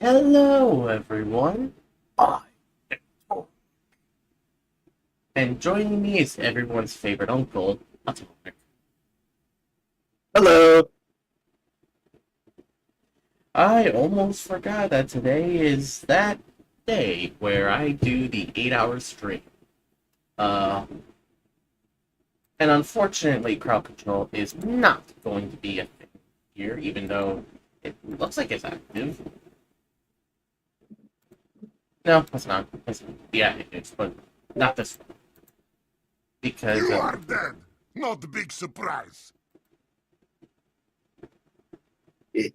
Hello, everyone. I am Tor. And joining me is everyone's favorite uncle, Atomic. Hello. I almost forgot that today is that day where I do the 8-hour stream. Uh, and unfortunately, crowd control is not going to be a thing here, even though it looks like it's active. No, it's not. Yeah, it is, but not this one. Because You are dead! Not a big surprise. It,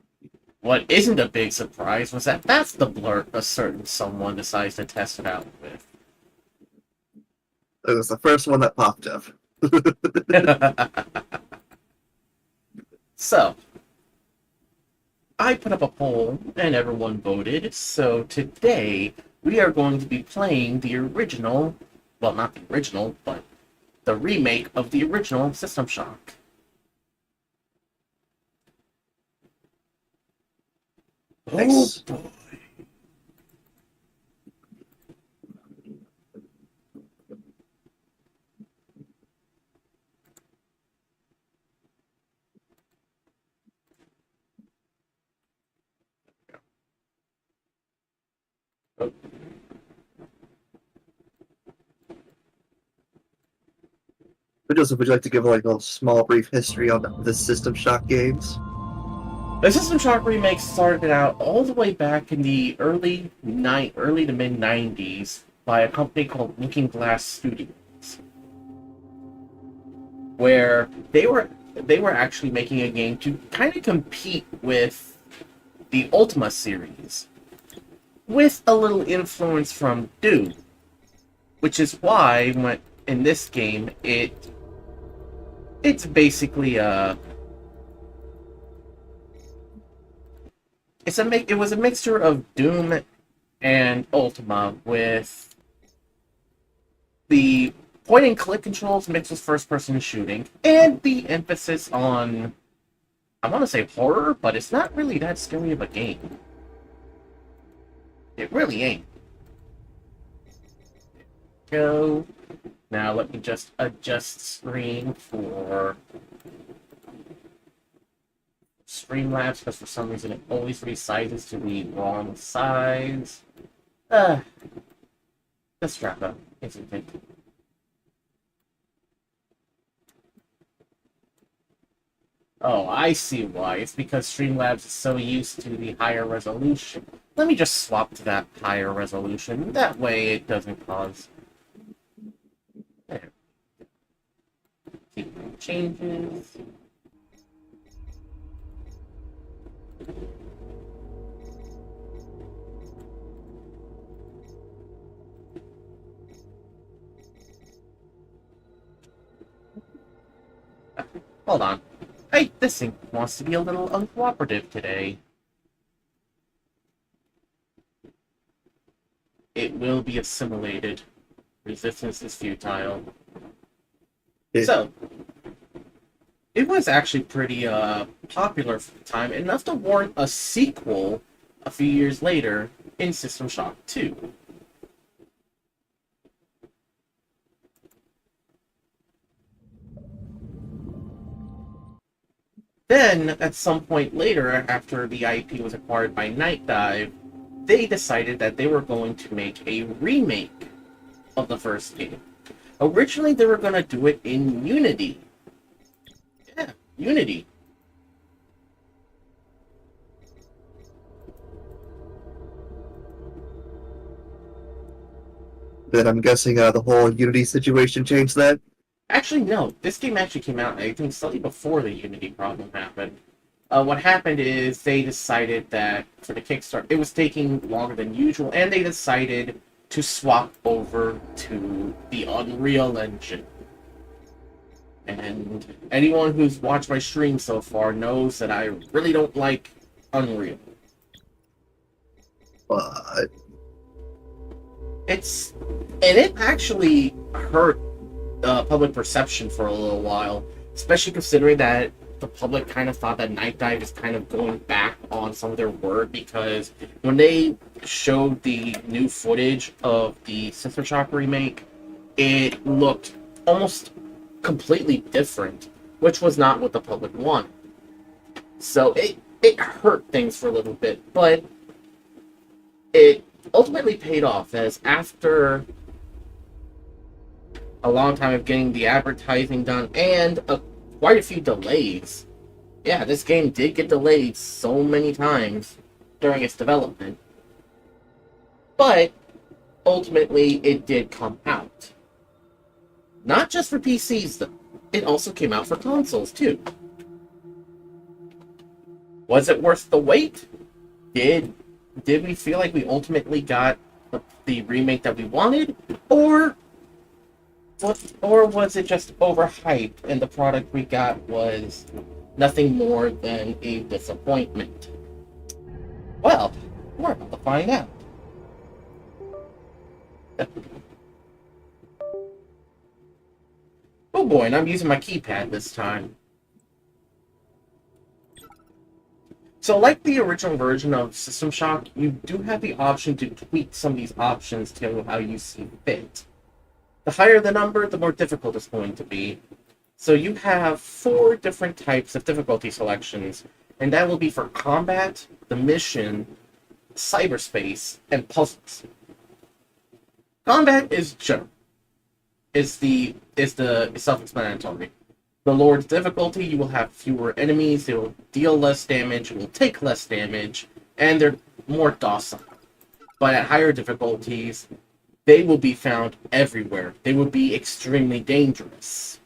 what isn't a big surprise was that that's the blurt a certain someone decides to test it out with. it was the first one that popped up. So, I put up a poll and everyone voted. So today we are going to be playing the original, well, not the original, but the remake of the original System Shock. Nice. Oh boy. Oh, But Joseph, would you like to give like a small brief history on the System Shock games? the System Shock remake started out all the way back in the early to mid '90s by a company called Looking Glass Studios, where they were actually making a game to kind of compete with the Ultima series, with a little influence from Doom, which is why when in this game it's basically it was a mixture of Doom and Ultima with the point and click controls mixed with first person shooting and the emphasis on, I want to say horror, but it's not really that scary of a game. It really ain't. Go. Now let me just adjust screen for Streamlabs because for some reason it always resizes to the wrong size. Uh, let's wrap up, isn't it? Oh, I see why. It's because Streamlabs is so used to the higher resolution. Let me just swap to that higher resolution. That way it doesn't cause... There. Keep changes. Hold on. Hey, this thing wants to be a little uncooperative today. It will be assimilated. Resistance is futile. It, So, it was actually pretty popular for the time, enough to warrant a sequel a few years later in System Shock 2. Then, at some point later, after the IP was acquired by Night Dive, they decided that they were going to make a remake of the first game. Originally, they were going to do it in Unity. Yeah, Unity. then I'm guessing the whole Unity situation changed that. Actually, no. This game actually came out, I think, slightly before the Unity problem happened. What happened is they decided that for the Kickstarter, it was taking longer than usual, and they decided to swap over to the Unreal Engine. And anyone who's watched my stream so far knows that I really don't like Unreal. But It actually hurt public perception for a little while, especially considering that the public kind of thought that Night Dive is kind of going back on some of their word, because when they showed the new footage of the System Shock remake, it looked almost completely different, which was not what the public wanted. So it hurt things for a little bit, but it ultimately paid off, as after a long time of getting the advertising done and quite a few delays. Yeah, this game did get delayed so many times during its development, but ultimately it did come out. Not just for PCs, though. It also came out for consoles, too. Was it worth the wait? Did we feel like we ultimately got the remake that we wanted? Or was it just overhyped and the product we got was nothing more than a disappointment? Well, we're about to find out. Oh boy, and I'm using my keypad this time. So like the original version of System Shock, you do have the option to tweak some of these options to how you see fit. The higher the number, the more difficult it's going to be. So you have 4 different types of difficulty selections, and that will be for combat, the mission, cyberspace, and puzzles. Combat is general. Is self-explanatory. The lower the difficulty, you will have fewer enemies, they will deal less damage, will take less damage, and they're more docile. But at higher difficulties, they will be found everywhere. They will be extremely dangerous.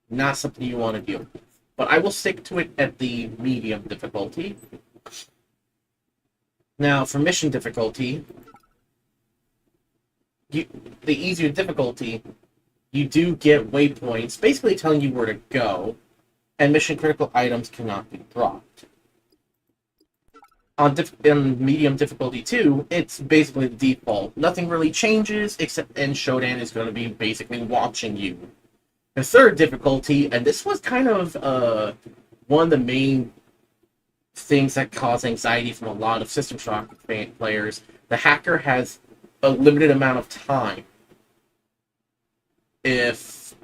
Not something you want to deal with. But I will stick to it at the medium difficulty. Now, for mission difficulty, the easier difficulty, you do get waypoints, basically telling you where to go, and mission critical items cannot be dropped. In medium difficulty 2, it's basically the default. Nothing really changes, except Shodan is going to be basically watching you. The third difficulty, and this was kind of one of the main things that caused anxiety from a lot of System Shock players, the hacker has a limited amount of time. If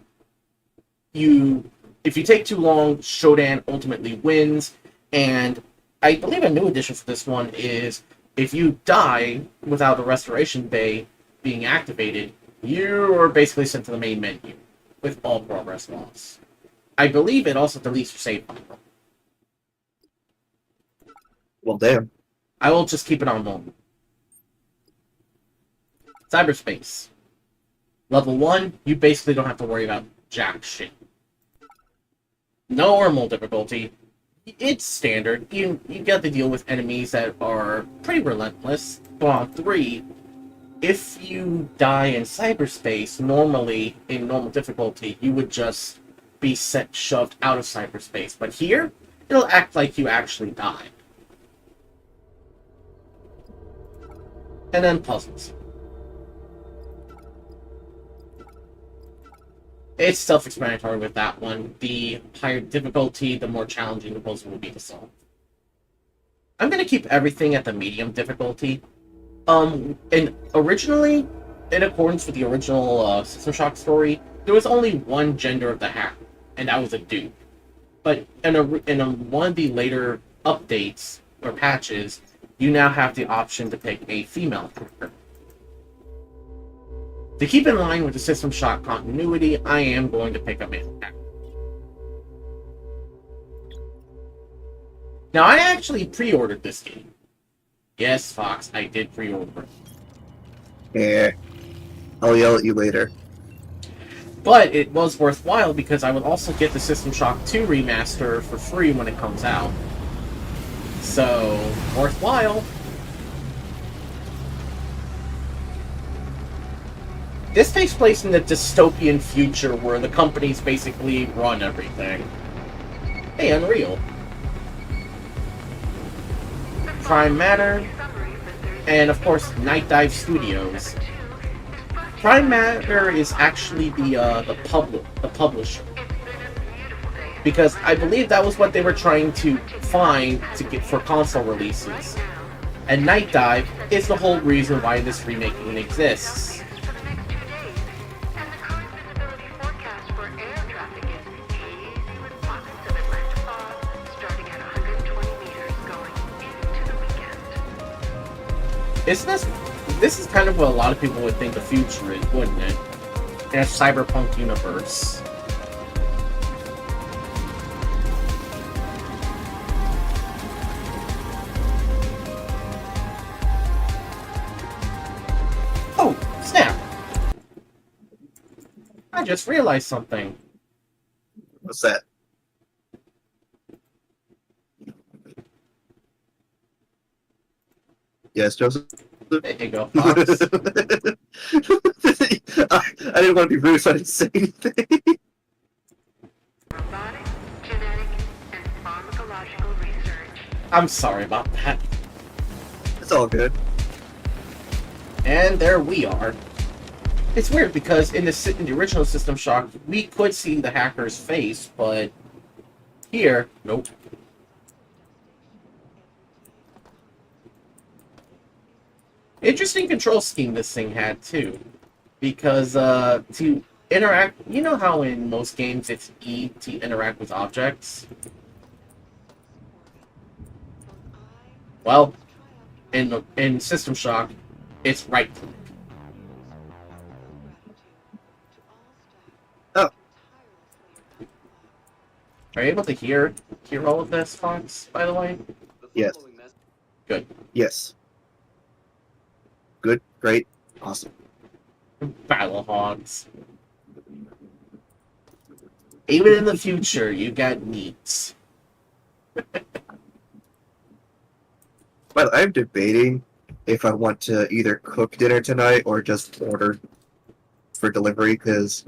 you take too long, Shodan ultimately wins, and I believe a new addition for this one is if you die without the restoration bay being activated, you are basically sent to the main menu with all progress lost. I believe it also deletes your save file. Well, damn. I will just keep it on normal. Cyberspace. Level 1, you basically don't have to worry about jack shit. Normal difficulty. It's standard. You got to deal with enemies that are pretty relentless. But on 3, if you die in cyberspace, normally, in normal difficulty, you would just be shoved out of cyberspace. But here, it'll act like you actually died. And then puzzles. It's self-explanatory with that one. The higher difficulty, the more challenging the puzzle will be to solve. I'm going to keep everything at the medium difficulty. And originally, in accordance with the original System Shock story, there was only one gender of the hacker, and that was a dude. But in one of the later updates or patches, you now have the option to pick a female hacker. To keep in line with the System Shock continuity, I am going to pick a male hacker. Now, I actually pre-ordered this game. Yes, Fox, I did pre-order it. Yeah. I'll yell at you later. But it was worthwhile because I would also get the System Shock 2 remaster for free when it comes out. So, worthwhile. This takes place in the dystopian future where the companies basically run everything. Hey, Unreal. Prime Matter, and of course, Night Dive Studios. Prime Matter is actually the publisher. because I believe that was what they were trying to find to get for console releases. And Night Dive is the whole reason why this remake even exists. Isn't this is kind of what a lot of people would think the future is, wouldn't it? In a cyberpunk universe. Oh, snap! I just realized something. What's that? Yes, Joseph? There you go, Fox. I didn't want to be rude, so I didn't say anything. Robotic, genetic, and pharmacological research. I'm sorry about that. It's all good. And there we are. It's weird because in the original System Shock, we could see the hacker's face, but here, nope. Interesting control scheme this thing had too, because to interact, you know how in most games it's E to interact with objects? Well, in System Shock, it's right click. Oh. Are you able to hear all of this, Fox, by the way? Yes. Good. Yes. Good, great, awesome. Battle Hogs. Even in the future, you got needs. But I'm debating if I want to either cook dinner tonight or just order for delivery, because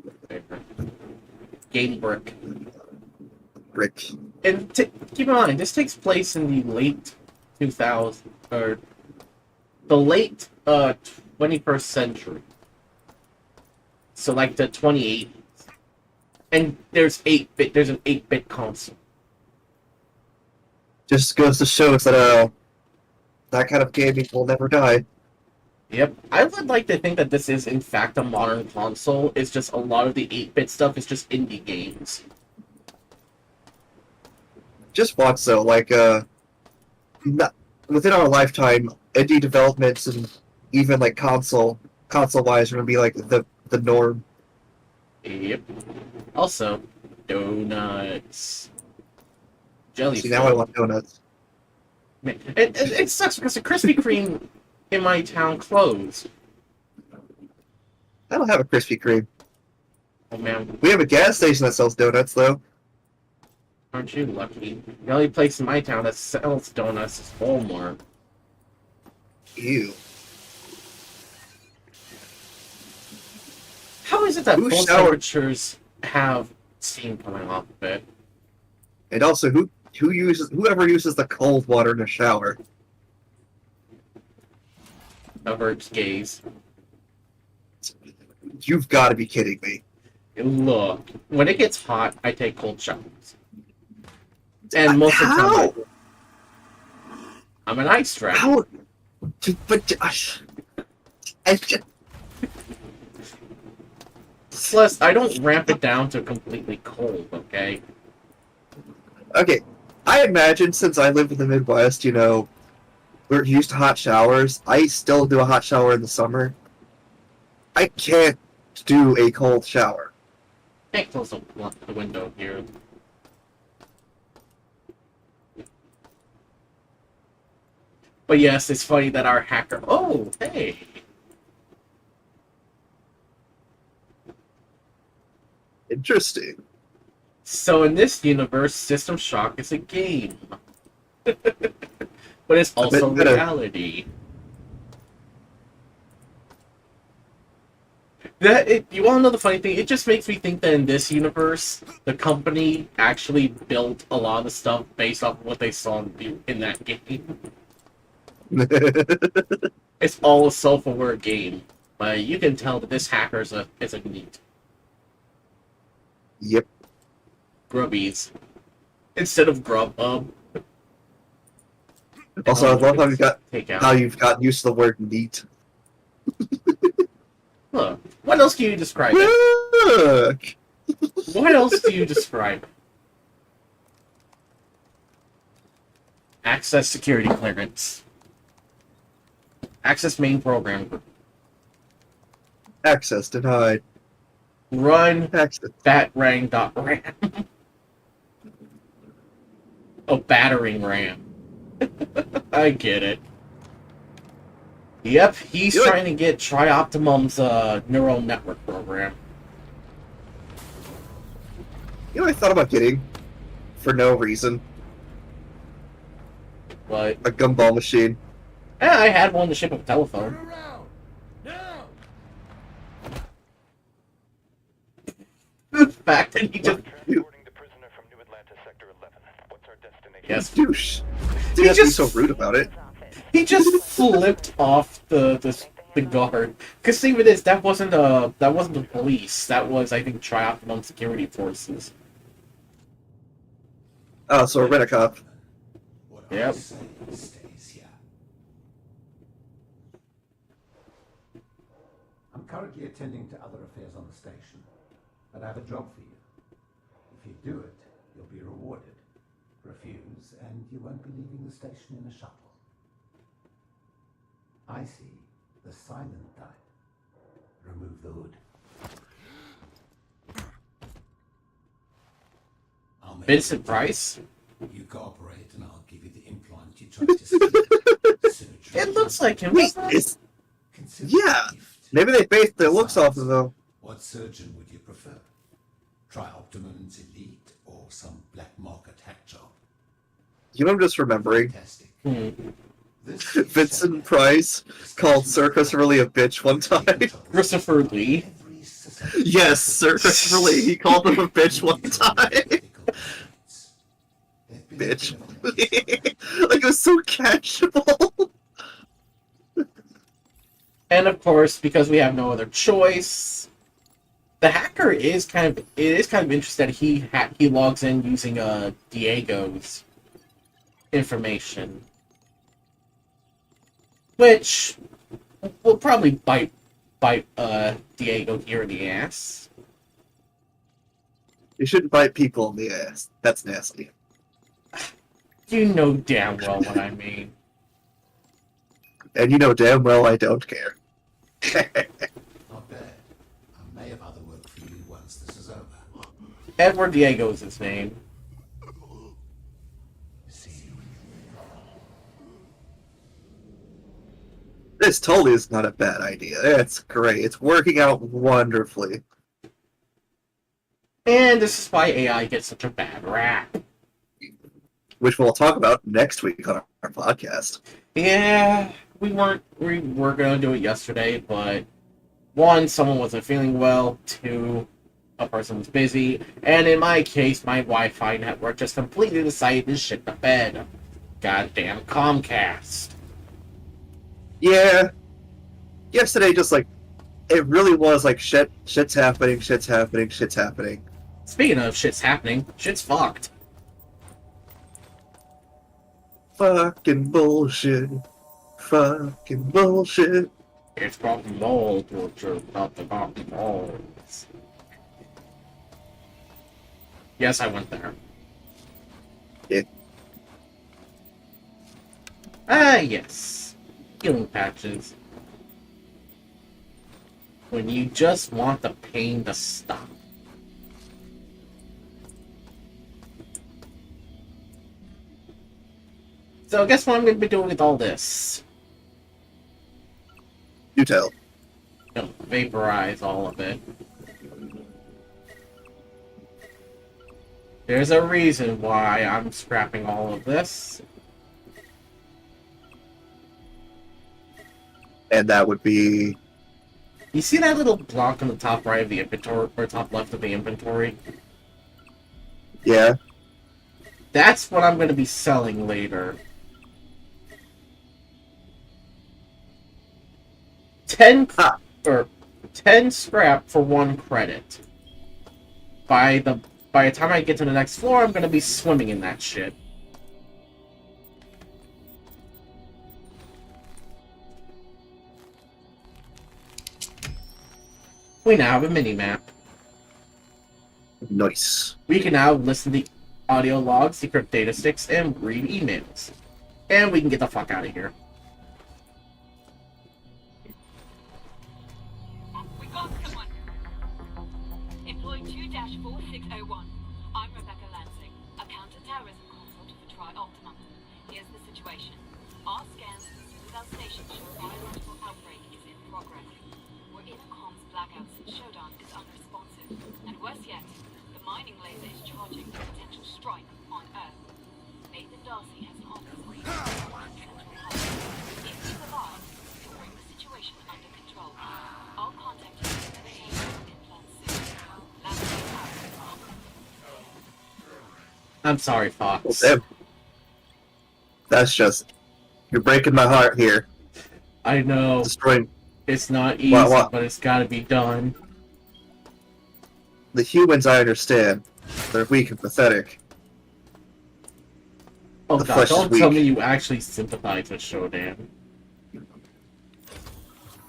Game Brick. Rick. And keep in mind, this takes place in the late 2000s, or the late 21st century. So like the 28th. And there's an 8-bit console. Just goes to show us that that kind of gaming will never die. Yep. I would like to think that this is in fact a modern console. It's just a lot of the 8-bit stuff is just indie games. Just watch though, like not, within our lifetime, indie developments and even like console wise are gonna be like the norm. Yep. Also, donuts. Jelly. See, now I want donuts. Man, it sucks because the Krispy Kreme in my town closed. I don't have a Krispy Kreme. Oh man, We have a gas station that sells donuts though. aren't you lucky? The only place in my town that sells donuts is Walmart. Ew. How is it that Who both showered- temperatures have steam coming off of it? And also, whoever uses the cold water in a shower? Averts gaze. You've got to be kidding me. Look, when it gets hot, I take cold showers. And most of the How? time, I'm an ice trap. How? But I just, Plus, I don't ramp it down to completely cold, okay? okay. I imagine since I live in the Midwest, we're used to hot showers. I still do a hot shower in the summer. I can't do a cold shower. Can't close the window here. But yes, it's funny that our hacker... Oh, hey! Interesting. So in this universe, System Shock is a game. But it's also bit better. reality. You want to know the funny thing? It just makes me think that in this universe, the company actually built a lot of stuff based off of what they saw in that game. It's all a self-aware game, but you can tell that this hacker is a neat. Yep. Grubbies. instead of Grubhub. Also, I love Take how out. you've got used to the word neat. Look, what else can you describe it? Look! What else do you describe? Access security clearance. Access main program group. Access denied. Run Access. batrang.ram. Oh, battering ram. I get it. Yep, he's Do it. trying to get Trioptimum's neural network program. You know what I thought about getting? For no reason. But A gumball machine. I had one to ship a telephone. Around! Now! The fact that he just Transporting the prisoner from New Atlanta Sector 11. What's our destination? yes, Douche. He Dude, be just- so rude about it. he just flipped off the guard. Because see, with this, that wasn't the police. That was, I think, Trioptimum security forces. Oh, so a rent-a-cop. What Yep. I say stays here. I'm currently attending to other affairs on the station, but I have a job for you. If you do it, you'll be rewarded. Refuse, and you won't be leaving the station in a shuttle. I see the silent type. Remove the hood. I'll make Vincent Price? You cooperate, and I'll give you the implant you tried to steal. Surgery. It looks like him. Wait, doesn't it? it's... Consider Yeah. the gift. Maybe they based their looks off of them. What surgeon would you prefer? Trioptimon's Elite or some black market hack job? You know, I'm just remembering. Fantastic. Hmm. This Vincent Price called Sir Christopher Lee a bitch one time. Christopher Lee. Every society- Yes, Sir Christopher Lee. He called him a bitch one time. They've been Bitch. implemented. Like, it was so casual. And of course, because we have no other choice, the hacker is kind of interested. He logs in using Diego's information, which will probably bite Diego here in the ass. You shouldn't bite people in the ass. That's nasty. You know damn well what I mean. And you know damn well I don't care. Not bad. I may have other work for you once this is over. Edward Diego is his name. See you. This totally is not a bad idea. It's great. It's working out wonderfully. And this is why AI gets such a bad rap. Which we'll talk about next week on our podcast. Yeah, we were gonna do it yesterday, but one, someone wasn't feeling well. Two, a person was busy, and in my case, my Wi-Fi network just completely decided to shit the bed. Goddamn Comcast. Yeah. Yesterday, just like, it really was like shit's happening, shit's happening, shit's happening. Speaking of shit's happening, shit's fucked. Fucking bullshit. Fucking bullshit. It's got mold, which are not the fucking molds. Yes, I went there. Yeah. Ah, yes. Healing patches. When you just want the pain to stop. So guess what I'm going to be doing with all this? You tell. Gonna vaporize all of it. There's a reason why I'm scrapping all of this. And that would be... You see that little block on the top right of the inventory, or top left of the inventory? Yeah. That's what I'm going to be selling later. 10 or 10 scrap for 1 credit. By by the time I get to the next floor, I'm gonna be swimming in that shit. We now have a mini-map. Nice. We can now listen to audio logs, decrypt data sticks, and read emails. And we can get the fuck out of here. We got someone. Employee 2-4601. I'm Rebecca Lansing, a counter-terrorism consultant for Tri-Optimum. Here's the situation. Our scans with our station show biological outbreak is in progress. We're in a comms blackout since Shodan is unresponsive. And worse yet, the mining laser is charging a potential strike on Earth. Nathan Darcy has an office in Central Hub. If we survive, we'll bring the situation under control. I'll contact you with the implant soon. Last out. I'm sorry, Well, Fox. damn. That's just... You're breaking my heart here. I know Destroying it's not easy, What? but it's gotta be done. the humans, I understand. They're weak and pathetic. Oh The god, flesh is don't tell weak. me you actually sympathize with Shodan.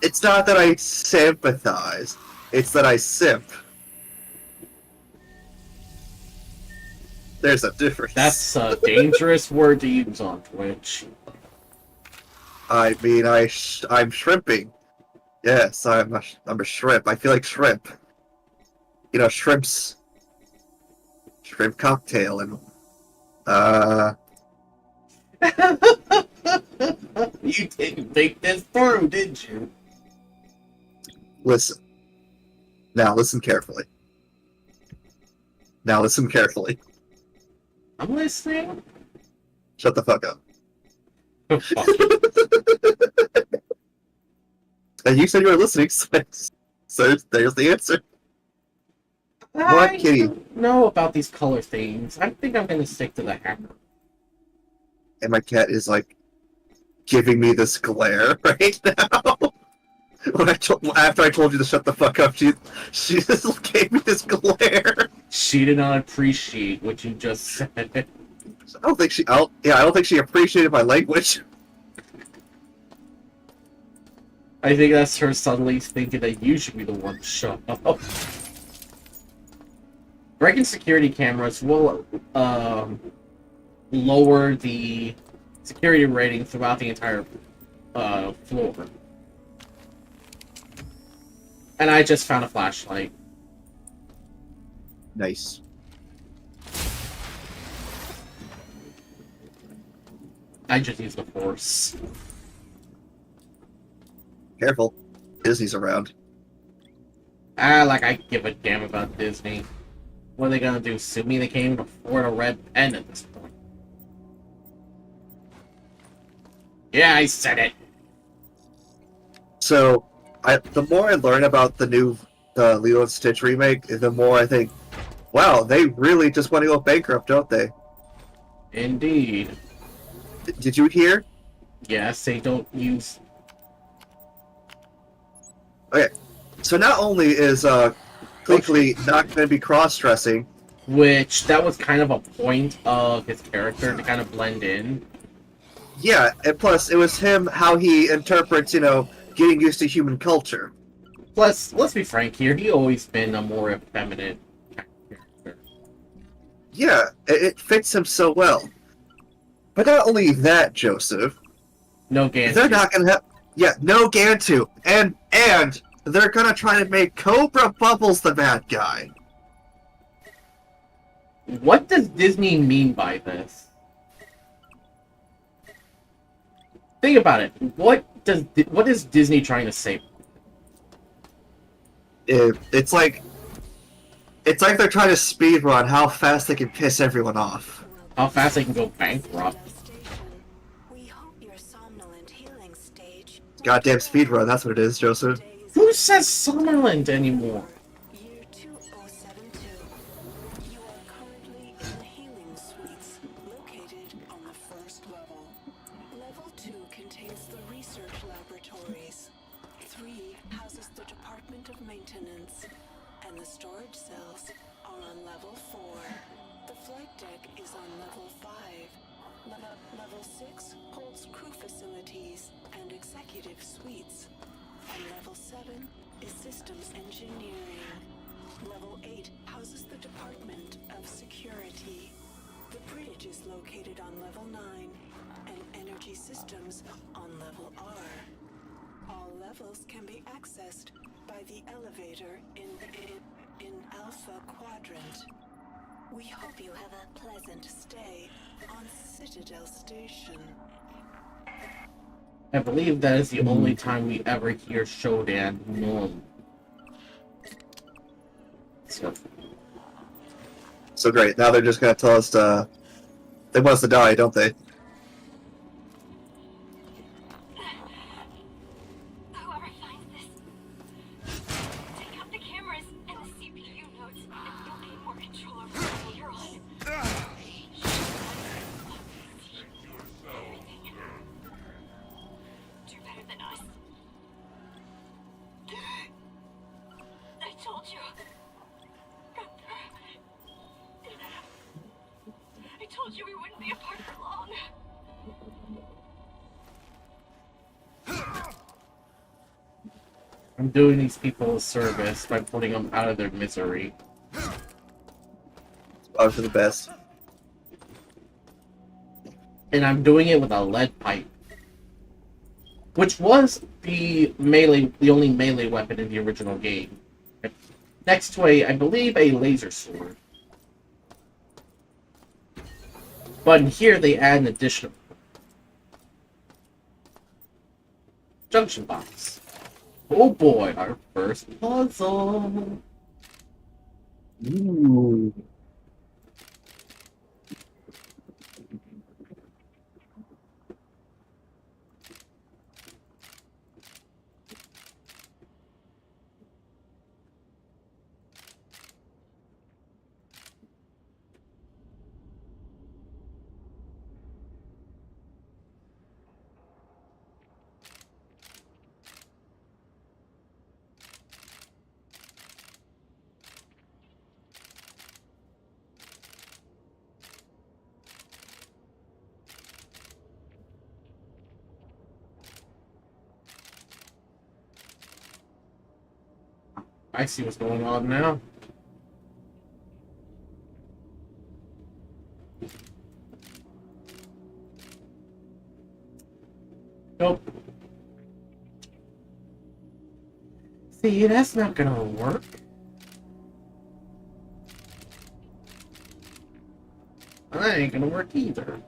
It's not that I sympathize. It's that I simp. There's a difference. That's a dangerous word to use on Twitch. I mean, I'm shrimping. Yes, I'm a shrimp. I feel like shrimp. You know, shrimp cocktail and You didn't think this through, did you? listen. Now listen carefully. Now listen carefully. I'm listening. Shut the fuck up. Oh, fuck. And you said you were listening, so there's the answer. What, I kitty? don't know about these color themes. I think I'm gonna stick to the hammer. And my cat is like giving me this glare right now. After I told you to shut the fuck up, she just gave me this glare. She did not appreciate what you just said. I don't think she. I don't think she appreciated my language. I think that's her suddenly thinking that you should be the one to shut up. Breaking security cameras will lower the security rating throughout the entire floor. And I just found a flashlight. Nice. I just used the force. Careful. Disney's around. Like I give a damn about Disney. What are they gonna do? Sue me? They can't even afford a red pen at this point. Yeah, I said it. So, the more I learn about the Lilo and Stitch remake, the more I think, wow, they really just want to go bankrupt, don't they? Indeed. Did you hear? Yes, they don't use. Okay, so not only is Cleekly not going to be cross-dressing, Which, that was kind of a point of his character to kind of blend in. yeah, and plus it was him how he interprets, getting used to human culture. Plus, let's be frank here, he always been a more effeminate character. Yeah, it fits him so well. But not only that, Joseph, No Gantu. they're not going to have... Yeah, no Gantu. And they're going to try to make Cobra Bubbles the bad guy. What does Disney mean by this? Think about it. What is Disney trying to say? It's like they're trying to speedrun how fast they can piss everyone off. How fast they can go bankrupt? We hope your somnolent healing stage. Goddamn speedrun, that's what it is, Joseph. Who says Summerland anymore? Year 2072. You are currently in the healing suites, located on the first level. Level 2 contains the research laboratories. 3 houses the Department of Maintenance, and the storage cells are are on level 4. The flight deck is on level 5. Level 6 holds crew facilities and executive suites. And level 7 is systems engineering. Level 8 houses the Department of Security. The bridge is located on level 9, and energy systems on level R. All levels can be accessed by the elevator in Alpha Quadrant. We hope you have a pleasant stay on Citadel Station. I believe that is the only time we ever hear Shodan normal. So great. Now they're just gonna tell us they want us to die, don't they? Whoever finds this, take out the cameras and the CPU nodes, and you'll gain more control over the level you're on. Do better than us. I told you. I told you we wouldn't be apart for long. I'm doing these people a service by putting them out of their misery. Probably for the best. And I'm doing it with a lead pipe. Which was the only melee weapon in the original game. Next to I believe, a laser sword. But in here they add an additional junction box. Oh boy, our first puzzle. Ooh. I see what's going on now. Nope. See, that's not gonna work. That ain't gonna work either.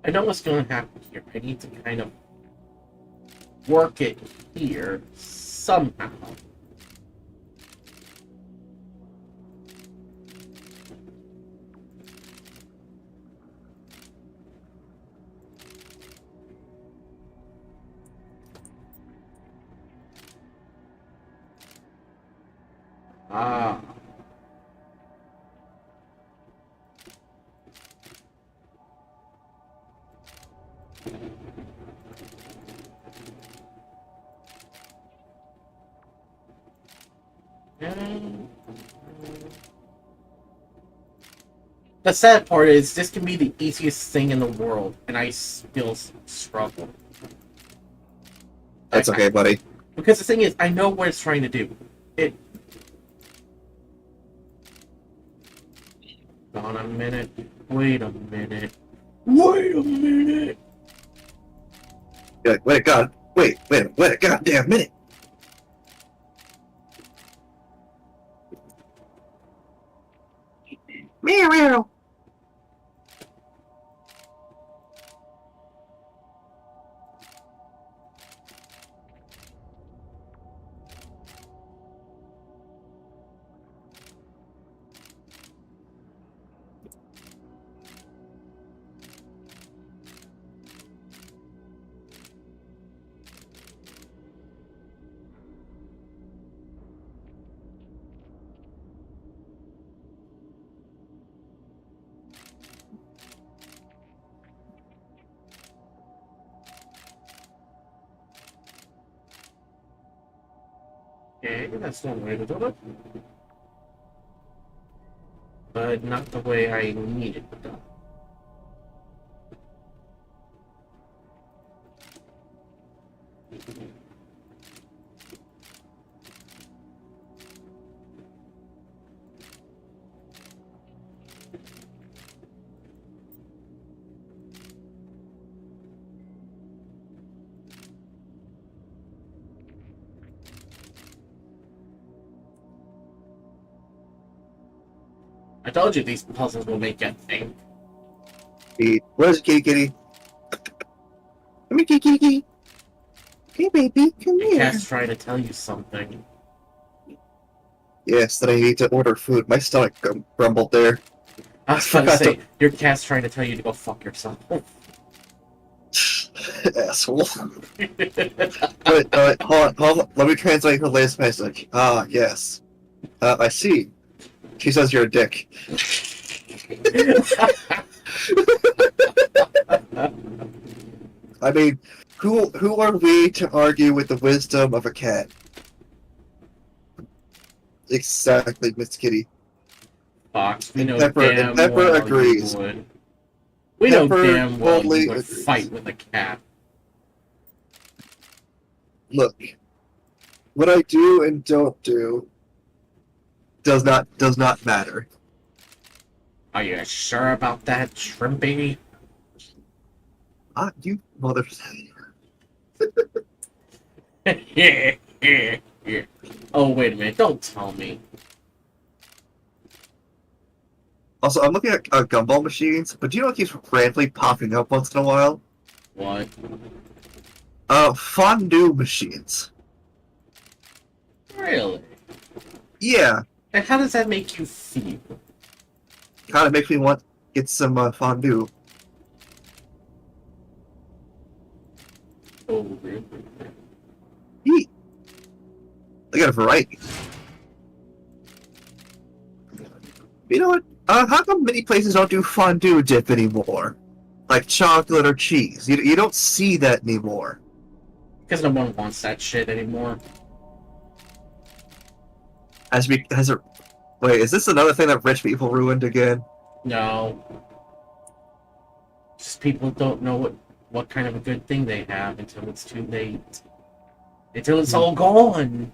I know what's going to happen here. I need to kind of work it here somehow. Ah. The sad part is, this can be the easiest thing in the world, and I still struggle. That's okay, buddy. Because the thing is, I know what it's trying to do. It... Hold on a minute. Wait a minute. Wait a minute! You're like, wait a goddamn minute. Meow meow. Okay, that's one way to do it. But not the way I need it done. I told you these puzzles will make you think. Where's Kitty Kitty? Come here, Kitty Kitty. Hey, baby, come Your here. cat's trying to tell you something. Yes, that I need to order food. My stomach grumbled there. I was about to say, your cat's trying to tell you to go fuck yourself. Asshole. Wait, hold on. Let me translate her latest message. Ah, yes. I see. She says you're a dick. I mean, who are we to argue with the wisdom of a cat? Exactly, Miss Kitty. Fox, we know Pepper- damn Pepper well agrees. you would. We know Pepper damn well boldly you would agrees. fight with a cat. Look, what I do and don't do does not matter. Are you sure about that, Shrimpy? Ah, you mother. Oh, wait a minute, don't tell me. Also, I'm looking at gumball machines, but do you know what keeps randomly popping up once in a while? What? Fondue machines. Really? Yeah, And how does that make you feel? kind of makes me want to get some fondue. Oh, really? Eat. They got a variety. You know what? How come many places don't do fondue dip anymore? Like chocolate or cheese. You don't see that anymore. Because no one wants that shit anymore. Has it? Wait, is this another thing that rich people ruined again? No. Just people don't know what kind of a good thing they have until it's too late. Until it's all gone.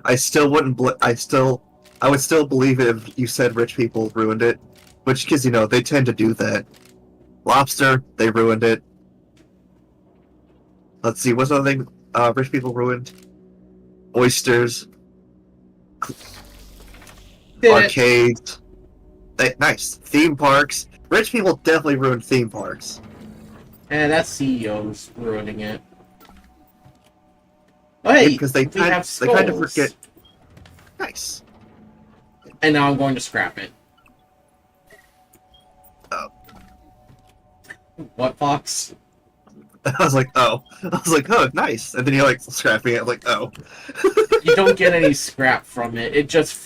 I still wouldn't. I would still believe it if you said rich people ruined it, which, because you know they tend to do that. Lobster, they ruined it. Let's see, what's another thing rich people ruined? Oysters, Did it. arcades. Nice theme parks. Rich people definitely ruined theme parks. And that's CEOs ruining it. Oh, hey, Because they we kind have of skulls. forget. Nice. And now I'm going to scrap it. Oh. What, Fox? I was like, oh, nice. And then you're like scrapping it. I'm like, oh. You don't get any scrap from it. It just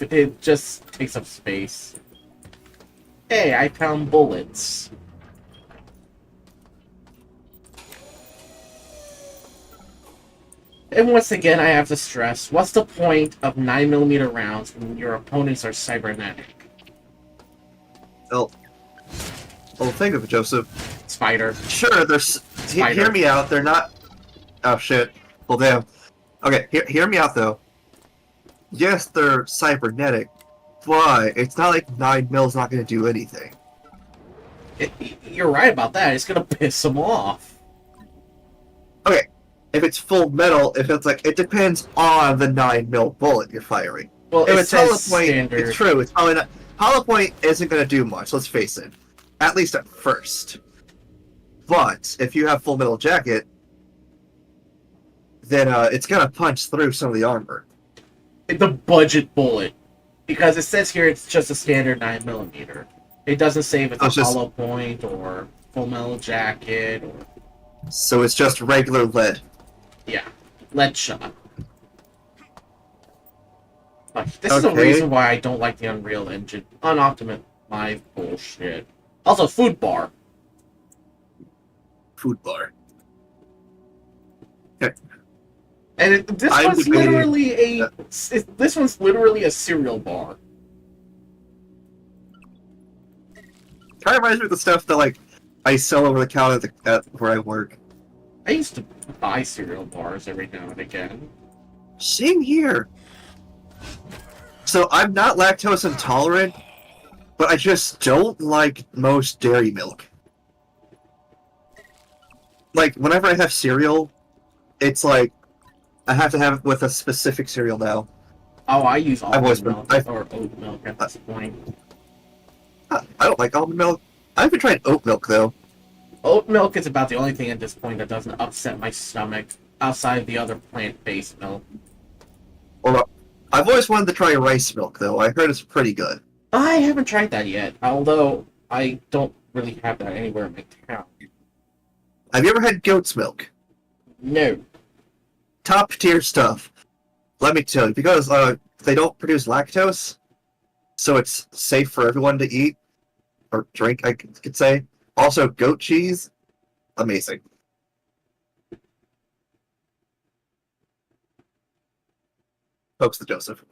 takes up space. Hey, I found bullets. And once again, I have to stress, what's the point of 9mm rounds when your opponents are cybernetic? Well, think of it, Joseph. Spider. Sure, hear me out. They're not. Oh shit. Well, damn. Okay, hear me out though. Yes, they're cybernetic, but it's not like 9mm's not going to do anything. You're right about that. It's gonna piss them off. Okay, if it's full metal, if it's like, it depends on the 9mm bullet you're firing. Well, If it it's hollow says point, standard. it's true. It's probably not. Hollow point isn't going to do much. Let's face it. At least at first. But if you have full metal jacket, then it's going to punch through some of the armor. The budget bullet, because it says here it's just a standard 9mm. It doesn't say if it's Oh, it's a just- hollow point or full metal jacket or So it's just regular lead. lead shot. But this is the Okay. reason why I don't like the Unreal Engine. Unoptimized bullshit. Also, food bar. Food bar. And I'm one's debating- literally this one's literally a cereal bar. Kind of reminds me of the stuff that like I sell over the counter at where I work. I used to buy cereal bars every now and again. Same here. So I'm not lactose intolerant, but I just don't like most dairy milk. Like whenever I have cereal, it's like I have to have it with a specific cereal now. Oh, I use I've always almond been- milk or oat milk at this point. I don't like almond milk. I haven't tried oat milk though. Oat milk is about the only thing at this point that doesn't upset my stomach outside the other plant-based milk. Or I've always wanted to try rice milk though. I heard it's pretty good. I haven't tried that yet, although I don't really have that anywhere in my town. Have you ever had goat's milk? No. Top tier stuff. Let me tell you, because they don't produce lactose, so it's safe for everyone to eat or drink, I could say. Also, goat cheese, amazing. Folks the Joseph.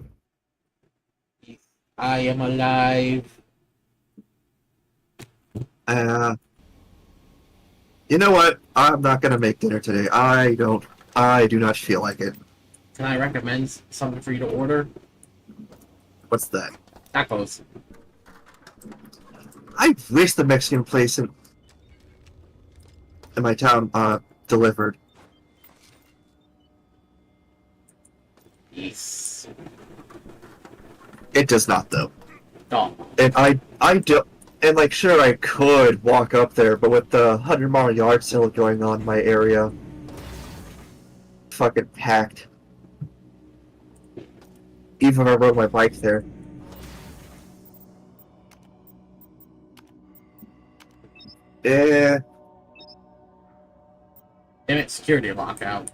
I am alive. You know what? I'm not gonna make dinner today. I do not feel like it. Can I recommend something for you to order? What's that? Tacos. I wish the Mexican place in my town delivered. Yes. It does not though. Oh. And I do, and like sure I could walk up there, but with the 100-mile yard sale going on in my area, fucking packed. Even if I rode my bike there. Yeah. Damn it, security lockout.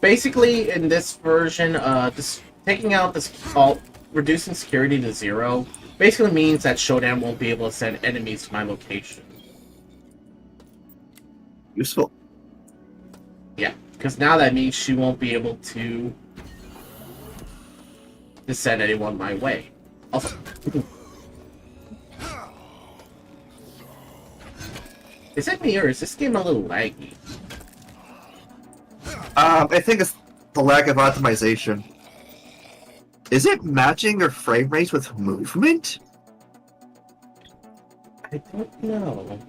Basically, in this version, taking out this reducing security to 0 basically means that Shodan won't be able to send enemies to my location. Useful. Yeah, because now that means she won't be able to send anyone my way. Also, is it me or is this game a little laggy? I think it's the lack of optimization. Is it matching your frame rates with movement? I don't know.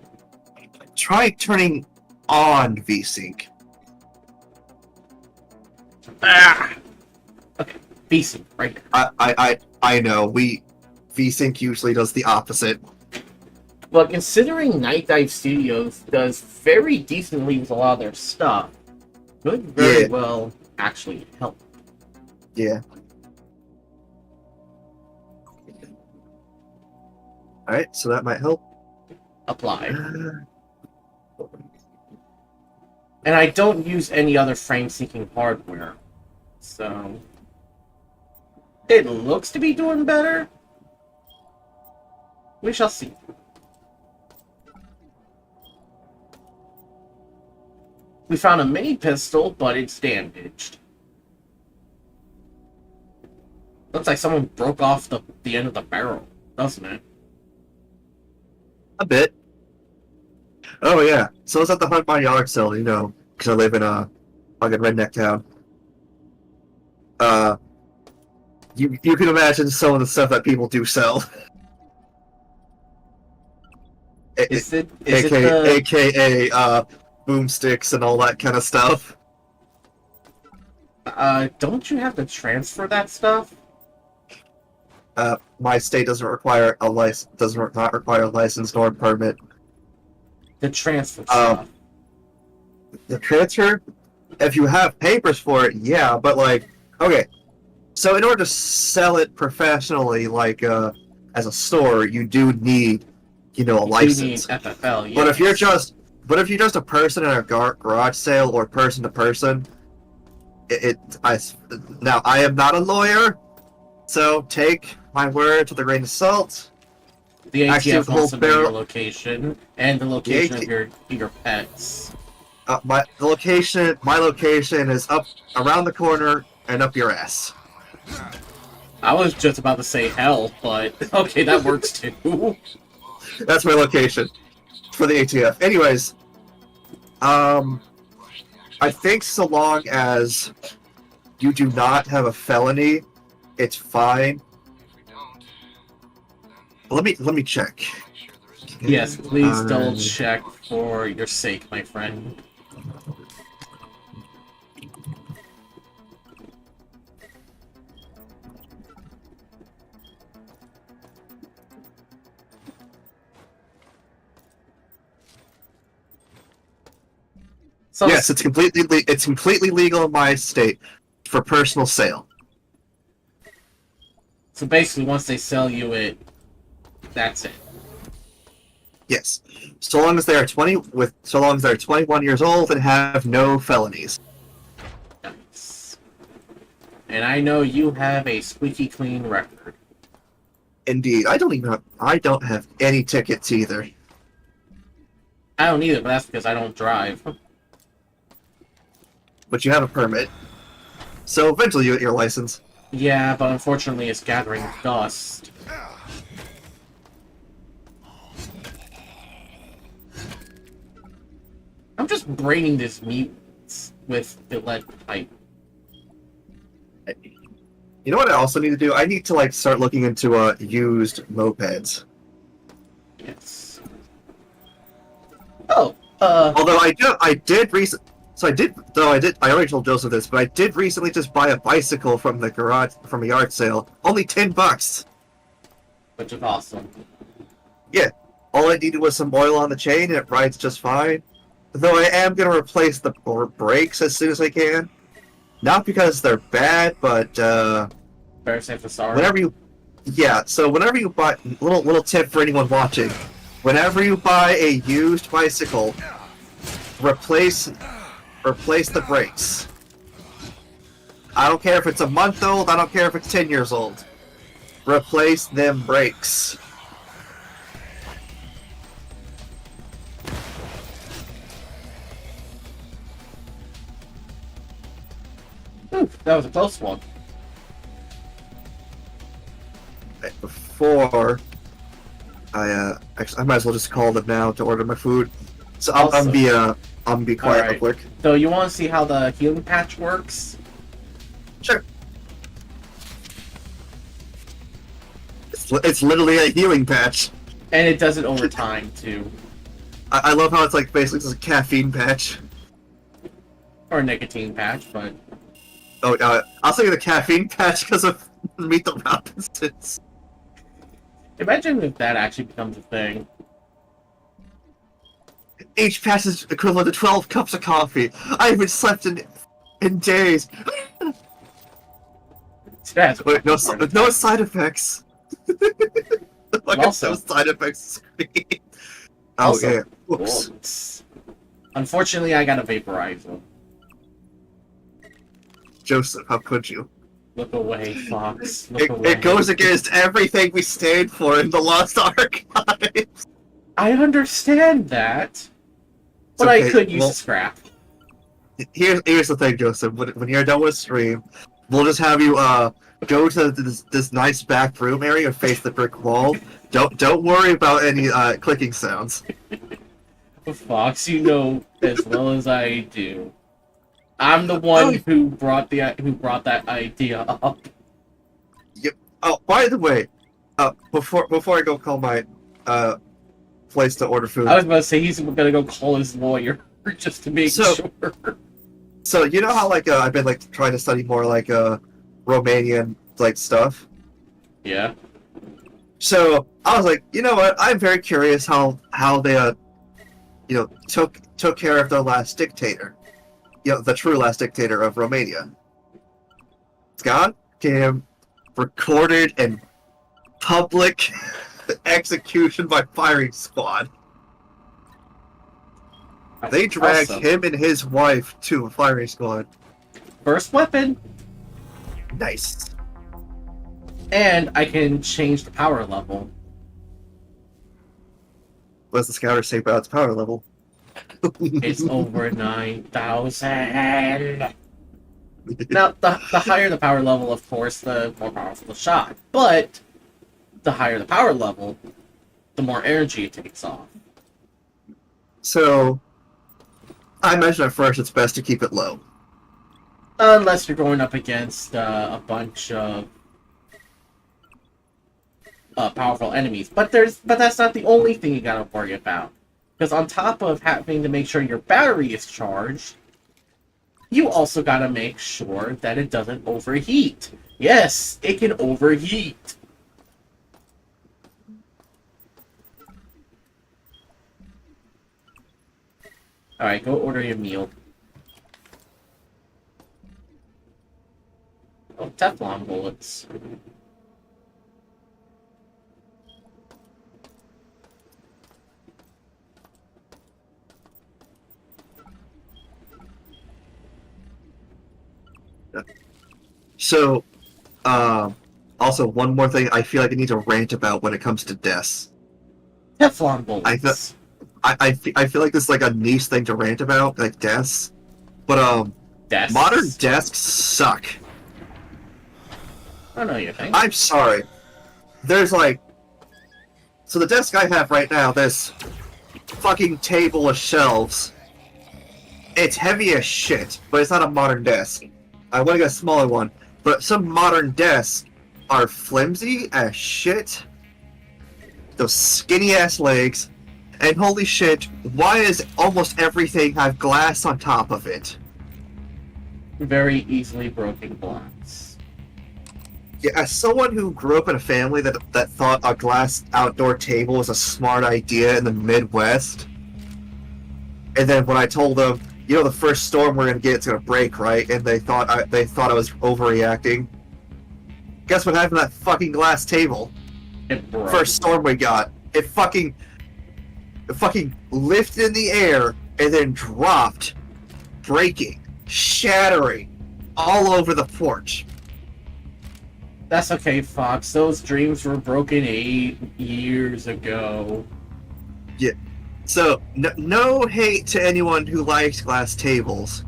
Try turning on VSync. Ah! Okay, decent, right there. I know. VSync usually does the opposite. Well, considering Night Dive Studios does very decently with a lot of their stuff, could very Yeah. well actually help. Yeah. Alright, so that might help. Apply. And I don't use any other frame-seeking hardware, so it looks to be doing better. We shall see. We found a mini pistol, but it's damaged. Looks like someone broke off the end of the barrel, doesn't it? A bit. Oh yeah. So it's at the Hunt My Yard sale, you know, because I live in a fucking redneck town. You can imagine some of the stuff that people do sell. Is it AKA boomsticks and all that kind of stuff. don't you have to transfer that stuff? My state doesn't require a license. Not require a license nor a permit. The transfer stuff. The transfer, if you have papers for it, yeah. But like, okay, so in order to sell it professionally, like as a store, you do need, you know, a license. You need FFL, yes. But if you're just a person in a garage sale or person to person, now I am not a lawyer, so take my words with a grain of salt. The Actually, ATF the whole wants to know your barrel- location and the location AT of your pets. My location is up around the corner and up your ass. I was just about to say hell, but okay, that works too. That's my location for the ATF. Anyways, I think so long as you do not have a felony, it's fine. Let me check. Yes, please double check for your sake, my friend. So, Yes, it's completely legal in my state for personal sale. so basically, once they sell you it, that's it. Yes, so long as they are 21 years old and have no felonies. Nice. And I know you have a squeaky clean record. Indeed, I don't have any tickets either. I don't either, but that's because I don't drive. But you have a permit, so eventually you get your license. Yeah, but unfortunately, it's gathering dust. I'm just braining this mutants with the lead pipe. You know what I also need to do? I need to start looking into used mopeds. Yes. Oh, Although I already told Joseph this, but I did recently just buy a bicycle from a yard sale. Only $10. which is awesome. All I needed was some oil on the chain, and it rides just fine. Though I am gonna replace the brakes as soon as I can. Not because they're bad, but Better safe than sorry. whenever you buy, little tip for anyone watching, whenever you buy a used bicycle, replace the brakes. I don't care if it's a month old, I don't care if it's 10 years old. Replace them brakes. Ooh, that was a close one. Before I might as well just call them now to order my food. So I'm Awesome. be quiet real Alright. quick. So you want to see how the healing patch works? Sure. It's literally a healing patch. And it does it over time, too. I love how it's basically just a caffeine patch. Or a nicotine patch, but... Oh, I'll say the caffeine patch because of Meet the Robinsons. Imagine if that actually becomes a thing. Each patch is equivalent to 12 cups of coffee. I haven't slept in days. That's Wait, no side effects. Look at Also- those side effects. Oh Also- yeah. Whoops. Whoops. Unfortunately, I got a vaporizer. Joseph, how could you? Look away, Fox. Look away. It goes against everything we stand for in the Lost Archives. I understand that. But okay, I could use well- scrap. Here's the thing, Joseph. When you're done with stream, we'll just have you go to this nice back room area and face the brick wall. Don't worry about any clicking sounds. Fox, you know as well as I do. I'm the one who brought that idea up. Oh, by the way, before I go call my place to order food. I was about to say he's gonna go call his lawyer just to make So- sure. So you know how I've been trying to study more Romanian stuff. Yeah. So I was like, you know what? I'm very curious how they took care of their last dictator. The true last dictator of Romania. Scott came recorded in public execution by firing squad. They dragged Awesome. him and his wife to a firing squad. First weapon. Nice. And I can change the power level. What does the scouter say about its power level? It's over 9,000. Now, the higher the power level, of course, the more powerful the shot. But the higher the power level, the more energy it takes off. So, I imagine at first it's best to keep it low. Unless you're going up against a bunch of powerful enemies. But that's not the only thing you gotta worry about. Because on top of having to make sure your battery is charged, you also gotta make sure that it doesn't overheat. Yes, it can overheat. Alright, go order your meal. Oh, Teflon bullets. So, also one more thing I feel like I need to rant about when it comes to deaths. Teflon bullets. I feel like this is like a niche thing to rant about, like deaths. But Desks. modern desks suck. I know you think. I'm sorry. There's like, so the desk I have right now, this fucking table of shelves. It's heavy as shit, but it's not a modern desk. I want to get a smaller one, but some modern desks are flimsy as shit. Those skinny ass legs, and holy shit, why does almost everything have glass on top of it? Very easily broken glass. Yeah, as someone who grew up in a family that thought a glass outdoor table was a smart idea in the Midwest, and then when I told them, you know, the first storm we're gonna get, it's gonna break, right? And they thought I was overreacting. Guess what happened to that fucking glass table? It broke. First storm we got, it fucking lifted in the air and then dropped, breaking, shattering, all over the porch. That's okay, Fox. Those dreams were broken 8 years ago. So, no hate to anyone who likes glass tables.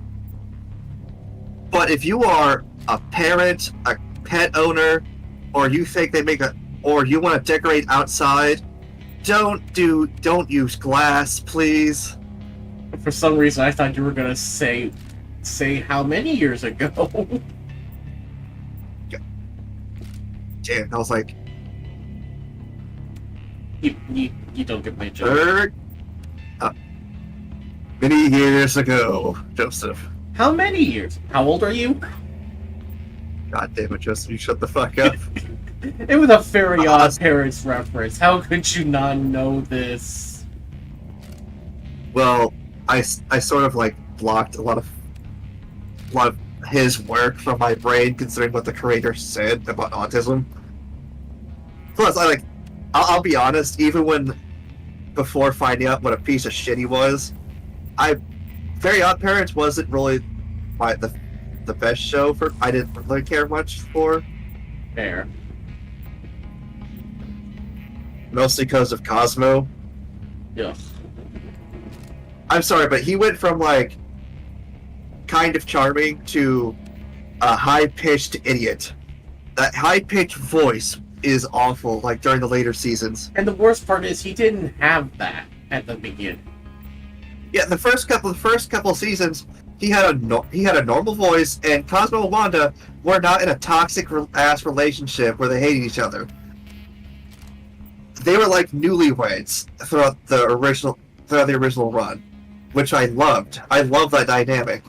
But if you are a parent, a pet owner, or you think they make or you want to decorate outside, don't use glass, please. For some reason, I thought you were gonna say how many years ago. Damn, I was like, you don't get my joke. Many years ago, Joseph. How many years? How old are you? God damn it, Joseph, you shut the fuck up. It was a very odd parents reference. How could you not know this? Well, I sort of like blocked a lot of his work from my brain, considering what the creator said about autism. Plus, I'll be honest, even before finding out what a piece of shit he was, Very Odd Parents wasn't really the best show I didn't really care much for. Fair. Mostly because of Cosmo. Yeah. I'm sorry, but he went from like kind of charming to a high-pitched idiot. That high-pitched voice is awful, like during the later seasons. And the worst part is he didn't have that at the beginning. Yeah, the first couple seasons, he had a normal voice, and Cosmo and Wanda were not in a toxic ass relationship where they hated each other. They were like newlyweds throughout the original run, which I loved. I love that dynamic.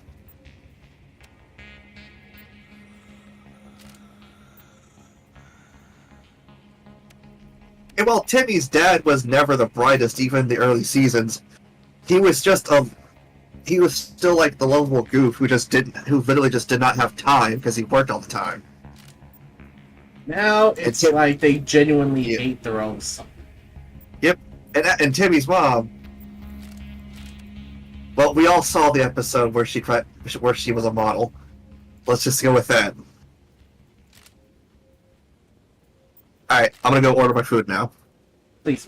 And while Timmy's dad was never the brightest, even in the early seasons, he was still like the lovable goof who literally just did not have time because he worked all the time. Now it's like they genuinely Yeah. hate their own son. Yep, and Timmy's mom. Well, we all saw the episode where she was a model. Let's just go with that. Alright, I'm gonna go order my food now. Please.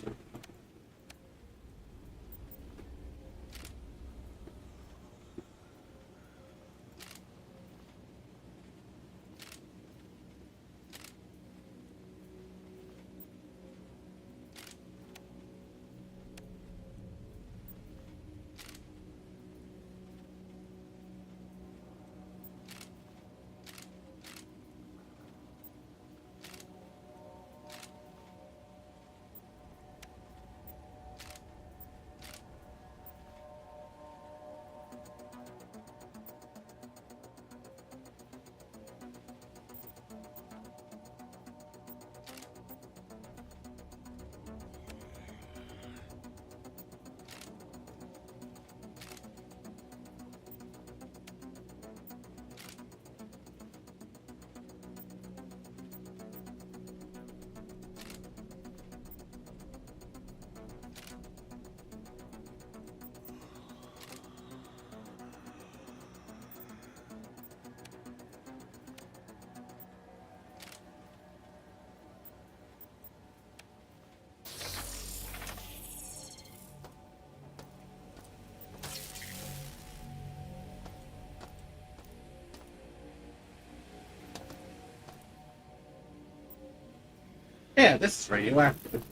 Yeah, this is radioactive.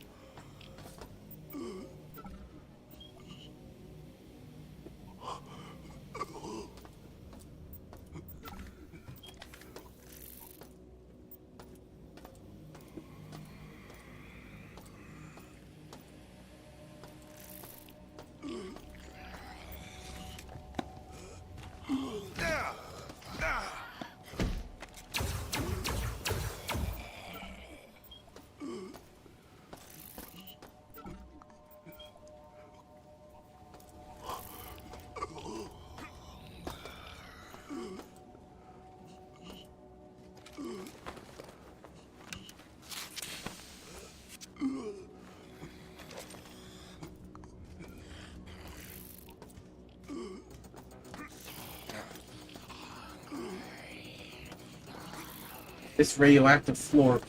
This radioactive floor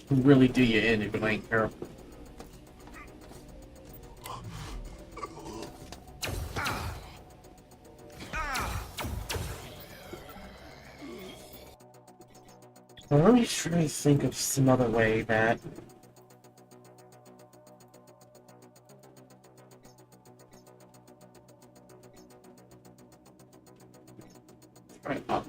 can really do you in if you ain't careful. Well, let me try to think of some other way that... Right up.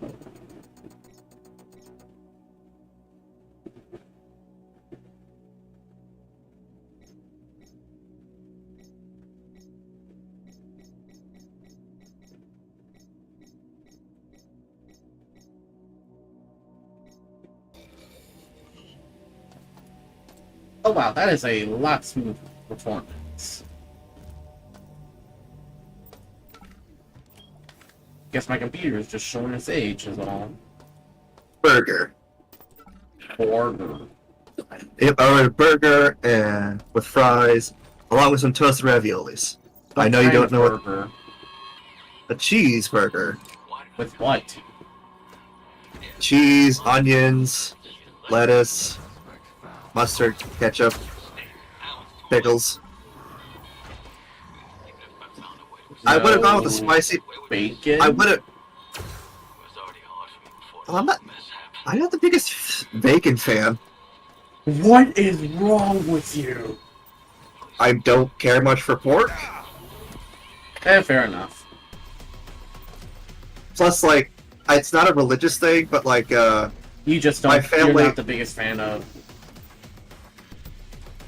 Oh wow, that is a lot smooth performance. Guess my computer is just showing its age is all. Burger. Burger. Yep, I ordered a burger and with fries, along with some toasted raviolis. I know you don't know what burger. a cheeseburger. With what? Cheese, onions, lettuce, mustard, ketchup, pickles. I would have gone with the spicy. Bacon. I would have. Well, I'm not the biggest bacon fan. What is wrong with you? I don't care much for pork. Fair enough. Plus, like, it's not a religious thing, but like, You just don't. my family- You're not the biggest fan of.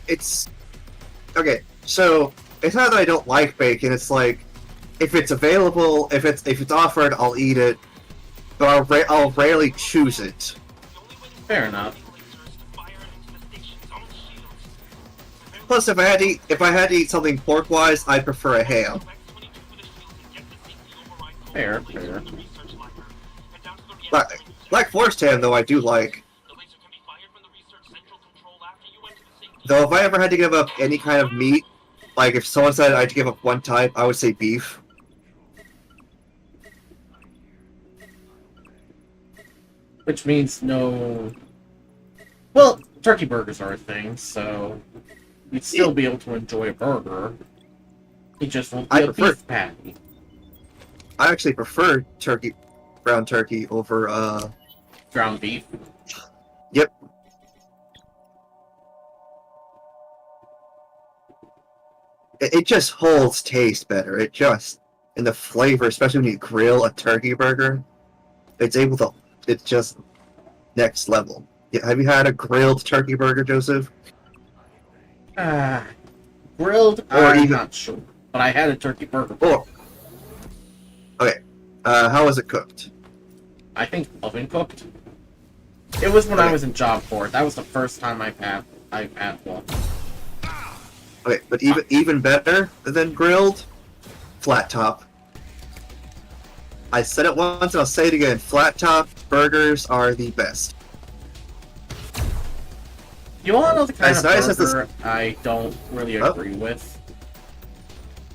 it's okay. So it's not that I don't like bacon. It's like, if it's available, if it's offered, I'll eat it. But I'll rarely choose it. Fair enough. Plus, if I had to eat something pork wise, I prefer a ham. Fair. Black Forest ham, though, I do like. Though, if I ever had to give up any kind of meat, like if someone said I had to give up one type, I would say beef. Which means no. Well, turkey burgers are a thing, so you'd still be able to enjoy a burger. It just won't be I a prefer- beef patty. I actually prefer ground turkey over Ground beef. Yep. It just holds taste better. And the flavor, especially when you grill a turkey burger, it's just next level. Yeah, have you had a grilled turkey burger, Joseph? Grilled, Or I'm even- not sure. But I had a turkey burger. Oh. Okay. How was it cooked? I think oven cooked. It was when I Okay. was in job corps. That was the first time I've had one. Okay, but even better than grilled, flat top. I said it once and I'll say it again. Flat top burgers are the best. You want to know the kind As of nice as this- burger I don't really Oh. agree with?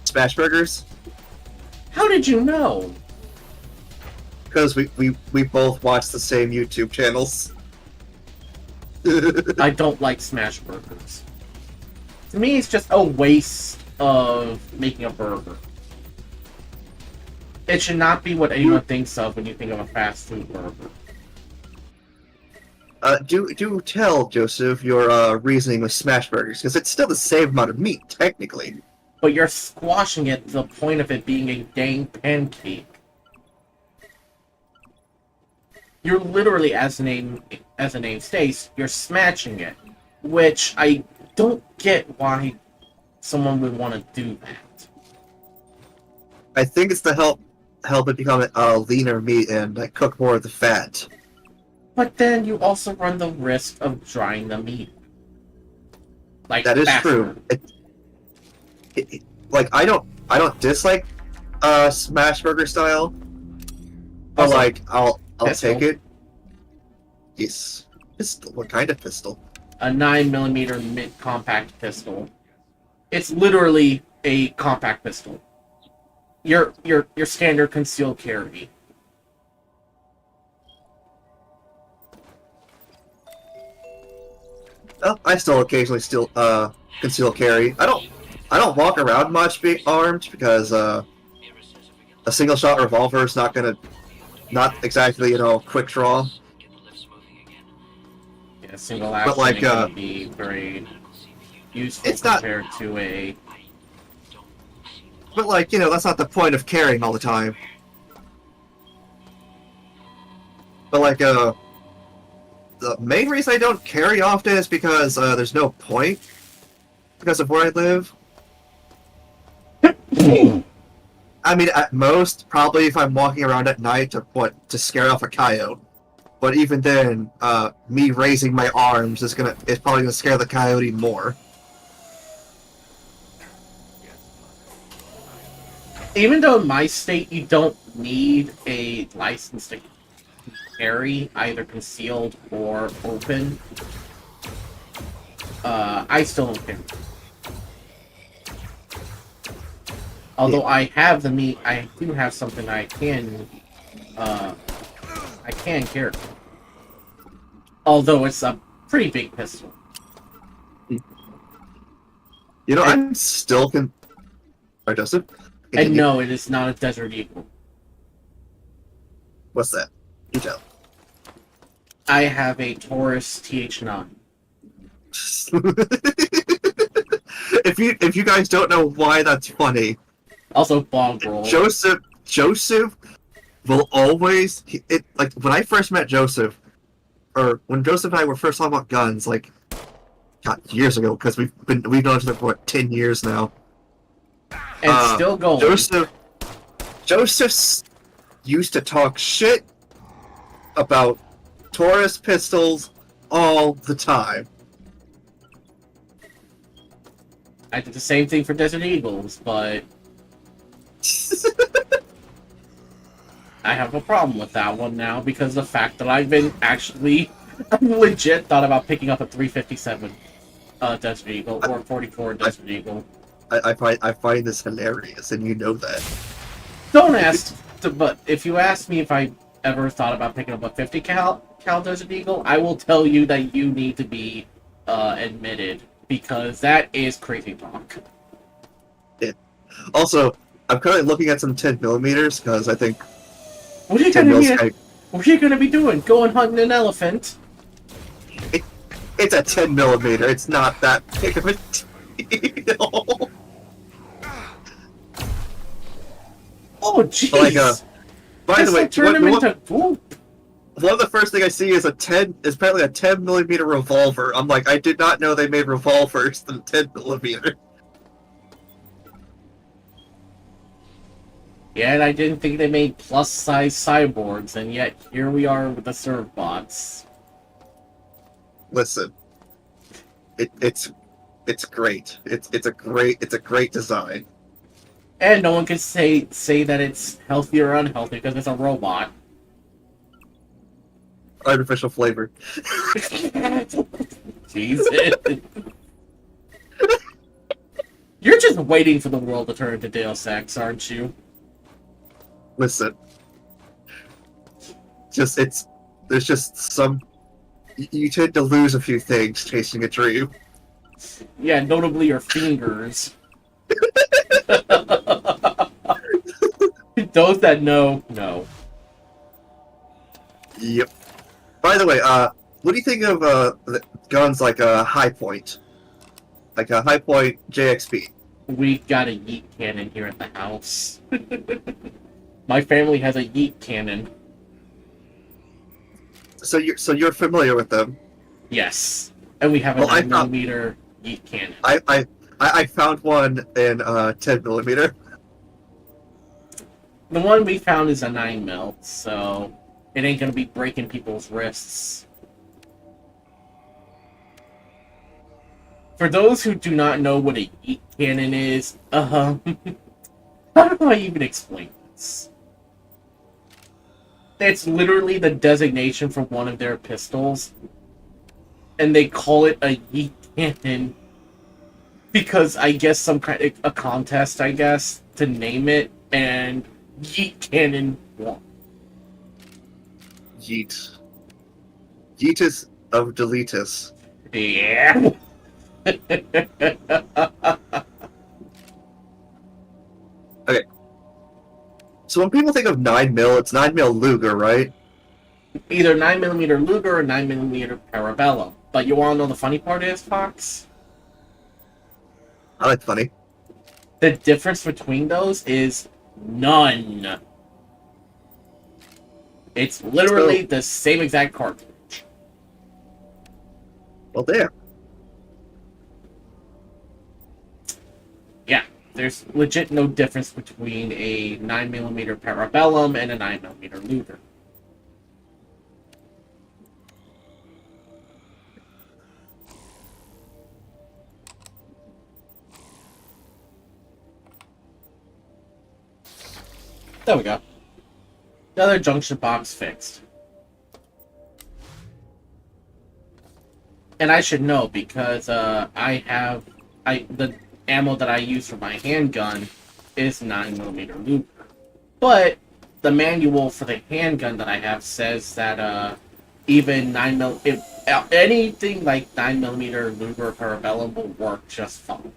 Smash burgers, How did you know? because we both watch the same YouTube channels. I don't like smash burgers. To me, it's just a waste of making a burger. It should not be what anyone thinks of when you think of a fast food burger. Do tell Joseph your reasoning with smash burgers, because it's still the same amount of meat technically. But you're squashing it to the point of it being a dang pancake. You're literally, as the name states, you're smashing it, which I don't get why someone would want to do that. I think it's to help it become a leaner meat and cook more of the fat. But then you also run the risk of drying the meat. Like That is faster. true. Like I don't dislike smash burger style, but Also, like I'll pistol. take it. Yes, pistol. What kind of pistol? A 9mm mid-compact pistol. It's literally a compact pistol. Your standard concealed carry. Oh, I still occasionally conceal carry. I don't walk around much being armed because a single shot revolver is not exactly quick draw. Yeah, single action But, like, can be very useful it's not- compared to a. But like that's not the point of carrying all the time. But like the main reason I don't carry often is because there's no point because of where I live. I mean, at most, probably if I'm walking around at night to scare off a coyote. But even then, me raising my arms is probably gonna scare the coyote more. Even though in my state you don't need a license to carry, either concealed or open, I still don't care. Although I have the meat, I do have something I can carry. Although it's a pretty big pistol. I'm still Sorry, Joseph. And Continue. no, it is not a Desert Eagle. What's that? You tell. I have a Taurus TH9. if you guys don't know why that's funny, Also bog roll. Joseph will always when I first met Joseph, or when Joseph and I were first talking about guns, years ago, because we've known each other for 10 years now. And still going. Joseph used to talk shit about Taurus pistols all the time. I did the same thing for Desert Eagles, but I have a problem with that one now because of the fact that I've legit thought about picking up a 357 Desert Eagle or 44 Desert Eagle. I find this hilarious, and you know that. Don't ask, but if you ask me if I ever thought about picking up a 50 cal Desert Eagle, I will tell you that you need to be admitted, because that is crazy talk. Also, I'm currently looking at some 10 millimeters because I think What are you 10 gonna mils. be? What are you gonna be doing? Going hunting an elephant? It's a 10 millimeter. It's not that big of a deal. Oh, jeez. Like, by the Just way, like turn him one into goop. of the first thing I see is apparently a 10 millimeter revolver. I'm like, I did not know they made revolvers than 10 millimeter. Yeah, and I didn't think they made plus-size cyborgs, and yet here we are with the Servbots. Listen, it's great. It's a great design. And no one can say that it's healthy or unhealthy because it's a robot. Artificial flavor. Jesus. You're just waiting for the world to turn into Deus Ex, aren't you? Listen, there's just some. You tend to lose a few things chasing a dream. Yeah, notably your fingers. Those that know. Yep. By the way, what do you think of guns like a High Point, like a High Point JXP? We got a yeet cannon here at the house. My family has a yeet cannon. So you're familiar with them? Yes, and we have a Well, 9mm yeet cannon. I found one in 10 millimeter. The one we found is a 9mm, so it ain't gonna be breaking people's wrists. For those who do not know what a yeet cannon is, how do I even explain this? It's literally the designation for one of their pistols, and they call it a yeet cannon because I guess some kind of a contest, I guess, to name it, and yeet cannon won. Yeet. Yeetus of Deletus. Yeah. Okay. So when people think of 9mm, it's 9mm Luger, right? Either 9mm Luger or 9mm Parabellum. But you want to know the funny part is, Fox? I like funny. The difference between those is none. It's literally the same exact cartridge. Well, damn. Yeah, there's legit no difference between a 9mm Parabellum and a 9mm Luger. There we go. Another junction box fixed. And I should know because the ammo that I use for my handgun is 9mm Luger. But the manual for the handgun that I have says that even 9mm, if anything like 9mm Luger or Parabellum will work just fine.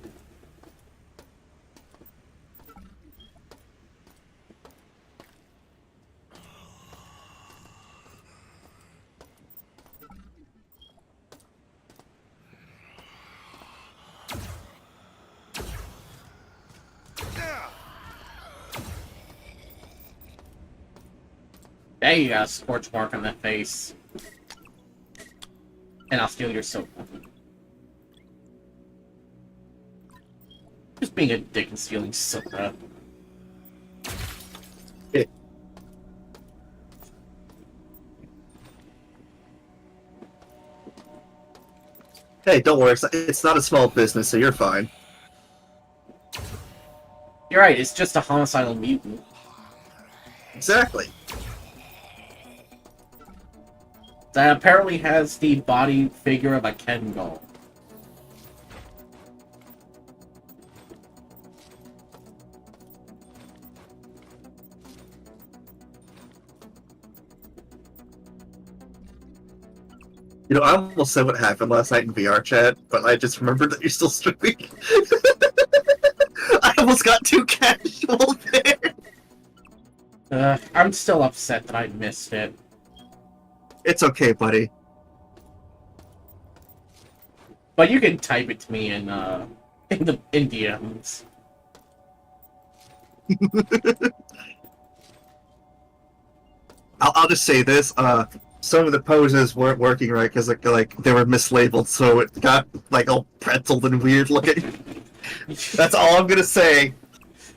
There you got a scorch mark on that face. And I'll steal your soap. Just being a dick and stealing soda. Hey, don't worry. It's not a small business, so you're fine. You're right, it's just a homicidal mutant. Exactly. That apparently has the body figure of a Ken doll. You know, I almost said what happened last night in VR chat, but I just remembered that you're still streaming. I almost got too casual there. I'm still upset that I missed it. It's okay, buddy. But you can type it to me in DMs. I'll just say this: some of the poses weren't working right because like they were mislabeled, so it got like all pretzeled and weird looking. That's all I'm gonna say.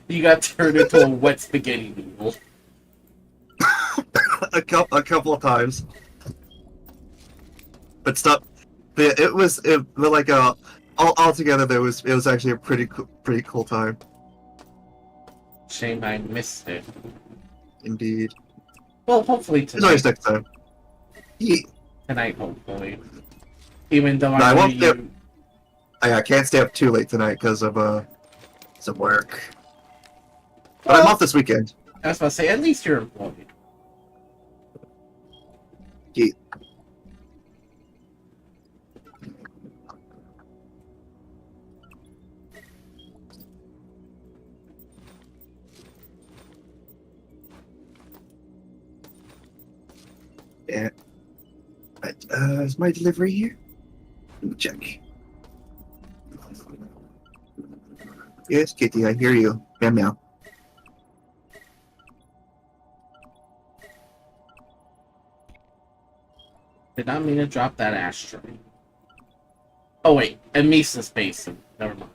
You got turned into a wet spaghetti noodle. a couple of times, but stop. But it was like all together. It was actually a pretty cool time. Shame I missed it. Indeed. Well, hopefully There's always tonight. next time. Yeah. Tonight, hopefully. Even though No, I I know won't you... do- I can't stay up too late tonight because of some work. But I'm Well, off this weekend. I was about to say, at least you're employed. Yeah. Yeah. Is my delivery here? Let me check. Yes, Kitty, I hear you. Meow meow. Did not mean to drop that ashtray. Oh wait, and Misa's basin. Never mind.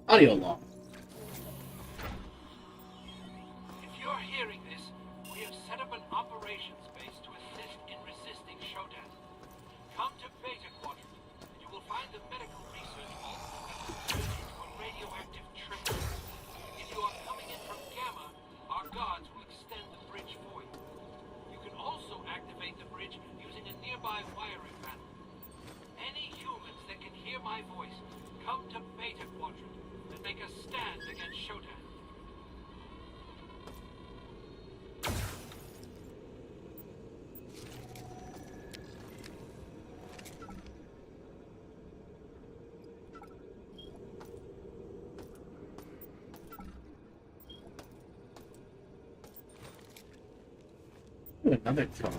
Audio log. If you're hearing this, we have set up an operations base to assist in resisting Shodan. Come to Beta Quadrant, and you will find the medical research vault that will turn into a radioactive triple. If you are coming in from Gamma, our guards will extend the bridge for you. You can also activate the bridge using a nearby wiring panel. Any humans that can hear my voice, come to Beta Quadrant and make a stand against Shodan. Ooh, another card.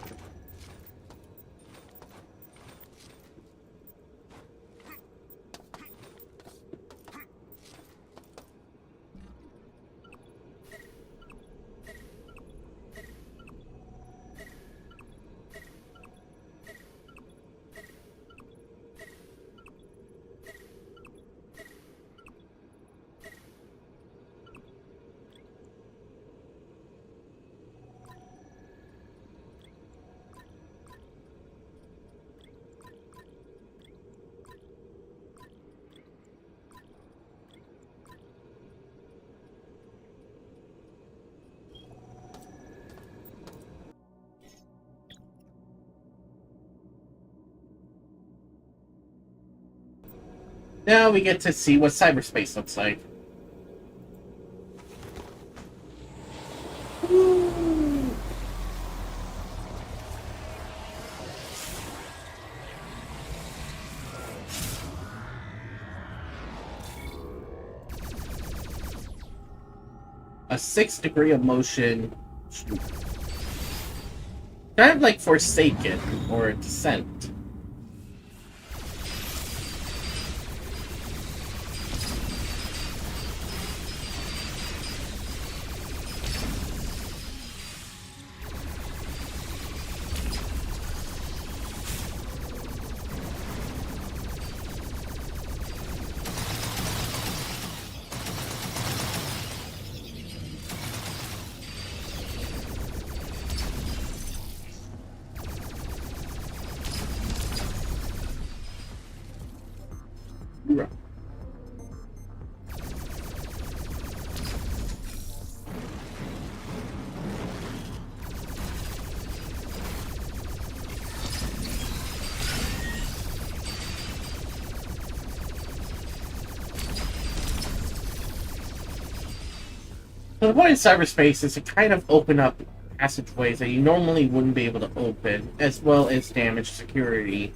Now we get to see what cyberspace looks like. Woo. A 6th degree of motion. Kind of like Forsaken or Descent. So the point in cyberspace is to kind of open up passageways that you normally wouldn't be able to open, as well as damage security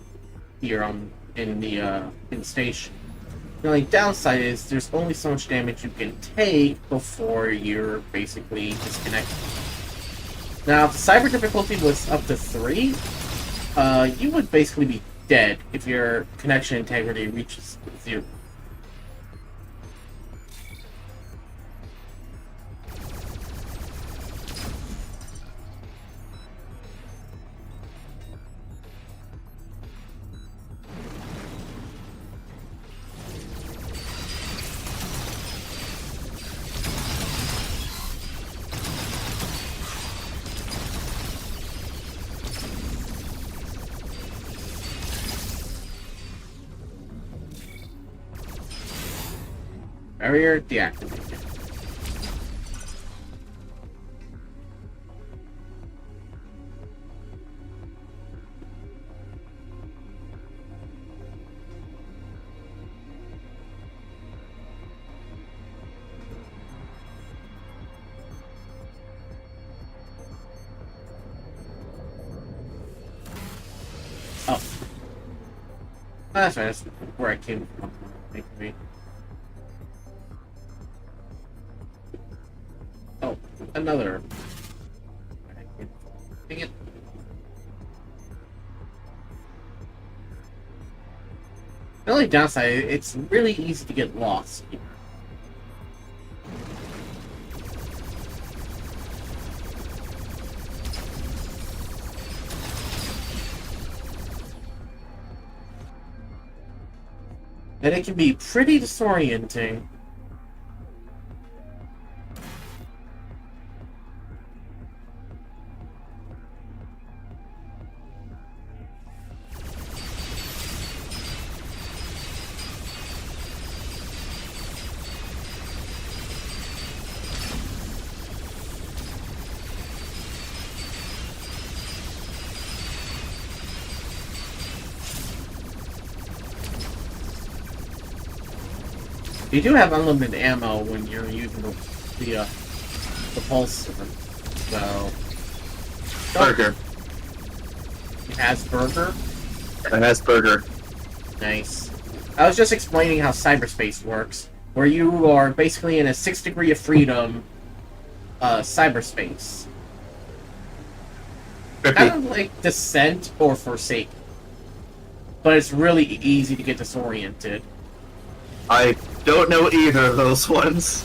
here in the station. The only downside is there's only so much damage you can take before you're basically disconnected. Now, if the cyber difficulty was up to 3, you would basically be dead if your connection integrity reaches 0. Barrier deactivated. Oh. That's right, that's where I came from. Maybe. Oh, another. Dang it. The only downside, it's really easy to get lost here. And it can be pretty disorienting. You do have unlimited ammo when you're using the pulsar, so... Burger. It has burger? It has burger. Nice. I was just explaining how cyberspace works, where you are basically in a 6 degree of freedom cyberspace. Kind of like Descent or Forsaken. But it's really easy to get disoriented. I don't know either of those ones.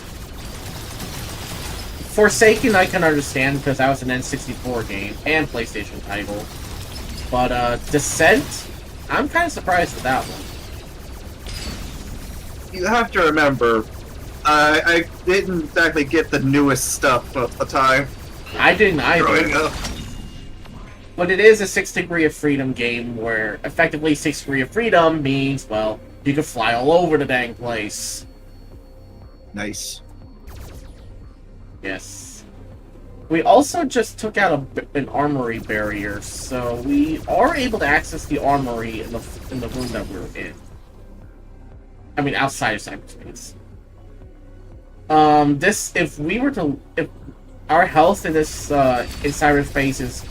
Forsaken I can understand because that was an N64 game and PlayStation title. But Descent, I'm kind of surprised at that one. You have to remember, I didn't exactly get the newest stuff at the time. I didn't Growing either. up. But it is a 6 degree of freedom game where effectively 6 degree of freedom means, well, you can fly all over the dang place. Nice. Yes. We also just took out an armory barrier, so we are able to access the armory in the room that we're in. I mean, outside of cyberspace. If our health in this in cyberspace is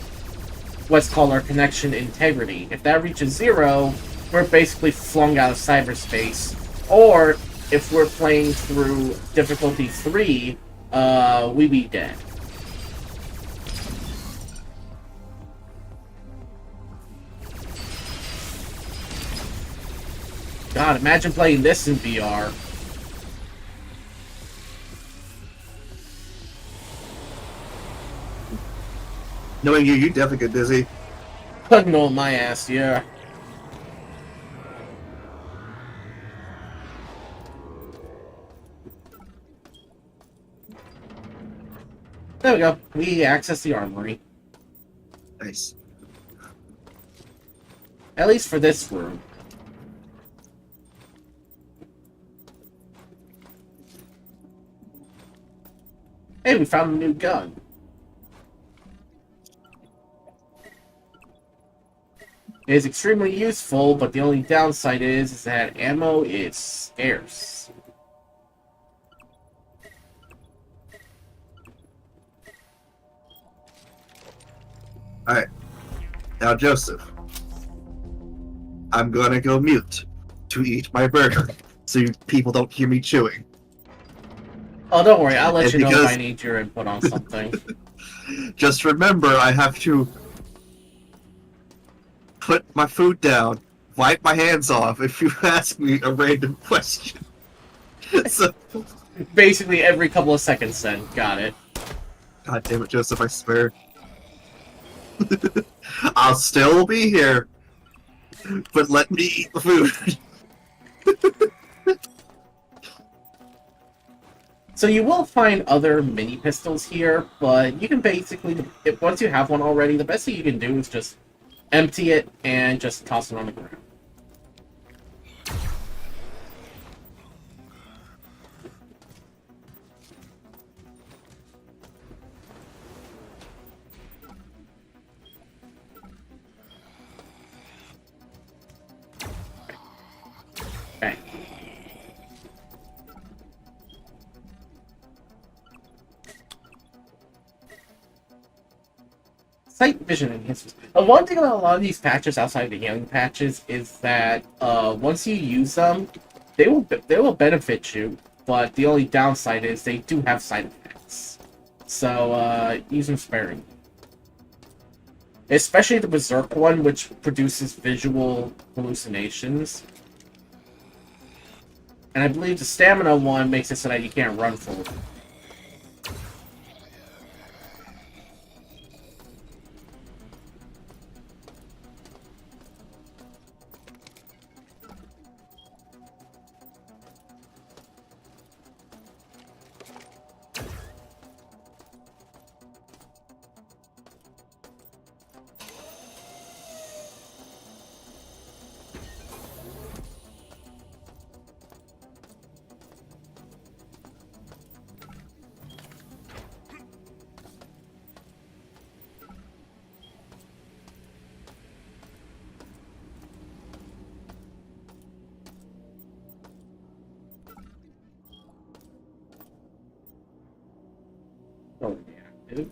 what's called our connection integrity. If that reaches 0, we're basically flung out of cyberspace. Or if we're playing through difficulty 3, we be dead. God, imagine playing this in VR. Knowing you definitely get dizzy. No, my ass, yeah. There we go. We access the armory. Nice. At least for this room. Hey, we found a new gun. It is extremely useful, but the only downside is that ammo is scarce. Alright. Now, Joseph. I'm gonna go mute to eat my burger so people don't hear me chewing. Oh, don't worry. I'll let And you know if I because- need your input on something. Just remember, I have to put my food down, wipe my hands off if you ask me a random question. So, Basically, every couple of seconds then. Got it. God damn it, Joseph, I swear. I'll still be here, but let me eat the food. So you will find other mini pistols here, but you can basically, once you have one already, the best thing you can do is just empty it and just toss it on the ground. Okay. Sight vision enhancements. One thing about a lot of these patches outside of the healing patches is that once you use them, they will benefit you, but the only downside is they do have side effects. So use them sparingly. Especially the Berserk one, which produces visual hallucinations. And I believe the stamina one makes it so that you can't run forward. Oh, yeah, dude.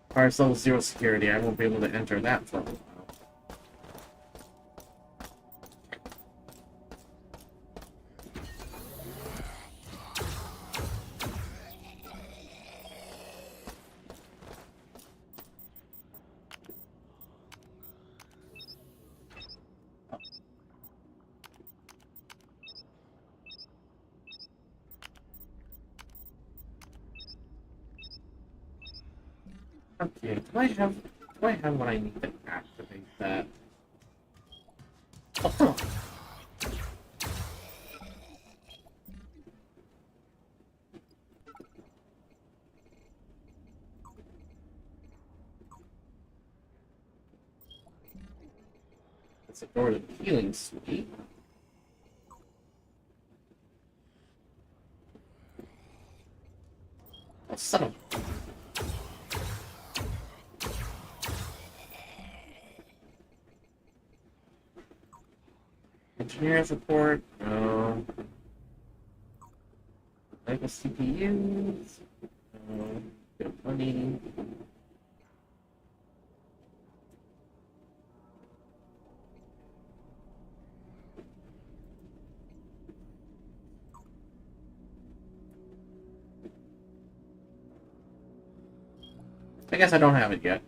Requires level 0 security. I won't be able to enter that for a while. Okay, do I have what I need to activate that? Oh, come on. It's a door to the healing suite. Oh, son of a... Engineer's report. No. Lego CPUs. No. Good money. I guess I don't have it yet.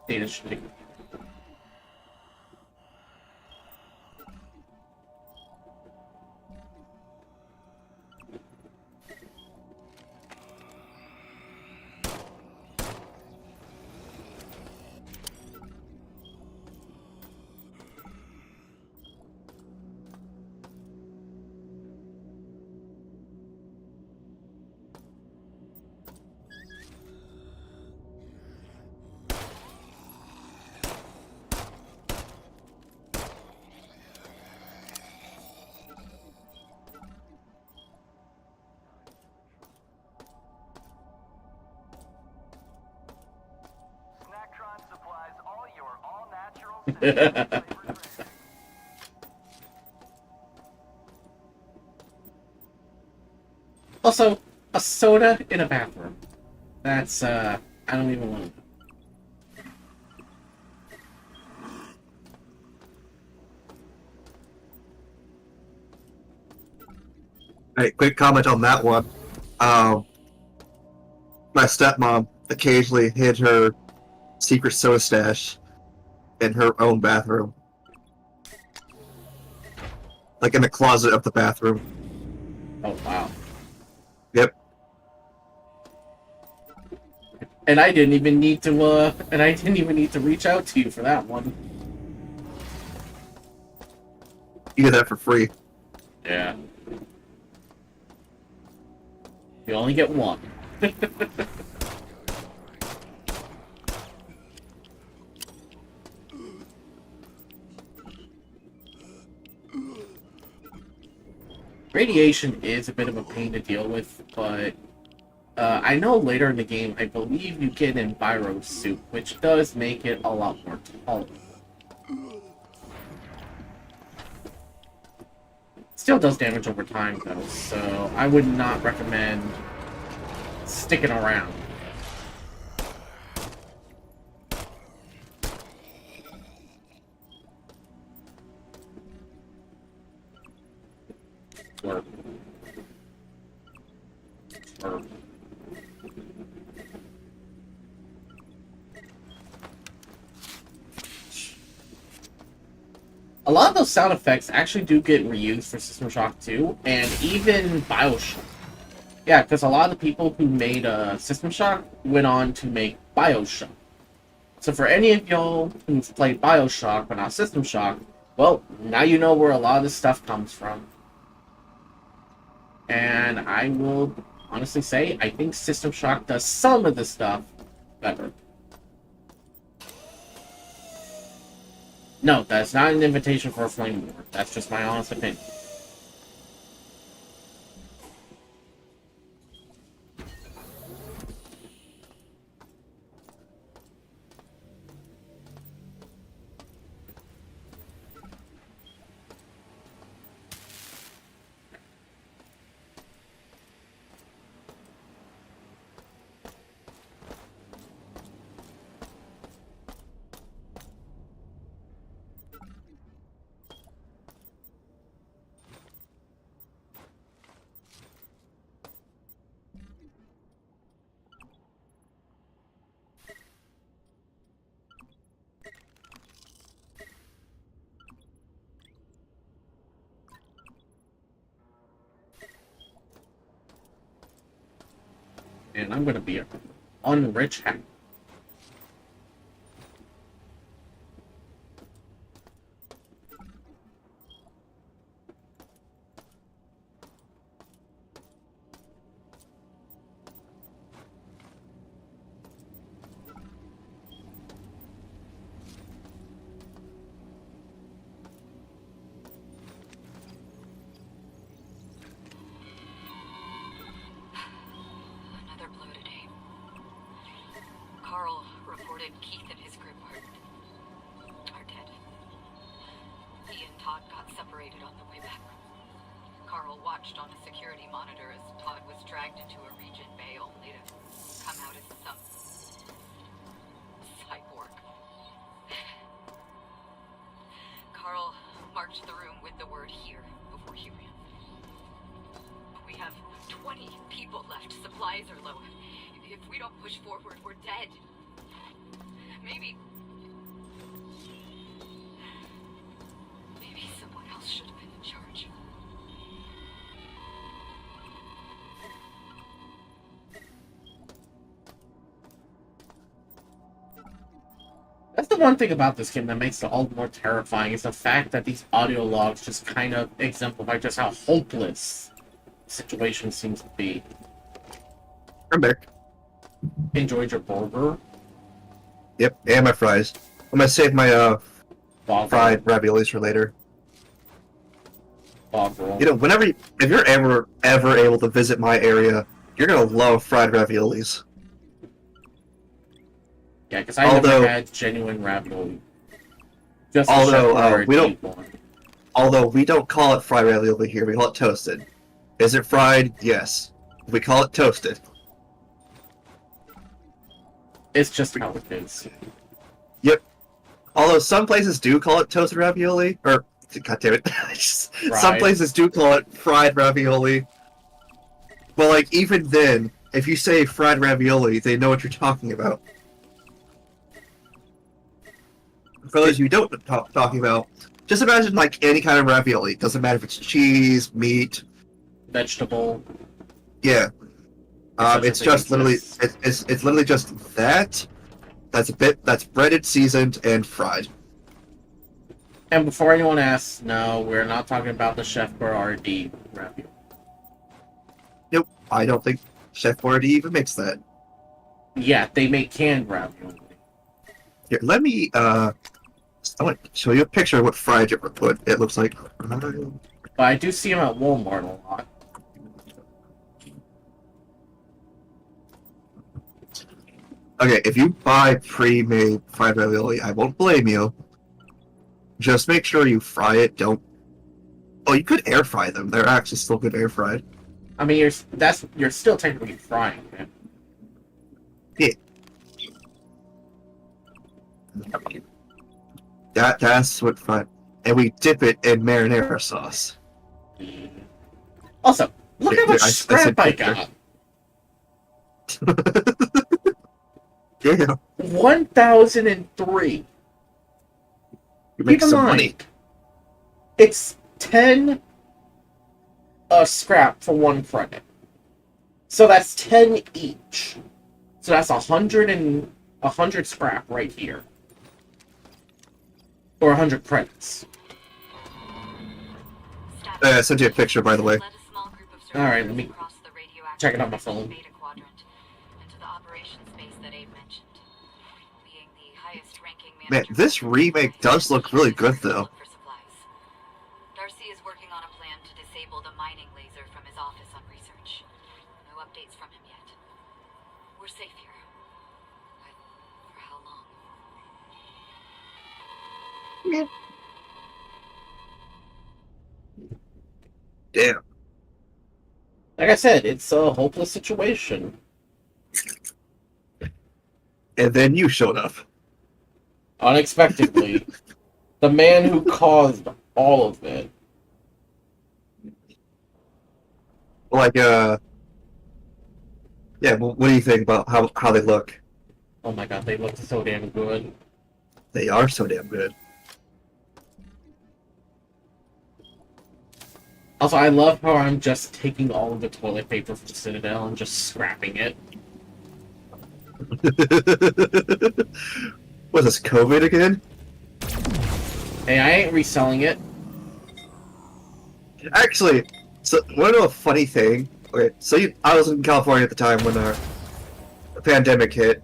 Data sheet. Also, a soda in a bathroom. That's, I don't even want to. Alright, quick comment on that one. My stepmom occasionally hid her secret soda stash in her own bathroom. Like in the closet of the bathroom. Oh, wow. Yep. And I didn't even need to, reach out to you for that one. You get that for free. Yeah. You only get one. Radiation is a bit of a pain to deal with, but I know later in the game, I believe you get an Enviro suit, which does make it a lot more tolerable. Still does damage over time, though, so I would not recommend sticking around. Slurp. Slurp. A lot of those sound effects actually do get reused for System Shock 2, and even Bioshock. Yeah, because a lot of the people who made System Shock went on to make Bioshock. So for any of y'all who've played Bioshock but not System Shock, well, now you know where a lot of this stuff comes from. And I will honestly say, I think System Shock does some of the stuff better. No, that's not an invitation for a flame war. That's just my honest opinion. And I'm gonna be an unrich hack. Another blow today. Carl reported Keith and his group are dead. He and Todd got separated on the way back. Carl watched on a security monitor as Todd was dragged into a region bay only to come out as some cyborg. Carl marked the room with the word "here" before he ran. We have 20 people left. Supplies are low. If we don't push forward, we're dead. Maybe someone else should have been in charge. That's the one thing about this game that makes it all the more terrifying, is the fact that these audio logs just kind of exemplify just how hopeless the situation seems to be. I'm back. Enjoyed your burger? Yep, and my fries. I'm gonna save my Bog fried raviolis for later. Bog roll. You know, if you're ever able to visit my area, you're gonna love fried raviolis. Yeah, because I never had genuine ravioli. Just the Although, Chef we don't- Boyardee one. Although we don't call it fried ravioli here, we call it toasted. Is it fried? Yes. We call it toasted. It's just how it is. Yep. Although some places do call it toasted ravioli, or god damn it, some Fried. places do call it fried ravioli. But like even then, if you say fried ravioli, they know what you're talking about. For those you don't talking about, just imagine like any kind of ravioli. Doesn't matter if it's cheese, meat. Vegetable. Yeah. Such a It's thing just literally exists. it's literally just that. That's breaded, seasoned, and fried. And before anyone asks, no, we're not talking about the Chef Boyardee ravioli. Nope. I don't think Chef Boyardee even makes that. Yeah, they make canned ravioli. Here, let me I want to show you a picture of what fried it looks like. But I do see them at Walmart a lot. Okay, if you buy pre-made fried ravioli, I won't blame you. Just make sure you fry it. Don't. Oh, you could air fry them. They're actually still good air fried. I mean, you're still technically frying it. That's what fried. And we dip it in marinara sauce. Also, look how much I scrap said I picture. got. Yeah, 1,003. you make Keep in some mind, money. it's 10 scrap for one credit. So that's 10 each. So that's 100 scrap right here. Or 100 credits. I sent you a picture, by the way. Alright, let me check it on my phone. Beta quadrant into the operations base that Abe mentioned. Being the highest-ranking Man, manager this remake does look really good, though. for supplies. Darcy is working on a plan to disable the mining laser from his office on research. No updates from him yet. We're safe here. But for how long? Damn. Like I said, it's a hopeless situation. And then you showed up. Unexpectedly. The man who caused all of it. Like, yeah, what do you think about how they look? Oh my god, they look so damn good. They are so damn good. Also, I love how I'm just taking all of the toilet paper from Citadel and just scrapping it. Was this COVID again? Hey, I ain't reselling it. Actually, so want to know a funny thing? Okay, so I was in California at the time when the pandemic hit.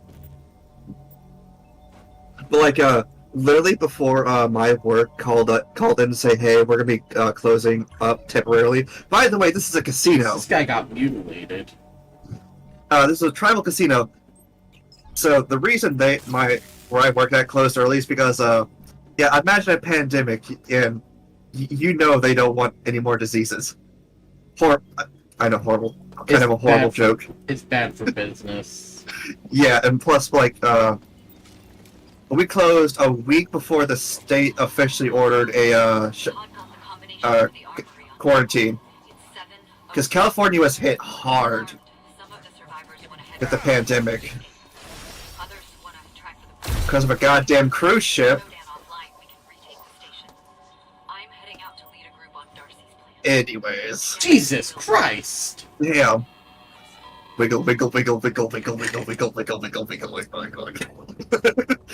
But like, literally before my work called in to say, hey, we're gonna be closing up temporarily. By the way, this is a casino. This guy got mutilated. This is a tribal casino. So the reason where I worked at closed early is because yeah, imagine a pandemic and you know they don't want any more diseases. I know, horrible. Kind of a horrible joke. It's bad for business. Yeah, and plus like we closed a week before the state officially ordered a quarantine because California was hit hard with the pandemic because of a goddamn cruise ship. Anyways, Jesus Christ! damn. Wiggle, wiggle, wiggle, wiggle, wiggle, wiggle, wiggle, wiggle, wiggle, wiggle, wiggle, wiggle, wiggle.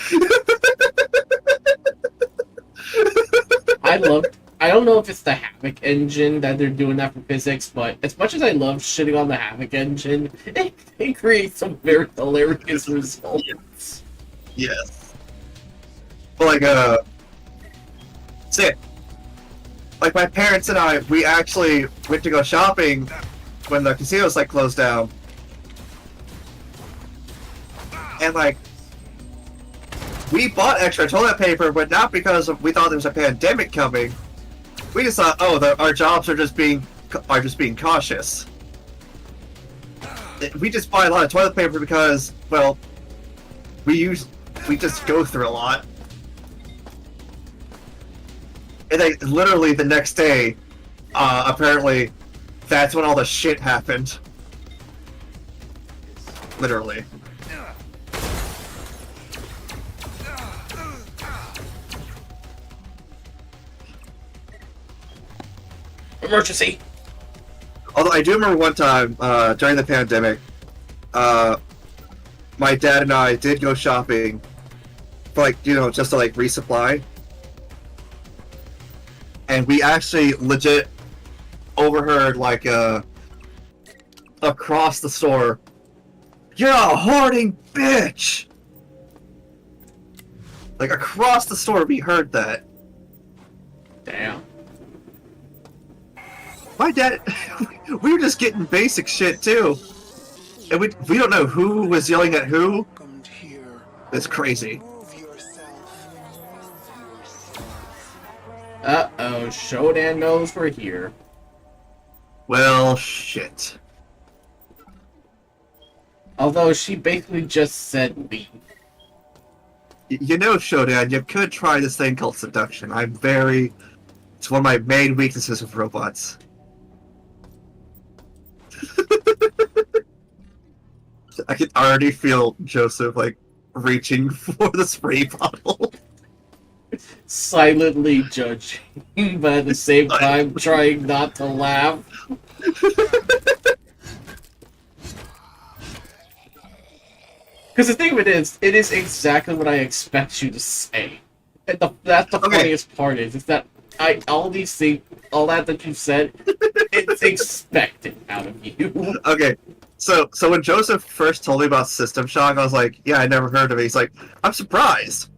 I don't know if it's the Havoc engine that they're doing that for physics, but as much as I love shitting on the Havoc engine, it creates some very hilarious results. Yes. But like, see, like my parents and I, we actually went to go shopping when the casinos like closed down. And like, we bought extra toilet paper, but not because we thought there was a pandemic coming. We just thought, oh, our jobs are just being cautious. We just buy a lot of toilet paper because, well, we just go through a lot. And then literally the next day, apparently, that's when all the shit happened. Literally. Emergency! Although I do remember one time, during the pandemic, my dad and I did go shopping for, like, you know, just to, like, resupply. And we actually legit overheard, like, across the store, "You're a hoarding bitch!" Like, across the store we heard that. Damn. My dad, we were just getting basic shit too. And we don't know who was yelling at who. It's crazy. Uh-oh, Shodan knows we're here. Well, shit. Although she basically just said leave. You know, Shodan, you could try this thing called seduction. It's one of my main weaknesses with robots. I can already feel Joseph, like, reaching for the spray bottle. Silently judging, but at the same time trying not to laugh. Because the thing of it is exactly what I expect you to say. And that's the funniest part is that all these things, all that you said, it's expected out of you. Okay, so when Joseph first told me about System Shock, I was like, yeah, I never heard of it. He's like, I'm surprised.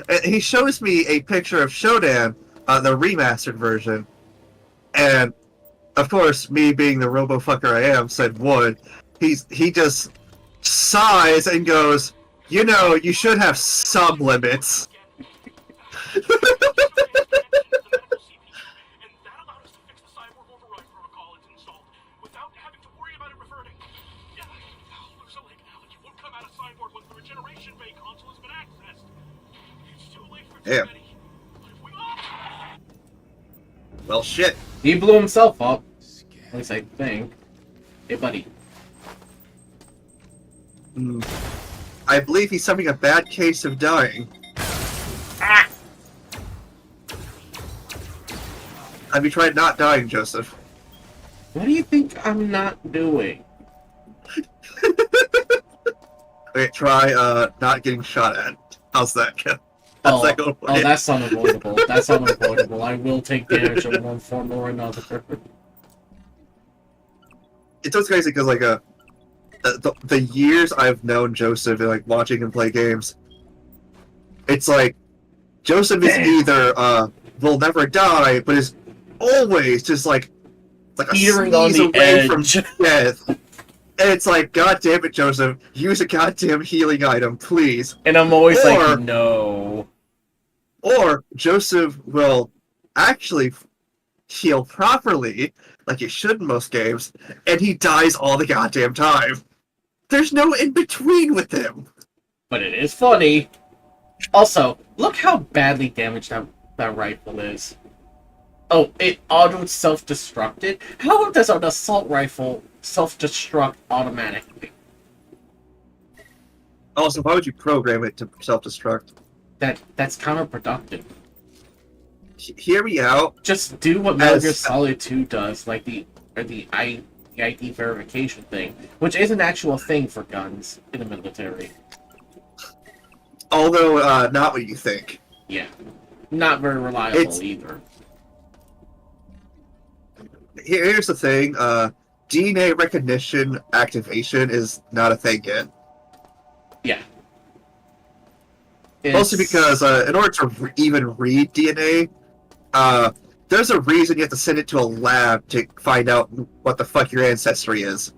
And he shows me a picture of Shodan, the remastered version. And, of course, me being the robo-fucker I am, said would. He just sighs and goes, you know, you should have some limits. Damn. Well, shit. He blew himself up. At least I think. Hey, buddy. I believe he's having a bad case of dying. Ah! Have you tried not dying, Joseph? What do you think I'm not doing? Okay, try not getting shot at. How's that go? How's that going? Oh, that's unavoidable. That's unavoidable. I will take damage in one form or another. It's always crazy because, like, the years I've known Joseph and, like, watching him play games, it's like Joseph is either will never die, but is always just like a Teetering on sneeze the away edge. from death. And it's like, God damn it, Joseph, use a goddamn healing item, please. And I'm always like, no. Or Joseph will actually heal properly, like he should in most games, and he dies all the goddamn time. There's no in between with him. But it is funny. Also, look how badly damaged that rifle is. Oh, it auto self-destructed? How does an assault rifle self-destruct automatically? Also, why would you program it to self-destruct? That's counterproductive. Hear me out. Just do what Metal Gear Solid 2 does, like the ID verification thing, which is an actual thing for guns in the military. Although, not what you think. Yeah. Not very reliable either. Here's the thing, DNA recognition activation is not a thing yet. Yeah. Mostly because, in order to even read DNA, there's a reason you have to send it to a lab to find out what the fuck your ancestry is.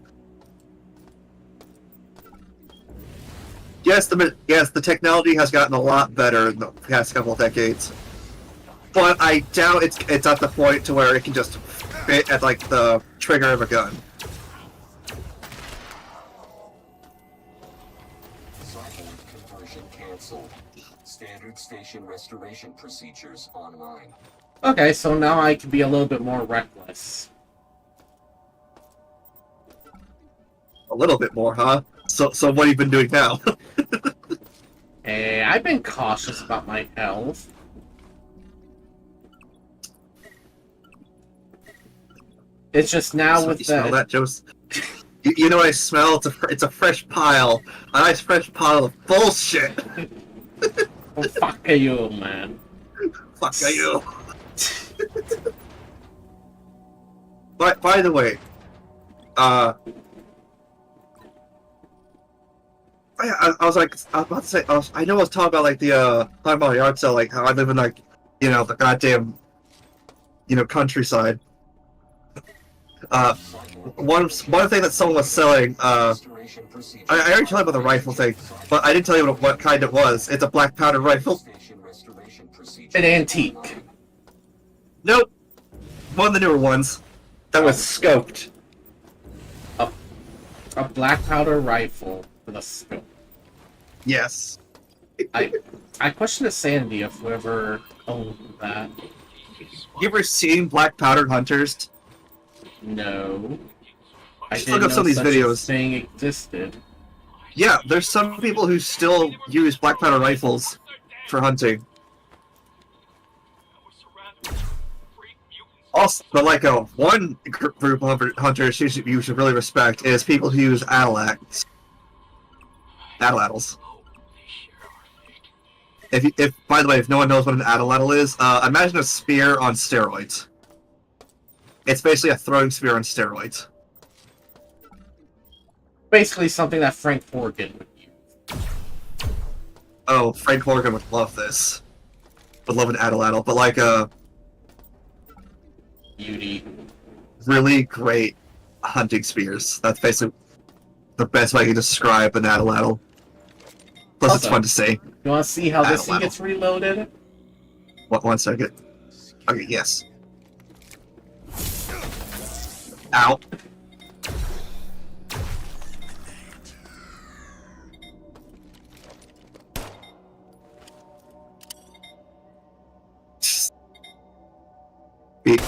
Yes, the technology has gotten a lot better in the past couple of decades, but I doubt it's at the point to where it can just fit at like the trigger of a gun. Cycle conversion canceled. Standard station restoration procedures online. Okay, so now I can be a little bit more reckless. A little bit more, huh? So what have you been doing now? Hey, I've been cautious about my health. It's just now So with you smell the... that, Joseph? You know what I smell? It's a fresh pile. A nice fresh pile of bullshit. Oh, fuck you, man. Fuck you. By the way, I was about to say, I know I was talking about like talking about the yard sale, like how I live in like, the goddamn, countryside. One thing that someone was selling, I already told you about the rifle thing, but I didn't tell you what kind it was. It's a black powder rifle. An antique. Nope. One of the newer ones that was scoped. A black powder rifle with a scope. Yes. I question the sanity of whoever owned that. You ever seen black powder hunters? No. I Just didn't look up know some of these such videos. a thing existed. Yeah, there's some people who still use black powder rifles for hunting. Also, but like one group of hunters you should really respect is people who use atlatls. Atlatls. If by the way, if no one knows what an atlatl is, imagine a spear on steroids. It's basically a throwing spear on steroids. Basically something that Frank Morgan would use. Oh, Frank Morgan would love this. Would love an atlatl, but like Beauty. really great hunting spears. That's basically the best way I can describe an atlatl. Plus, it's Also, fun to say. You want to see how this thing Atlatl. gets reloaded? One second. Okay, yes. Ow. Beep.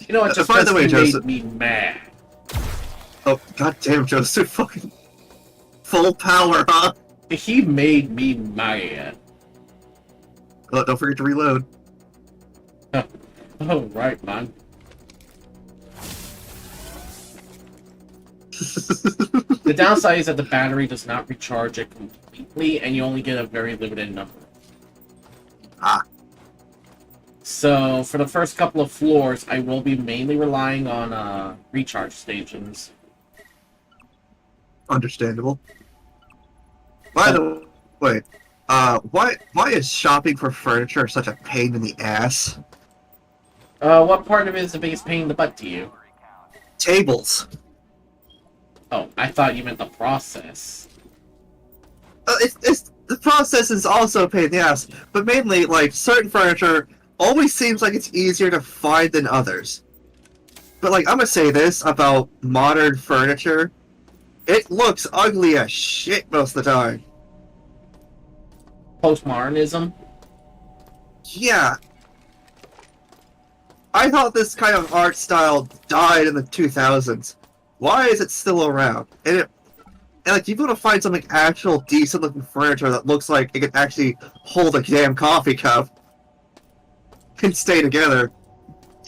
You know what? Just By the way, made Joseph. me mad. Oh, goddamn, Joseph! Fucking full power, huh? He made me mad. Oh, don't forget to reload. Oh, right, man. The downside is that the battery does not recharge it completely, and you only get a very limited number. Ah. So, for the first couple of floors, I will be mainly relying on recharge stations. Understandable. By the way, why is shopping for furniture such a pain in the ass? What part of it is the biggest pain in the butt to you? Tables. Oh, I thought you meant the process. It's the process is also a pain in the ass, but mainly like certain furniture always seems like it's easier to find than others. But like I'm gonna say this about modern furniture, it looks ugly as shit most of the time. Postmodernism? Yeah. I thought this kind of art style died in the 2000s. Why is it still around? And like, you want to find something actual decent looking furniture that looks like it can actually hold a damn coffee cup and stay together.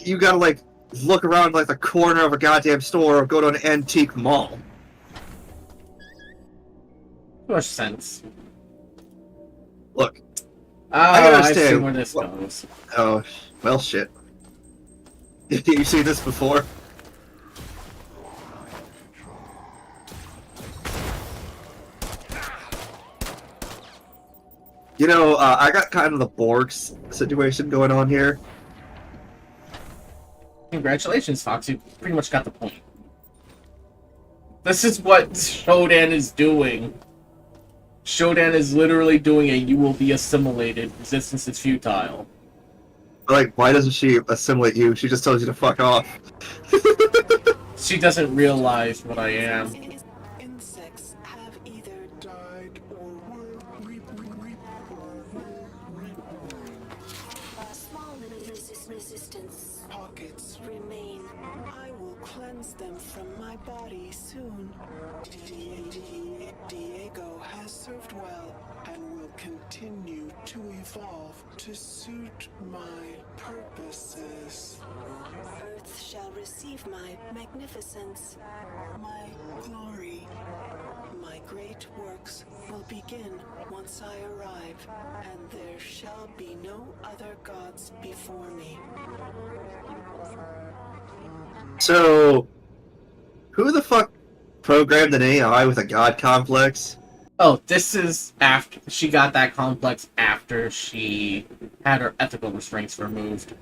You gotta like look around like the corner of a goddamn store or go to an antique mall. Too much sense. Look. Oh, I I've understand. seen where this goes. Oh, well, shit. You seen this before? You know, I got kind of the Borgs situation going on here. Congratulations, Fox. You pretty much got the point. This is what Shodan is doing. Shodan is literally doing a "you will be assimilated, resistance is futile." Like, why doesn't she assimilate you? She just tells you to fuck off. She doesn't realize what I am. Insects have either died or were small resistance pockets remain. I will cleanse them from my body soon. Diego has served well and will continue to evolve to suit my purposes. Earth shall receive my magnificence, my glory. My great works will begin once I arrive, and there shall be no other gods before me. So, who the fuck programmed an AI with a god complex? Oh, this is after she got that complex after she had her ethical restraints removed.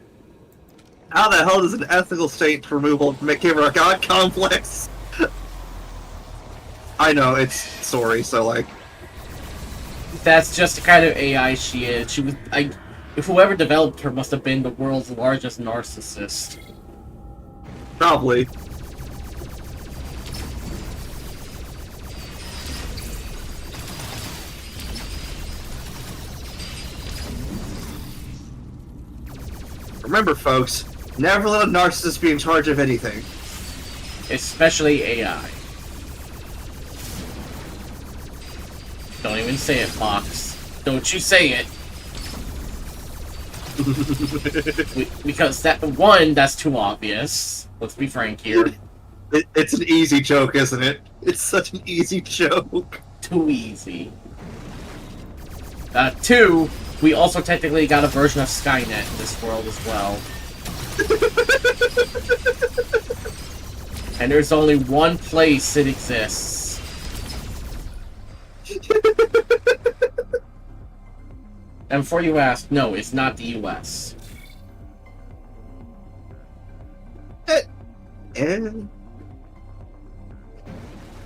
How the hell does an ethical state removal give her a god complex? I know, it's sorry, so like... That's just the kind of AI she is. She was, if whoever developed her must have been the world's largest narcissist. Probably. Remember, folks, never let a narcissist be in charge of anything. Especially AI. Don't even say it, Fox. Don't you say it. Because that's too obvious. Let's be frank here. It's an easy joke, isn't it? It's such an easy joke. Too easy. 2, we also technically got a version of Skynet in this world as well. And there's only one place it exists. And before you ask, no, it's not the US.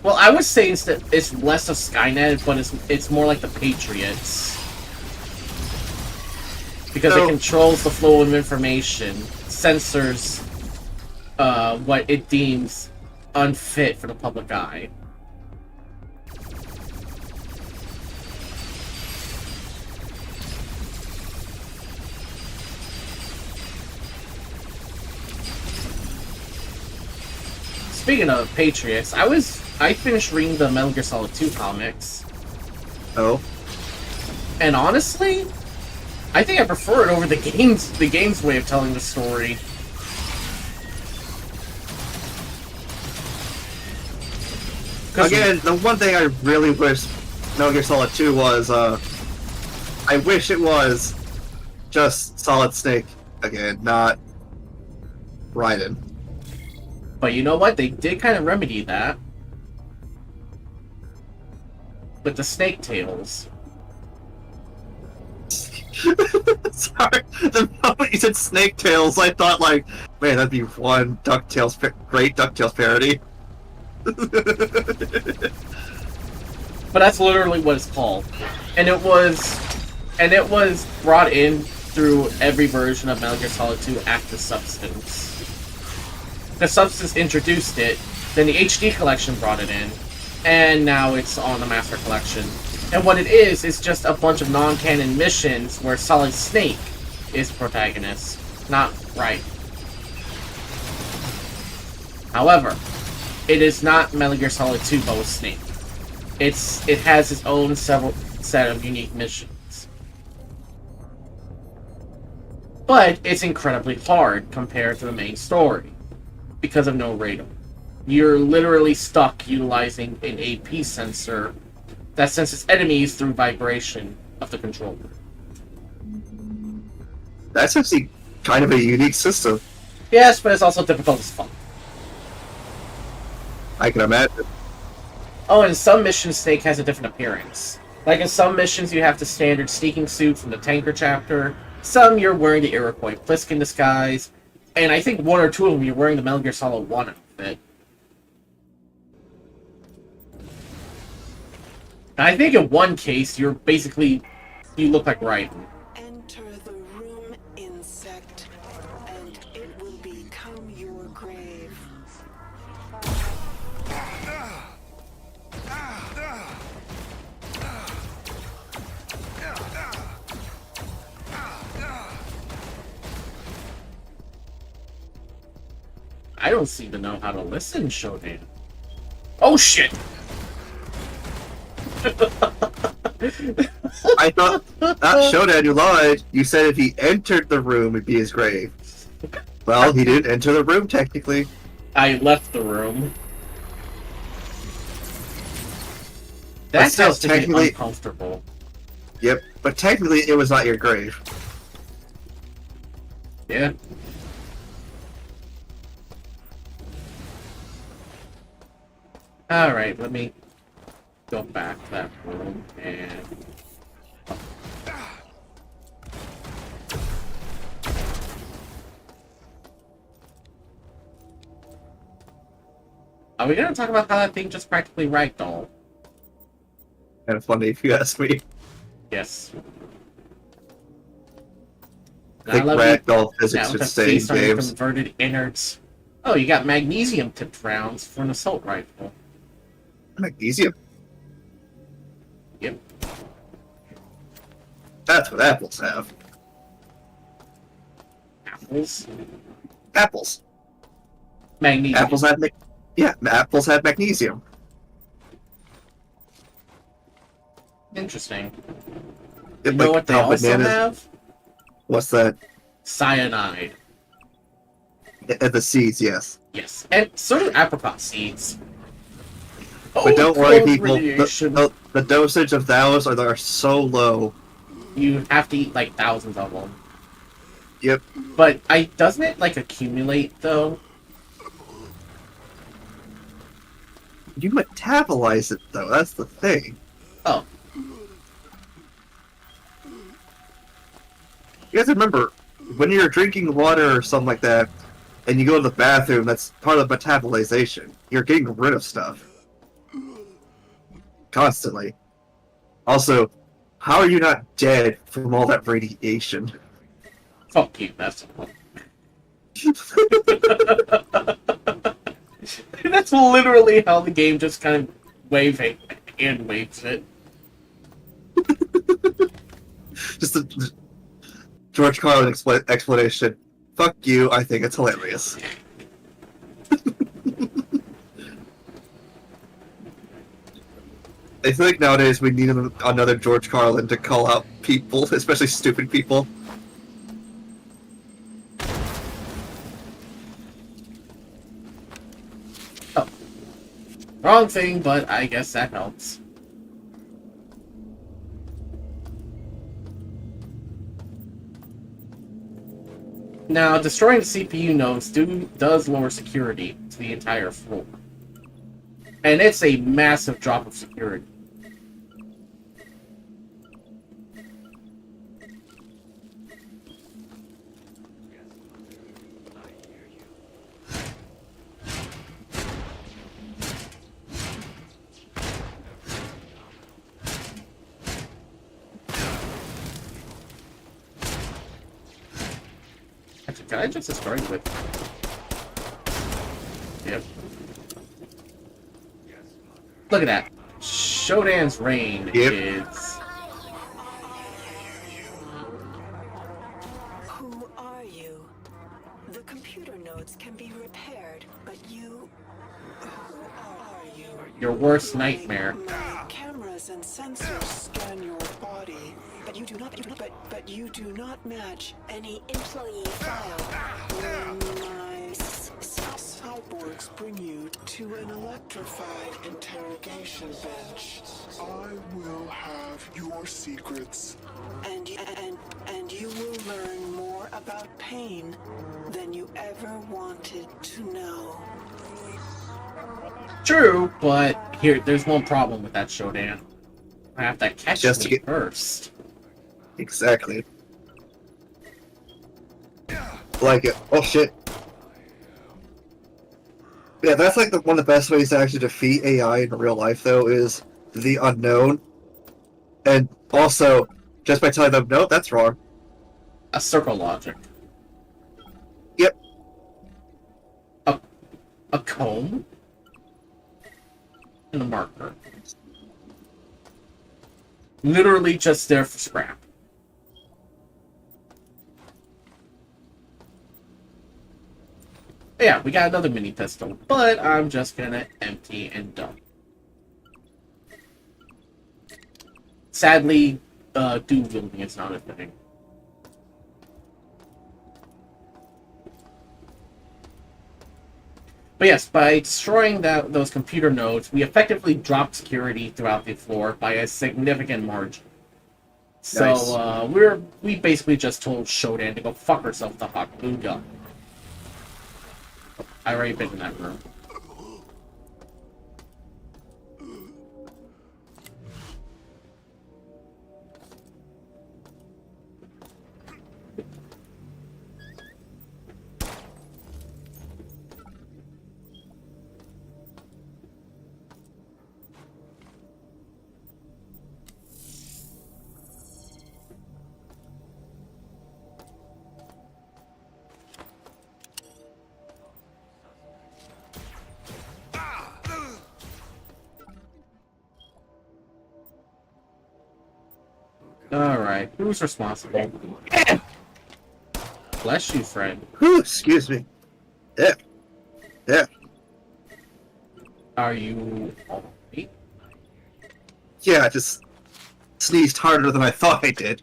Well, I would say instead it's less of Skynet, but it's more like the Patriots. Because it controls the flow of information, censors what it deems unfit for the public eye. Speaking of Patriots, I finished reading the Metal Gear Solid 2 comics. Oh. And honestly, I think I prefer it over the game's way of telling the story. Again, the one thing I really wish Metal Gear Solid 2 was, I wish it was just Solid Snake again, not Raiden. But you know what? They did kind of remedy that. With the Snake Tails. Sorry, the moment you said Snake Tails, I thought like, man, that'd be one DuckTales, great DuckTales parody. But that's literally what it's called. And it was brought in through every version of Metal Gear Solid 2 after Substance. The Substance introduced it, then the HD collection brought it in, and now it's on the Master Collection. And what it is just a bunch of non-canon missions where Solid Snake is protagonist, not Raiden. However, it is not Metal Gear Solid 2 but with Snake. It has its own set of unique missions. But it's incredibly hard compared to the main story, because of no radar. You're literally stuck utilizing an AP sensor that senses enemies through vibration of the controller. That's actually kind of a unique system. Yes, but it's also difficult as fuck. I can imagine. Oh, and some missions, Snake has a different appearance. Like in some missions, you have the standard sneaking suit from the Tanker chapter. Some, you're wearing the Iroquois Pliskin disguise. And I think one or two of them you're wearing the Metal Gear Solid 1 outfit. And I think in one case, you look like Raiden. Enter the room, insect, and it will become your grave. I don't seem to know how to listen, Shodan. Oh shit! I thought that Shodan, you lied. You said if he entered the room, it'd be his grave. Well, he didn't enter the room technically. I left the room. But That still, has to be technically- uncomfortable. Yep, but technically it was not your grave. Yeah. Alright, let me go back to that room and... Are we gonna talk about how that thing just practically ragdoll? Kind of funny if you ask me. Yes. I think love ragdoll you. physics Now, should the stay in face on your games. converted innards. Oh, you got magnesium tipped rounds for an assault rifle. Magnesium. Yep. That's what apples have. Apples. Apples. Magnesium. Apples have apples have magnesium. Interesting. You You know what they also have? What's that? Cyanide. The seeds, yes. Yes. And so do apricot seeds. But don't worry, cold people. radiation. The dosage of those are so low. You have to eat like thousands of them. Yep. But doesn't it like accumulate though? You metabolize it though. That's the thing. Oh. You guys remember when you're drinking water or something like that, and you go to the bathroom? That's part of metabolization. You're getting rid of stuff constantly. Also, how are you not dead from all that radiation? Fuck you, that's That's literally how the game just kind of waves it. Just a George Carlin explanation. Fuck you, I think it's hilarious. I feel like nowadays we need another George Carlin to call out people, especially stupid people. Oh. Wrong thing, but I guess that helps. Now, destroying the CPU nodes does lower security to the entire floor. And it's a massive drop of security. Actually, can I just destroy it with... Yep. Look at that. Shodan's reign is... Who are you? The computer nodes can be repaired, but you... Who are you? Your worst nightmare. My cameras and sensors scan your body, but you do not match any employee file. When my cyborgs bring you to an electrified interrogation bench, I will have your secrets. and you will learn more about pain than you ever wanted to know. True, but there's one problem with that Shodan. I have to catch Just me to get- first. Exactly. Like it. Oh shit. Yeah, that's like one of the best ways to actually defeat AI in real life, though, is the unknown. And also, just by telling them, no, that's wrong. A circle logic. Yep. A comb? And a marker. Literally just there for scrap. Yeah, we got another mini pistol, but I'm just gonna empty and dump. Sadly, dual wielding is not a thing. But yes, by destroying those computer nodes, we effectively dropped security throughout the floor by a significant margin. So Nice. we basically just told Shodan to go fuck herself with the hot glue gun. I already been in that room. Alright, who's responsible? Bless you, friend. Whew, excuse me. Yeah. Yeah. Are you alright? Yeah, I just sneezed harder than I thought I did.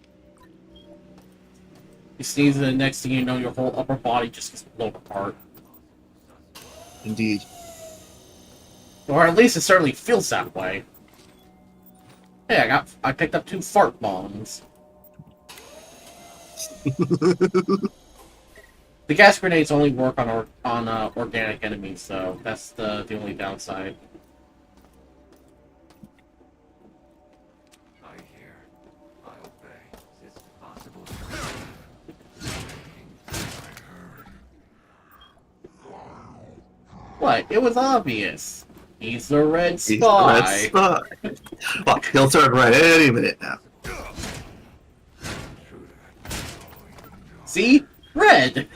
You sneeze and the next thing you know, your whole upper body just gets blown apart. Indeed. Or at least it certainly feels that way. Hey, I picked up 2 fart bombs. The gas grenades only work on organic enemies, so that's the only downside. I hear. I obey. It's possible. What? It was obvious. He's the red He's spy. the red spot. Well, he'll turn red any minute now. See? Red!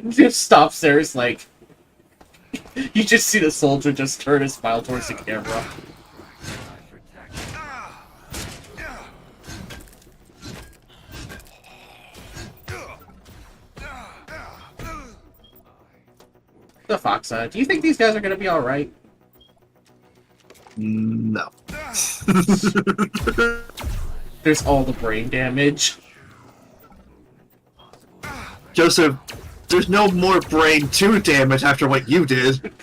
Just stops there, it's like... You just see the soldier just turn his smile towards the camera. The Fox, do you think these guys are gonna be alright? No. There's all the brain damage. Joseph, there's no more brain 2 damage after what you did.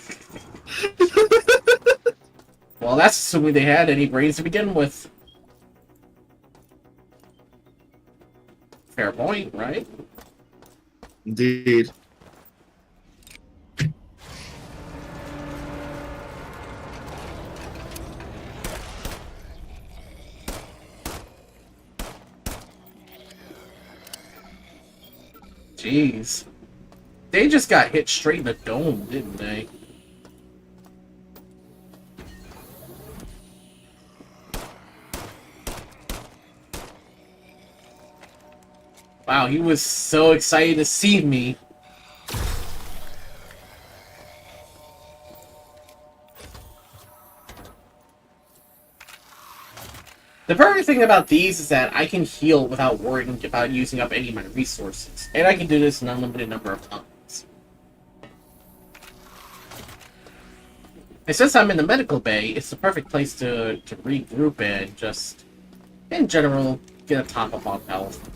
Well, that's assuming they had any brains to begin with. Fair point, right? Indeed. Jeez. They just got hit straight in the dome, didn't they? Wow, he was so excited to see me. The perfect thing about these is that I can heal without worrying about using up any of my resources. And I can do this an unlimited number of times. And since I'm in the medical bay, it's the perfect place to regroup and just, in general, get a top up on health.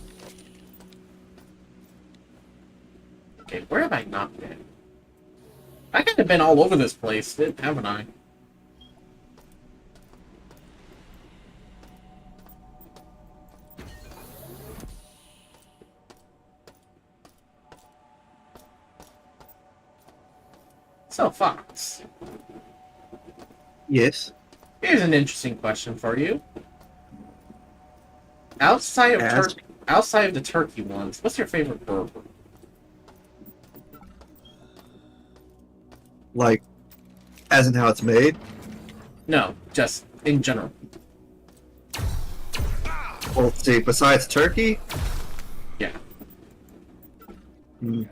Okay, where have I not been? I kind of been all over this place, haven't I? So, Fox. Yes. Here's an interesting question for you. Outside of Ask. outside of the turkey ones, what's your favorite burger? Like, as in how it's made. No, just in general. Well, let's see. Besides turkey, Yeah. hmm.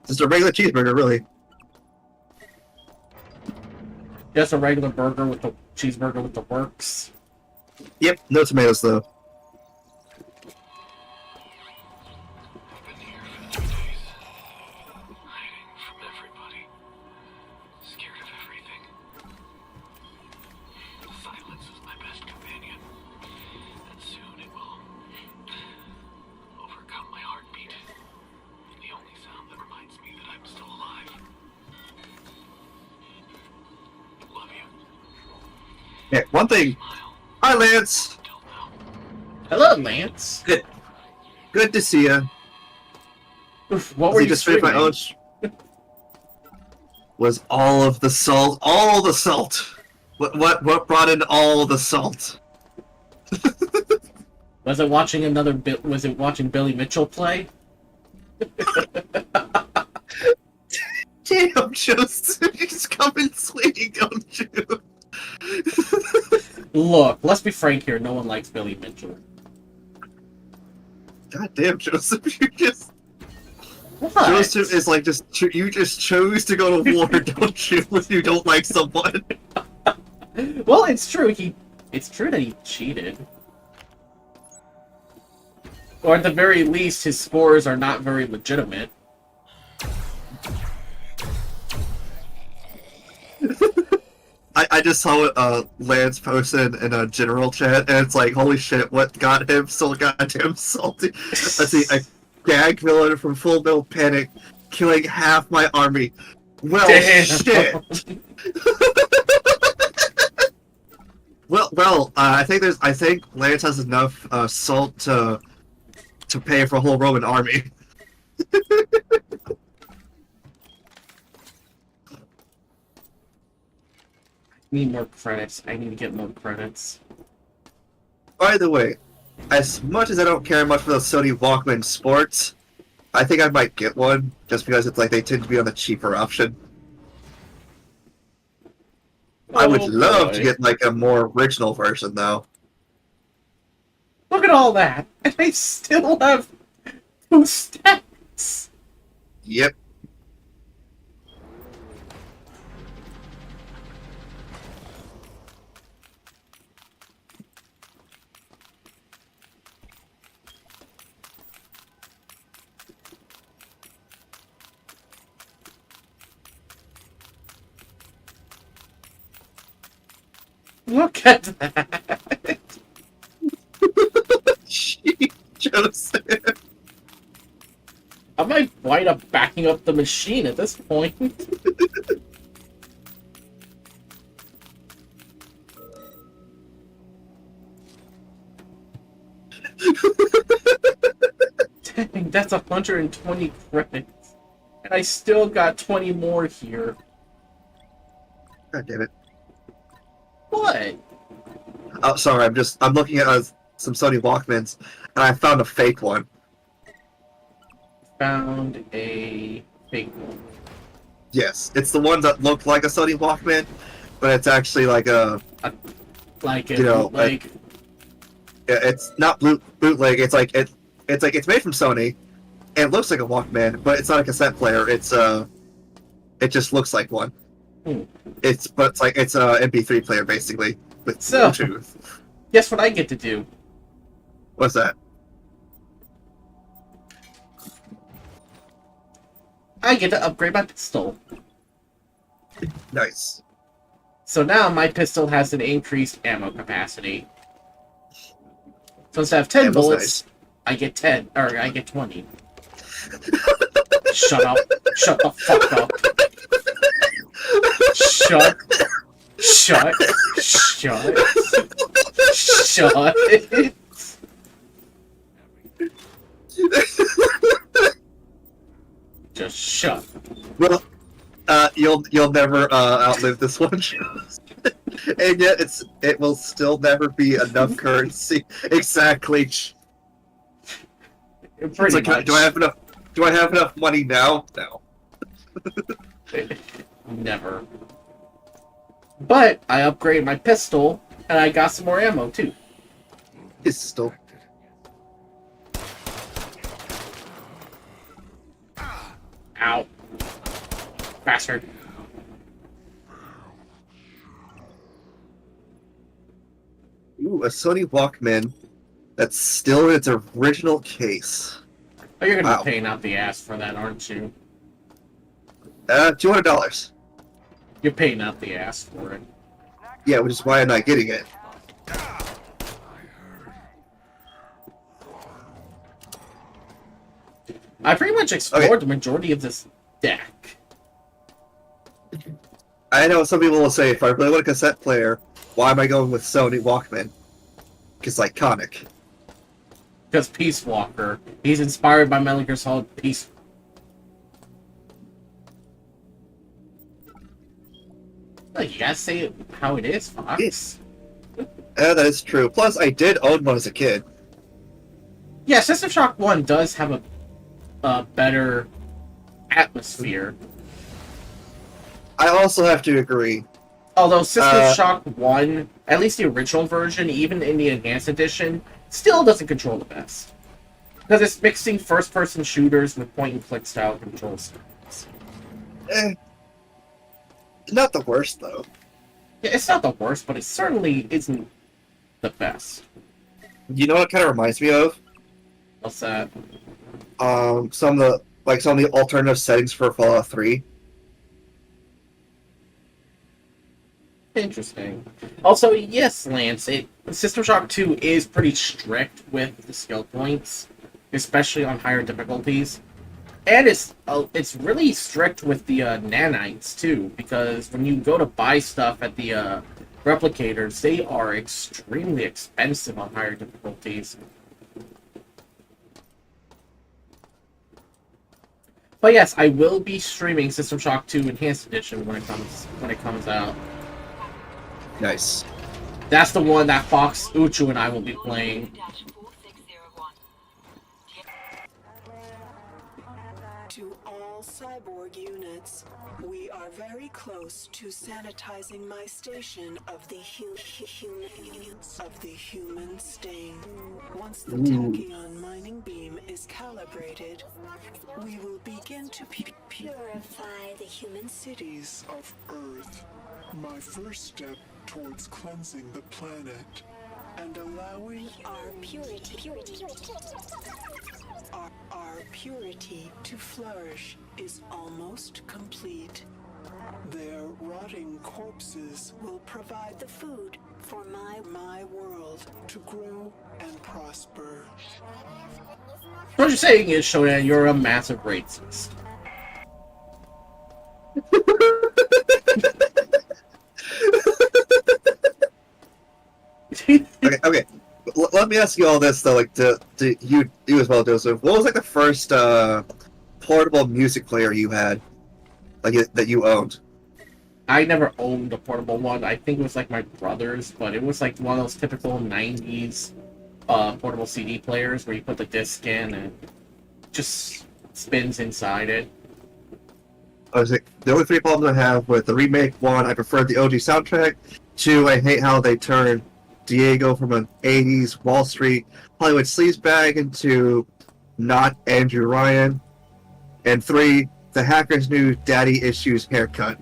Just a regular cheeseburger, really. Just a regular burger with the cheeseburger with the works. Yep, no tomatoes though. I've been here for 3 days, hiding from everybody, scared of everything. Silence is my best companion, and soon it will overcome my heartbeat. The only sound that reminds me that I'm still alive. Love you. Yeah, one thing. Hi, Lance. Until now. Hello, Lance. Good to see you. Oof, what were you just finished my streaming? own. Was all of the salt? All the salt. What brought in all the salt? Was it watching Was it watching Billy Mitchell play? Damn, Joseph, you just come in swinging, don't you? Look, let's be frank here. No one likes Billy Mitchell. God damn, Joseph, you just. What? Joseph is like you just chose to go to war, don't you? When you don't like someone. Well, it's true. It's true that he cheated. Or at the very least, his scores are not very legitimate. I just saw what Lance posted in a general chat, and it's like, holy shit, what got him so goddamn salty? Let's see, a gag villain from Full Metal Panic killing half my army. Well, Damn. shit. well, I think Lance has enough salt to pay for a whole Roman army. Need more credits. I need to get more credits. By the way, as much as I don't care much for the Sony Walkman Sports, I think I might get one just because it's like they tend to be on the cheaper option. I would love to get like a more original version though. Look at all that, and I still have 2 stacks. Yep. Look at that. Joseph. I might wind up backing up the machine at this point. Dang, that's 120 credits. And I still got 20 more here. God damn it. What? Oh, sorry, I'm looking at some Sony Walkmans, and I found a fake one. Found a fake one. Yes, it's the ones that look like a Sony Walkman, but it's actually like a Like you know, like it's not bootleg. It's made from Sony, and it looks like a Walkman, but it's not a cassette player. It just looks like one. It's a MP3 player basically with So- Bluetooth. guess what I get to do? What's that? I get to upgrade my pistol. Nice. So now my pistol has an increased ammo capacity. So instead of 10 Ammo's bullets, I get 10, or I get 20. Shut up. Shut the fuck up. Shut. Shut. Shut. Just shut. Well, you'll never outlive this one. And yet it will still never be enough currency. Exactly. It's Pretty like, much. do I have enough money now? No. Never. But I upgraded my pistol, and I got some more ammo too. Pistol. Ow. Bastard. Ooh, a Sony Walkman that's still in its original case. Oh, you're gonna Wow. be paying out the ass for that, aren't you? $200. You're paying out the ass for it. Yeah, which is why I'm not getting it. I pretty much explored the majority of this deck. I know some people will say, if I really want a cassette player, why am I going with Sony Walkman? Because iconic. Because Peace Walker. He's inspired by Metal Gear Solid Peace. Like, you gotta say it how it is, Fox. Yeah, that is true. Plus, I did own one as a kid. Yeah, System Shock 1 does have a better atmosphere. I also have to agree. Although System Shock 1, at least the original version, even in the Enhanced Edition, still doesn't control the best. Because it's mixing first-person shooters with point-and-click style controls. Not the worst, though. Yeah, it's not the worst, but it certainly isn't the best. You know what it kind of reminds me of? What's that? Some of the alternative settings for Fallout 3. Interesting. Also, yes, Lance, System Shock 2 is pretty strict with the skill points, especially on higher difficulties. And it's really strict with the nanites, too, because when you go to buy stuff at the replicators, they are extremely expensive on higher difficulties. But yes, I will be streaming System Shock 2 Enhanced Edition when it comes out. Nice. That's the one that Fox, Uchu, and I will be playing. To all cyborg units, we are very close to sanitizing my station of the human stain. Once the tachyon mining beam is calibrated, we will begin to purify the human cities of Earth. My first step towards cleansing the planet and allowing our purity to flourish is almost complete. Their rotting corpses will provide the food for my world to grow and prosper. What you're saying is, Shodan, you're a massive racist. Okay. Let me ask you all this though, like to you as well, Joseph. What was like the first portable music player you had, like that you owned? I never owned a portable one. I think it was like my brother's, but it was like one of those typical '90s portable CD players where you put the disc in and it just spins inside it. I was like, the only three problems I have with the remake: one, I preferred the OG soundtrack. Two, I hate how they turned Diego from an '80s Wall Street Hollywood sleazebag into not Andrew Ryan. And three, the hacker's new daddy issues haircut.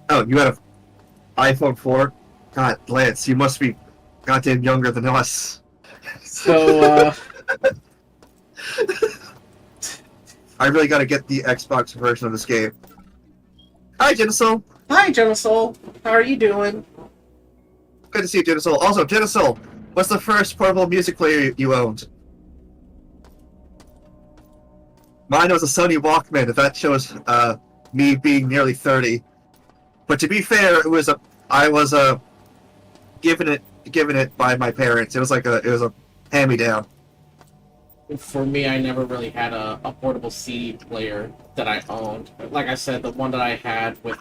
Oh, you had an iPhone 4? God, Lance, you must be goddamn younger than us. So, I really gotta get the Xbox version of this game. Hi, Genesol. Hi, Genesol. How are you doing? Good to see you, Genesol. Also, Genesol, what's the first portable music player you owned? Mine was a Sony Walkman, if that shows me being nearly 30. But to be fair, I was given it by my parents. It was a hand-me-down. For me, I never really had a portable CD player that I owned. Like I said, the one that I had with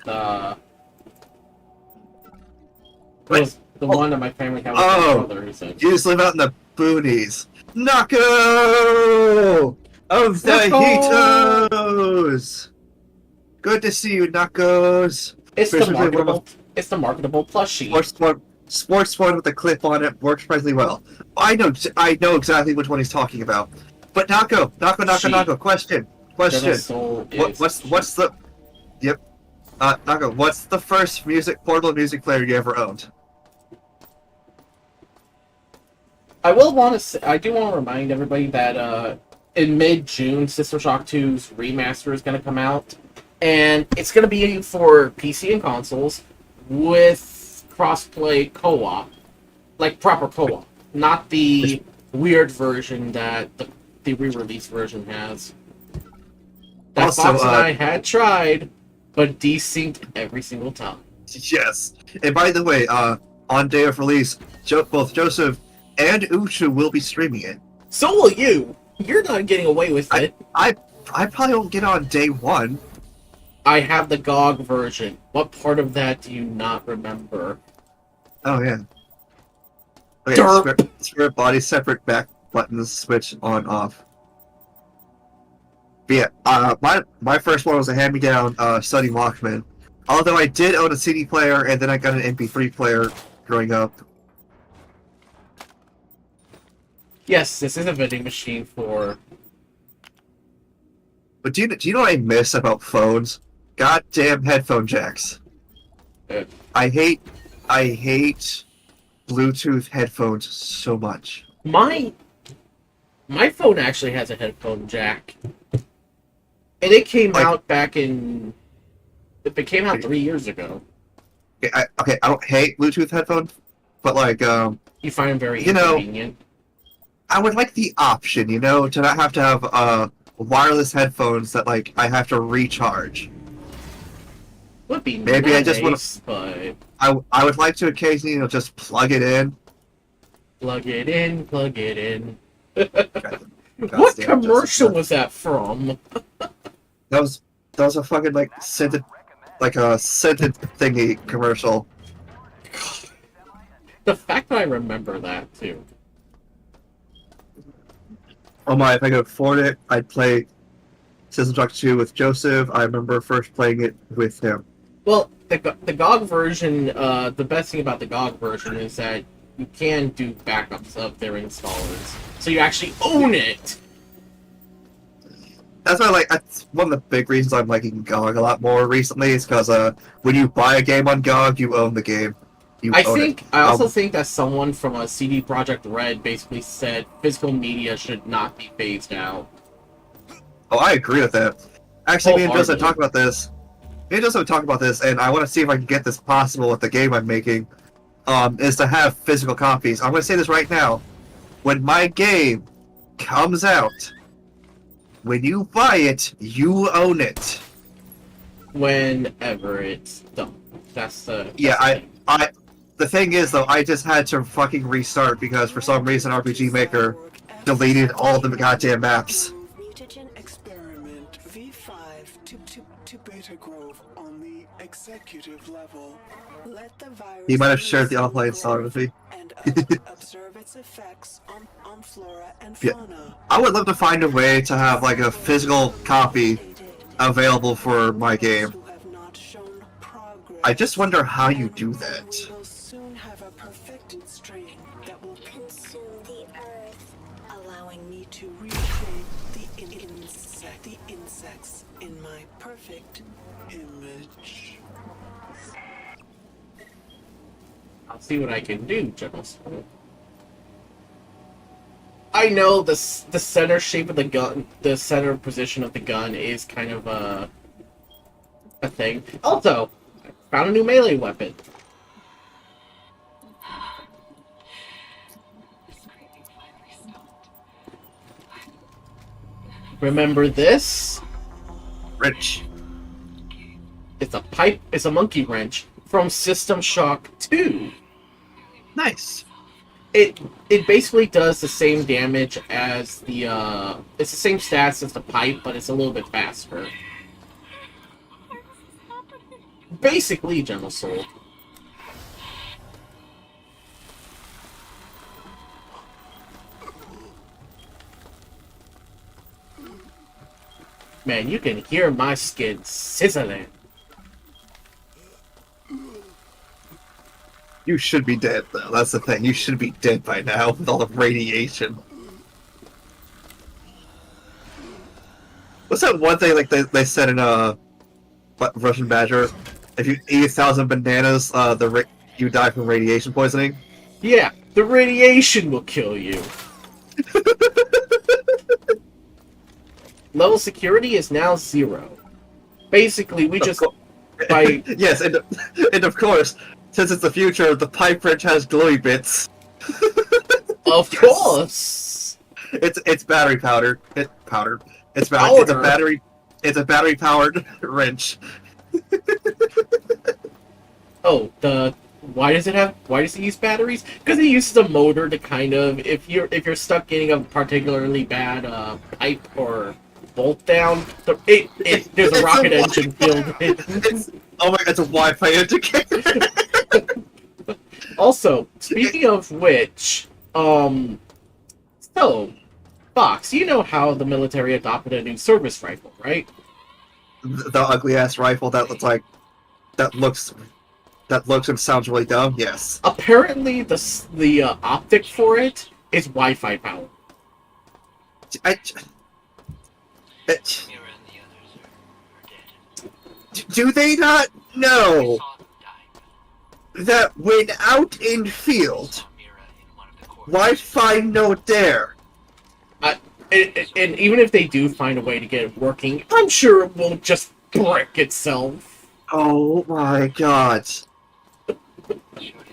It was the one that my family had with Oh. my brother who said, You just live out in the boonies. Nako! Of the Nako! Hitos! Good to see you, Nakos. it's the Especially one marketable, it's the marketable plushie. Sports one with a clip on it works surprisingly well. I know exactly which one he's talking about. But Nako, question. General Soul is What's the Nako, what's the first portable music player you ever owned? I do want to remind everybody that in mid-June, System Shock 2's remaster is going to come out, and it's going to be for PC and consoles with cross-play co-op, like proper co-op, not the weird version that the re-release version has. That Also, Fox and I had tried, but desynced every single time. Yes. And by the way, on day of release, both Joseph and Uchu will be streaming it. So will you. You're not getting away with it. I probably won't get on day one. I have the GOG version. What part of that do you not remember? Oh yeah. Okay, Derp. spirit body, separate back buttons, switch on off. But yeah, my first one was a hand-me-down Sony Walkman. Although I did own a CD player, and then I got an MP3 player growing up. Yes, this is a vending machine for... But do you know what I miss about phones? Goddamn headphone jacks. I hate Bluetooth headphones so much. My phone actually has a headphone jack. And it came out back in... It came out 3 years ago. I don't hate Bluetooth headphones, but like, you find them very inconvenient. I would like the option, to not have to have wireless headphones that like I have to recharge. Would be maybe nice, I just want to. But I would like to occasionally, just plug it in. Plug it in. Plug it in. God What damn, commercial was that from? That was a fucking scented thingy commercial. The fact that I remember that too. Oh my! If I could afford it, I'd play System Shock 2 with Joseph. I remember first playing it with him. Well, the GOG version, the best thing about the GOG version is that you can do backups of their installers, so you actually own it. That's why that's one of the big reasons I'm liking GOG a lot more recently. Is because when you buy a game on GOG, you own the game. I also think that someone from a CD Projekt Red basically said physical media should not be phased out. Oh, I agree with that. Actually, me and Joseph talk about this. And I want to see if I can get this possible with the game I'm making. Is to have physical copies. I'm going to say this right now. When my game comes out, when you buy it, you own it. Whenever it's done. That's the... The thing is, though, I just had to fucking restart because for some reason RPG Maker deleted all the goddamn maps. Mutagen experiment V5 to Beta Grove on the executive level. Let the virus He might have shared the offline installer with me. and observe its effects on flora and Yeah. fauna. I would love to find a way to have a physical copy available for my game. Who have not shown progress. I just wonder how you do that. We will soon have a perfected strain that will consume the earth, allowing me to recreate the insects in my perfect image. I'll see what I can do, General Smoke. I know the center shape of the gun, the center position of the gun is kind of a thing. Also, I found a new melee weapon. Remember this? Rich. It's a monkey wrench from System Shock 2. Nice. It basically does the same damage as the it's the same stats as the pipe, but it's a little bit faster. Basically, General Soul. Man, you can hear my skin sizzling. You should be dead, though. That's the thing. You should be dead by now with all the radiation. What's that one thing like they said in Russian Badger? If you eat 1,000 bananas, you die from radiation poisoning. Yeah, the radiation will kill you. Level security is now 0. Basically, we just by Yes, and of course, since it's the future, the pipe wrench has glowy bits. of course. It's battery powder. It's a Powder? battery. It's a battery powered wrench. Oh, why does it use batteries? Because it uses a motor to kind of if you're stuck getting a particularly bad pipe or bolt down, there's a rocket engine built in. Oh my god, it's a Wi-Fi indicator. Also, speaking of which, so Fox, you know how the military adopted a new service rifle, right? The ugly ass rifle that looks and sounds really dumb. Yes. Apparently, the optic for it is Wi-Fi powered. Do they not know that when out in field, Wi-Fi no dare? And even if they do find a way to get it working, I'm sure it won't just brick itself. Oh my god.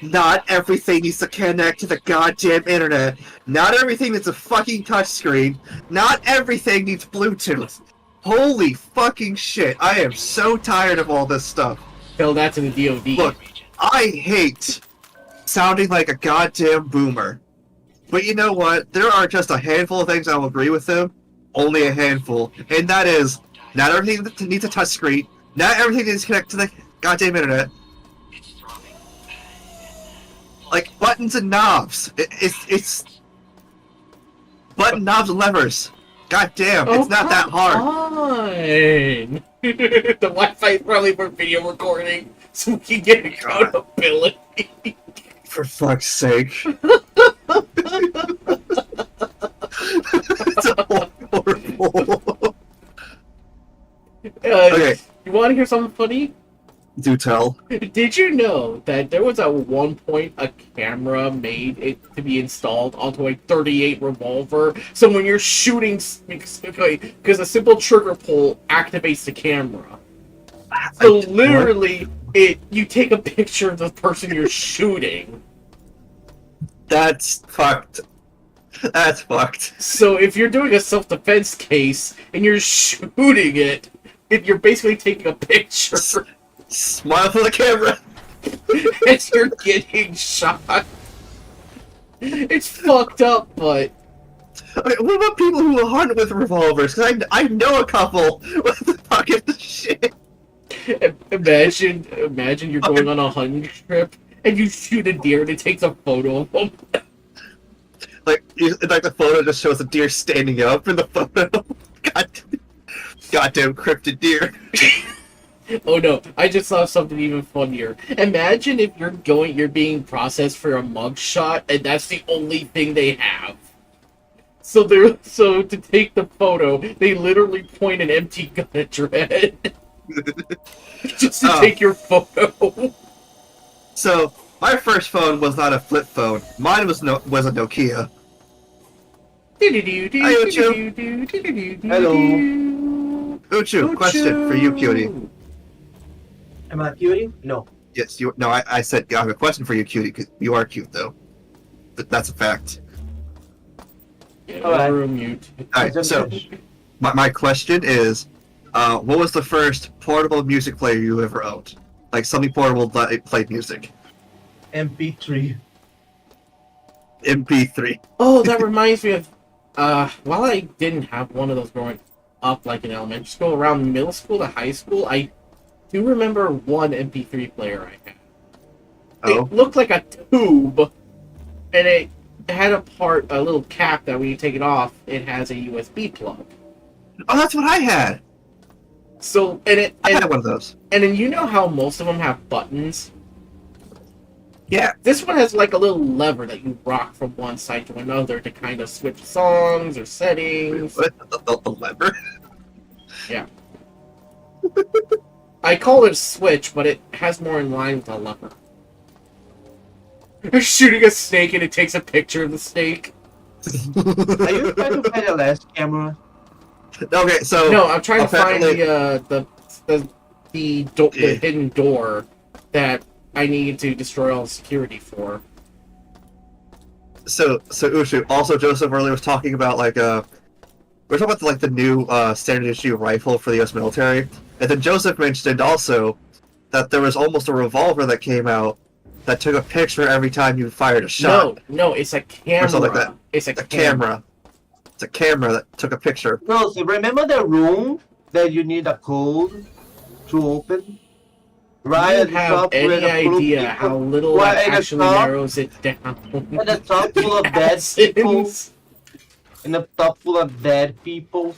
Not everything needs to connect to the goddamn internet. Not everything needs a fucking touchscreen. Not everything needs Bluetooth. Holy fucking shit. I am so tired of all this stuff. Tell that to the DoD. Look, I hate sounding like a goddamn boomer. But you know what? There are just a handful of things I will agree with them. Only a handful. And that is, not everything needs a touchscreen. Not everything needs to connect to the goddamn internet. Like buttons and knobs. It's button knobs and levers. God damn, it's not that hard. Fine. The Wi-Fi is probably for video recording, so we can get accountability. For fuck's sake. It's horrible. Okay. You want to hear something funny? Do tell. Did you know that there was at one point a camera made it to be installed onto a 38 revolver? So when you're shooting, because a simple trigger pull activates the camera. So literally, you take a picture of the person you're shooting. That's fucked. That's fucked. So if you're doing a self-defense case and you're shooting it, you're basically taking a picture. Smile for the camera. As you're getting shot. It's fucked up, but... Okay, what about people who hunt with revolvers? Because I know a couple with fucking shit. Imagine you're going on a hunting trip and you shoot a deer and it takes a photo of them. Like the photo just shows a deer standing up in the photo. Goddamn cryptid deer. Oh no, I just saw something even funnier. Imagine if you're being processed for a mugshot and that's the only thing they have. So to take the photo, they literally point an empty gun at your head. Just to take your photo. So, my first phone was not a flip phone. Mine was a Nokia. Hi, Uchu. Hello. Uchu, question for you, cutie. Am I cutie? No. Yes, you. No, I said I have a question for you, cutie. Cause you are cute, though. That's a fact. Alright, so my question is, what was the first portable music player you ever owned? Like something portable that played music. MP3. MP3. Oh, that reminds me of, while I didn't have one of those growing up, like in elementary school, around middle school to high school, I do remember one MP3 player I had. Oh. It looked like a tube, and it had a little cap that when you take it off, it has a USB plug. Oh, that's what I had. So I had one of those. and then you know how most of them have buttons. Yeah. This one has like a little lever that you rock from one side to another to kind of switch songs or settings. What? The lever? Yeah. I call it a switch, but it has more in line with a lever. You're shooting a snake and it takes a picture of the snake. Are you trying to find the last camera? Okay, so No, I'm trying to find apparently- the hidden door that I need to destroy all the security for. So Ushu, also Joseph earlier was talking about like we're talking about like the new standard issue rifle for the U.S. military, and then Joseph mentioned also that there was almost a revolver that came out that took a picture every time you fired a shot. No, it's a camera. Or something like that. It's a camera. It's a camera that took a picture. No, so remember the room that you need a code to open? Right? You at the have top where any the blue idea people- how little right that at the actually top- narrows it down? At the top full of dead people. Assassins. In the top full of dead people.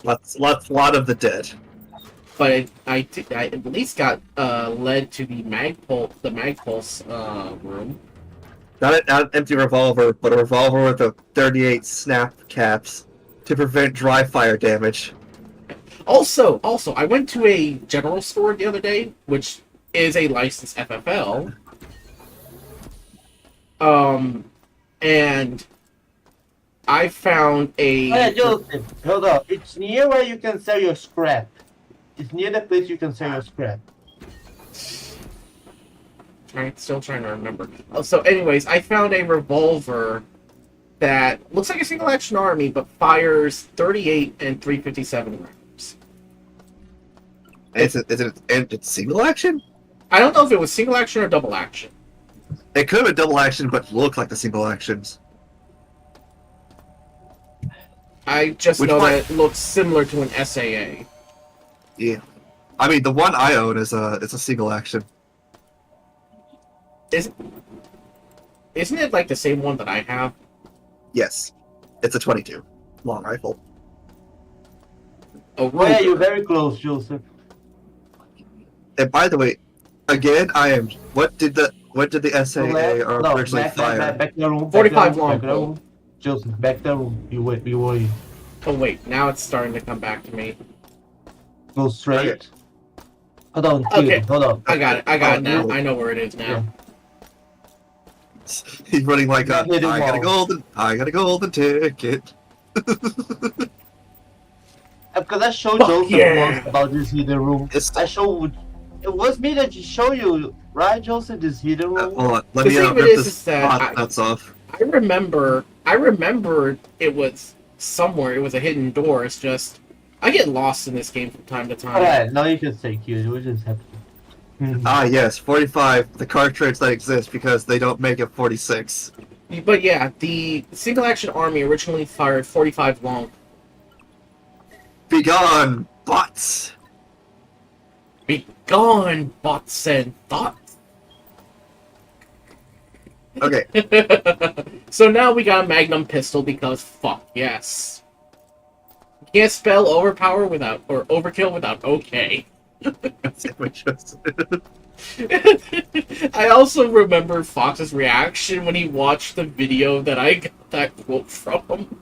Lot of the dead. But I at least got led to the Magpulse room. Not an empty revolver, but a revolver with a 38 snap caps to prevent dry fire damage. Also, I went to a general store the other day, which is a licensed FFL. And I found a. Hey, Joseph, hold up. It's near where you can sell your scrap. It's near the place you can sell your scrap. Still trying to remember. Oh, so, anyways, I found a revolver that looks like a single action army, but fires 38 and 357 rounds. Is it single action? I don't know if it was single action or double action. It could have been double action, but looked like the single actions. I just Which know one? that it looks similar to an SAA. Yeah, I mean the one I own is a single action. Isn't it like the same one that I have? Yes, it's a 22 long rifle. Oh, Oh yeah, you're very close, Joseph. And by the way, again, I am. What did the SAA originally back fire? to the room. 45 long back to the room. Joseph, back to the room. You wait, you worry. Oh wait, now it's starting to come back to me. Go straight. Okay. Hold on, Okay. hold on. I got it now. no. I know where it is now. He's running like a. Hit him I got a golden ticket. Because I showed Fuck Joseph yeah. once about this hidden room. It's, I showed. It was me that showed you, right, Joseph? This hidden room. hold on, let The me thing of it rip is this that nuts off. I remember it was somewhere. It was a hidden door. It's just I get lost in this game from time to time. Alright, now you can say cute. We just have to. Ah, yes, 45. The cartridge that exists because they don't make it 46. But yeah, the single action army originally fired 45 long. Begone, bots! Be gone, bots and thoughts. Okay, So now we got a magnum pistol because fuck yes. You can't spell overpower without or overkill without okay. I also remember Fox's reaction when he watched the video that I got that quote from him.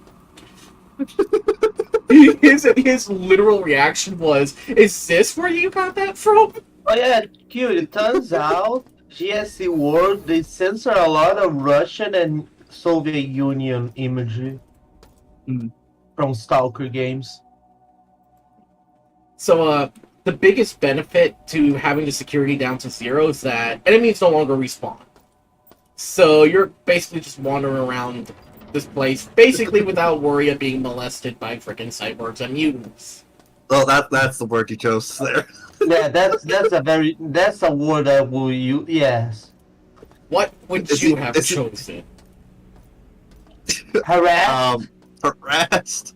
His literal reaction was, "Is this where you got that from?" Oh yeah, cute. It turns out GSC World they censor a lot of Russian and Soviet Union imagery from Stalker games. So, the biggest benefit to having the security down to 0 is that enemies no longer respawn. So you're basically just wandering around this place, basically without worry of being molested by frickin' cyborgs and mutants. well, that's the word you chose there. Yeah, that's a word I will use. Yes, What would Is you it- have is it- chosen? harassed. Harassed.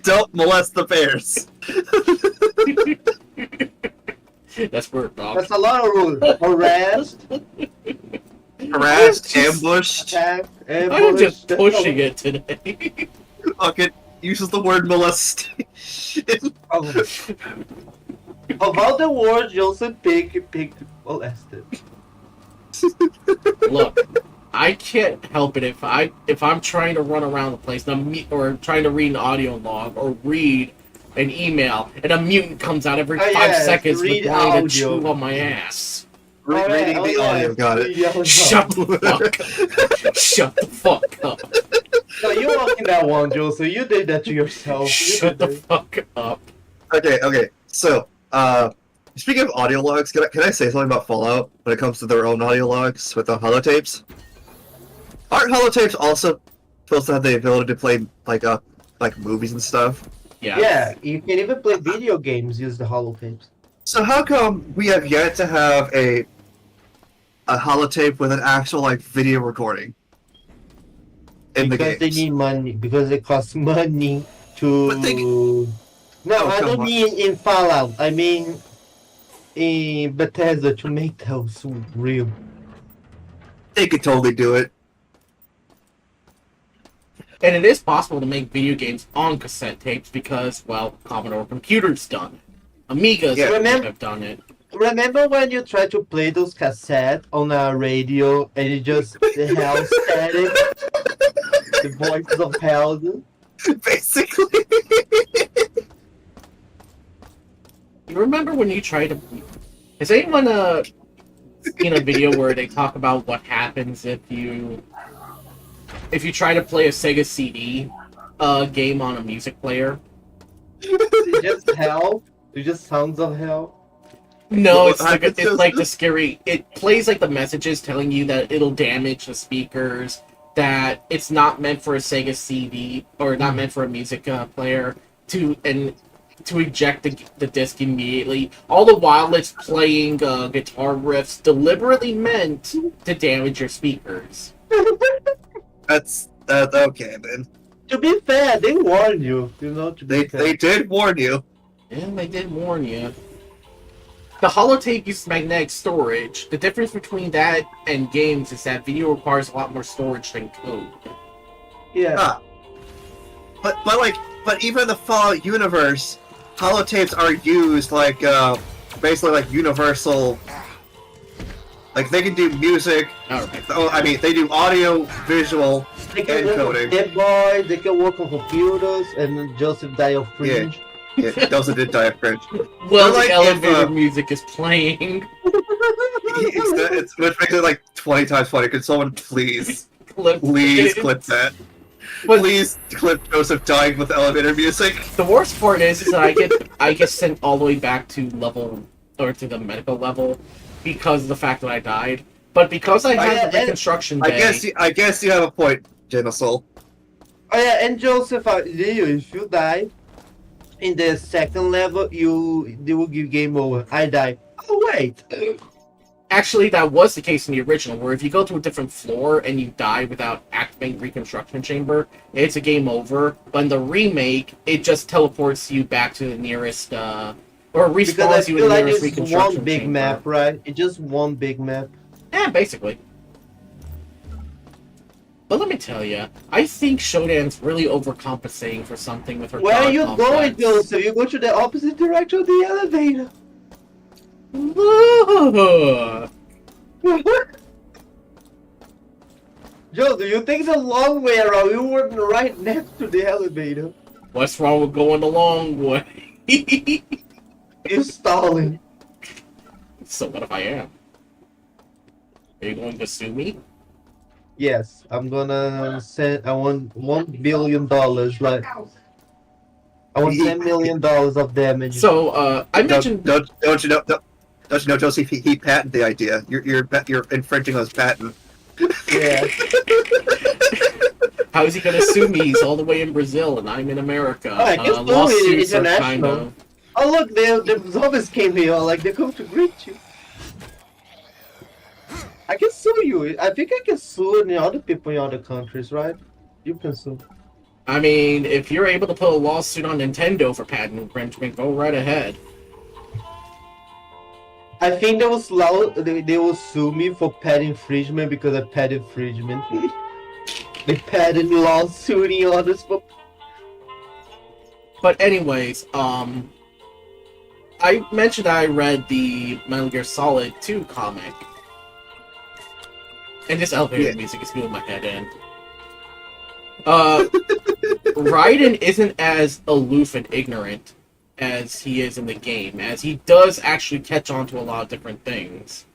Don't molest the bears. That's weird, dog. That's a lot of rules. Harassed, Harassed, just- ambushed. attacked, I'm ambushed. just pushing it today. Fucking uses the word molestation. About the word Joseph Pig molested. Look, I can't help it if I'm trying to run around the place or trying to read an audio log or read an email and a mutant comes out every 5 seconds with wanting to chew on my ass. Reading the audio, got it. Shut the fuck up. Shut the fuck up. No, you walking that one, Joseph. You did that to yourself. Shut the fuck up. Okay. So, speaking of audio logs, can I say something about Fallout when it comes to their own audio logs with the holotapes? Aren't holotapes also supposed to have the ability to play like movies and stuff? Yeah. Yeah, you can even play video games use the holotapes. So how come we have yet to have a holotape with an actual like video recording in the Because games? they need money. Because it costs money to. No, Oh, I come don't on. mean in Fallout. I mean in Bethesda to make those real. They could totally do it. And it is possible to make video games on cassette tapes because, well, Commodore Computer's done it. Amigas have done it. Remember when you tried to play those cassettes on a radio and it just the hell static? The voices of hell. Basically. You remember when you tried to... Has anyone seen a video where they talk about what happens if you try to play a Sega CD game on a music player? Just hell? It's just sounds of hell? No, it's like the scary... It plays like the messages telling you that it'll damage the speakers, that it's not meant for a Sega CD, or not meant for a music player, to eject the disc immediately. All the while it's playing guitar riffs deliberately meant to damage your speakers. That's okay, man. To be fair, they warned you. You know, They did warn you. Yeah, they did warn you. The holotape uses magnetic storage. The difference between that and games is that video requires a lot more storage than code. Yeah. But even in the Fallout universe, holotapes are used like basically like universal. Like they can do music. Alright. Oh, I mean they do audio, visual, They can and work on coding. Dead Boy, they can work on computers, and then Joseph die of cringe. Yeah, Delta did die of cringe. Well, But, the elevator music is playing. It's which makes it like 20 times funny. Could someone please Clip clip that? Please clip Joseph dying with elevator music. The worst part is that I get sent all the way back to the medical level because of the fact that I died. But because I had the reconstruction day, I guess you have a point, Genosol. Oh yeah, and Joseph, if you die in the second level, they will give game over. I die. Oh wait. actually that was the case in the original, where if you go to a different floor and you die without activating reconstruction chamber, it's a game over. But in the remake, it just teleports you back to the nearest, or respawns you in the nearest reconstruction chamber. One big map, right? It's just one big map. Yeah, basically. But let me tell you, I think Shodan's really overcompensating for something with her. Where are God you complex. going, Joseph? You go to the opposite direction of the elevator. Joe, do you think the long way around? You were right next to the elevator. What's wrong with going the long way? You're stalling. So what if I am? Are you going to sue me? Yes, I'm gonna send. I want $1 billion. Like, I want $10 million of damage. So, I mentioned. Don't you know, Joseph? He patented the idea. You're infringing on his patent. Yeah. How is he going to sue me? He's all the way in Brazil, and I'm in America. Oh, I guess Lawsuits are international. kind of. Oh look, the zombies came here. Like they come to greet you. I can sue you. I think I can sue the other people in other countries, right? You can sue. I mean, if you're able to put a lawsuit on Nintendo for patent infringement, go right ahead. I think they will sue me for patent infringement because of patent infringement. They patent lawsuiting others for. But anyways, I mentioned I read the Metal Gear Solid 2 comic. And this elevator music is doing my head in. Raiden isn't as aloof and ignorant as he is in the game, as he does actually catch on to a lot of different things.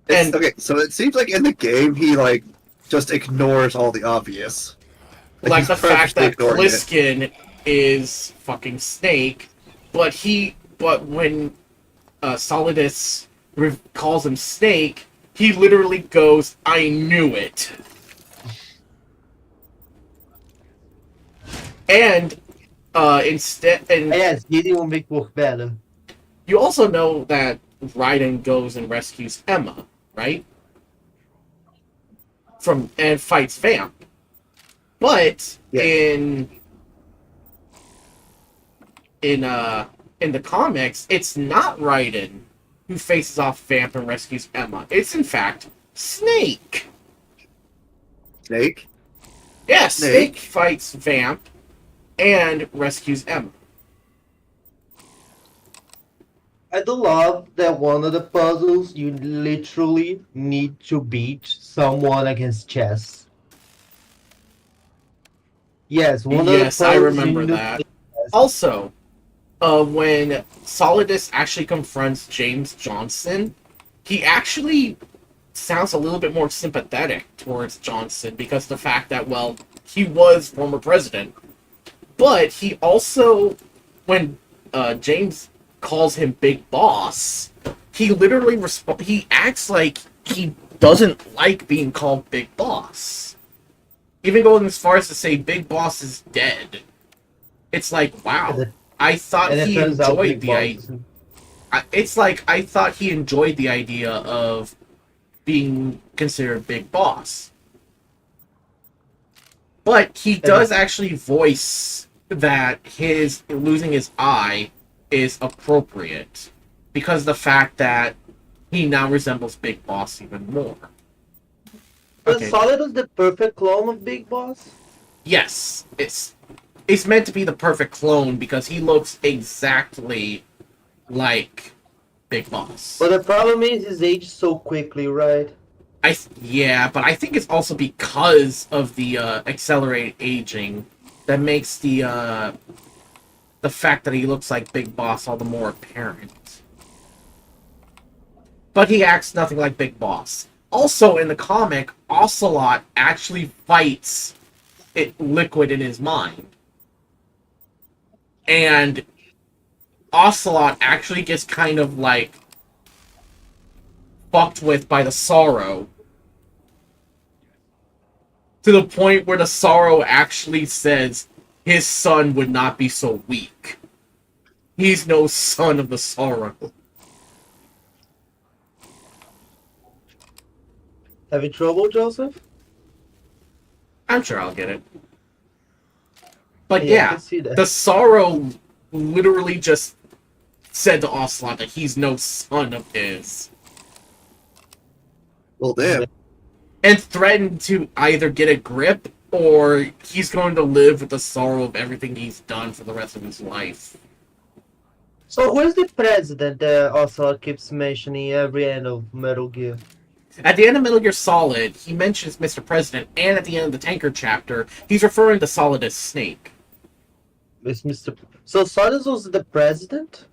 Okay, so it seems like in the game he like just ignores all the obvious. Like he's the fact that ignoring it. Pliskin is fucking Snake, but when Solidus calls him Snake, he literally goes, "I knew it." And yes, Gideon will make work better. You also know that Raiden goes and rescues Emma, right? And fights Vamp. But in the comics, it's not Raiden who faces off Vamp and rescues Emma. It's in fact Snake. Snake? Yeah, Snake fights Vamp and rescues Emma. I do love that one of the puzzles you literally need to beat someone against chess. Yes, one of the puzzles I remember you need that. Also, when Solidus actually confronts James Johnson, he actually sounds a little bit more sympathetic towards Johnson because of the fact that, well, he was former president. But he also, when James calls him Big Boss, he literally he acts like he doesn't like being called Big Boss. Even going as far as to say Big Boss is dead. It's like, wow. I thought he enjoyed the idea. It's like, I thought he enjoyed the idea of being considered Big Boss. But he does actually voice that his losing his eye is appropriate because of the fact that he now resembles Big Boss even more. But Solidus the perfect clone of Big Boss? Yes, it's meant to be the perfect clone because he looks exactly like Big Boss. But the problem is he's aged so quickly, right? Yeah, but I think it's also because of the accelerated aging that makes the fact that he looks like Big Boss all the more apparent. But he acts nothing like Big Boss. Also, in the comic, Ocelot actually fights Liquid in his mind. And Ocelot actually gets kind of, like, fucked with by the Sorrow. To the point where the Sorrow actually says his son would not be so weak. He's no son of the Sorrow. Having trouble, Joseph? I'm sure I'll get it. But Yeah, I yeah, can see that. the Sorrow literally just said to Ocelot that he's no son of his. Well, damn. And threatened to either get a grip or he's going to live with the sorrow of everything he's done for the rest of his life. So who is the president that Ocelot keeps mentioning every end of Metal Gear? At the end of Metal Gear Solid, he mentions Mr. President, and at the end of the Tanker chapter, he's referring to Solid as Snake. It's Mr. So Solidus was the president?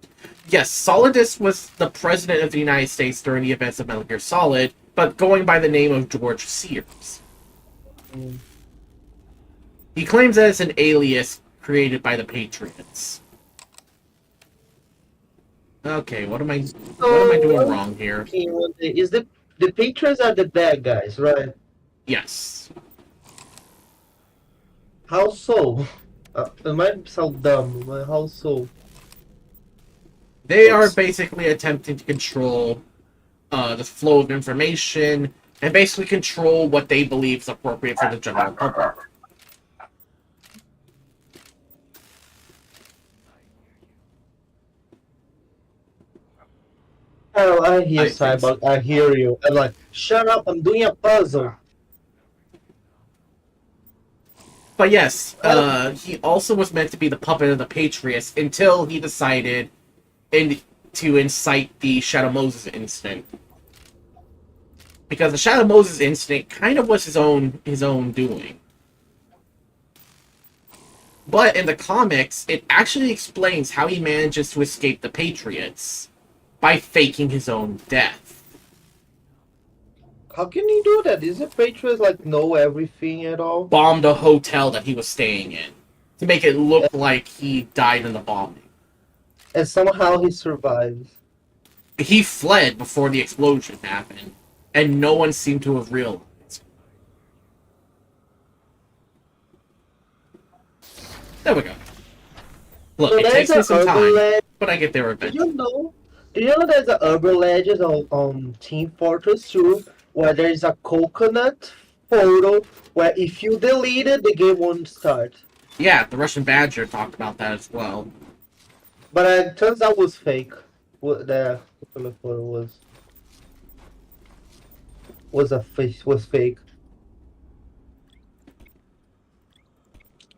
Yes, Solidus was the president of the United States during the events of Metal Gear Solid, but going by the name of George Sears. He claims that it's an alias created by the Patriots. Okay, what am I doing wrong here? Is the Patriots are the bad guys, right? Yes. How so? It might sound dumb, but how so? They are basically attempting to control the flow of information and basically control what they believe is appropriate for the general public. Oh, I hear Cyborg. I hear you. I'm like, shut up! I'm doing a puzzle. But yes, he also was meant to be the puppet of the Patriots until he decided to incite the Shadow Moses incident. Because the Shadow Moses incident kind of was his own doing. But in the comics, it actually explains how he manages to escape the Patriots by faking his own death. How can he do that? Is the Patriots like know everything at all? Bombed a hotel that he was staying in to make it look like he died in the bombing. And somehow he survives. He fled before the explosion happened, and no one seemed to have realized. There we go. Look, So it there's takes me an some urban time, legend. but I get there Do eventually. you know there's an urban legend on Team Fortress 2 where there's a coconut photo where if you delete it, the game won't start. Yeah, the Russian Badger talked about that as well. But it turns out it was fake. What the coconut photo was fake.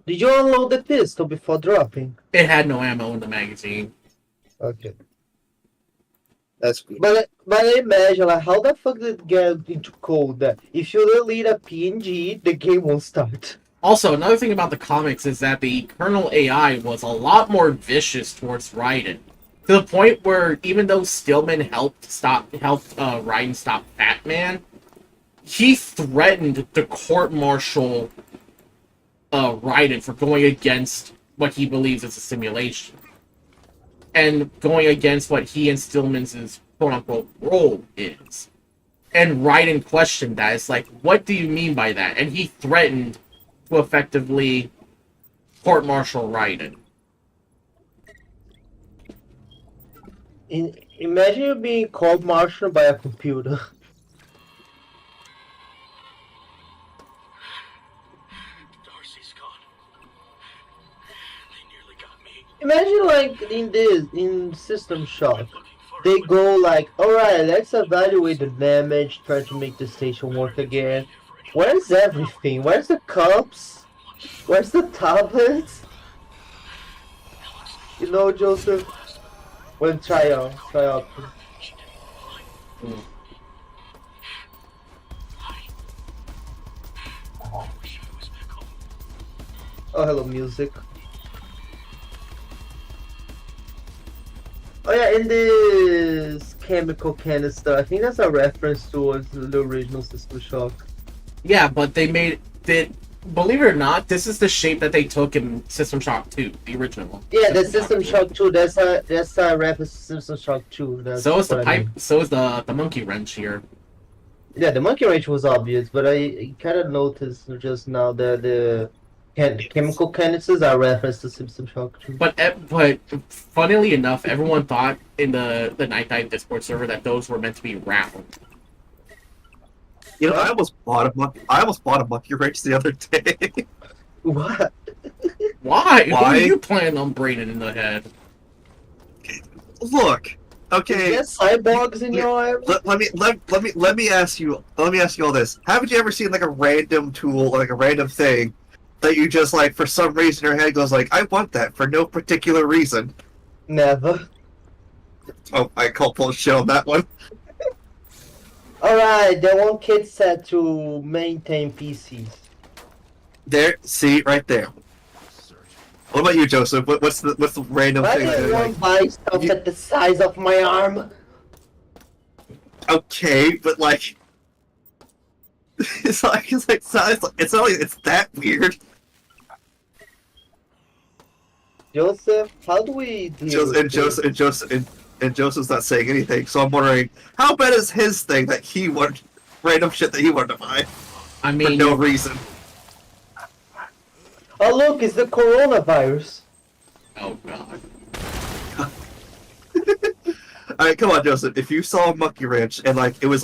Did you unload the pistol before dropping? It had no ammo in the magazine. Okay. That's good. But imagine, like, how the fuck did it get into code that if you delete a PNG, the game won't start? Also, another thing about the comics is that the Colonel AI was a lot more vicious towards Raiden. To the point where even though Stillman helped Raiden stop Fat Man, he threatened to court-martial Raiden for going against what he believes is a simulation. And going against what he and Stillman's quote-unquote role is. And Raiden questioned that. It's like, what do you mean by that? And he threatened to effectively court-martial Raiden. Imagine you being court-martialed by a computer. Darcy's gone. They nearly got me. Imagine like in System Shock, they go like, alright, let's evaluate the damage, try to make the station work again. Where's everything? Where's the cups? Where's the tablets? You know, Joseph? When try out. Oh, hello, music. Oh yeah, in this chemical canister, I think that's a reference towards the original System Shock. Yeah, but they made it. Believe it or not, this is the shape that they took in System Shock 2, the original one. Yeah, the System Shock 2. That's a reference to System Shock 2. That's So is the what I pipe. mean. So is the monkey wrench here. Yeah, the monkey wrench was obvious, but I kind of noticed just now that the chemical canisters are reference to System Shock 2. But funnily enough, everyone thought in the Night Dive Discord server that those were meant to be round. You know, I almost bought a monkey wrench the other day. What? Why? Who are Why? you planning on braining in the head? Look, okay. Is there cyborgs in your area? Let me ask you all this. Haven't you ever seen like a random tool, like a random thing, that you just like for some reason your head goes like, I want that for no particular reason? Never. Oh, I call bullshit on that one. Alright, they want kids set to maintain PCs. There, see, right there. What about you, Joseph? What's the random Why thing? do That you you're want like, to buy stuff at the size of my arm? okay, but like, it's not that weird. Joseph, how do we deal with this? Joseph's not saying anything, so I'm wondering how bad is his thing that he wanted random shit that he wanted to buy I for mean, no reason. Oh look, it's the coronavirus. oh god. Alright, come on, Joseph. If you saw a monkey wrench and it was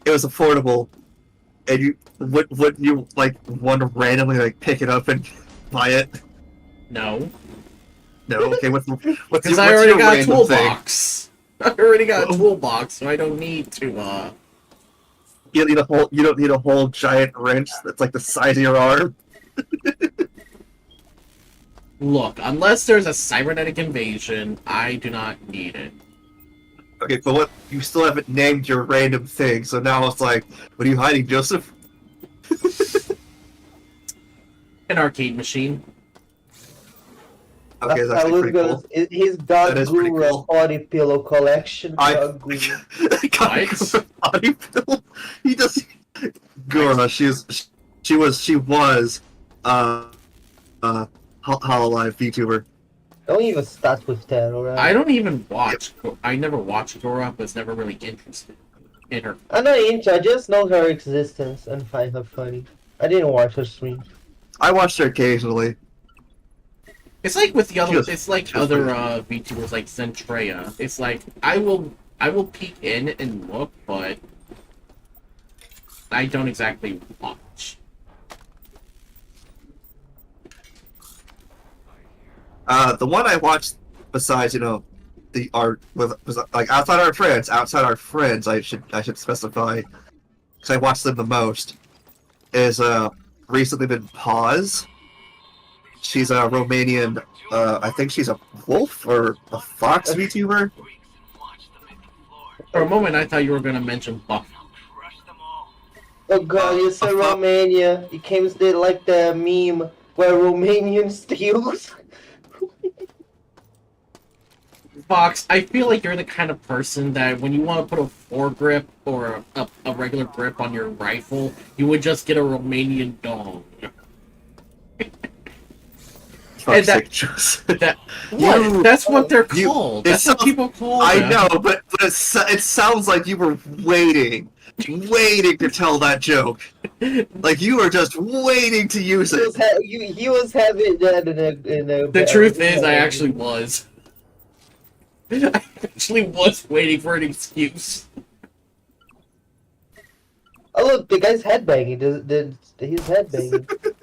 affordable, and you wouldn't you like want to randomly like pick it up and buy it? No. No. Okay. What's Because your, I already got a random thing? toolbox. I already got a toolbox, so I don't need to, You don't need a whole giant wrench that's like the size of your arm. Look, unless there's a cybernetic invasion, I do not need it. Okay, but what? You still haven't named your random thing, so now it's like, what are you hiding, Joseph? An arcade machine. Okay, that's I actually was pretty gonna. cool. His That God is pretty Guru cool. body pillow collection. God Guru. What? Body pillow? He does. Gura, she was, Hololive VTuber. Don't even start with that, alright? I don't even watch. I never watched Dora, was never really interested in her. I'm not into. I just know her existence and find her funny. I didn't watch her stream. I watched her occasionally. It's like with the other. Just- It's like just other like- VTubers like Zentreya. It's like I will peek in and look, but I don't exactly watch. The one I watched, besides the art with like outside our friends, I should specify, because I watched them the most, is recently been Pause. She's a Romanian, I think she's a wolf or a fox VTuber. For a moment, I thought you were gonna mention Buff. Oh god, you said Romania. It came like the meme where Romanian steals. Fox, I feel like you're the kind of person that when you want to put a foregrip or a regular grip on your rifle, you would just get a Romanian dong. And that's what they're called. That's what people call I them. know, but it sounds like you were waiting to tell that joke. Like you were just waiting to use it. He was having that in a The truth is, I actually was. I actually was waiting for an excuse. Oh look, the guy's headbanging. He's headbanging.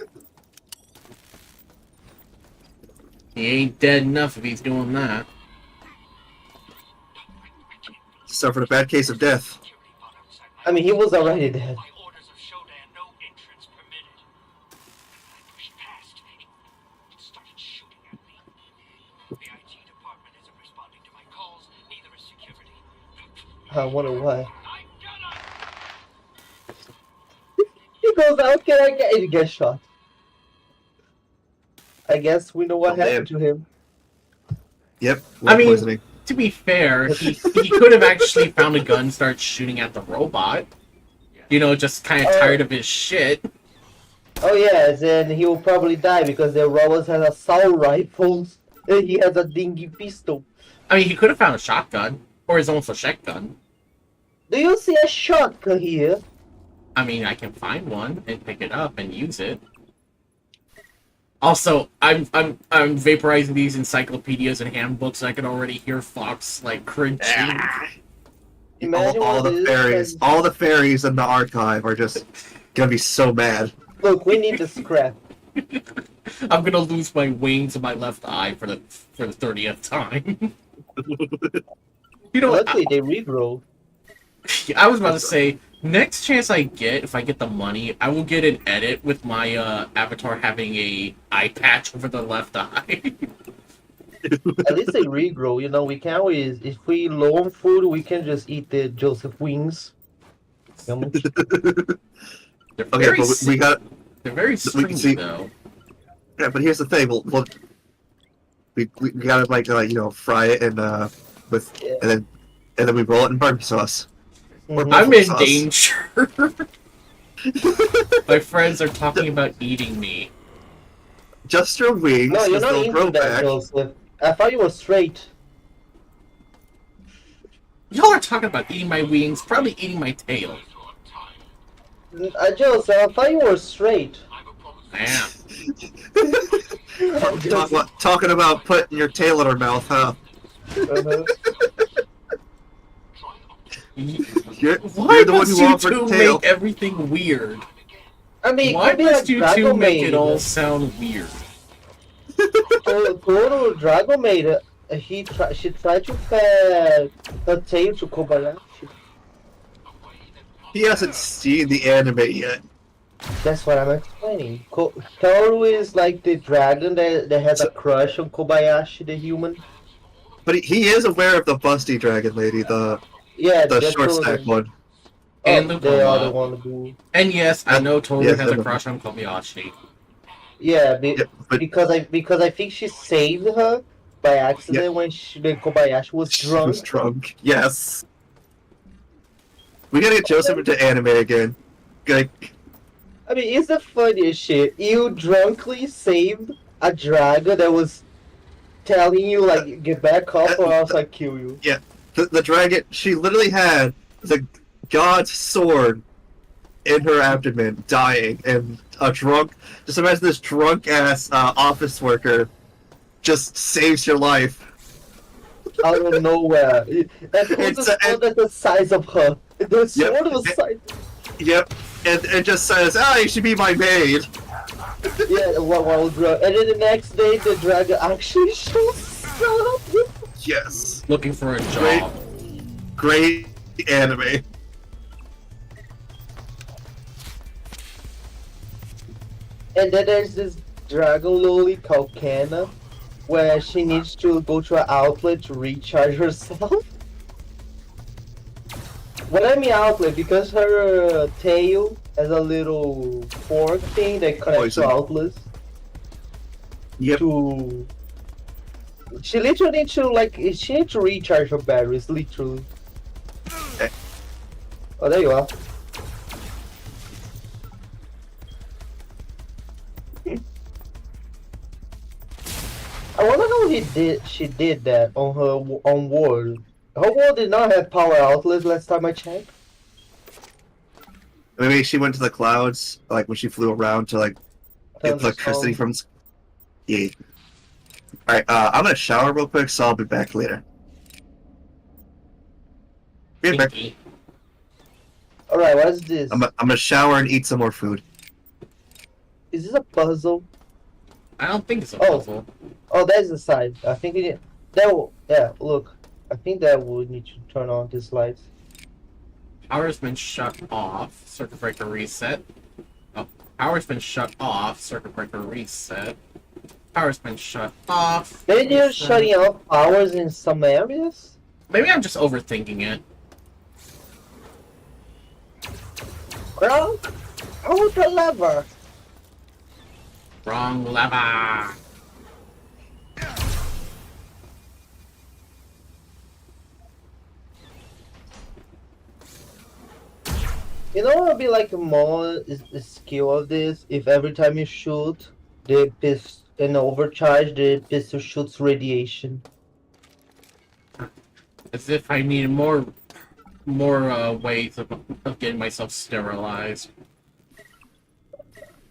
He ain't dead enough if he's doing that. Suffered a bad case of death. I mean, he was already dead. I wonder why. He goes out, can I get? He gets shot. I guess we know what happened to him. Yep. I mean, poisoning. to be fair, he could have actually found a gun and started shooting at the robot. You know, just kind of tired of his shit. Oh yeah, then he will probably die because the robots has assault rifles and he has a dingy pistol. I mean, he could have found a shotgun or his own shotgun. Do you see a shotgun here? I mean, I can find one and pick it up and use it. Also, I'm vaporizing these encyclopedias and handbooks. I can already hear Fox like cringing. All the fairies in the archive are just gonna be so mad. Look, we need the scrap. I'm gonna lose my wings and my left eye for the 30th time. You know what? Luckily, they regrow. I was about to say, next chance I get, if I get the money, I will get an edit with my avatar having a eye patch over the left eye. At least they regrow. You know, we can always, if we loan food, we can just eat the Joseph wings. They're Okay, very but we got. They're very stringy, though. Yeah, but here's the thing. We gotta fry it and and then we roll it in barbecue sauce. Or I'm buffalo in sauce. danger. My friends are talking about eating me. Just your wings. No, you're just not they'll into grow that, back. Joseph. I thought you were straight. Y'all are talking about eating my wings, probably eating my tail. Joseph, I thought you were straight. I am. Talking about putting your tail in her mouth, huh? Why you're the one must who you offered two tail. make everything weird? I mean, why could be must like you Dragon two make Maid. it all sound weird? Goro Dragon Maid, she tried to fed her tail to Kobayashi. He hasn't seen the anime yet. That's what I'm explaining. Kaoru is like the dragon that has a crush on Kobayashi, the human. But he is aware of the busty dragon lady, the Yeah, the that's short Toru. stack one. And Oh, they are the Lukoma. one who. And yes, I know Toru Yes, has a and- crush on Kobayashi. Yeah, but because I think she saved her by accident when Kobayashi was she drunk. was drunk. Yes. We gotta get Joseph into anime again. Like, I mean, it's the funniest shit. You drunkly saved a dragon that was telling you like get back up or else I kill you. yeah, the dragon. She literally had the god's sword in her abdomen, dying, and a drunk. Just imagine this drunk ass office worker just saves your life. Out of nowhere. And It's the sword that's the size of her. The sword was size. Yep, and it just says, "Ah, you should be my maid." Yeah, while drunk. And then the next day, the dragon actually shows up. Yes. Looking for a job. Great anime. And then there's this dragon loli called Kana, where she needs to go to an outlet to recharge herself. What I mean outlet, because her tail has a little fork thing that connects to Poison. outlets. Yep. She literally needs to she needs to recharge her batteries, literally. Okay. Oh, there you are. I wonder how she did that on her own world. Her world did not have power outlets last time I checked. Maybe she went to the clouds, like when she flew around to like get electricity Thunderstorm. from. Yeah. All right. I'm gonna shower real quick, so I'll be back later. Be right back. Pinky. Alright, what is this? I'm gonna shower and eat some more food. Is this a puzzle? I don't think it's a Oh. puzzle. Oh, that's the side. I think it. That will. Yeah, look. I think that would need to turn on these lights. Power's been shut off. Circuit breaker reset. Oh, power's been shut off. Circuit breaker reset. Power's been shut off. Maybe you're reset. shutting off powers in some areas? Maybe I'm just overthinking it. Girl, hold the lever. Wrong lever. You know what would be like more is the skill of this? If every time you shoot, the pistol and overcharge, the pistol shoots radiation. As if I need more ways of getting myself sterilized.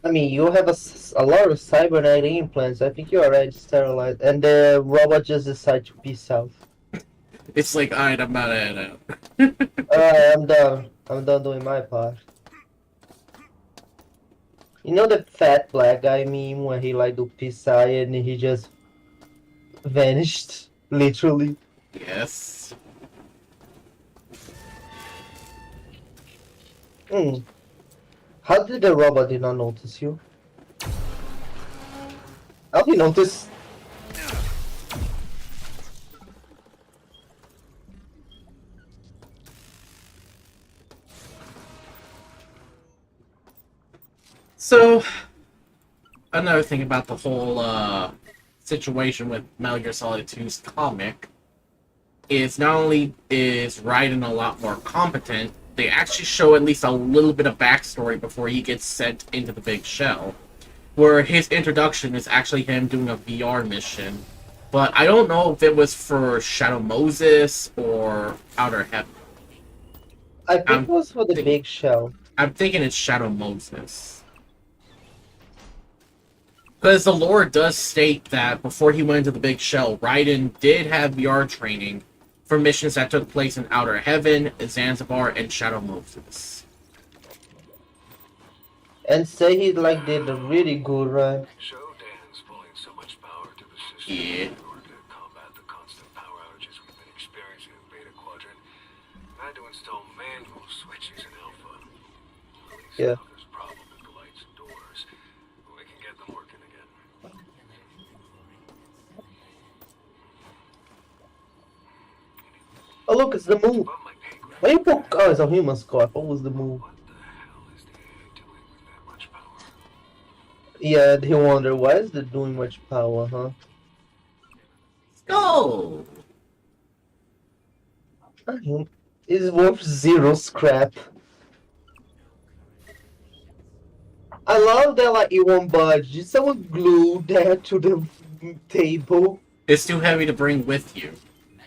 I mean, you have a lot of cybernetic implants. I think you're already sterilized, and the robot just decided to peace out. It's like, alright, I'm not at it. Alright, I'm done. I'm done doing my part. You know the fat black guy meme when he like do peace out and he just vanished, literally. Yes. Hmm. How did the robot did not notice you? How did he notice? So, another thing about the whole situation with Metal Gear Solid 2's comic is not only is Raiden a lot more competent, they actually show at least a little bit of backstory before he gets sent into the big shell, where his introduction is actually him doing a VR mission. But I don't know if it was for Shadow Moses or Outer Heaven. I think it was for the big shell. I'm thinking it's Shadow Moses. Because the lore does state that before he went into the big shell, Raiden did have VR training for missions that took place in Outer Heaven, Zanzibar, and Shadow Moses. And say he like did a really good run. Shodan's pulling so much power to the system Yeah. in order to combat the constant power outages we've been experiencing in Beta Quadrant. I had to install manual switches in Alpha. Yeah. There's a problem with the cores. We can get them working again. Oh look, it's the moon. Why you put? Oh, it's a human scarf. What was the moon? Yeah, they wonder why is it doing much power, huh? Go! It's worth 0 scrap. I love that like it won't budge. Did someone glue that to the table? It's too heavy to bring with you.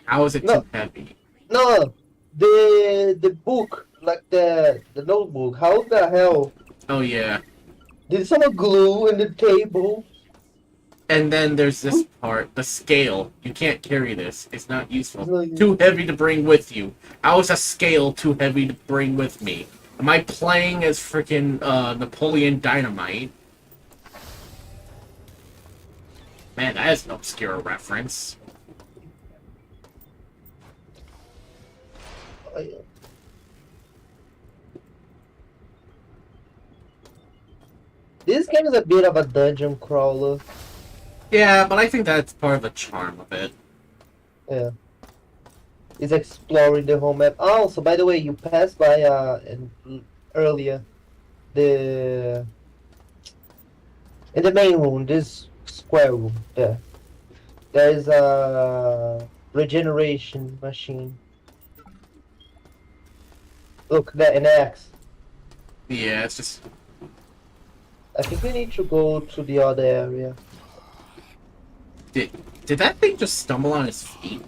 How is it No. too heavy? No, the book, like the notebook. How the hell Oh yeah. did someone glue in the table? And then there's this part, the scale. You can't carry this. It's not useful. It's not Too heavy to bring with you. How is a scale too heavy to bring with me? Am I playing as freaking Napoleon Dynamite? Man, that is an obscure reference. This game is a bit of a dungeon crawler. Yeah, but I think that's part of the charm of it. Yeah. It's exploring the whole map. Also, by the way, you passed by earlier in the main room, this square room there. There is a regeneration machine. Look, that an axe. Yeah, it's just... I think we need to go to the other area. Did that thing just stumble on his feet?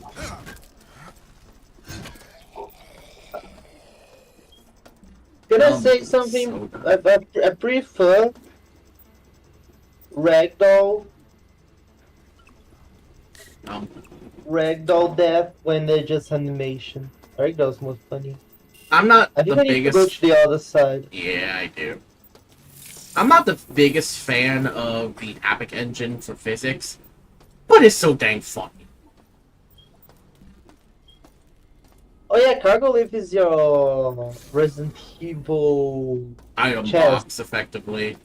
Can I say something? I prefer ragdoll ragdoll death when they're just animation. Ragdoll's more funny. I'm not I think the I need to biggest... go to the other side. Yeah, I do. I'm not the biggest fan of the Epic engine for physics, but it's so dang funny. Oh yeah, Cargo Lift is your Resident Evil Item chest. box, effectively.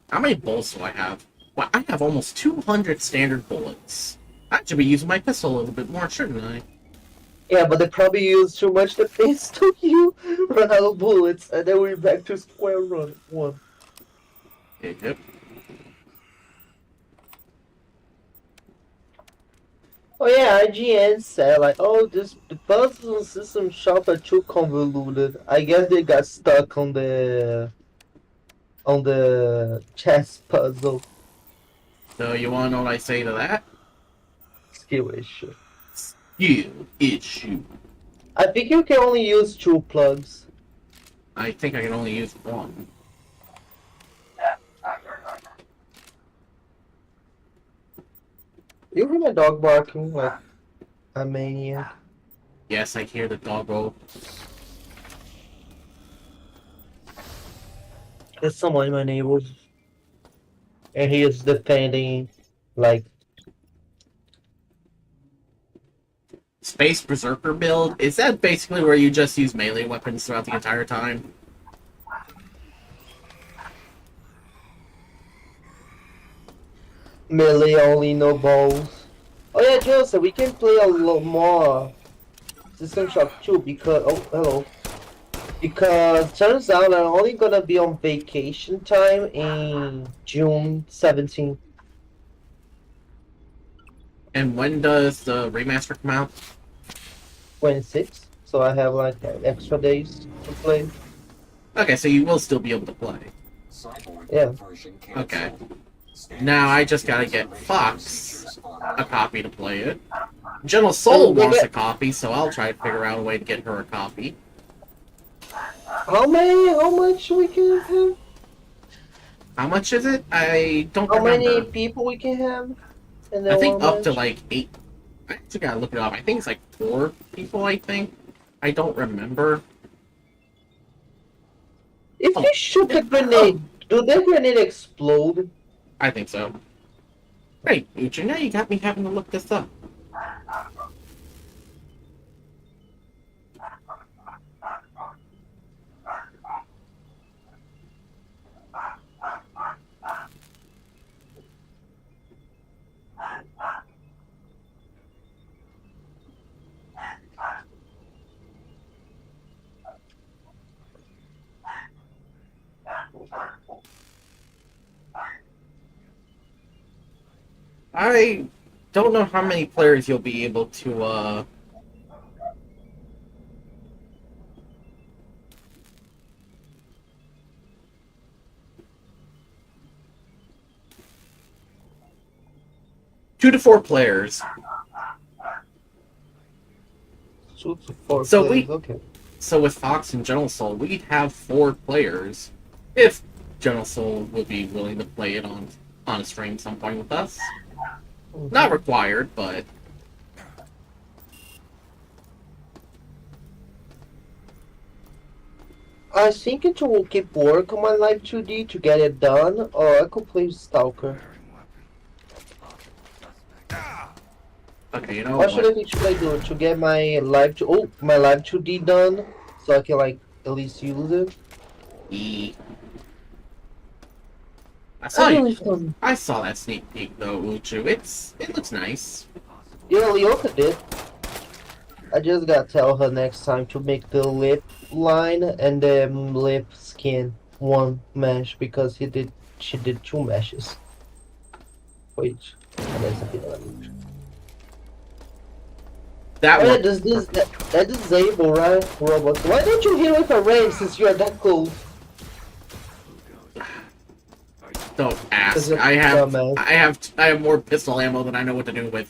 How many bullets do I have? Well, I have almost 200 standard bullets. I should be using my pistol a little bit more, shouldn't I? Yeah, but they probably used too much the pistol. You run out of bullets, and then we're back to square one. Yep. Oh yeah, IGN said like, oh, the puzzles and system shop are too convoluted. I guess they got stuck on the chess puzzle. So you wanna know what I say to that? Skill issue. Skill issue. I think you can only use 2 plugs. I think I can only use one. You hear my dog barking like a maniac? Yes, I hear the doggo. There's someone in my neighborhood. And he is defending, like... Space Berserker build? Is that basically where you just use melee weapons throughout the entire time? Melee only, no balls. Oh yeah, Joseph, we can play a lot more System Shock 2 because... Oh, hello. Because turns out I'm only gonna be on vacation time in June 17th. And when does the remaster come out? 26, so I have like extra days to play. Okay, so you will still be able to play. Yeah. Okay. Now I just gotta get Fox a copy to play it. Gentle Soul wants a copy, so I'll try to figure out a way to get her a copy. How much we can have? How much is it? I don't How remember. many people we can have? And I think one up to match? like 8. I actually gotta look it up. I think it's like 4 people, I think. I don't remember. If you shoot the grenade, do the grenade explode? I think so. Hey, Uchi, now you got me having to look this up. I don't know how many players you'll be able to 2 to 4 players. 2 to 4 So players, we- okay. So with Fox and General Soul, we'd have 4 players if General Soul would be willing to play it on a stream some point with us. Not required, but I think it will keep work on my Live 2D to get it done, or I could play Stalker. okay, you know What should what? I do to get my Live 2D done, so I can like at least use it? I saw that sneak peek though, Uchu. It looks nice. Yeah, Leoka did. I just gotta tell her next time to make the lip line and the lip skin one mesh because she did 2 meshes. Wait, that's a bit of That oh, yeah, one. that disable, right, robots? Why don't you hit with a range since you are that cool? Don't ask. you're I have dumbass. I have more pistol ammo than I know what to do with.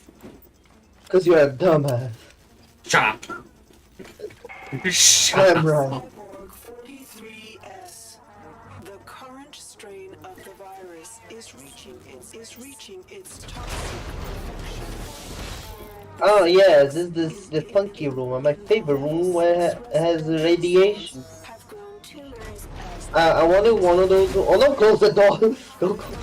Because you're a dumbass. Shut up. Shut I'm up. right. 43S. The current strain of the virus is reaching its toxic perfection. Oh yeah, this is the funky room, my favorite room where it has radiation. Have grown tumors as I wanted one of those. Oh, don't close the door. Don't close.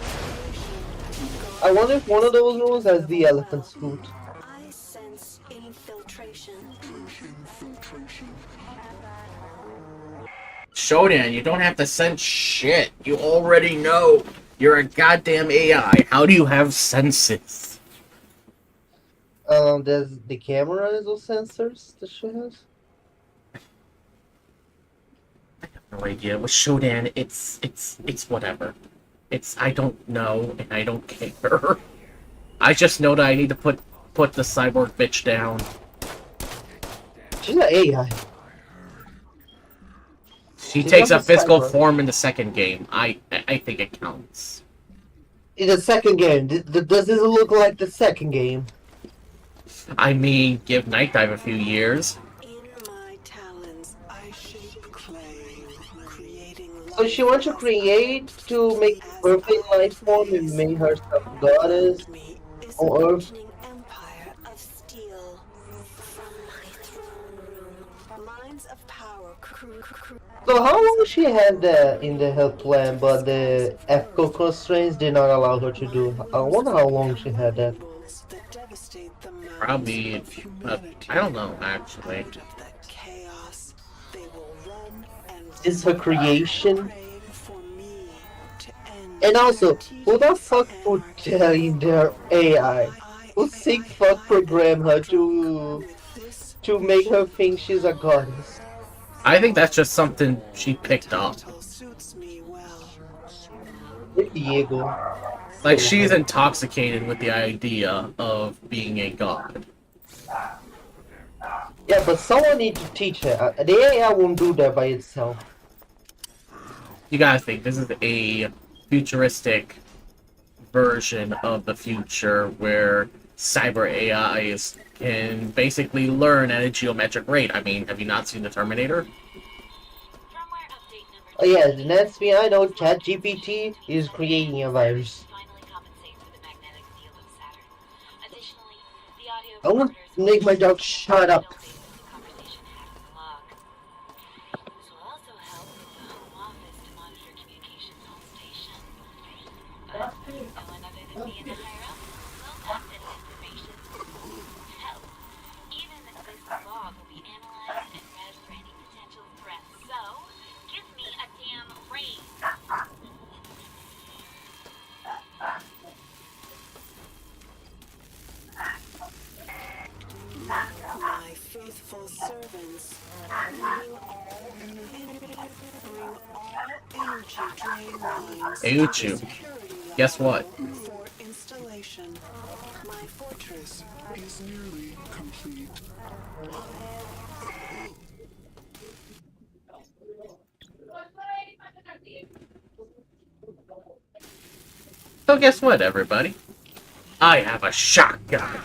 I wonder if one of those rooms has the elephant's foot. I sense infiltration. Shodan, you don't have to sense shit. You already know. You're a goddamn AI. How do you have senses? There's the camera has those sensors that she has. No idea. With Shodan, it's whatever. I don't know and I don't care. I just know that I need to put the cyborg bitch down. She's an AI. She She's takes not a a physical cyborg. form in the second game. I think it counts. In the second game, does this look like the second game? I mean, give Night Dive a few years. In my talons, I shape clay, creating So she wants to create to make perfect life form and make herself a goddess on Earth. empire of steel. From my throne room, lines of power So how long she had that in the health plan, but the ethical constraints did not allow her to do? I wonder how long she had that. that devastate the minds Probably, of humanity. I don't know actually. Out of that chaos, they will run and This is her creation. pray for me to end. And also, who the fuck put that in their AI? Who sick fuck program her to make her think she's a goddess? I think that's just something she picked up. Suits me well. Diego. Like, she's intoxicated with the idea of being a god. Yeah, but someone needs to teach her. The AI won't do that by itself. You gotta think, this is a futuristic version of the future where cyber AIs can basically learn at a geometric rate. I mean, have you not seen the Terminator? Oh yeah, the next thing I know, ChatGPT is creating a virus. I want to make my dog shut up. sequence. Bring all energy drain lines Hey, to the Uchu, security guess level what? for installation. My fortress Is nearly complete. So guess what, everybody? I have a shotgun.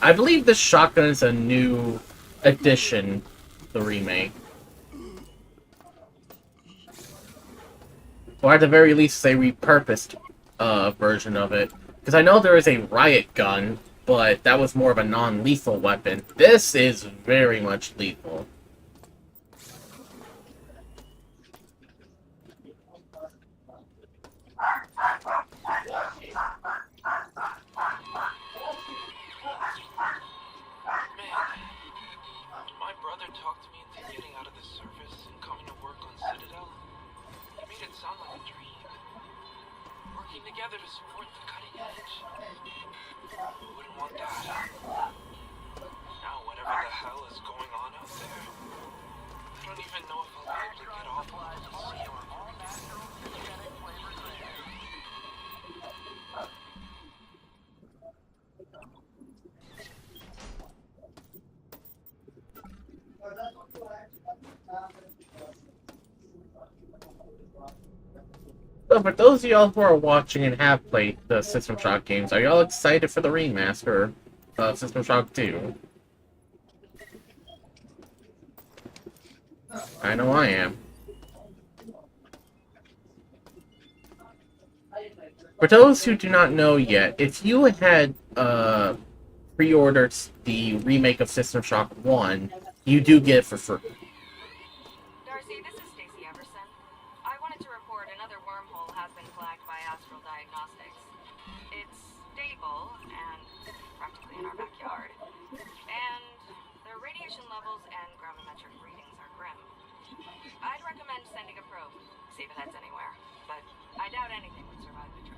I believe this shotgun is a new addition to the remake. Or at the very least, a repurposed version of it. Because I know there is a riot gun, but that was more of a non-lethal weapon. This is very much lethal. My brother talked me into getting out of the service and coming to work on Citadel. He made it sound like a dream. Working together to support the cutting edge. Who wouldn't want that? Now, whatever the hell is going on out there, I don't even know if I'll be able to get off of the sea or So for those of y'all who are watching and have played the System Shock games, are y'all excited for the remaster of System Shock 2? I know I am. For those who do not know yet, if you had pre-ordered the remake of System Shock 1, you do get it for free. Darcy, this is Stacy Everson. I wanted to report another wormhole has been flagged by Astral Diagnostics. It's stable and practically in our backyard. And the radiation levels and gravimetric readings are grim. I'd recommend sending a probe, see if it heads anywhere. But I doubt anything would survive the trip.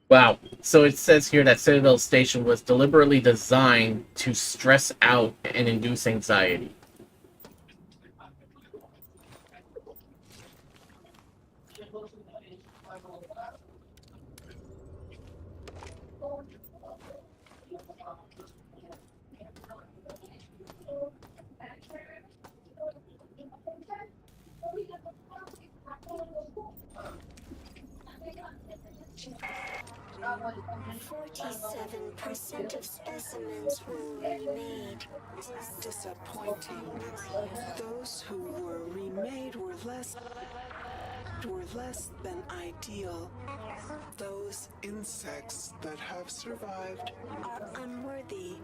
Wow. So it says here that Citadel Station was deliberately designed to stress out and induce anxiety. % of specimens were remade. Disappointing. Those who were remade were less than ideal. Those insects that have survived Are unworthy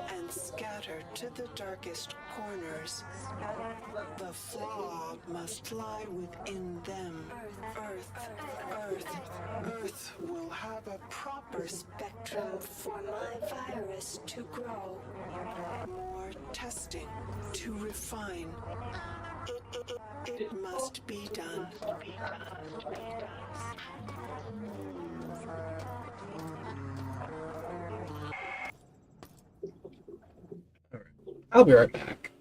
and scattered to the darkest corners. The flaw must lie within them. Earth will have a proper spectrum for my virus to grow. More testing to refine. It must be done. I'll be right back.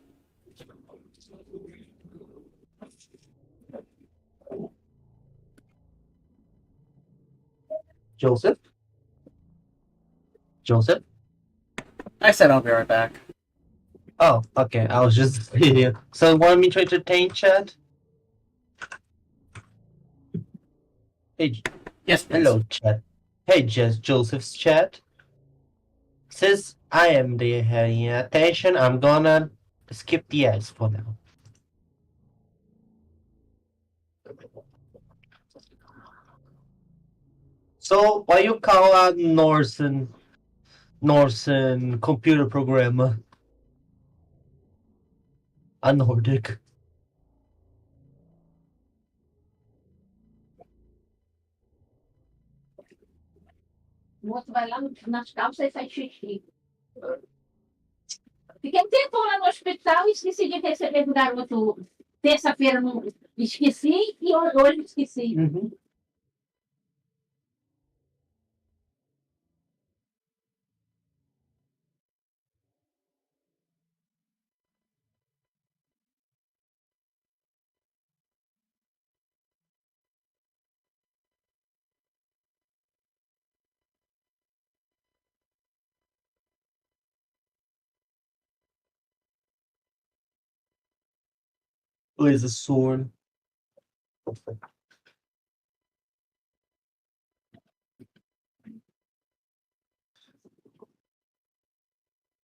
Joseph? Joseph? I said I'll be right back. Oh, okay. I was just here. So you want me to entertain chat? Hey, Yes, please. hello chat. Hey, just Joseph's chat. Since I am the having attention, I'm gonna skip the ads for now. So why you call a Norsen computer programmer a Nordic? O moço vai lá nas calças e faz xixi. Fiquei um tempo lá no hospital e esqueci de receber do garoto. Terça-feira não esqueci e hoje esqueci. Uhum. Is a sword.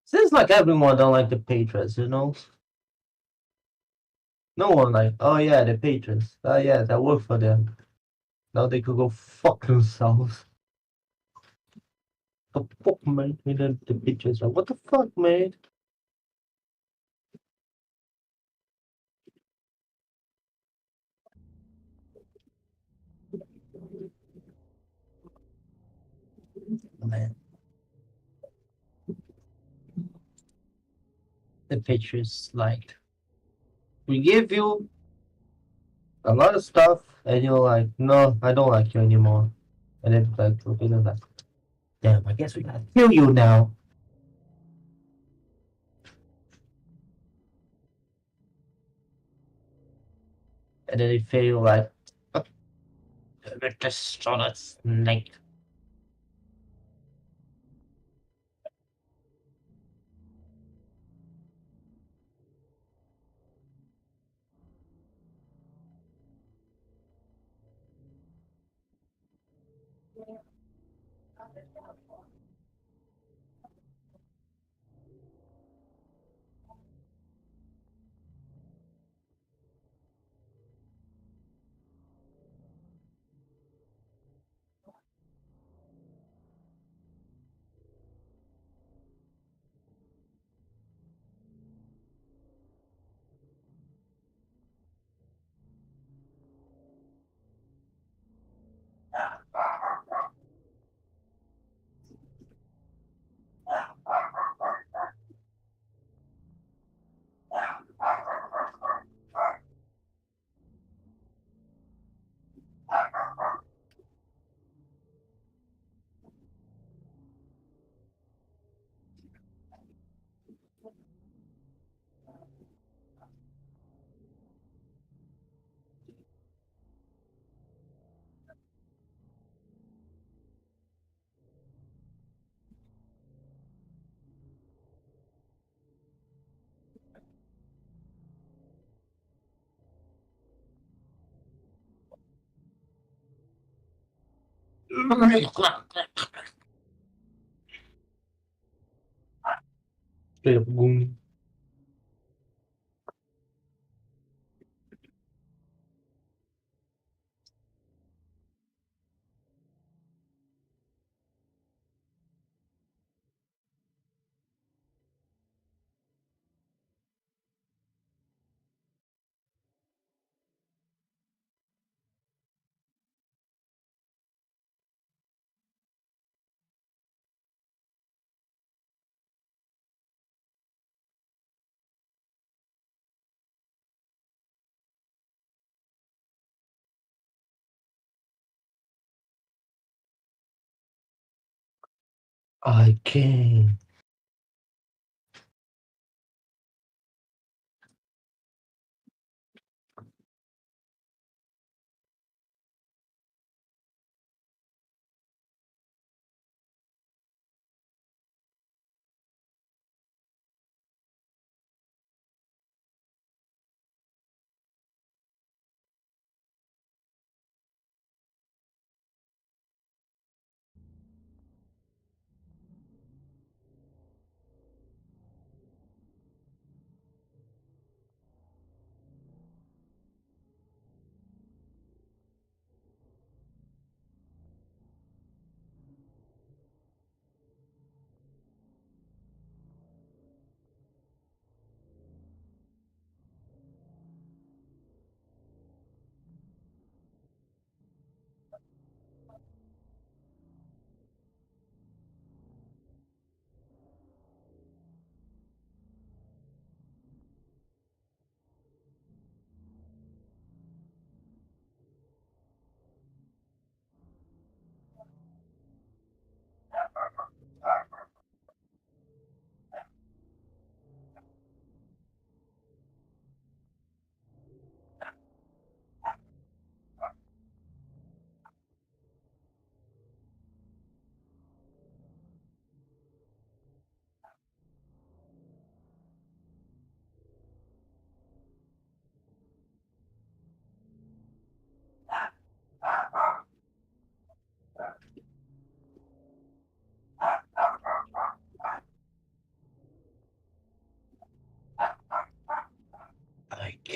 Seems like everyone don't like the Patriots, you know? No one like, oh yeah, the Patriots. Oh yeah, that worked for them. Now they could go fuck themselves. The fuck, man? And then the Patriots like, what the fuck, man? Man. The Patriots like, we give you a lot of stuff, and you're like, no, I don't like you anymore. And then like, okay, then like, damn, I guess we gotta kill you now. And then they feel like, just on a snake. Straight up goon. I can.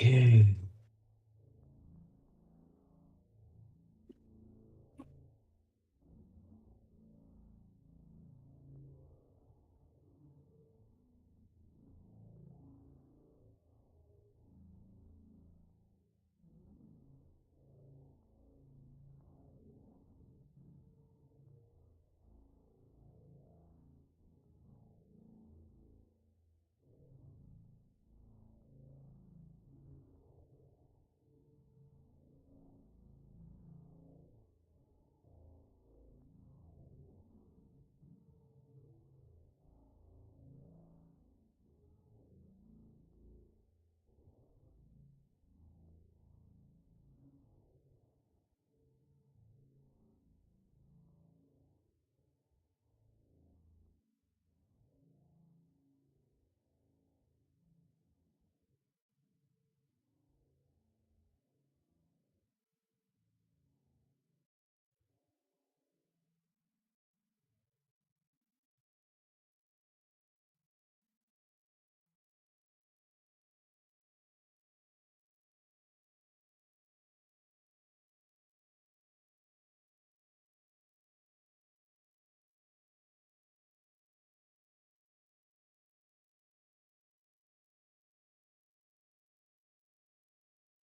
Okay.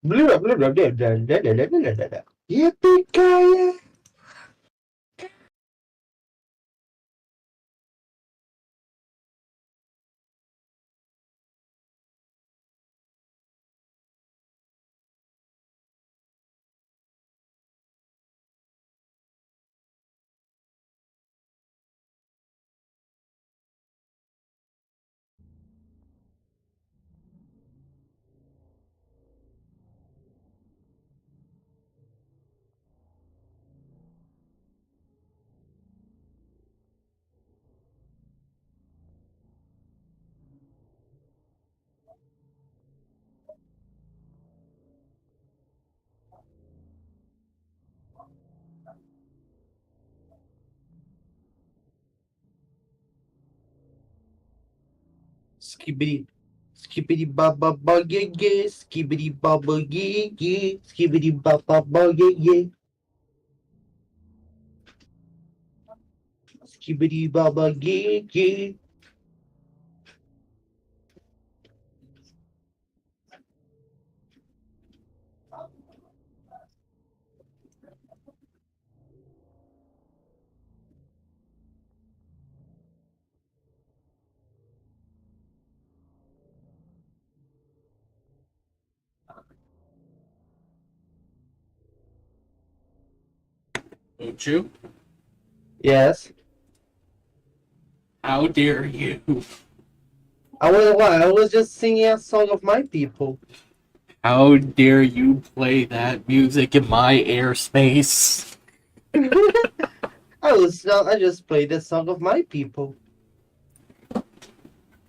Blah, blah, blah, blah, blah, blah, blah, blah, blah, blah, blah. Yippee-ki-yay! Skibbity, skibbity baba ba yeah yeah, skibbity baba yeah yeah, skibbity baba ba yeah yeah, skibbity baba yeah yeah. Uchu, Yes. how dare you? I was just singing a song of my people. How dare you play that music in my airspace? I just played the song of my people.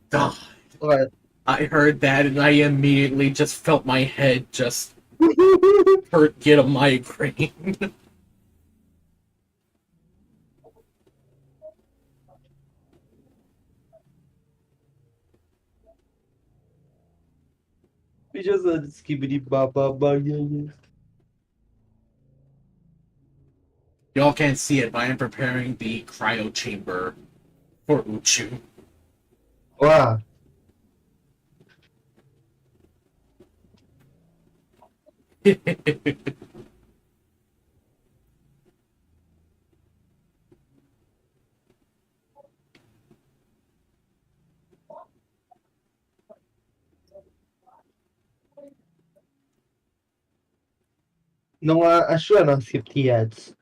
God, What? I heard that and I immediately just felt my head just hurt, get a migraine. We just said skibbity baba ba yeah yeah. Y'all can't see it, but I am preparing the cryo chamber for Uchu. Wow. Não acho não 50 ads.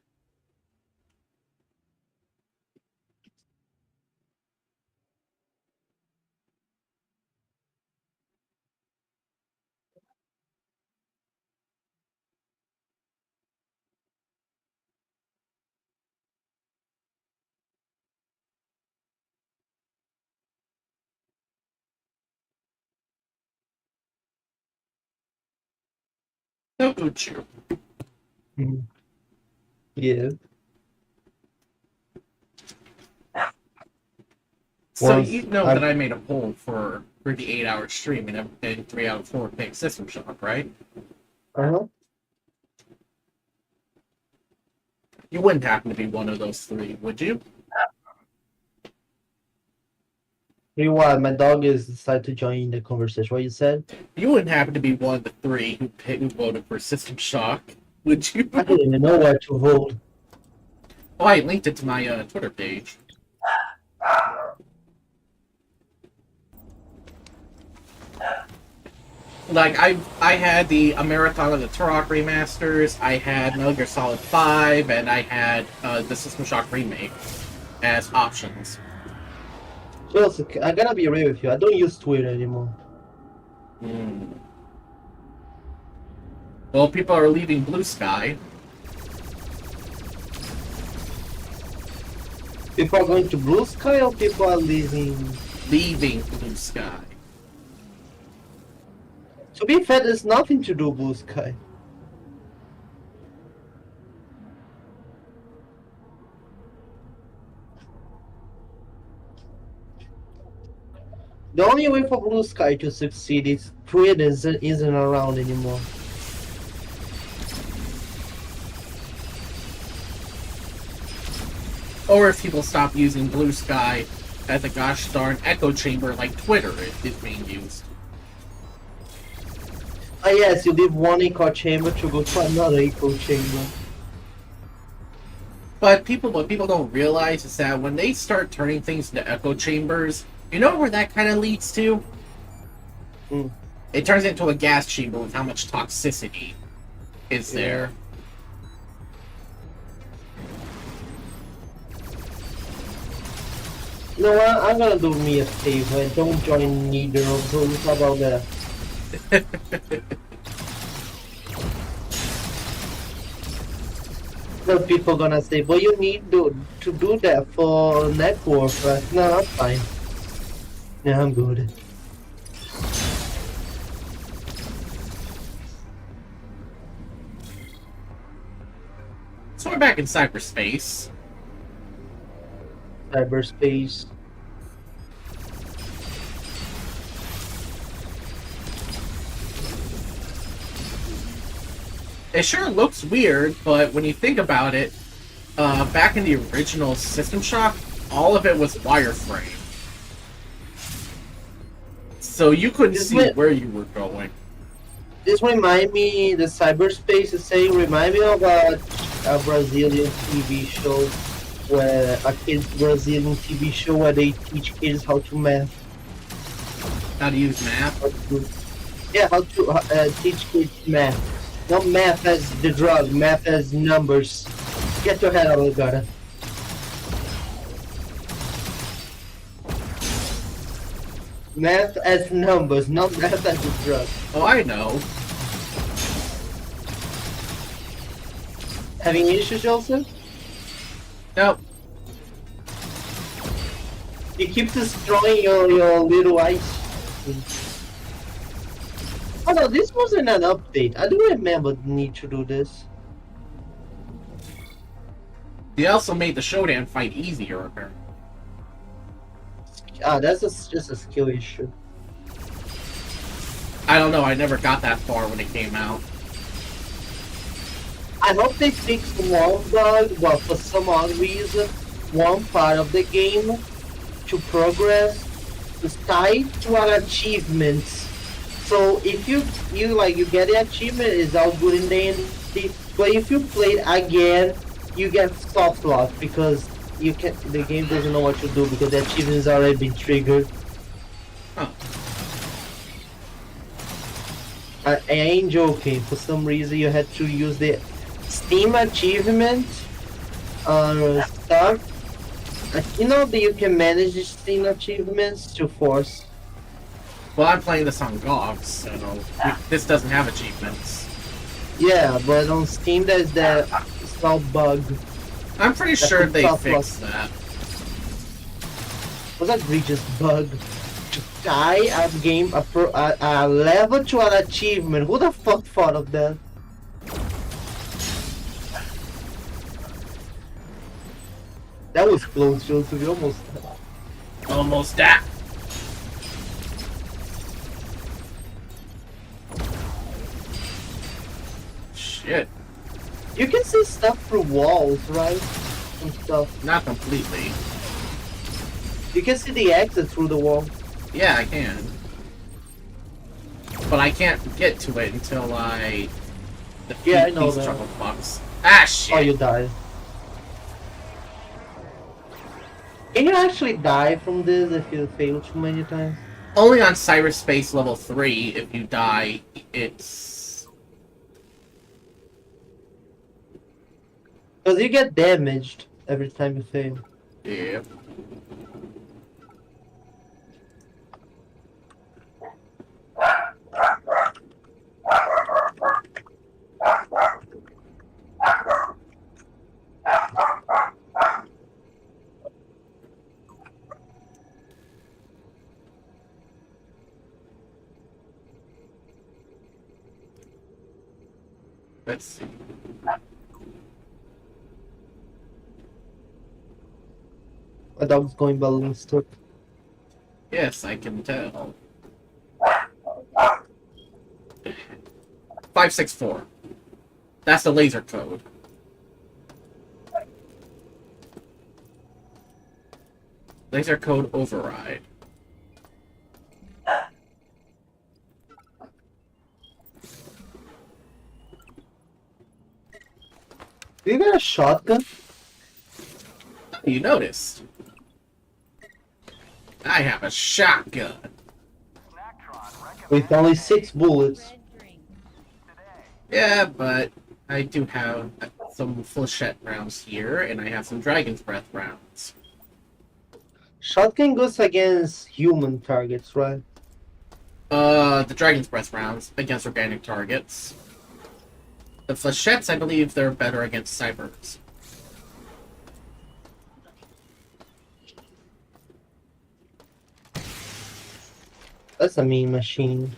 No Uchu. Yeah. So Once you know that I made a poll for for the 8-hour stream and 3 out of 4 pick System Shock, right? Uh-huh. You wouldn't happen to be one of those 3, would you? You what? My dog is decided to join the conversation. What you said? You wouldn't happen to be one of the 3 who voted for System Shock, would you? I didn't even know where to vote. Oh, I linked it to my Twitter page. Like, I had the A Marathon of the Turok remasters, I had Metal Gear Solid 5, and I had the System Shock remake as options. Joseph, I gotta be real with you. I don't use Twitter anymore. Well, people are leaving Blue Sky. People are going to Blue Sky or people are leaving Blue Sky. To be fair, there's nothing to do Blue Sky. The only way for Blue Sky to succeed is Twitter isn't around anymore. Or if people stop using Blue Sky as a gosh darn echo chamber like Twitter is being used. Ah yes, you leave one echo chamber to go to another echo chamber. But what people don't realize is that when they start turning things into echo chambers, you know where that kind of leads to? It turns into a gas chamber with how much toxicity is there. You know what? I'm gonna do me a favor and don't join neither of those. How about that? The people gonna say, but you need to do that for network. No, I'm fine. Yeah, I'm good. So we're back in cyberspace. Cyberspace. It sure looks weird, but when you think about it, back in the original System Shock, all of it was wireframe. So you couldn't see where you were going. This remind me, the cyberspace is saying, remind me of a Brazilian TV show where Brazilian TV show where they teach kids how to math. How to use math? How to teach kids math. Not math as the drug, math as numbers. Get your head out of the gutter. Math as numbers, not math as a drug. Oh, I know. Having issues, Joseph? Nope. You keep destroying your little ice. Oh no, this wasn't an update. I do remember the need to do this. They also made the Shodan fight easier, apparently. Ah, that's just a skill issue. I don't know, I never got that far when it came out. I hope they fix one bug, but for some odd reason, one part of the game to progress is tied to an achievement. So if you get the achievement, it's all good and dandy. But if you play it again, you get soft lock because the game doesn't know what to do because the achievement has already been triggered. Huh. I ain't joking. For some reason, you had to use the Steam achievement stuff. You know that you can manage the Steam achievements to force. Well, I'm playing this on GOG, so this doesn't have achievements. Yeah, but on Steam there's that small bug. I'm pretty sure they fixed that. What's that egregious bug? To tie a level to an achievement. Who the fuck thought of that? That was close, Joseph. You almost. Almost that. shit. You can see stuff through walls, right? And stuff. Not completely. You can see the exit through the wall. Yeah, I can. But I can't get to it until I defeat Yeah, I know these that. chocolate bugs. Ah, shit! Oh, you died. Can you actually die from this if you fail too many times? Only on cyberspace level 3, if you die, it's... Because you get damaged every time you fail. Yeah. Let's see. My dog's going balloonstic. Yes, I can tell. 564. That's the laser code. Laser code override. Do you got a shotgun? You noticed. I have a shotgun. With only 6 bullets. Yeah, but I do have some flechette rounds here, and I have some dragon's breath rounds. Shotgun goes against human targets, right? The dragon's breath rounds against organic targets. The flechettes, I believe, they're better against cybers. That's a mean machine.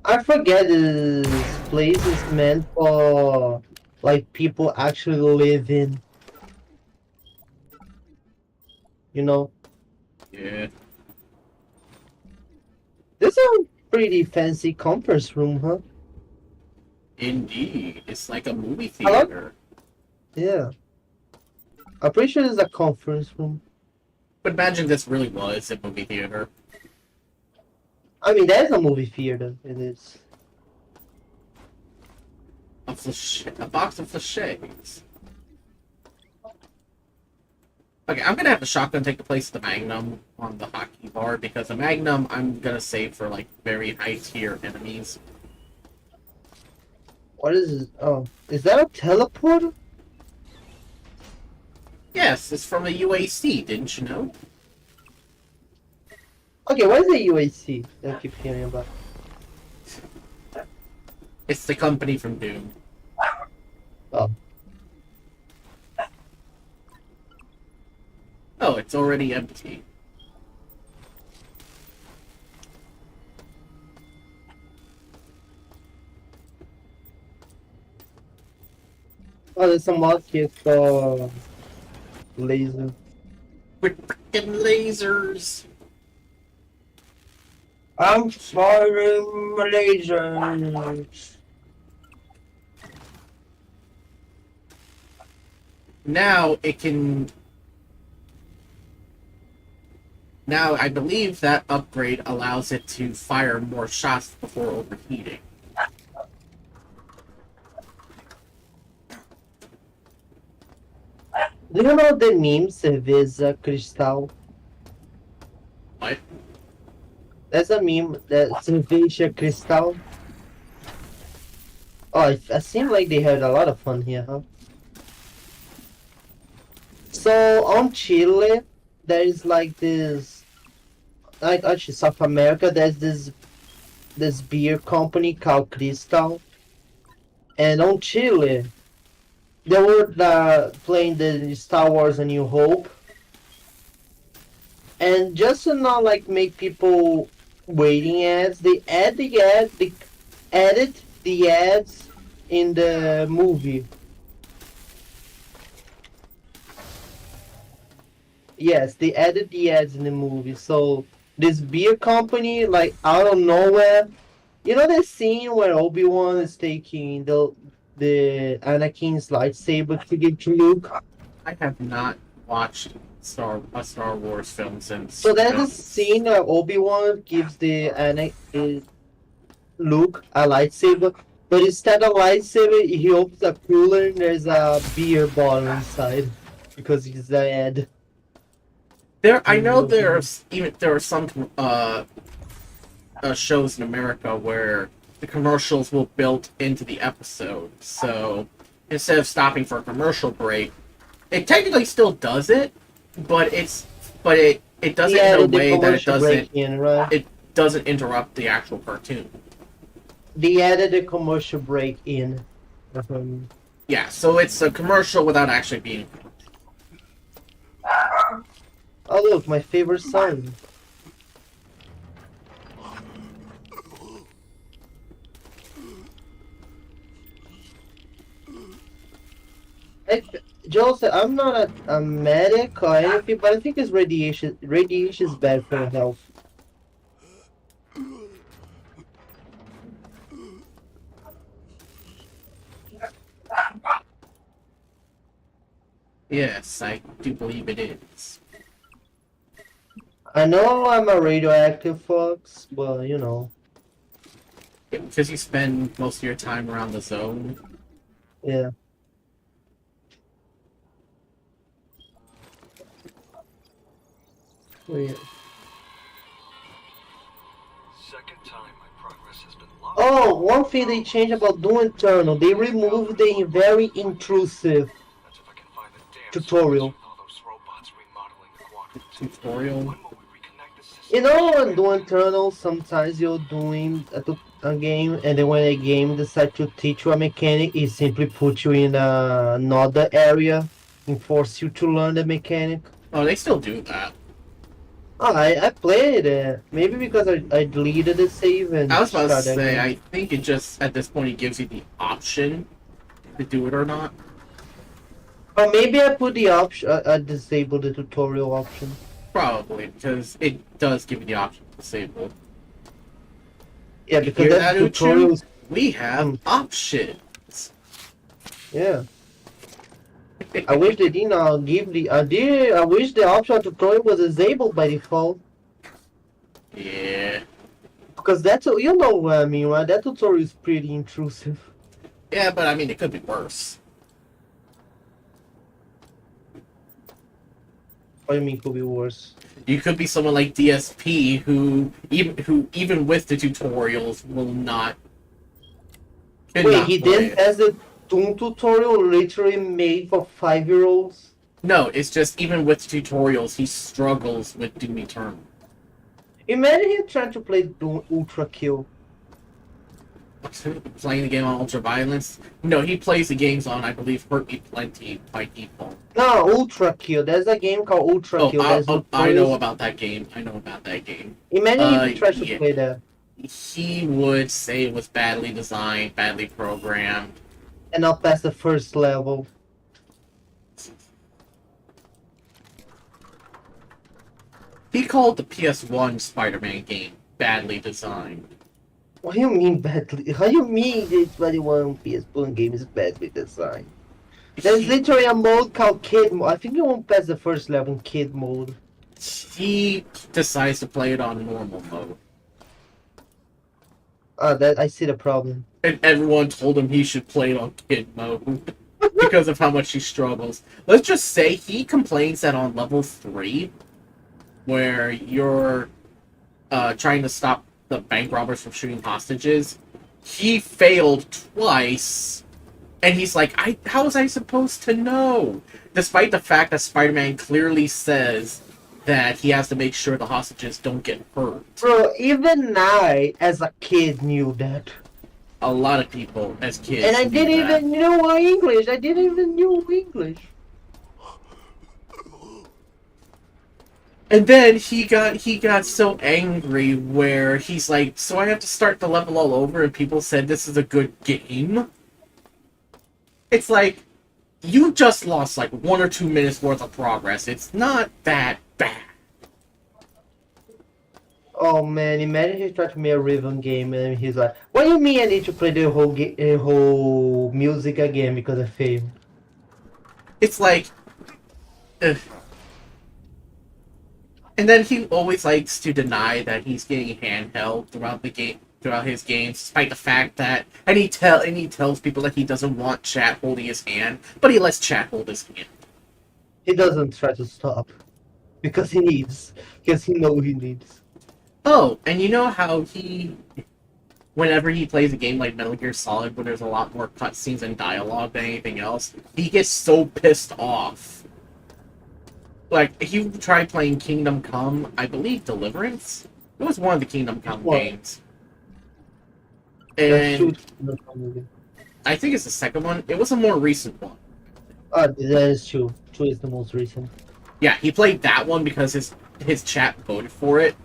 I forget this place is meant for like people actually live in. You know? Yeah. This is a pretty fancy conference room, huh? Indeed. It's like a movie Hello? theater. Yeah. I'm pretty sure it's a conference room. But imagine this really was a movie theater. I mean, there's a movie theater. It is. A box of flechettes. Okay, I'm gonna have the shotgun take the place of the Magnum on the hockey bar, because the Magnum I'm gonna save for, like, very high tier enemies. What is it? Oh, is that a teleporter? Yes, it's from the UAC, didn't you know? Okay, what is the UAC that I keep hearing about? It's the company from Doom. Oh. Oh, it's already empty. Oh, there's some market for laser. With frickin' lasers! I'm firing lasers. Now it can... Now, I believe that upgrade allows it to fire more shots before overheating. Do you know the meme Cerveza Cristal? What? There's a meme that Cerveja Cristal. Oh, it seemed like they had a lot of fun here, huh? So, on Chile, there is like this... Like, actually, South America, there's this beer company called Cristal. And on Chile, they were playing the Star Wars A New Hope. And just to not like make people waiting ads, they add the ad, they added the ads in the movie. Yes, they added the ads in the movie, so this beer company, like out of nowhere. You know the scene where Obi-Wan is taking the Anakin's lightsaber to give to Luke? I have not watched a Star Wars film since. So there's a scene where Obi-Wan gives Luke a lightsaber, but instead of lightsaber, he opens a cooler and there's a beer bottle inside because he's dead. I know there are some shows in America where the commercials will built into the episode. So instead of stopping for a commercial break, it technically still does it, but it does it in a way that it doesn't interrupt the actual cartoon. They added a commercial break in. Yeah, so it's a commercial without actually being. Oh look, my favorite song. Joseph, I'm not a medic or anything, but I think it's radiation. Radiation is bad for health. Yes, I do believe it is. I know I'm a radioactive fox, but you know. Because you spend most of your time around the zone. Yeah. Weird. Second time my progress has been locked. Oh, one thing they changed about Doom Eternal, they removed the very intrusive tutorial. Tutorial? You know, in Doom Eternal, sometimes you're doing a game, and then when a game decides to teach you a mechanic, it simply puts you in another area and force you to learn the mechanic. Oh, they still do that. Oh, I played it. Maybe because I deleted the save and. I was about to started say, again. I think it just, at this point, it gives you the option to do it or not. Or maybe I put the option, I disabled the tutorial option. Probably, because it does give you the option to disable. Yeah, You because hear that that, tutorial. Uchu? We have options. Yeah. I wish they did not give the. I wish the optional tutorial was disabled by default. Yeah. Because that's, you know what I mean, right? That tutorial is pretty intrusive. Yeah, but I mean, it could be worse. What do you mean could be worse? You could be someone like DSP who even with the tutorials will not. Wait, he didn't has the Doom tutorial literally made for 5-year-olds? No, it's just even with tutorials, he struggles with Doom Eternal. Imagine him trying to play Doom Ultra Kill. Playing the game on Ultra Violence? No, he plays the games on, I believe, Hurt Me Plenty by default. No, Ultra Kill. There's a game called Ultra Kill. I know about that game. Imagine if he tries to play that. He would say it was badly designed, badly programmed. And not past the first level. He called the PS1 Spider-Man game badly designed. What do you mean badly? How do you mean the 21 PS1 game is badly designed? There's literally a mode called Kid Mode. I think you won't pass the first level in Kid Mode. He decides to play it on normal mode. That I see the problem. And everyone told him he should play it on Kid Mode because of how much he struggles. Let's just say he complains that on level 3, where you're trying to stop the bank robbers from shooting hostages, he failed twice, and he's like, how was I supposed to know? Despite the fact that Spider-Man clearly says that he has to make sure the hostages don't get hurt. Bro, even I, as a kid, knew that. A lot of people, as kids, and I knew didn't that. even know English. I didn't even know English. And then he got so angry where he's like, so I have to start the level all over and people said this is a good game? It's like, you just lost like 1 or 2 minutes worth of progress. It's not that bad. Oh man, imagine he tried to make a Riven game and he's like, "What do you mean I need to play the whole music again because I failed?" It's like, ugh. And then he always likes to deny that he's getting handheld throughout the game, throughout his games, despite the fact that, and he tells people that he doesn't want chat holding his hand, but he lets chat hold his hand. He doesn't try to stop because he needs, because he knows he needs. Oh, and you know how whenever he plays a game like Metal Gear Solid, where there's a lot more cutscenes and dialogue than anything else, he gets so pissed off. Like, he tried playing Kingdom Come, I believe Deliverance? It was one of the Kingdom Come games. And I think it's the second one. It was a more recent one. That is true. 2 is the most recent. Yeah, he played that one because his chat voted for it.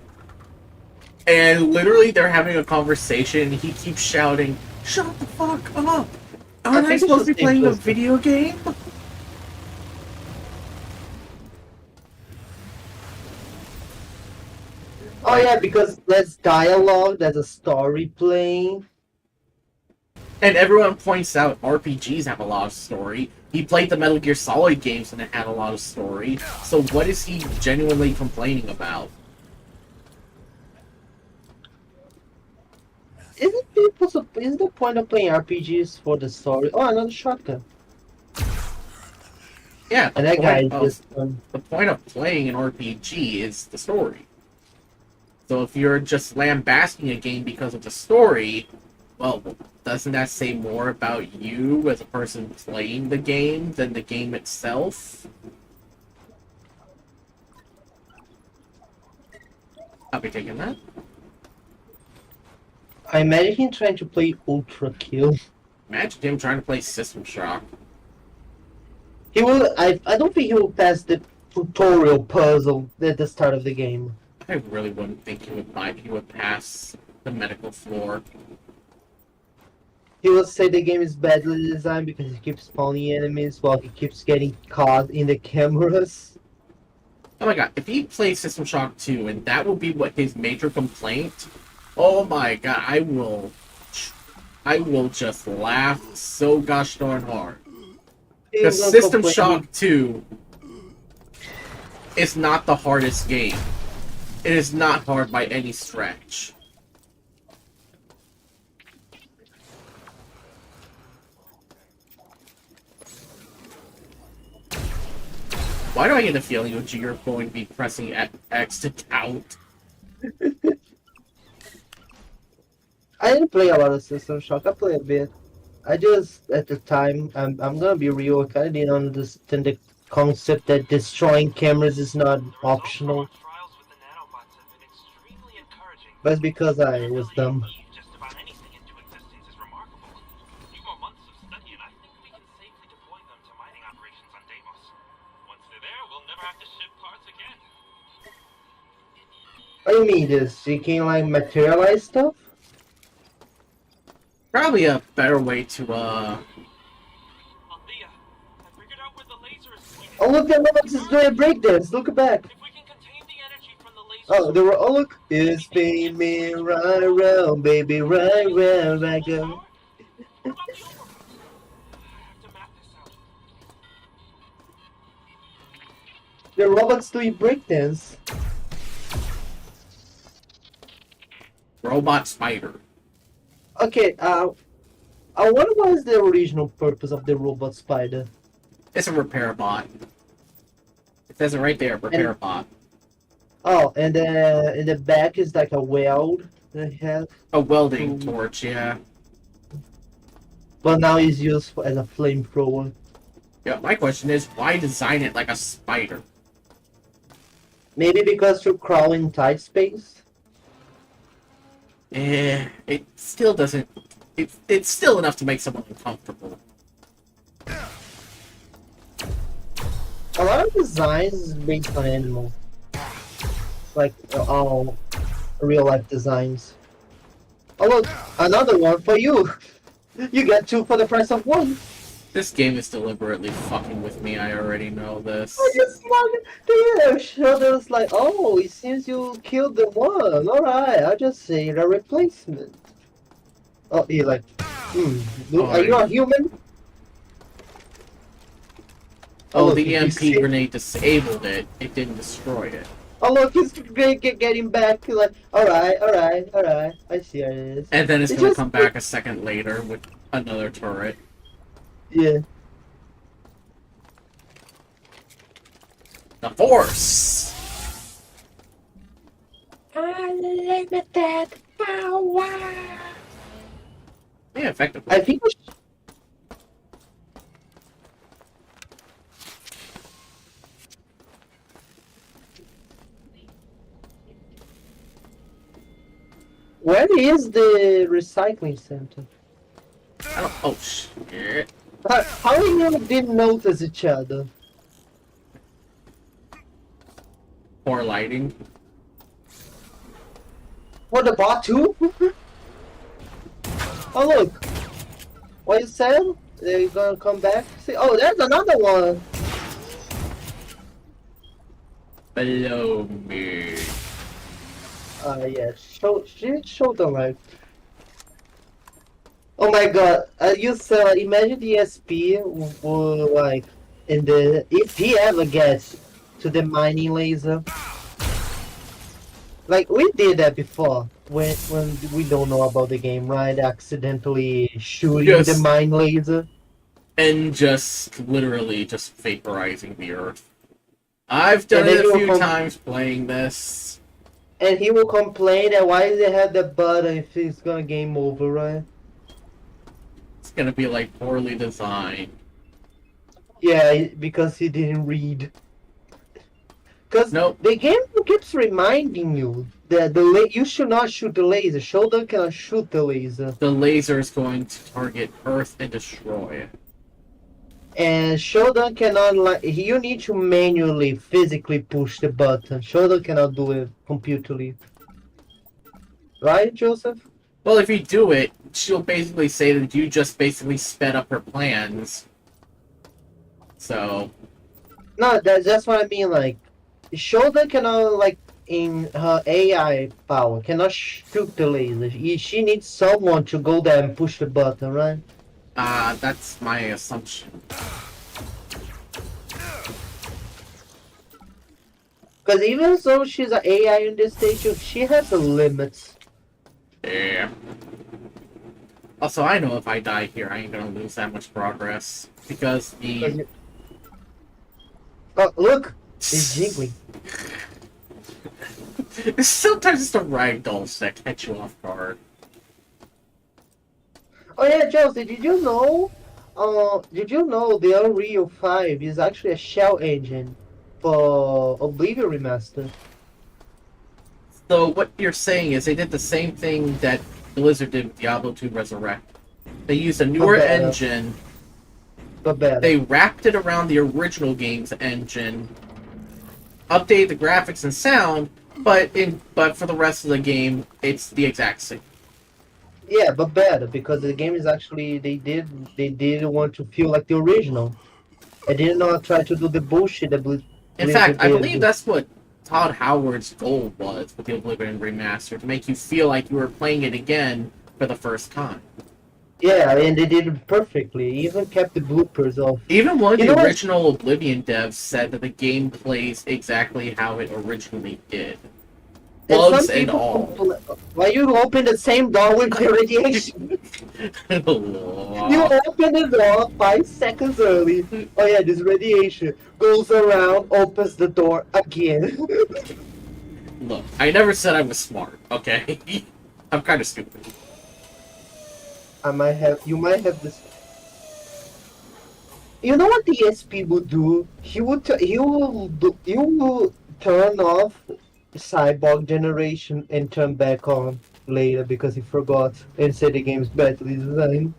And literally, they're having a conversation, and he keeps shouting, "Shut the fuck up! Aren't I supposed to be playing a video game?" Oh yeah, because there's dialogue, there's a story playing. And everyone points out RPGs have a lot of story. He played the Metal Gear Solid games and it had a lot of story. So what is he genuinely complaining about? Isn't the point of playing RPGs for the story? Oh, another shotgun. Yeah, and that guy just the point of playing an RPG is the story. So if you're just lambasting a game because of the story, well, doesn't that say more about you as a person playing the game than the game itself? I'll be taking that. I imagine him trying to play Ultra Kill. Imagine him trying to play System Shock. He will. I don't think he will pass the tutorial puzzle at the start of the game. I really wouldn't think he would pass the medical floor. He will say the game is badly designed because he keeps spawning enemies while he keeps getting caught in the cameras. Oh my god, if he plays System Shock 2 and that will be what his major complaint, oh my god, I will just laugh so gosh darn hard. Because System Shock 2 is not the hardest game. It is not hard by any stretch. Why do I get the feeling that you're going to be pressing X to count? I didn't play a lot of System Shock. I played a bit. I just, at the time, I'm gonna be real, I kinda didn't understand the concept that destroying cameras is not optional. But it's because I was dumb. What do you mean this? You can like materialize stuff? Probably a better way to Oh look, that Roblox is doing a breakdance. Look back. Oh, there were. Oh look, it's spinning me right around, baby, right where I go. The Roblox doing breakdance. Robot Spider. Okay, I wonder what is the original purpose of the robot spider? It's a repair bot. It says it right there, repair bot. Oh, and in the back is like a weld that it has. A welding torch, yeah. But now it's used as a flamethrower. Yeah, my question is, why design it like a spider? Maybe because you crawl in tight space? It still doesn't... It's still enough to make someone uncomfortable. A lot of designs is based on animals. Like, all real-life designs. Oh look, another one for you! You get 2 for the price of 1! This game is deliberately fucking with me. I already know this. I just wanted to Sheldon's like, oh, it seems you killed the one. Alright, I'll just say a replacement. Oh, you're like, are you a human? Oh, look, the you EMP see- grenade disabled it. It didn't destroy it. Oh look, he's getting back. Like, alright. I see how it is. And then it's It gonna just- come back a second later with another turret. Yeah. The Force! Unlimited power. Yeah, effectively. I think we should... Where is the recycling center? I don't. Oh shit! How you didn't notice each other? Poor lighting. What, the bot too? Oh look! What you said? They're gonna come back? See, oh, there's another one! Below me. Yeah, show the light. Oh my god, you said, imagine the SP will like, if he ever gets to the mining laser. Like, we did that before, when we don't know about the game, right? Accidentally shooting Yes. the mine laser. And just literally just vaporizing the earth. I've done And then it a you'll few come- times playing this. And he will complain that why they have the button if it's gonna game over, right? It's gonna be like poorly designed. Yeah, because he didn't read. Because the game keeps reminding you that you should not shoot the laser. Shoulder cannot shoot the laser. The laser is going to target Earth and destroy it. And Shoulder cannot, like, you need to manually, physically push the button. Shoulder cannot do it computerly. Right, Joseph? Well, if you do it, she'll basically say that you just basically sped up her plans. So, No, that's what I mean, like, Shoulder cannot, like, in her AI power, cannot shoot the laser. She needs someone to go there and push the button, right? that's my assumption. Because even though she's an AI in this station, she has a limits. Yeah. Also, I know if I die here, I ain't gonna lose that much progress. Because the... Oh, look! It's jiggling. Sometimes it's the ragdolls that catch you off guard. Oh yeah, Josie, did you know the Unreal 5 is actually a shell engine for Oblivion Remastered? So what you're saying is they did the same thing that Blizzard did with Diablo 2 Resurrect. They used a newer better. engine. But better. They wrapped it around the original game's engine, updated the graphics and sound, but for the rest of the game, it's the exact same. Yeah, but better because the game is actually they didn't want to feel like the original. They did not try to do the bullshit that In Blizzard fact, I did. believe that's what Todd Howard's goal was with the Oblivion Remaster, to make you feel like you were playing it again for the first time. Yeah, and they did it perfectly. Even kept the bloopers off. Even one of You the know what? original Oblivion devs said that the game plays exactly how it originally did. And Bugs some and people all. Why you open the same door with the radiation? You open the door 5 seconds early. Oh yeah, this radiation goes around, opens the door again. Look, I never said I was smart, okay? I'm kind of stupid. You might have this. You know what the SP would do? He will turn off Cyborg generation and turn back on later because he forgot and said the game's badly designed.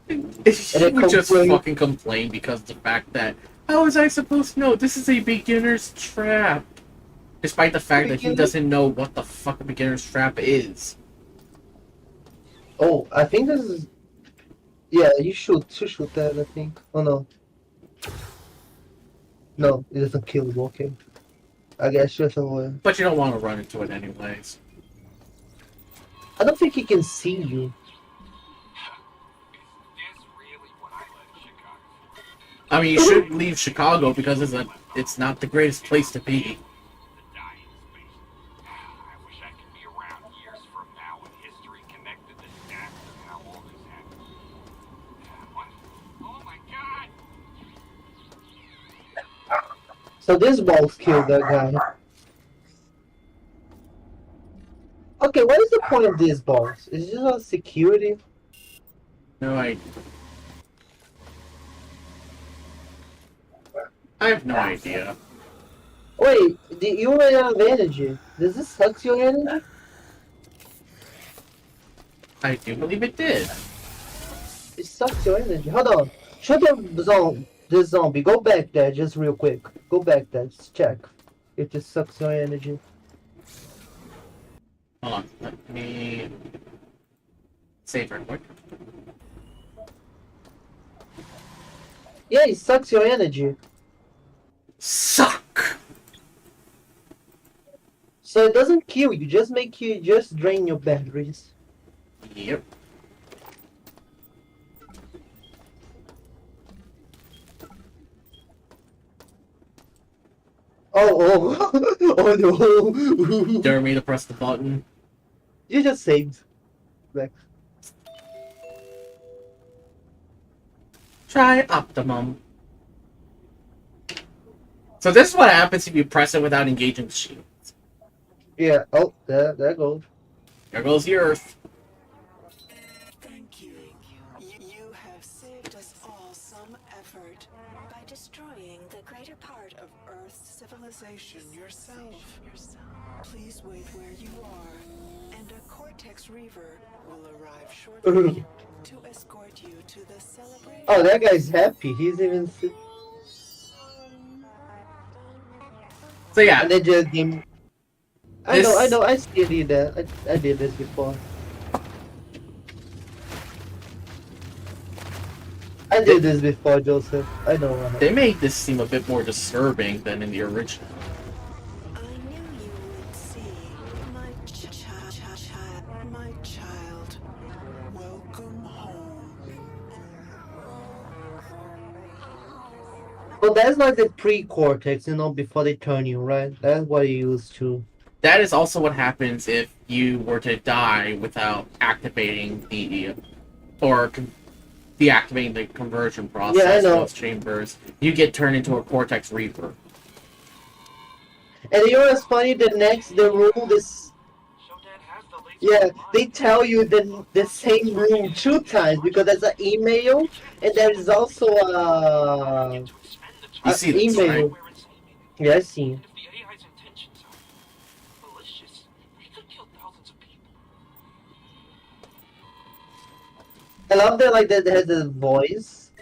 He would just fucking complain because of the fact that, how was I supposed to know? This is a beginner's trap. Despite the fact that he doesn't know what the fuck a beginner's trap is. Oh, I think this is. Yeah, you shoot that, I think. Oh no. No, it doesn't kill you, okay. I guess just away. But you don't want to run into it anyways. I don't think he can see you. I mean, you should leave Chicago because it's not the greatest place to be. So this balls killed that guy. Okay, what is the point of these balls? Is it just on security? No, I have no idea. Wait, you ran out of energy. Does this suck your energy? I do believe it did. It sucks your energy. Hold on. Show the zombie. Go back there just real quick. Go back there. Just check. It just sucks your energy. Hold on. Let me save real quick. Yeah, it sucks your energy. Suck! So it doesn't kill you, just drain your batteries. Yep. Oh, oh no. Dare me to press the button. You just saved. Rex. Try Optimum. So this is what happens if you press it without engaging the shield. Yeah, oh, there goes. There goes the Earth. Thank you. You have saved us all some effort by destroying the greater part of Earth's civilization yourself. Please wait where you are, and a Cortex Reaver will arrive shortly to escort you to the celebration. Oh, that guy's happy. He's even. So yeah. And they just game. I know. I still did that. I did this before. I did this before, Joseph. I know. They made this seem a bit more disturbing than in the original. I knew you would see my my child. Welcome home. Well, that's like the pre-cortex, before they turn you, right? That's what you used to. That is also what happens if you were to die without activating deactivating the conversion process. Yeah, I know. In those chambers. You get turned into a Cortex Reaper. And you know what's funny? The room, yeah, they tell you the same room 2 times because there's an email and there is also You see this, email. right? Yeah, I see. I love that, like, that has a voice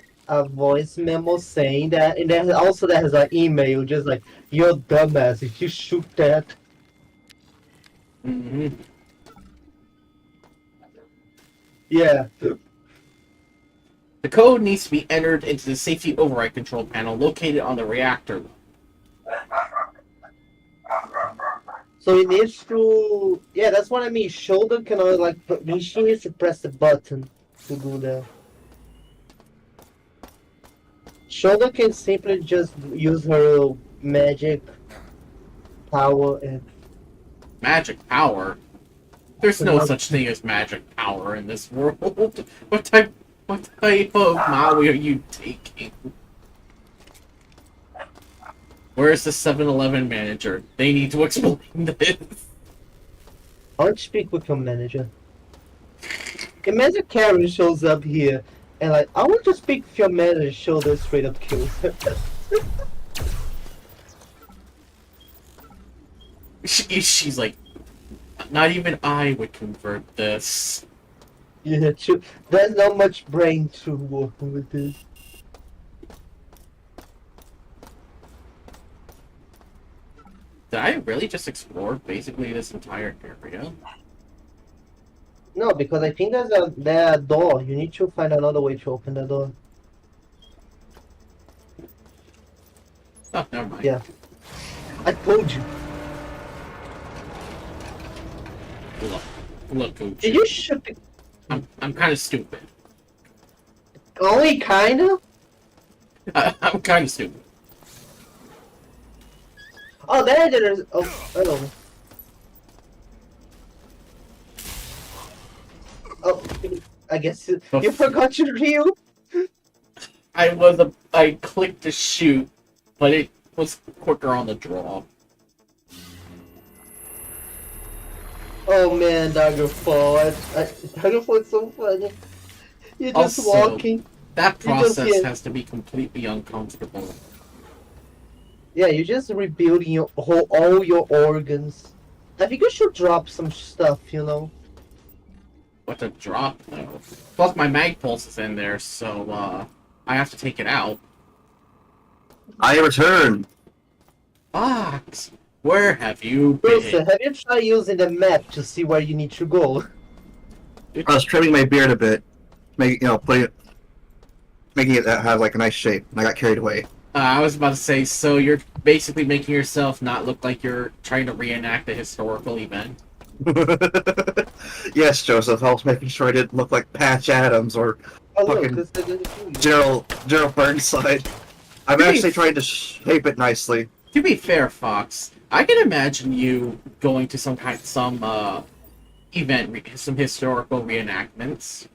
memo saying that, and then also that has an email just like, you're dumbass if you shoot that. Mm-hmm. Yeah. The code needs to be entered into the safety override control panel located on the reactor. So it needs to, yeah, that's what I mean. Shoulder can always, like, she needs to press the button to do that. Shoulder can simply just use her magic power and... Magic power? There's no such thing as magic power in this world. What type of Maui are you taking? Where's the 7-Eleven manager? They need to explain this. I want to speak with your manager. Imagine Karen shows up here and like, I want to speak with your manager. Shoulder straight up kills her. She's like, not even I would convert this. Yeah, true. There's not much brain to work with this. Did I really just explore basically this entire area? No, because I think there's a door. You need to find another way to open the door. Oh, never mind. Yeah. I told you. Look, Gucci. Did you shoot the... I'm kind of stupid. Only kinda? I'm kind of stupid. Oh, there's... Oh, I don't know. Oh, I guess you forgot your reel. I clicked to shoot, but it was quicker on the draw. Oh man, Daggerfall. Daggerfall is so funny. You're just Also, walking. That You just process get- has to be completely uncomfortable. Yeah, you're just rebuilding your all your organs. I think you should drop some stuff, you know. What to drop though? Plus my mag pulse is in there, so I have to take it out. I return. Fox, where have you been? Wilson, have you tried using the map to see where you need to go? I was trimming my beard a bit, making it have like a nice shape, and I got carried away. I was about to say, so you're basically making yourself not look like you're trying to reenact a historical event. Yes, Joseph. I was making sure I didn't look like Patch Adams or Oh look, fucking this is General Burnside. I'm actually trying to shape it nicely. To be fair, Fox, I can imagine you going to some event, some historical reenactments.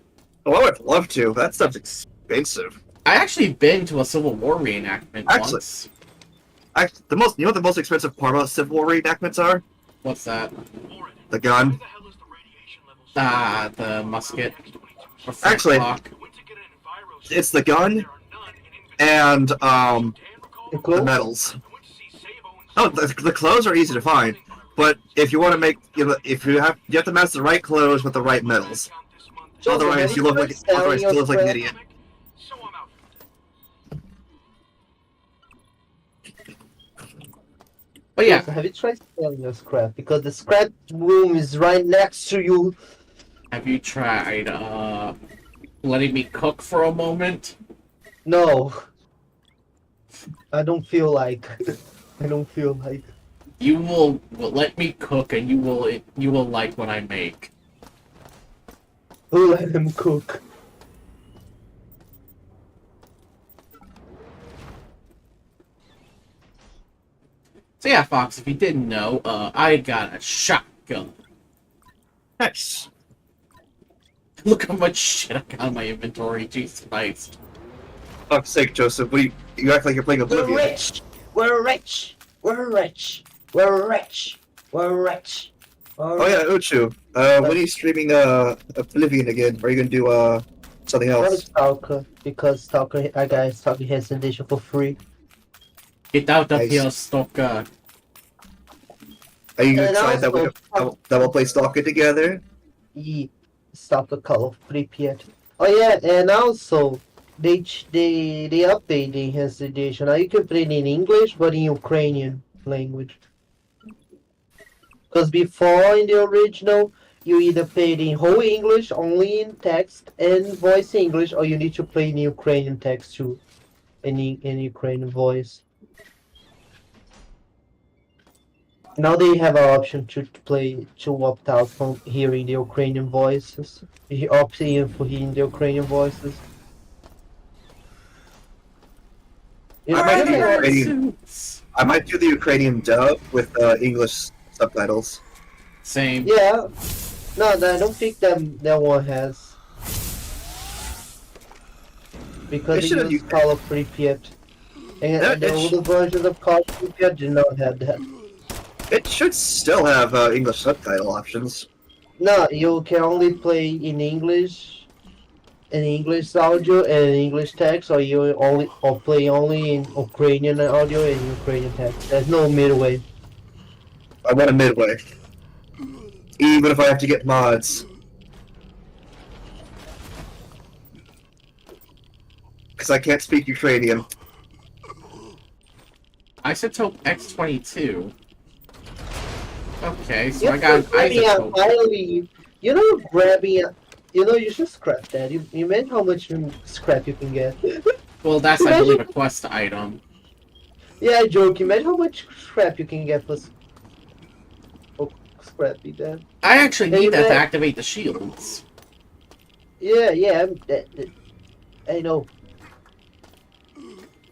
Oh, I would love to. That stuff's expensive. I actually been to a Civil War reenactment Actually- once. You know what the most expensive part about Civil War reenactments are? What's that? The gun. The musket. Or flint Actually, lock. it's the gun and the medals. Oh, the clothes are easy to find, but if you want to make, you have to match the right clothes with the right medals. Otherwise, you look like an idiot. But yeah, Have you tried selling your scrap? Because the scrap room is right next to you. have you tried letting me cook for a moment? No. I don't feel like. I don't feel like. You will let me cook, and you will like what I make. Who let him cook? So yeah, Fox, if you didn't know, I got a shotgun. Nice. Look how much shit I got in my inventory, Jesus Christ. Fuck's sake, Joseph. You act like you're playing We're Oblivion. rich. We're rich. We're rich. We're rich. We're rich. Oh yeah, Uchu. When are you streaming Oblivion again? Or are you gonna do something Probably else? Stalker, because Stalker, I got Stalker has edition for free. Get out of Nice. here, stalker. Are you And excited that we'll play Stalker together? Stalker Call of Pripyat. Oh yeah, and also they updated the enhanced edition. Now you can play it in English, but in Ukrainian language. Because before in the original, you either played in whole English, only in text and voice English, or you need to play in Ukrainian text too, in Ukrainian voice. Now they have an option to opt out from hearing the Ukrainian voices. You opt in for hearing the Ukrainian voices. I might do the Ukrainian dub with English subtitles. Same. Yeah. No, I don't think that one has. Because They it should've uses Call of Pripyat. And the older versions of Call of Pripyat did not have that. It should still have English subtitle options. No, you can only play in English audio and English text, or play only in Ukrainian audio and Ukrainian text. There's no midway. I want a midway. Even if I have to get mods. Because I can't speak Ukrainian. Isotope X22. Okay, so You're I got an pretty isotope. highly You know, grabbing. You know, you should scrap that. You meant how much scrap you can get. Well, that's, I believe, a quest item. Yeah, I joke. You meant how much scrap you can get for scrappy then. I actually need that to man. activate the shields. Yeah, I know.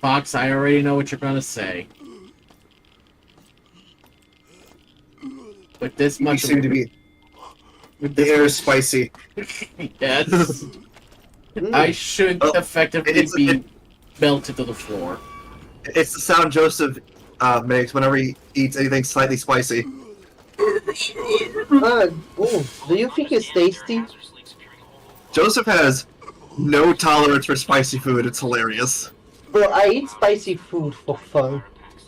Fox, I already know what you're gonna say. With this You much seem to be. with The this air much- is spicy. Yes. I should Oh, effectively it's- be belted to the floor. It's the sound Joseph makes whenever he eats anything slightly spicy. Do you think it's tasty? Joseph has no tolerance for spicy food. It's hilarious. Bro, I eat spicy food for fun.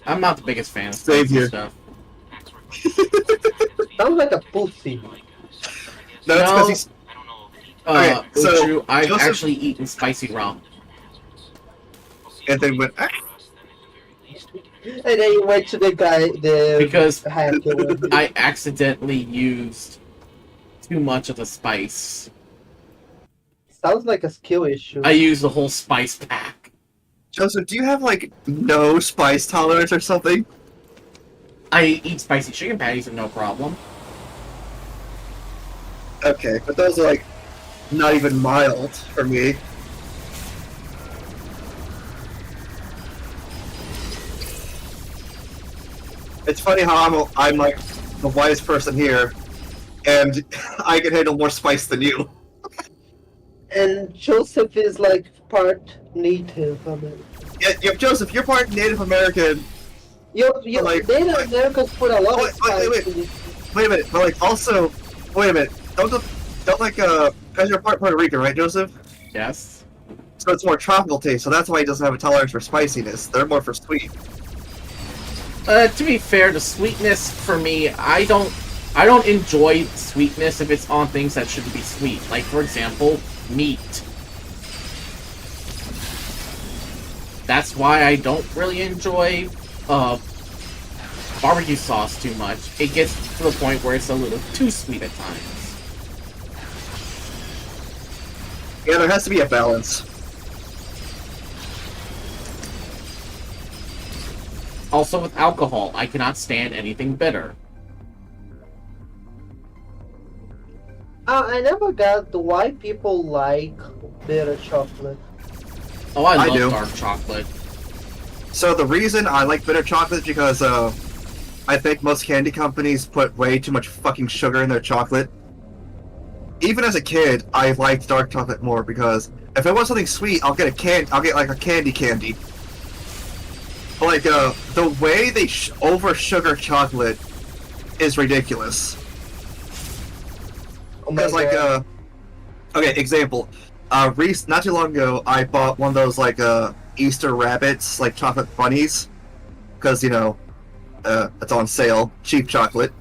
I'm not the biggest fan of Same spicy here. stuff. Sounds like a pussy. No, it's because he's. Okay, so Uchu, I've Joseph- actually eaten spicy ramen. And then went. And then you went to the guy, Because hacker one. I accidentally used too much of the spice. Sounds like a skill issue. I used the whole spice pack. Joseph, do you have like no spice tolerance or something? I eat spicy chicken patties with no problem. Okay, but those are like not even mild for me. It's funny how I'm like the whitest person here, and I can handle more spice than you. And Joseph is like part Native American. Yeah, Joseph, you're part Native American. Yo, like- Native Americans put a lot of spice wait. in it. Wait a minute, but like also, wait a minute, don't like because you're part Puerto Rican, right, Joseph? Yes. So it's more tropical taste, so that's why he doesn't have a tolerance for spiciness. They're more for sweet. To be fair, the sweetness for me, I don't enjoy sweetness if it's on things that shouldn't be sweet. Like, for example, meat. That's why I don't really enjoy barbecue sauce too much. It gets to the point where it's a little too sweet at times. Yeah, there has to be a balance. Also, with alcohol, I cannot stand anything bitter. I never got why people like bitter chocolate. Oh, I love do. dark chocolate. So the reason I like bitter chocolate is because I think most candy companies put way too much fucking sugar in their chocolate. Even as a kid, I liked dark chocolate more because if I want something sweet, I'll get like a candy. But like the way they over sugar chocolate is ridiculous. Oh my Because like God. okay, example. Not too long ago, I bought one of those like Easter rabbits, like chocolate bunnies, because you know, it's on sale, cheap chocolate.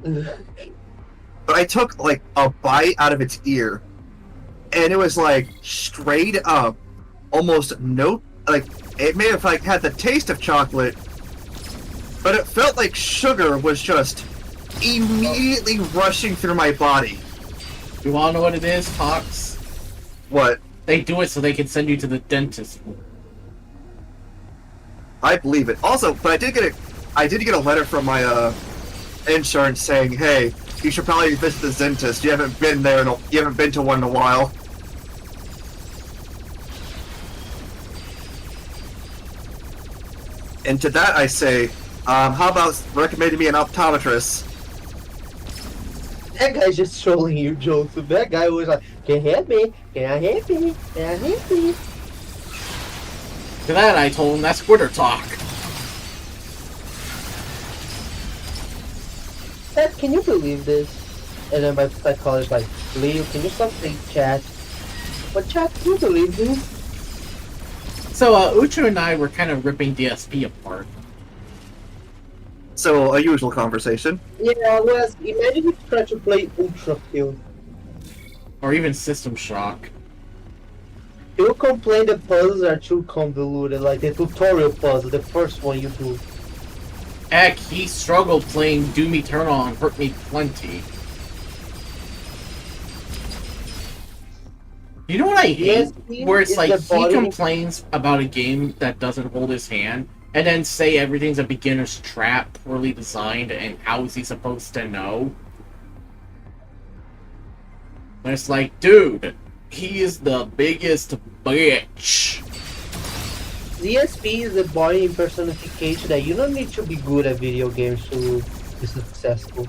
But I took like a bite out of its ear, and it was like straight up, almost no, like it may have like had the taste of chocolate, but it felt like sugar was just immediately rushing through my body. You wanna know what it is, Fox? What? They do it so they can send you to the dentist. I believe it. Also, but I did get a letter from my insurance saying, "Hey, you should probably visit the dentist. You haven't been there you haven't been to one in a while." And to that I say, how about recommending me an optometrist? That guy's just trolling you, Joseph. That guy was like, "Can you help me? Can I help me? Can I help me?" To that, I told him that's Twitter talk. Dad, can you believe this? And then my psychologist like, "Leo, can you stop saying chat?" But chat, can you believe this? So, Uchu and I were kind of ripping DSP apart. So, a usual conversation. Yeah, Wes, imagine if you try to play Ultra Kill. Or even System Shock. You complain the puzzles are too convoluted, like the tutorial puzzle, the first one you do. Heck, he struggled playing Doom Eternal and hurt me plenty. You know what I hate? DSP Where it's is like the he body- complains about a game that doesn't hold his hand, and then say everything's a beginner's trap, poorly designed, and how is he supposed to know? And it's like, dude, he is the biggest bitch. DSP is a body impersonification that you don't need to be good at video games to be successful.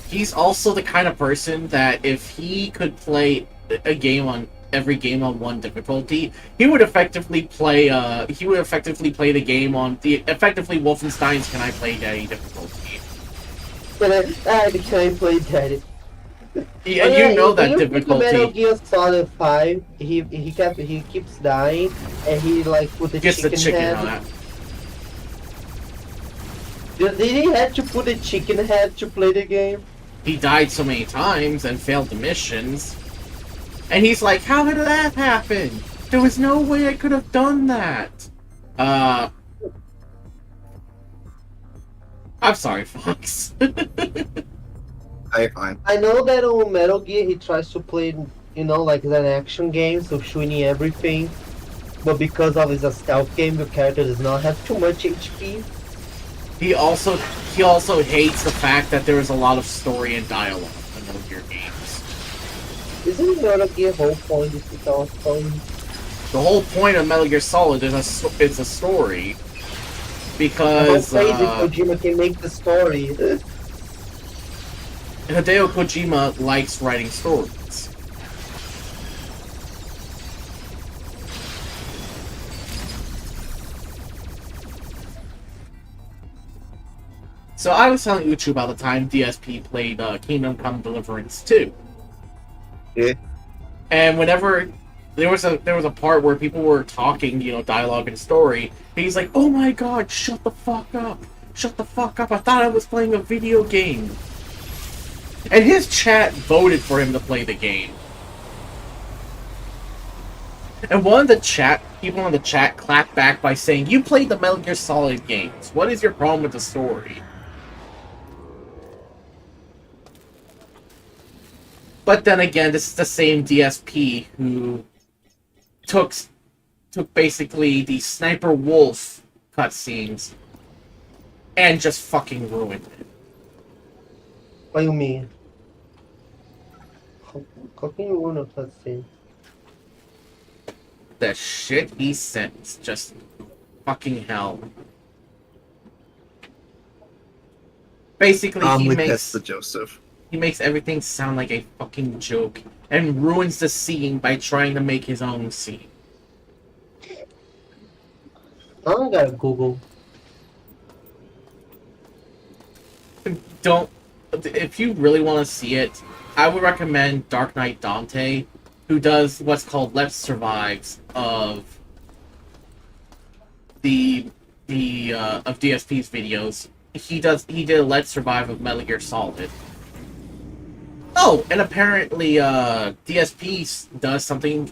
He's also the kind of person that if he could play a game on every game on one difficulty, he would effectively play the game on effectively Wolfenstein's Can I Play Daddy difficulty. But can I play Daddy? Yeah, Oh, you know that in difficulty. Metal Gear Solid 5, he keeps dying, and he like put the Gets chicken, the chicken head. on that. Did he have to put a chicken head to play the game? He died so many times and failed the missions. And he's like, how did that happen? There was no way I could have done that. I'm sorry, Fox. Fine. I know that on Metal Gear he tries to play, like it's an action game, so shooting everything. But because of it's a stealth game, the character does not have too much HP. He also hates the fact that there is a lot of story and dialogue in Metal Gear games. Isn't Metal Gear whole point is to tell a story? The whole point of Metal Gear Solid is it's a story. Because How crazy Kojima can make the story. Hideo Kojima likes writing stories. So I was telling Uchu about the time DSP played Kingdom Come Deliverance 2. Yeah. And whenever there was a part where people were talking, dialogue and story, he's like, "Oh my god, shut the fuck up. Shut the fuck up. I thought I was playing a video game." And his chat voted for him to play the game. And one of the people in the chat clapped back by saying, "You played the Metal Gear Solid games. What is your problem with the story?" But then again, this is the same DSP who took basically the Sniper Wolf cutscenes and just fucking ruined it. What do you mean? How can you ruin a cutscene? The shit he sends, just fucking hell. Basically, Calmly piss the Joseph. He makes everything sound like a fucking joke and ruins the scene by trying to make his own scene. I don't gotta Google. If you really want to see it, I would recommend Dark Knight Dante, who does what's called Let's Survives of of DSP's videos. He did a Let's Survive of Metal Gear Solid. Oh, and apparently DSP does something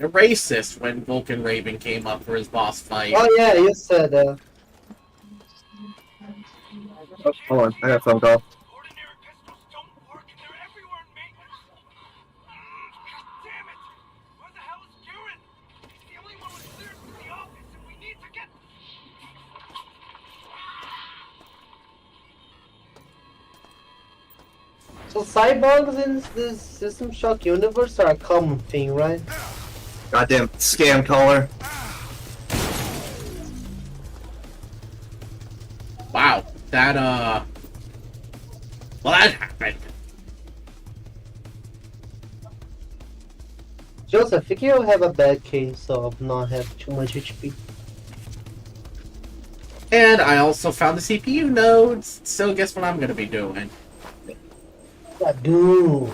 racist when Vulcan Raven came up for his boss fight. Oh yeah, you said Oh, hold on, I got a phone call. So cyborgs in this System Shock universe are a common thing, right? Goddamn scam caller. Wow, that well, that happened. Joseph, I think you have a bad case of not have too much HP. And I also found the CPU nodes, so guess what I'm gonna be doing? Dude.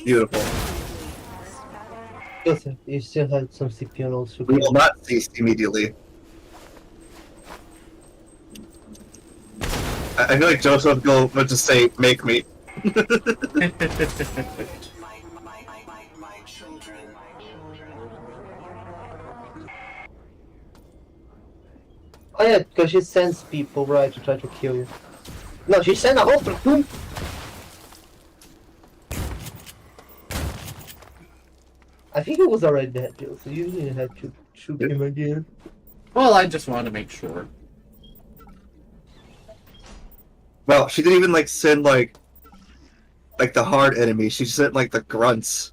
Beautiful. Joseph, you still have some CPU nodes to We will go. not cease immediately. I feel like Joseph will just say, "Make me." Oh yeah, because she sends people, right, to try to kill you. No, she sent a whole platoon! I think it was already dead, Jill, so you didn't have to shoot him again. Well, I just wanted to make sure. Well, she didn't even like send like the hard enemies. She sent like the grunts.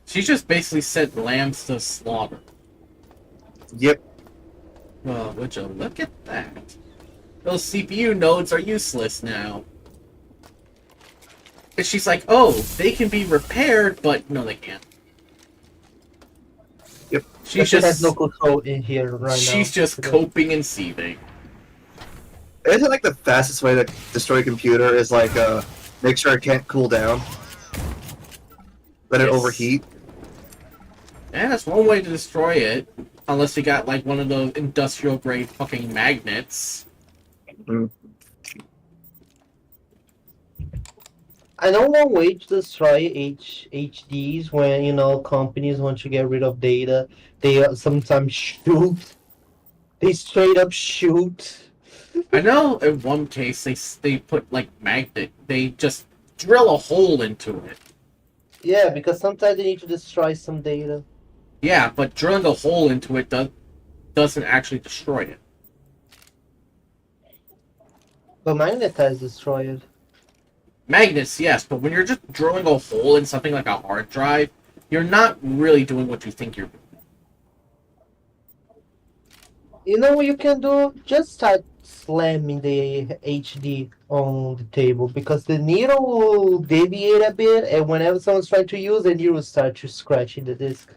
She just basically sent lambs to slaughter. Yep. Well, would you look at that? Those CPU nodes are useless now. And she's like, oh, they can be repaired, but no, they can't. Yep. She's She has just no control in here right now. she's just coping and seething. Isn't like the fastest way to destroy a computer is like make sure it can't cool down. Let it Yes. overheat. Yeah, that's one way to destroy it. Unless you got like one of those industrial grade fucking magnets. Mm. I know one way to destroy HDs when, you know, companies want to get rid of data, they sometimes shoot. They straight up shoot. I know in one case they put like magnet. They just drill a hole into it. Yeah, because sometimes they need to destroy some data. Yeah, but drilling a hole into it doesn't actually destroy it. But magnetize destroy it. Magnets, yes, but when you're just drilling a hole in something like a hard drive, you're not really doing what you think you're doing. You know what you can do? Just start slamming the HD on the table because the needle will deviate a bit, and whenever someone's trying to use it, you will start to scratching the disk.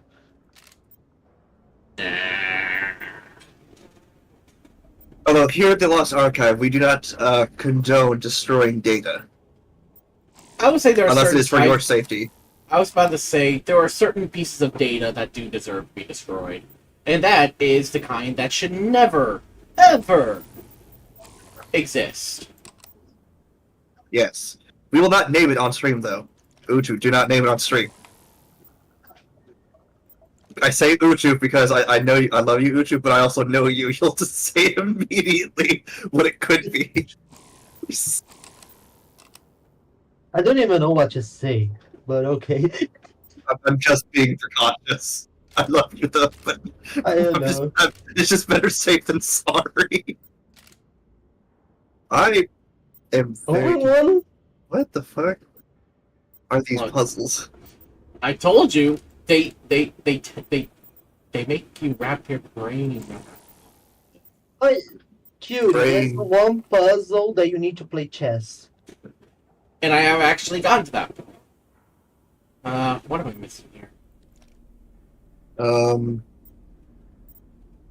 Although here at the Lost Archive, we do not condone destroying data. I would say there are unless certain it is for your safety. I was about to say there are certain pieces of data that do deserve to be destroyed. And that is the kind that should never, ever exist. Yes. We will not name it on stream, though. Uchu, do not name it on stream. I say Uchu because I know you, I love you, Uchu, but I also know you. You'll just say immediately what it could be. I don't even know what to say, but okay. I'm just being precautious. I love you, though, but I don't know. it's just better safe than sorry. I am very... one? What the fuck are these Look. puzzles? I told you, they make you wrap your brain around. But, Q, there's Brain. one puzzle that you need to play chess. And I have actually gotten to that. What am I missing here?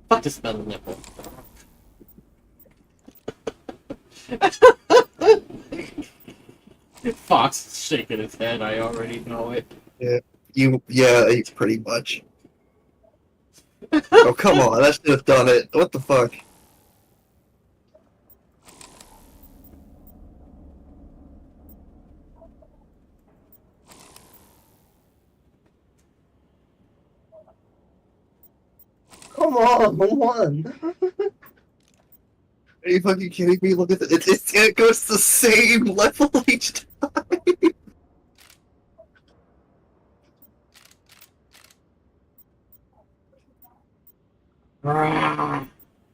Fuck this metal nipple. Fox is shaking his head, I already know it. Yeah, pretty much. Oh, come on, that should have done it. What the fuck? Come on! Are you fucking kidding me? Look at it. It goes the same level each time.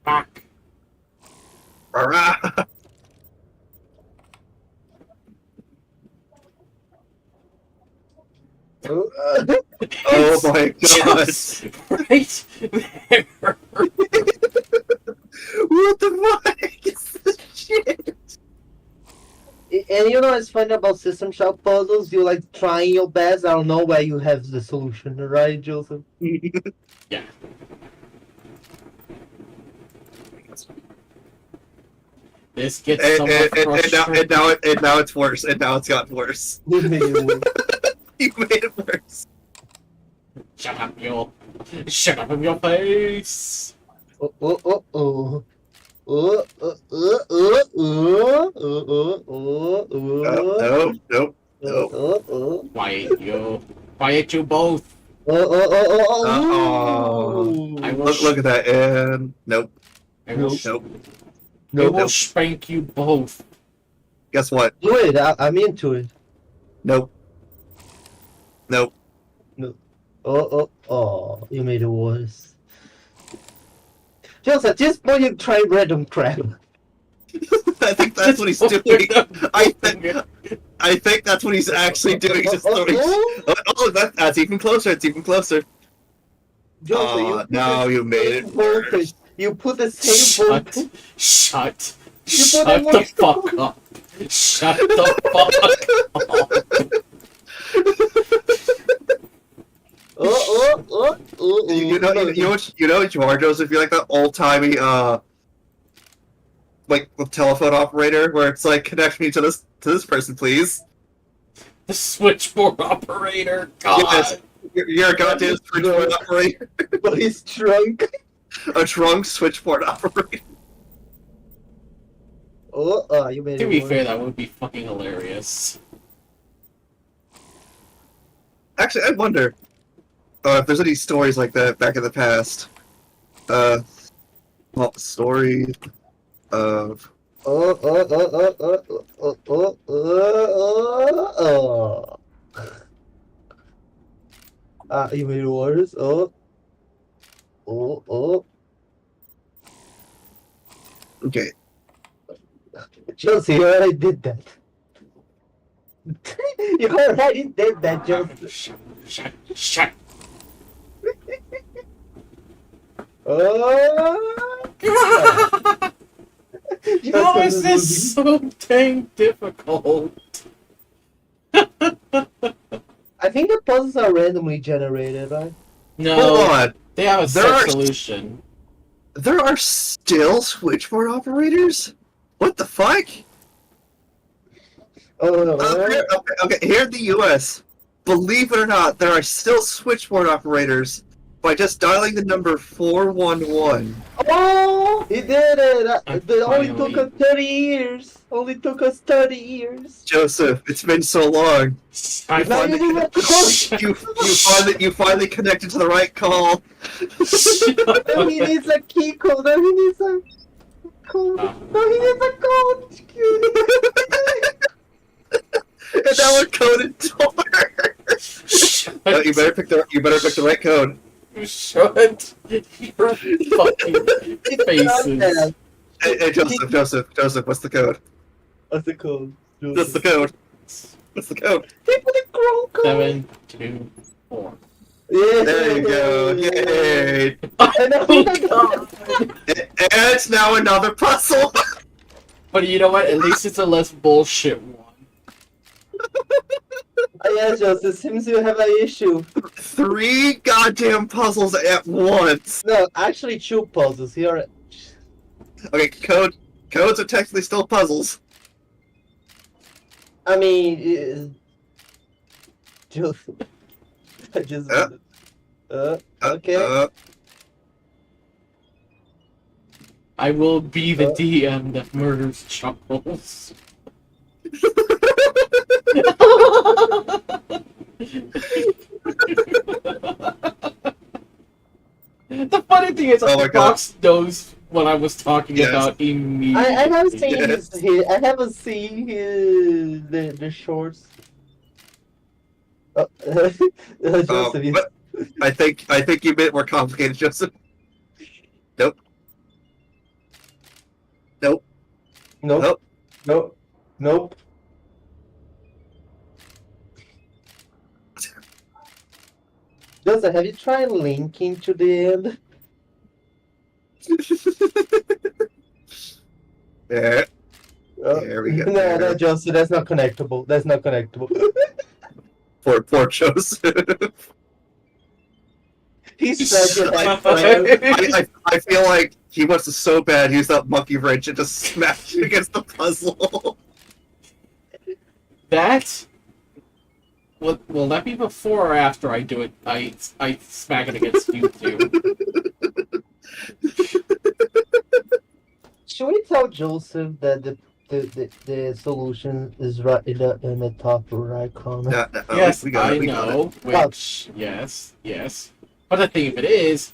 Fuck. Oh my god. Just right there. What the fuck is this shit? And you know what's funny about System Shock puzzles? You're like trying your best, I don't know where you have the solution, right, Joseph? Yeah. This gets somewhat frustrating. And now it's worse. And now it's gotten worse. You made it work. You made it worse. Shut up in your face. Oh. Nope. Quiet you both. Oh. I will Look at that, and nope, I will, nope. I will spank you both. Guess what? Do it. I'm into it. Nope. Nope. Oh, you made it worse. Just at this point, you try random crap. I think that's what he's doing. I think that's what he's actually doing. Just that's even closer. It's even closer. Now you made it voltage. You put the same voltage. Shut You put the fuck up. Shut the fuck up. You know what you are, Joseph? You're like that old timey like the telephone operator where it's like connect me to this person, please. The switchboard operator. God. Yes, you're a goddamn switchboard operator. But he's drunk. A drunk switchboard operator. You made To it be worse. fair, that would be fucking hilarious. Actually, I wonder if there's any stories like that back in the past. Well, story of. You made it worse. Okay. Chelsea, you already did that. You already did that, Chelsea. Shut. How is this so dang difficult? I think the puzzles are randomly generated, right? No, Hold on. they have a There set are- solution. There are still switchboard operators? What the fuck? Okay, here in the US, believe it or not, there are still switchboard operators by just dialing the number 411. Oh, he did it! It only Finally. took us 30 years. Only took us 30 years. Joseph, it's been so long. I Now you finally, didn't have you finally connected to the right call. No, he needs a key code. No, he needs a code. No, he needs a code. And now we're coded door. No, you better pick the right code. You should. Your fucking faces. Hey, Joseph, what's the code? What's the code? What's the code? What's the code? People the wrong code. 7, 2, 4. Yeah. There you go. Yay! Oh god! And it's now another puzzle. But you know what? At least it's a less bullshit one. Yeah, Joseph, seems you have an issue. 3 goddamn puzzles at once. No, actually 2 puzzles. Here. Okay, codes are technically still puzzles. I mean, Joseph. I just. Okay. I will be the DM that murders Chuckles. The funny thing is, Fox knows what I was talking about immediately. I haven't seen I haven't seen the shorts. Joseph, But I think you made it more complicated, Joseph. Nope. Nope. Joseph, have you tried linking to the end? There. There we go. No, Joseph, that's not connectable. That's not connectable. Poor Joseph. He's such a I feel like he wants to so bad use that monkey wrench and just smash it against the puzzle. That? Will that be before or after I do it? I smack it against you two. Should we tell Joseph that the the solution is right in the top right corner. Yes, we got I it. We got know. it. Which, yes. But the thing of it is,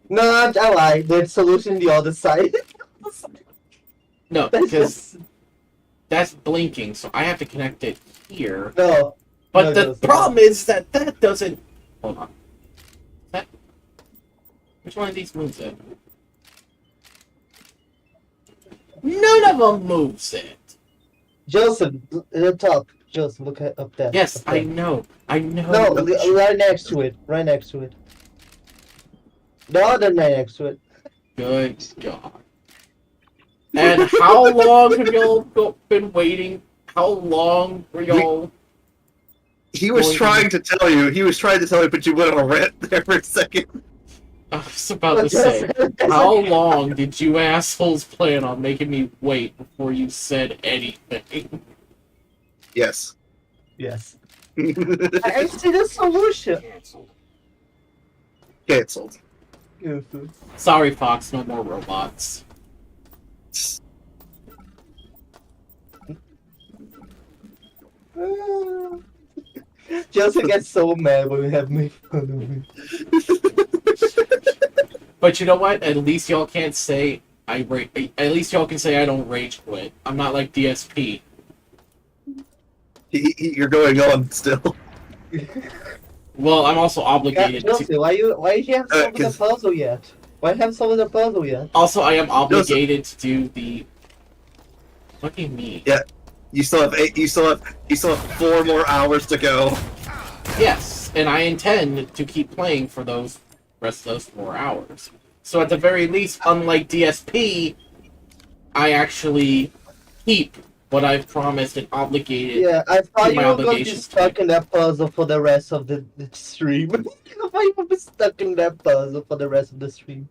No, I lied. The solution the other side. no, That's because just that's blinking, so I have to connect it here. no. But No, the no, problem is that doesn't. Hold on. Which one of these moves it? None of them moves it. Joseph, the top. Joseph, look up there. Yes, up there. I know. No, right next to it. Right next to it. The other next to it. Good God. And how long have y'all been waiting? How long were y'all? He was trying to tell you. He was trying to tell you, but you went on a rant there for a second. I was about to say, how long did you assholes plan on making me wait before you said anything? Yes. Yes. I see the solution. Cancelled. Sorry, Fox, no more robots. Joseph gets so mad when we have made fun of him. But you know what? At least y'all can't say at least y'all can say I don't rage quit. I'm not like DSP. You're going on still. Well, I'm also obligated Joseph, to. why you haven't solved the puzzle yet? Why haven't solved the puzzle yet? Also, I am obligated to do the. What do you mean? Yeah, you still have 8. You still have 4 more hours to go. Yes, and I intend to keep playing for those rest of those 4 hours. So at the very least, unlike DSP, I actually keep what I've promised and obligated. Yeah, I thought to you my were going to be obligations. stuck in that puzzle for the rest of the stream. I thought you would be stuck in that puzzle for the rest of the stream.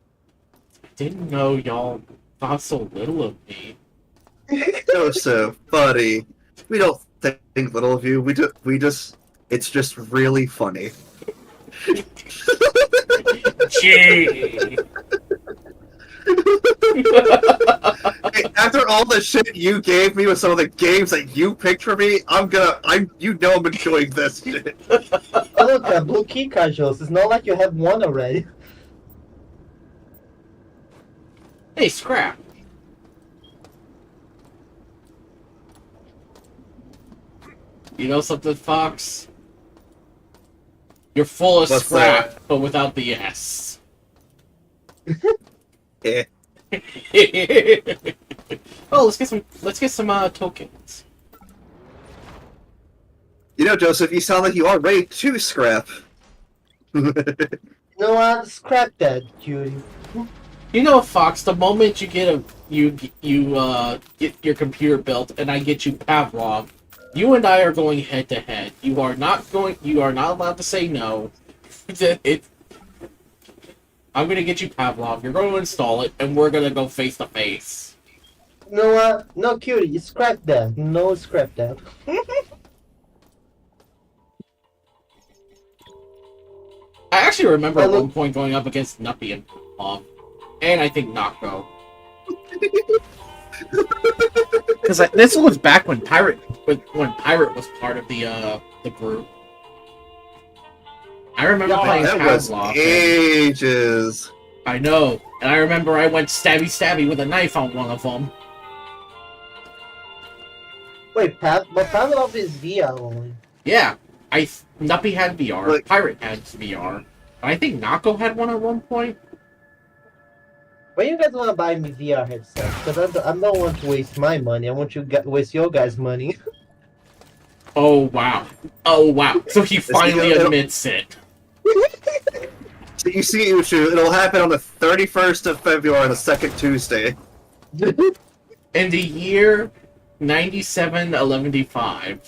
Didn't know y'all thought so little of me. Joseph, buddy, we don't think little of you. We just. It's just really funny. Gee. Hey, after all the shit you gave me with some of the games that you picked for me, I'm enjoying this shit. Oh, look, a blue key card, Joseph. It's not like you have one already. Hey, Scrap. You know something, Fox? You're full of What's scrap, that? but without the S. Yeah. Oh, let's get some tokens. You know, Joseph, you sound like you are ready to scrap. You know what? Scrap that, Judy. You know, Fox, the moment you get get your computer built and I get you Pavlov, you and I are going head to head. You are not allowed to say no. I'm gonna get you Pavlov, you're gonna install it, and we're gonna go face to face. You know what? No, Cutie, you scrap that. No, scrap that. I actually remember at one point going up against Nuppy and Pavlov. And I think Nako. Because this was back when Pirate was part of the group. I remember playing that was Pavlov. ages. I know, and I remember I went stabby with a knife on one of them. Wait, but Pavlov is VR only. Yeah, Nuppy had VR. Like, Pirate had VR. I think Nako had one at one point. When you guys want to buy me VR headsets? Because I don't want to waste my money. I want you to waste your guys' money. Oh wow! Oh wow! So he finally admits it. So you see, Uchu, it'll happen on the 31st of February, the second Tuesday. In the year 97-11-5.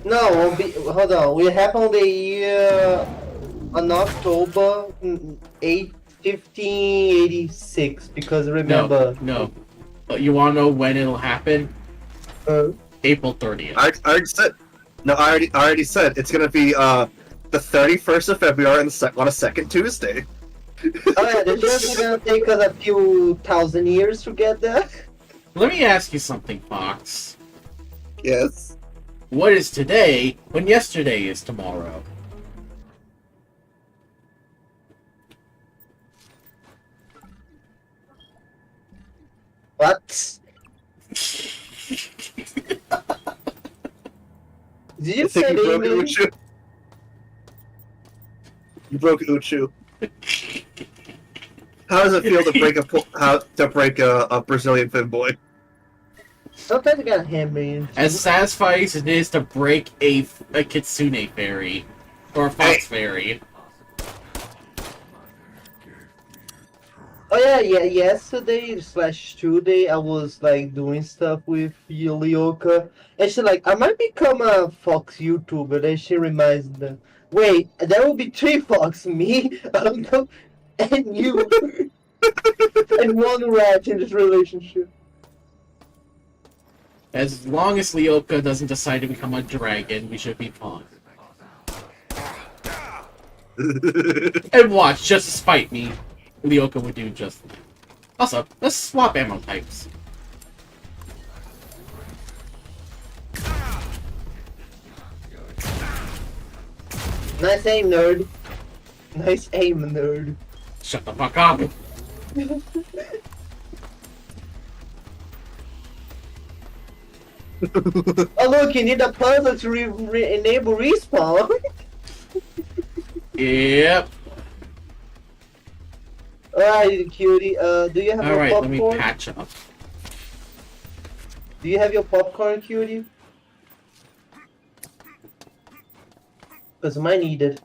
No, hold on. We happen on the year on October 1586 because remember. No. But you want to know when it'll happen? April 30th. I already said. No, I already said it's gonna be the 31st of February on a second Tuesday. Oh yeah, it's just gonna take us a few thousand years to get there. Let me ask you something, Fox. Yes. What is today when yesterday is tomorrow? What? Did you I think say you broke English? Uchu. You broke Uchu. How does it feel to break a Brazilian finboy? Sometimes I got hammered. As satisfying as it is to break a kitsune fairy or a fox fairy. Oh yeah, yesterday / today I was like doing stuff with Yulioka, and she like I might become a Fox YouTuber. Then she reminds me, wait, there will be 3 Fox, me, Uncle, and you, and one rat in this relationship. As long as Leoka doesn't decide to become a dragon, we should be fine. And watch, just to spite me, Leoka would do just that. Also, let's swap ammo types. Nice aim, nerd. Nice aim, nerd. Shut the fuck up! Oh look, you need a puzzle to enable respawn. Yep. Alright, cutie. Do you have your Alright, let popcorn? me patch up. Do you have your popcorn, cutie? Because mine needed.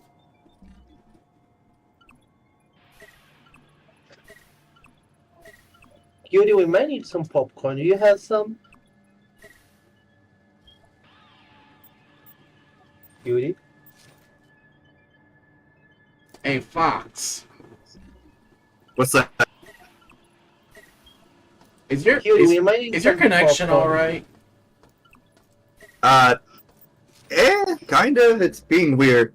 Cutie, we might need some popcorn. Do you have some? Cutie? Hey, Fox. What's that? Is your Cutie, we might need is your some connection popcorn. alright? Kinda. It's being weird.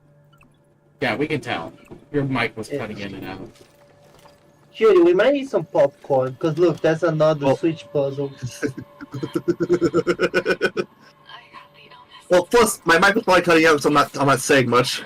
Yeah, we can tell. Your mic was cutting in and out. Cutie, we might need some popcorn. Because look, that's another Switch puzzle. Well, plus my mic was probably cutting out, so I'm not saying much.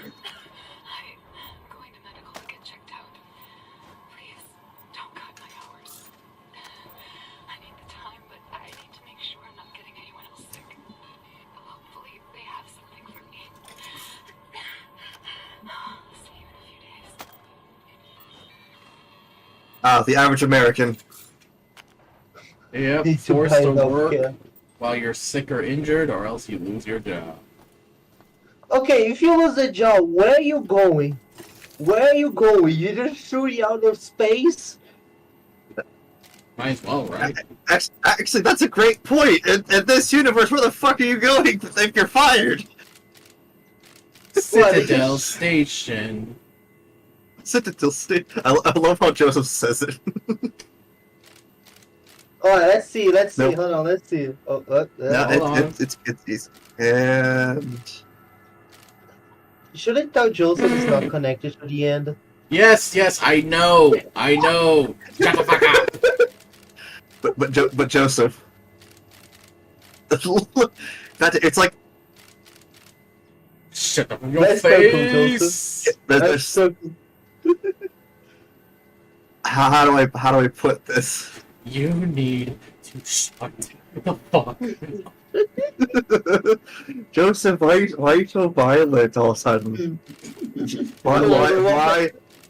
The average American. Yep, Need to forced pay to health work care. while you're sick or injured, or else you lose your job. Okay, if you lose a job, where are you going? Where are you going? You just shoot out of space? Might as well, right? Actually, that's a great point. In this universe, where the fuck are you going if you're fired? Citadel Station. Citadel Station. I love how Joseph says it. Alright, let's see. Nope. Hold on, let's see. Oh, No, it's easy. And should I tell Joseph it's not connected to the end? Yes, I know. Shut the fuck up. But Joseph, it's like shut up your Let's face. How do I put this? You need to shut the fuck up. Joseph, why are you so violent all of a sudden?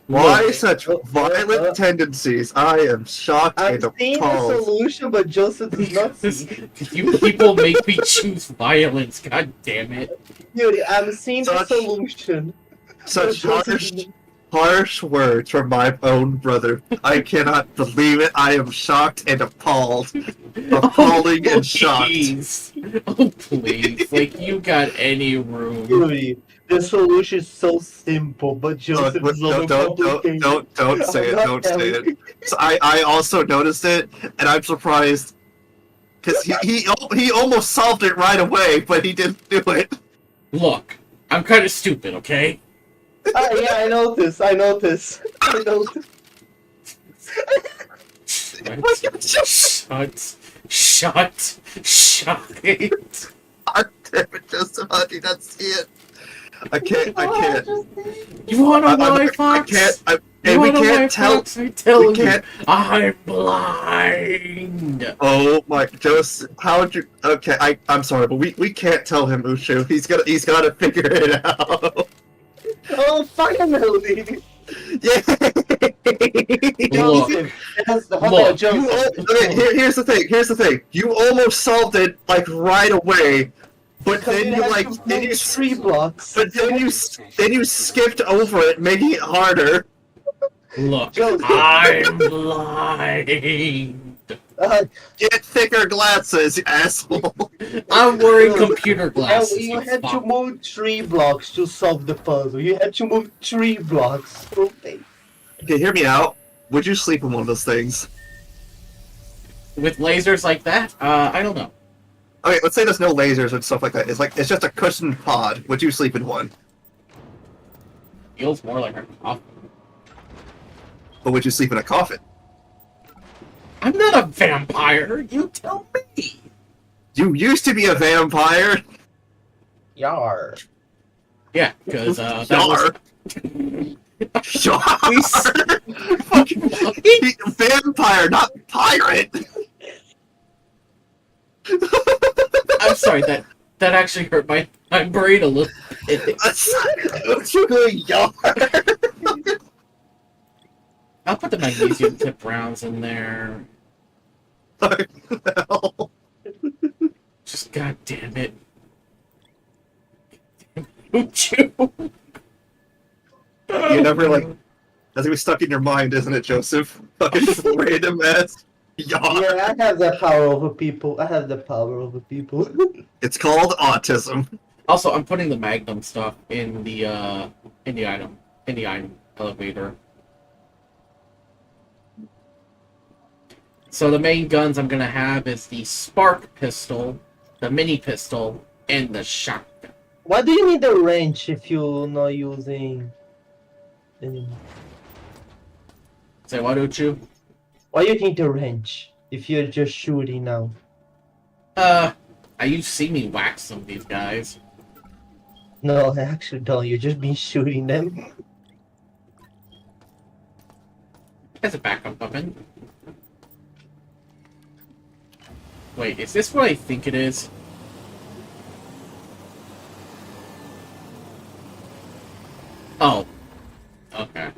Why such violent tendencies? I am shocked I'm and seeing the appalled. solution, but Joseph does not see. You people make me choose violence. God damn it. Dude, I'm seeing the solution. Such But Joseph harsh words from my own brother. I cannot believe it. I am shocked and appalled. Appalling and shocked. Please. Oh, please. Like, you got any room. Dude, the solution is so simple, but Joseph is overcomplicated. Don't say it. I'm Don't not say telling it. So I also noticed it, and I'm surprised because he almost solved it right away, but he didn't do it. Look, I'm kind of stupid, okay? Yeah, I noticed. Shut it. God damn it, Joseph, how do you not see it? I can't. You want a I white fox? And we can't tell. I tell We you, can't. I'm blind. Oh my, Joseph, how would you? Okay, I'm sorry, but we can't tell him, Ushu. He's gotta figure it out. Oh, finally! Yeah. Joseph, Look, Here's the thing. You almost solved it like right away, but then you like then you 3 blocks. but then you skipped over it, making it harder. Look, Joseph. I'm blind. Get thicker glasses, you asshole. I'm wearing computer glasses. You had to fuck. move 3 blocks to solve the puzzle. You had to move 3 blocks. Okay. Okay, hear me out. Would you sleep in one of those things? With lasers like that? I don't know. Okay, let's say there's no lasers and stuff like that. It's just a cushioned pod. Would you sleep in one? Feels more like a coffin. But would you sleep in a coffin? I'm not a vampire. You tell me. You used to be a vampire. Yar. Yeah, because that Yar. was... Fucking vampire, not pirate. I'm sorry, that actually hurt my brain a little bit. You going yar? I'll put the magnesium tip rounds in there. No. Just goddamn it. Don't you? You never like. That's gonna be stuck in your mind, isn't it, Joseph? Fucking random ass. Yar. Yeah, I have the power over people. It's called autism. Also, I'm putting the Magnum stuff in the item elevator. So the main guns I'm gonna have is the Spark pistol, the mini pistol, and the shotgun. Why do you need a wrench if you're not using... Say why don't you? Why you need a wrench if you're just shooting now? You see me whack some of these guys. No, I actually don't. You've just been shooting them. There's a backup weapon. Wait, is this what I think it is? Oh. Okay.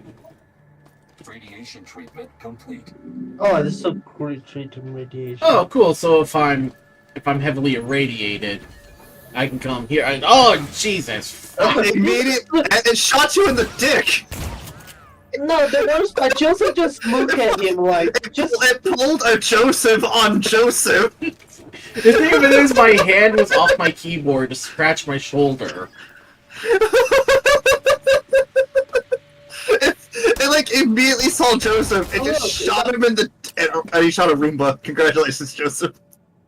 Radiation treatment complete. Oh, this is so great treatment radiation. Oh, cool. So if I'm heavily irradiated, I can come here and Jesus! Immediately, and it shot you in the dick. No, the worst part, Joseph just look at him like It pulled a Joseph on Joseph. The thing of it is, my hand was off my keyboard to scratch my shoulder. It like immediately saw Joseph and just shot him in the. And he shot a Roomba. Congratulations, Joseph.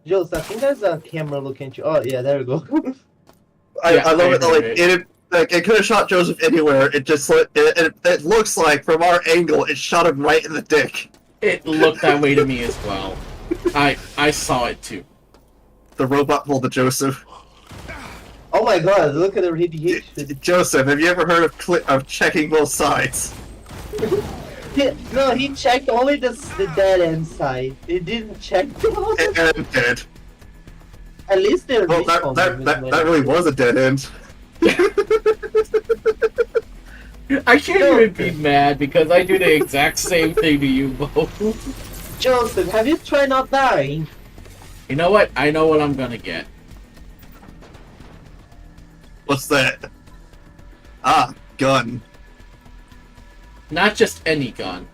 Joseph, I think there's a camera looking at you. Oh yeah, there we go. I love it. Like it could have shot Joseph anywhere. It just it looks like from our angle it shot him right in the dick. It looked that way to me as well. I saw it too. The robot pulled the Joseph. Oh my god, look at the radiation. Joseph, have you ever heard of checking both sides? No, he checked only the dead end side. He didn't check the And dead. At least they're Well, that really was a dead end. I can't even be mad because I do the exact same thing to you both. Joseph, have you tried not dying? You know what? I know what I'm gonna get. What's that? Ah, gun. Not just any gun.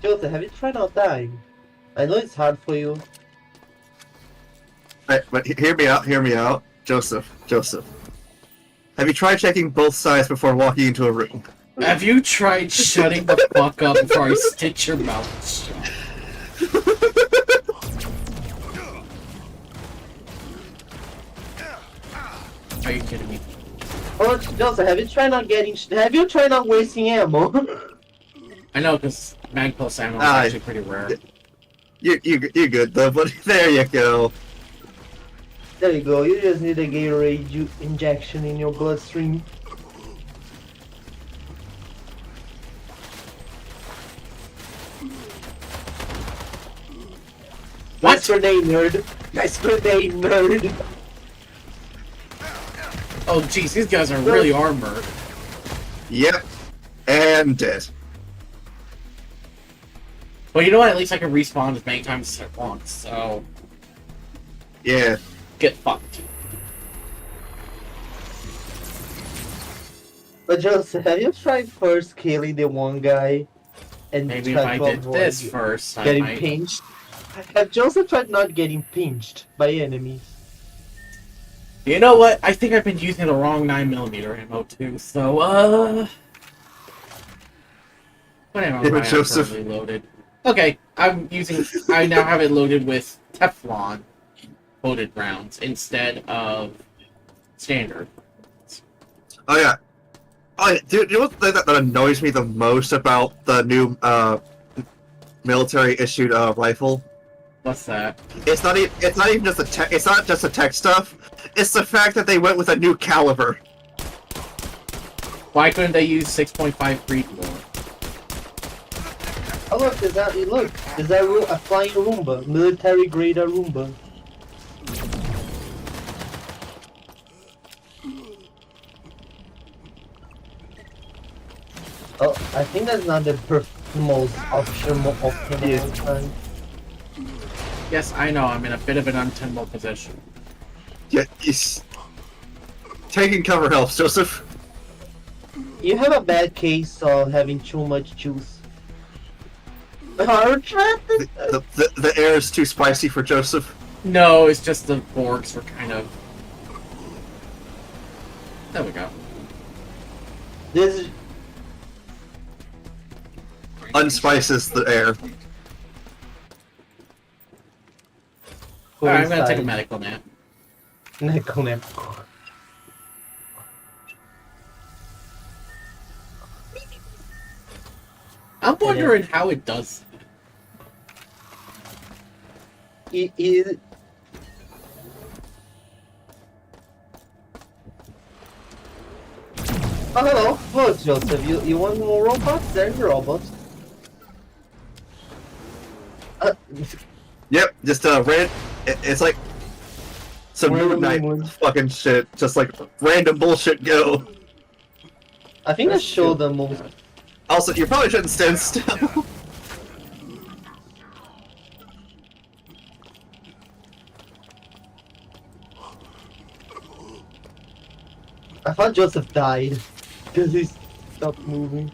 Joseph, have you tried not dying? I know it's hard for you. Right, but hear me out. Joseph. Have you tried checking both sides before walking into a room? Have you tried shutting the fuck up before I stitch your mouth shut? Are you kidding me? Oh, Joseph, have you tried not wasting ammo? I know, because Magpulse ammo is Ah, actually pretty rare. You're good though, but there you go. There you go. You just need a Gatorade injection in your bloodstream. Nice grenade, nerd. Nice grenade, nerd. Oh, jeez, these guys are really armored. Yep. And dead. But you know what? At least I can respawn as many times as I want, so... Yeah. Get fucked. But Joseph, have you tried first killing the one guy and Maybe if try I to did avoid this first, I getting might... pinched? Have Joseph tried not getting pinched by enemies? You know what? I think I've been using the wrong 9mm ammo too, so, what ammo Yeah, do I have Joseph. currently loaded? Okay, I now have it loaded with Teflon loaded rounds instead of standard. Oh yeah. Oh yeah. Dude, you know what that annoys me the most about the new military issued rifle? What's that? It's not even just the tech. It's not just the tech stuff. It's the fact that they went with a new caliber. Why couldn't they use 6.5 Creedmoor? Oh look, there's that a flying Roomba, military grade Roomba. Oh, I think that's not the most optimal time. Yes, I know, I'm in a bit of an untenable position. Yeah, taking cover helps, Joseph. You have a bad case of having too much juice. The air is too spicy for Joseph. No, it's just the Borgs were kind of... There we go. This is... Unspices the air. Alright, I'm gonna take a medical nap. Medical nap. I'm wondering how it does. It Oh, hello. Hello, Joseph. You want more robots? There's your robots. Yep, just it's like some midnight fucking shit. Just like random bullshit go. I think I showed them most. Also, you probably shouldn't stand still. I thought Joseph died because he stopped moving.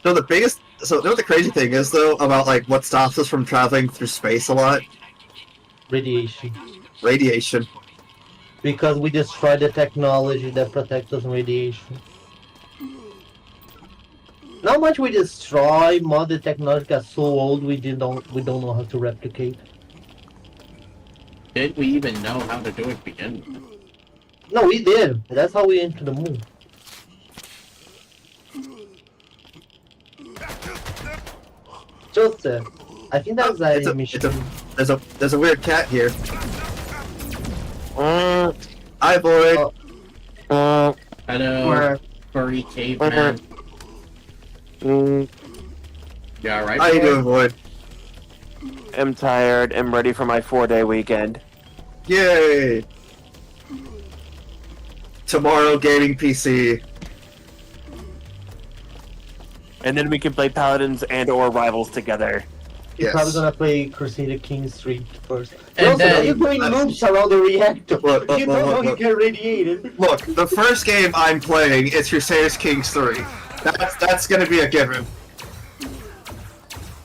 So the biggest, so you know what the crazy thing is though about like what stops us from traveling through space a lot? Radiation. Radiation. Because we destroy the technology that protects us from radiation. Not much we destroy, modern technology got so old we don't know how to replicate. Did we even know how to do it to begin with? No, we did. That's how we entered the moon. Joseph, I think that's a mission. There's a weird cat here. Hi, Boyd. Hello, furry caveman. You alright, How you doing, Boyd? I'm tired. I'm ready for my 4-day weekend. Yay! Tomorrow, gaming PC. And then we can play Paladins and/or Rivals together. You're probably gonna play Crusader Kings 3 first. And Also, then- you're doing loops around the reactor. Look, You don't know you get radiated. Look, the first game I'm playing is Crusader Kings 3. That's gonna be a given.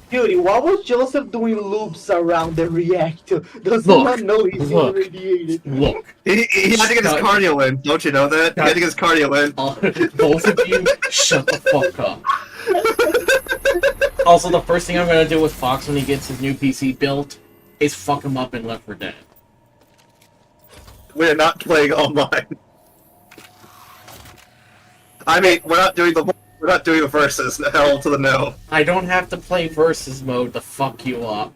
Dude, why was Joseph doing loops around the reactor? Does Look, not know he's look, irradiated? Look. He had to get his cardio in. Don't you know that? He had to get his cardio in. Both of you, shut the fuck up. Also, the first thing I'm gonna do with Fox when he gets his new PC built is fuck him up in Left 4 Dead. we're not playing online. I mean, we're not doing the versus. Hell to the no. I don't have to play versus mode to fuck you up.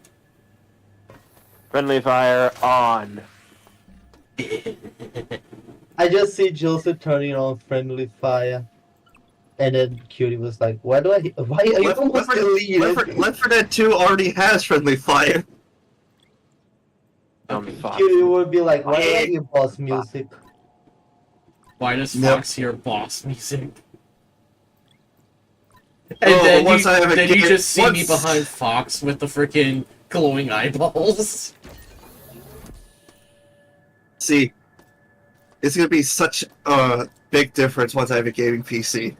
Friendly fire on. I just see Joseph turning on friendly fire. And then Cutie was like, why are you almost deleted? Left 4 Dead 2 already has friendly fire. Cutie would be like, why do I hear boss music? Why does Yep. Fox hear boss music? And Oh, then, once I have a you game- just see me once- behind Fox with the freaking glowing eyeballs. See, it's gonna be such a big difference once I have a gaming PC.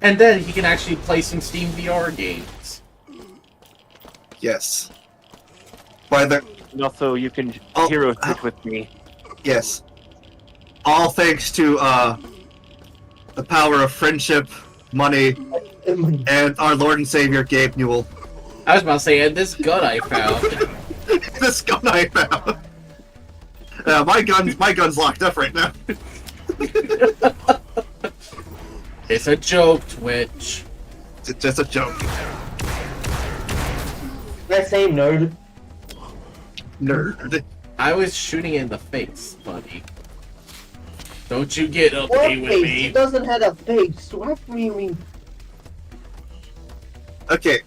And then he can actually play some Steam VR games. Yes. By the And also, you can hero switch with me. yes. All thanks to the power of friendship, money, and our Lord and Savior Gabe Newell. I was about to say, and this gun I found. This gun I found. My gun's locked up right now. It's a joke, Twitch. It's just a joke. That same nerd. Nerd. I was shooting in the face, buddy. Don't you get up What with face? me. He doesn't have a face. What do you mean? Okay.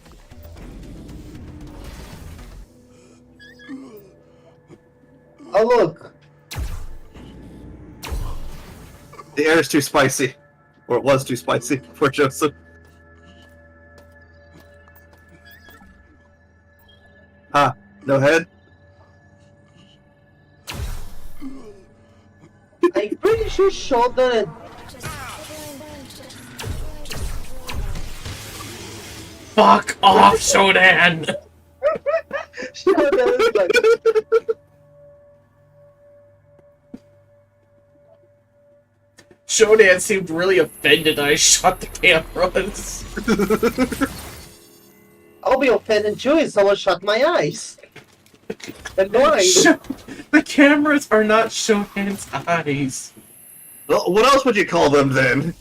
Oh look. The air is too spicy. Or it was too spicy for Joseph. Ah, no head? I'm pretty sure Sheldon and Fuck off, Shodan! Sheldon is like, Shodan seemed really offended that I shot the cameras. I'll be offended too if someone shut my eyes. Annoying. The cameras are not Shodan's eyes. Well, what else would you call them then?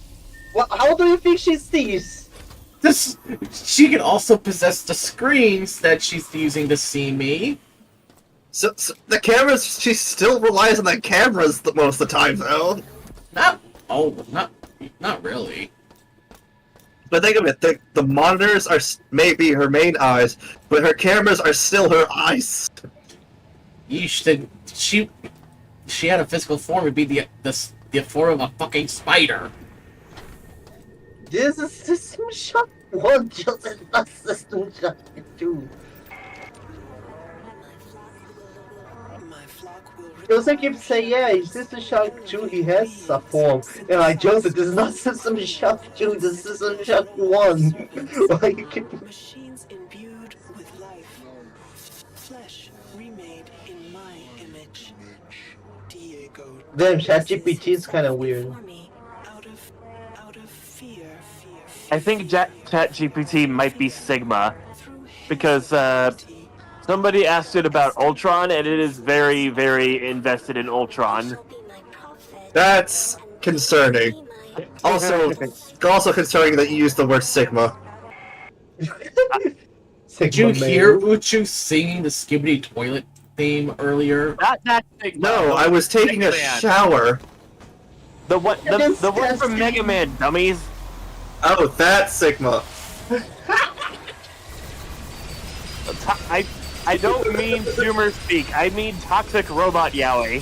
Well, how do you think she sees? She can also possess the screens that she's using to see me. So the cameras, she still relies on the cameras most of the time, though. Not really. But think of it, the monitors are maybe her main eyes, but her cameras are still her eyes. Yeesh, then she had a physical form, it'd be the form of a fucking spider. This is System Shock 1, just not System Shock 2. Joseph keeps saying, yeah, in System Shock 2 he has a form. And like, Joseph, this is not System Shock 2, this is System Shock 1. Like, Machines imbued with life. Flesh remade in my image. Diego. damn, ChatGPT is kind of weird. Out of fear. I think ChatGPT might be Sigma, because somebody asked it about Ultron, and it is very, very invested in Ultron. That's concerning. Also concerning that you used the word Sigma. Did you hear Uchu singing the Skibidi Toilet theme earlier? Not that Sigma. No, I was taking a shower. The one from Mega Man, dummies. Oh, that's Sigma. I don't mean humor speak. I mean toxic robot yaoi.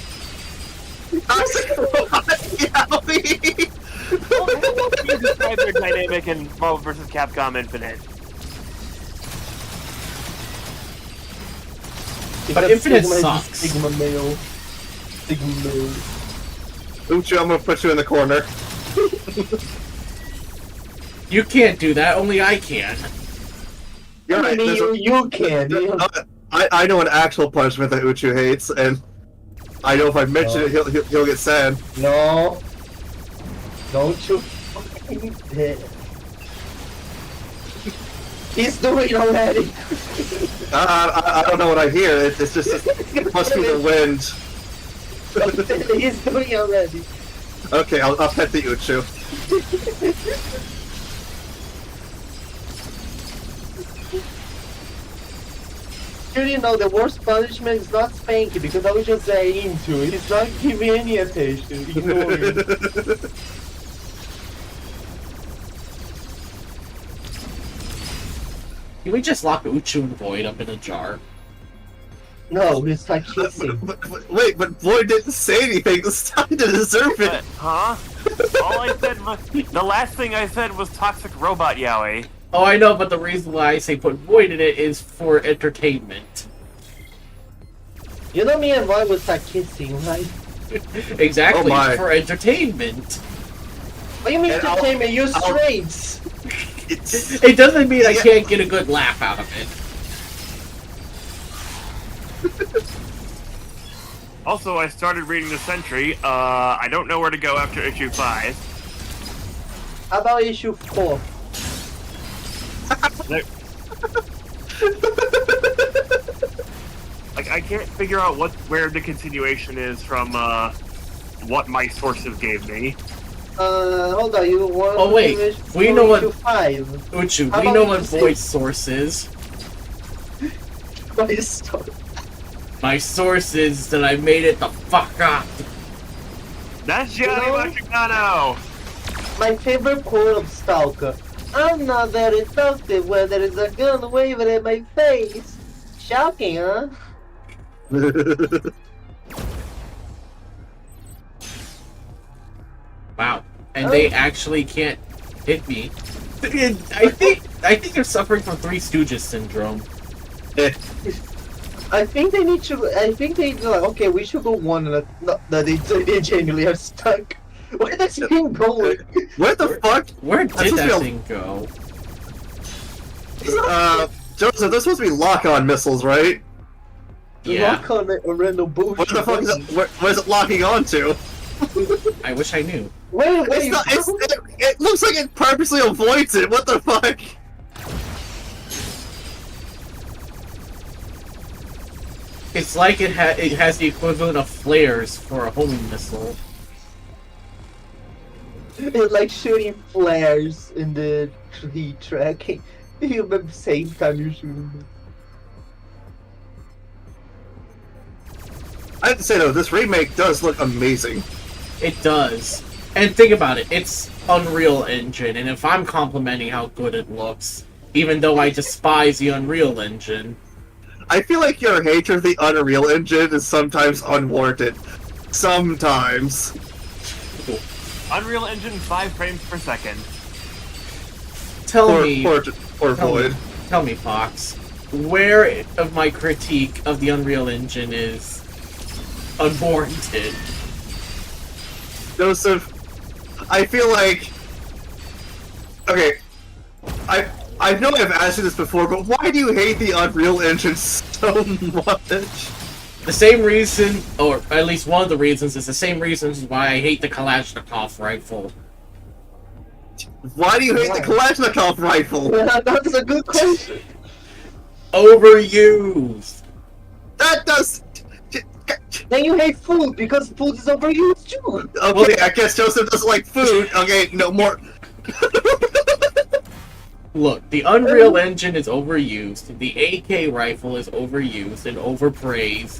Toxic robot yaoi. You describe their dynamic in Marvel vs. Capcom Infinite. But Infinite Sigma is sucks. Sigma male. Sigma male. Uchu, I'm gonna put you in the corner. You can't do that, only I can. You're right, You can. I know an actual punishment that Uchu hates, and I know if I mention it, he'll get sad. No. Don't you fucking dare. He's doing it already. I don't know what I hear. It must be the wind. He's doing it already. Okay, I'll pet the Uchu. You know, the worst punishment is not spanking because I was just saying into it. He's not giving any attention. Ignoring. Can we just lock Uchu and Void up in a jar? No, it's like kissing. Wait, but Void didn't say anything this time to deserve it. Huh? All I said was the last thing I said was toxic robot yaoi. Oh, I know, but the reason why I say put Void in it is for entertainment. You know me and Void was like kissing, right? Exactly, Oh for entertainment. What do you mean And entertainment? You're straight. It doesn't mean I can't get a good laugh out of it. Also, I started reading The Sentry. I don't know where to go after issue 5. How about issue 4? Like, I can't figure out where the continuation is from what my sources gave me. Hold on, you want Oh wait, we know what issue 5. Uchu, How we about know issue what 6? Void's source is. What is My source is that I made it the fuck up. That's Gianni You know? Machigano! My favorite quote of Stalker. I'm not very effective when there is a gun waving at my face. Shocking, huh? Wow. And they actually can't hit me. I think they're suffering from Three Stooges syndrome. I think they need to. I think they like. Okay, we should go one. And they genuinely are stuck. Where does this thing go? Where the fuck? Where That's did that supposed to thing go? Joseph, those supposed to be lock-on missiles, right? Yeah. Lock on a random bullshit. What the fuck is it? What is it locking onto? I wish I knew. Wait, It looks like it purposely avoids it. What the fuck? It's like it has the equivalent of flares for a homing missile. It's like shooting flares in the tree tracking. You at the same time you're shooting them. I have to say though, this remake does look amazing. It does. And think about it, it's Unreal Engine, and if I'm complimenting how good it looks, even though I despise the Unreal Engine... I feel like your hatred of the Unreal Engine is sometimes unwarranted. Sometimes. Unreal Engine 5 frames per second. Tell me, Void. Tell me, Fox, where of my critique of the Unreal Engine is unwarranted? Joseph, I feel like... Okay, I know I've asked you this before, but why do you hate the Unreal Engine so much? The same reason, or at least one of the reasons, is the same reasons why I hate the Kalashnikov rifle. Why do you hate the Kalashnikov rifle? That's a good question. Overused! That does... Then you hate food because food is overused too. Okay, I guess Joseph doesn't like food. Okay, no more... Look, the Unreal Engine is overused, the AK rifle is overused and overpraised,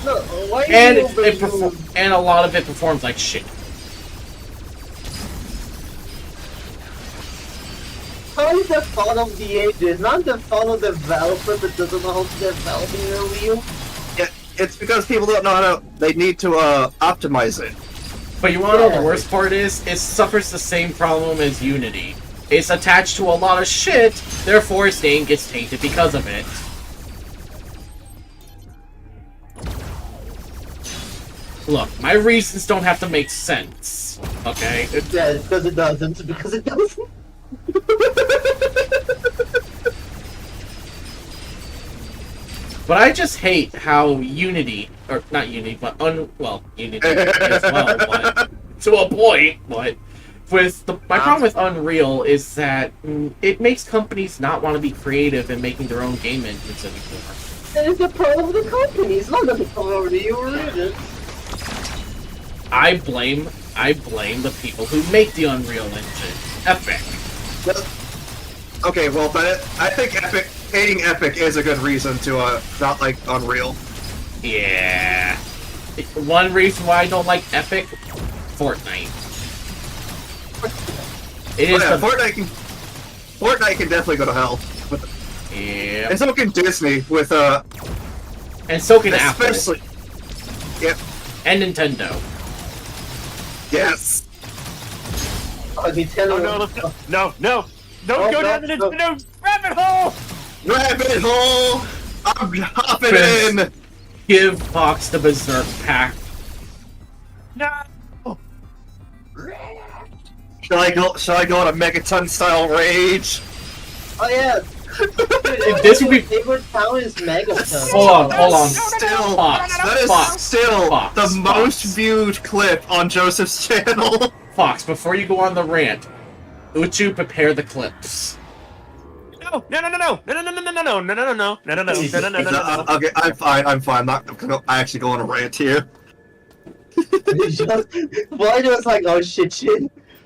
No, why and is it overused? and a lot of it performs like shit. How is the fault of the agent? Not the fault of the developer that doesn't know how to develop in Unreal. Yeah, it's because people don't know how to... They need to, optimize it. But you wanna know the worst part is? It suffers the same problem as Unity. It's attached to a lot of shit, therefore its name gets tainted because of it. Look, my reasons don't have to make sense, okay? Yeah, because it doesn't. Because it doesn't. But I just hate how Unity, or not Unity, but Unity as well, but to a point, but with my problem with Unreal is that it makes companies not want to be creative in making their own game engines anymore. That is the problem of the company. It's not the problem of you or it. I blame the people who make the Unreal Engine. Epic. Okay, well, but I think hating Epic is a good reason to not like Unreal. Yeah. One reason why I don't like Epic, Fortnite. It is the... Fortnite can definitely go to hell. Yeah. And so can Disney with and so can especially, Apple. Yep. And Nintendo. Yes. Nintendo. Oh, no! Don't go down the Nintendo rabbit hole! Rabbit hole! I'm hopping Chris, in! Give Fox the Berserk pack. No! Shall I go on a Megaton style rage? Oh yeah. This would be favorite town is Megaton. Hold on. Still, Fox, that is Fox, still Fox, the most viewed clip on Joseph's channel. Fox, before you go on the rant, Uchu, prepare the clips. No! Okay, I'm fine. I actually go on a rant here. Why was like, oh shit.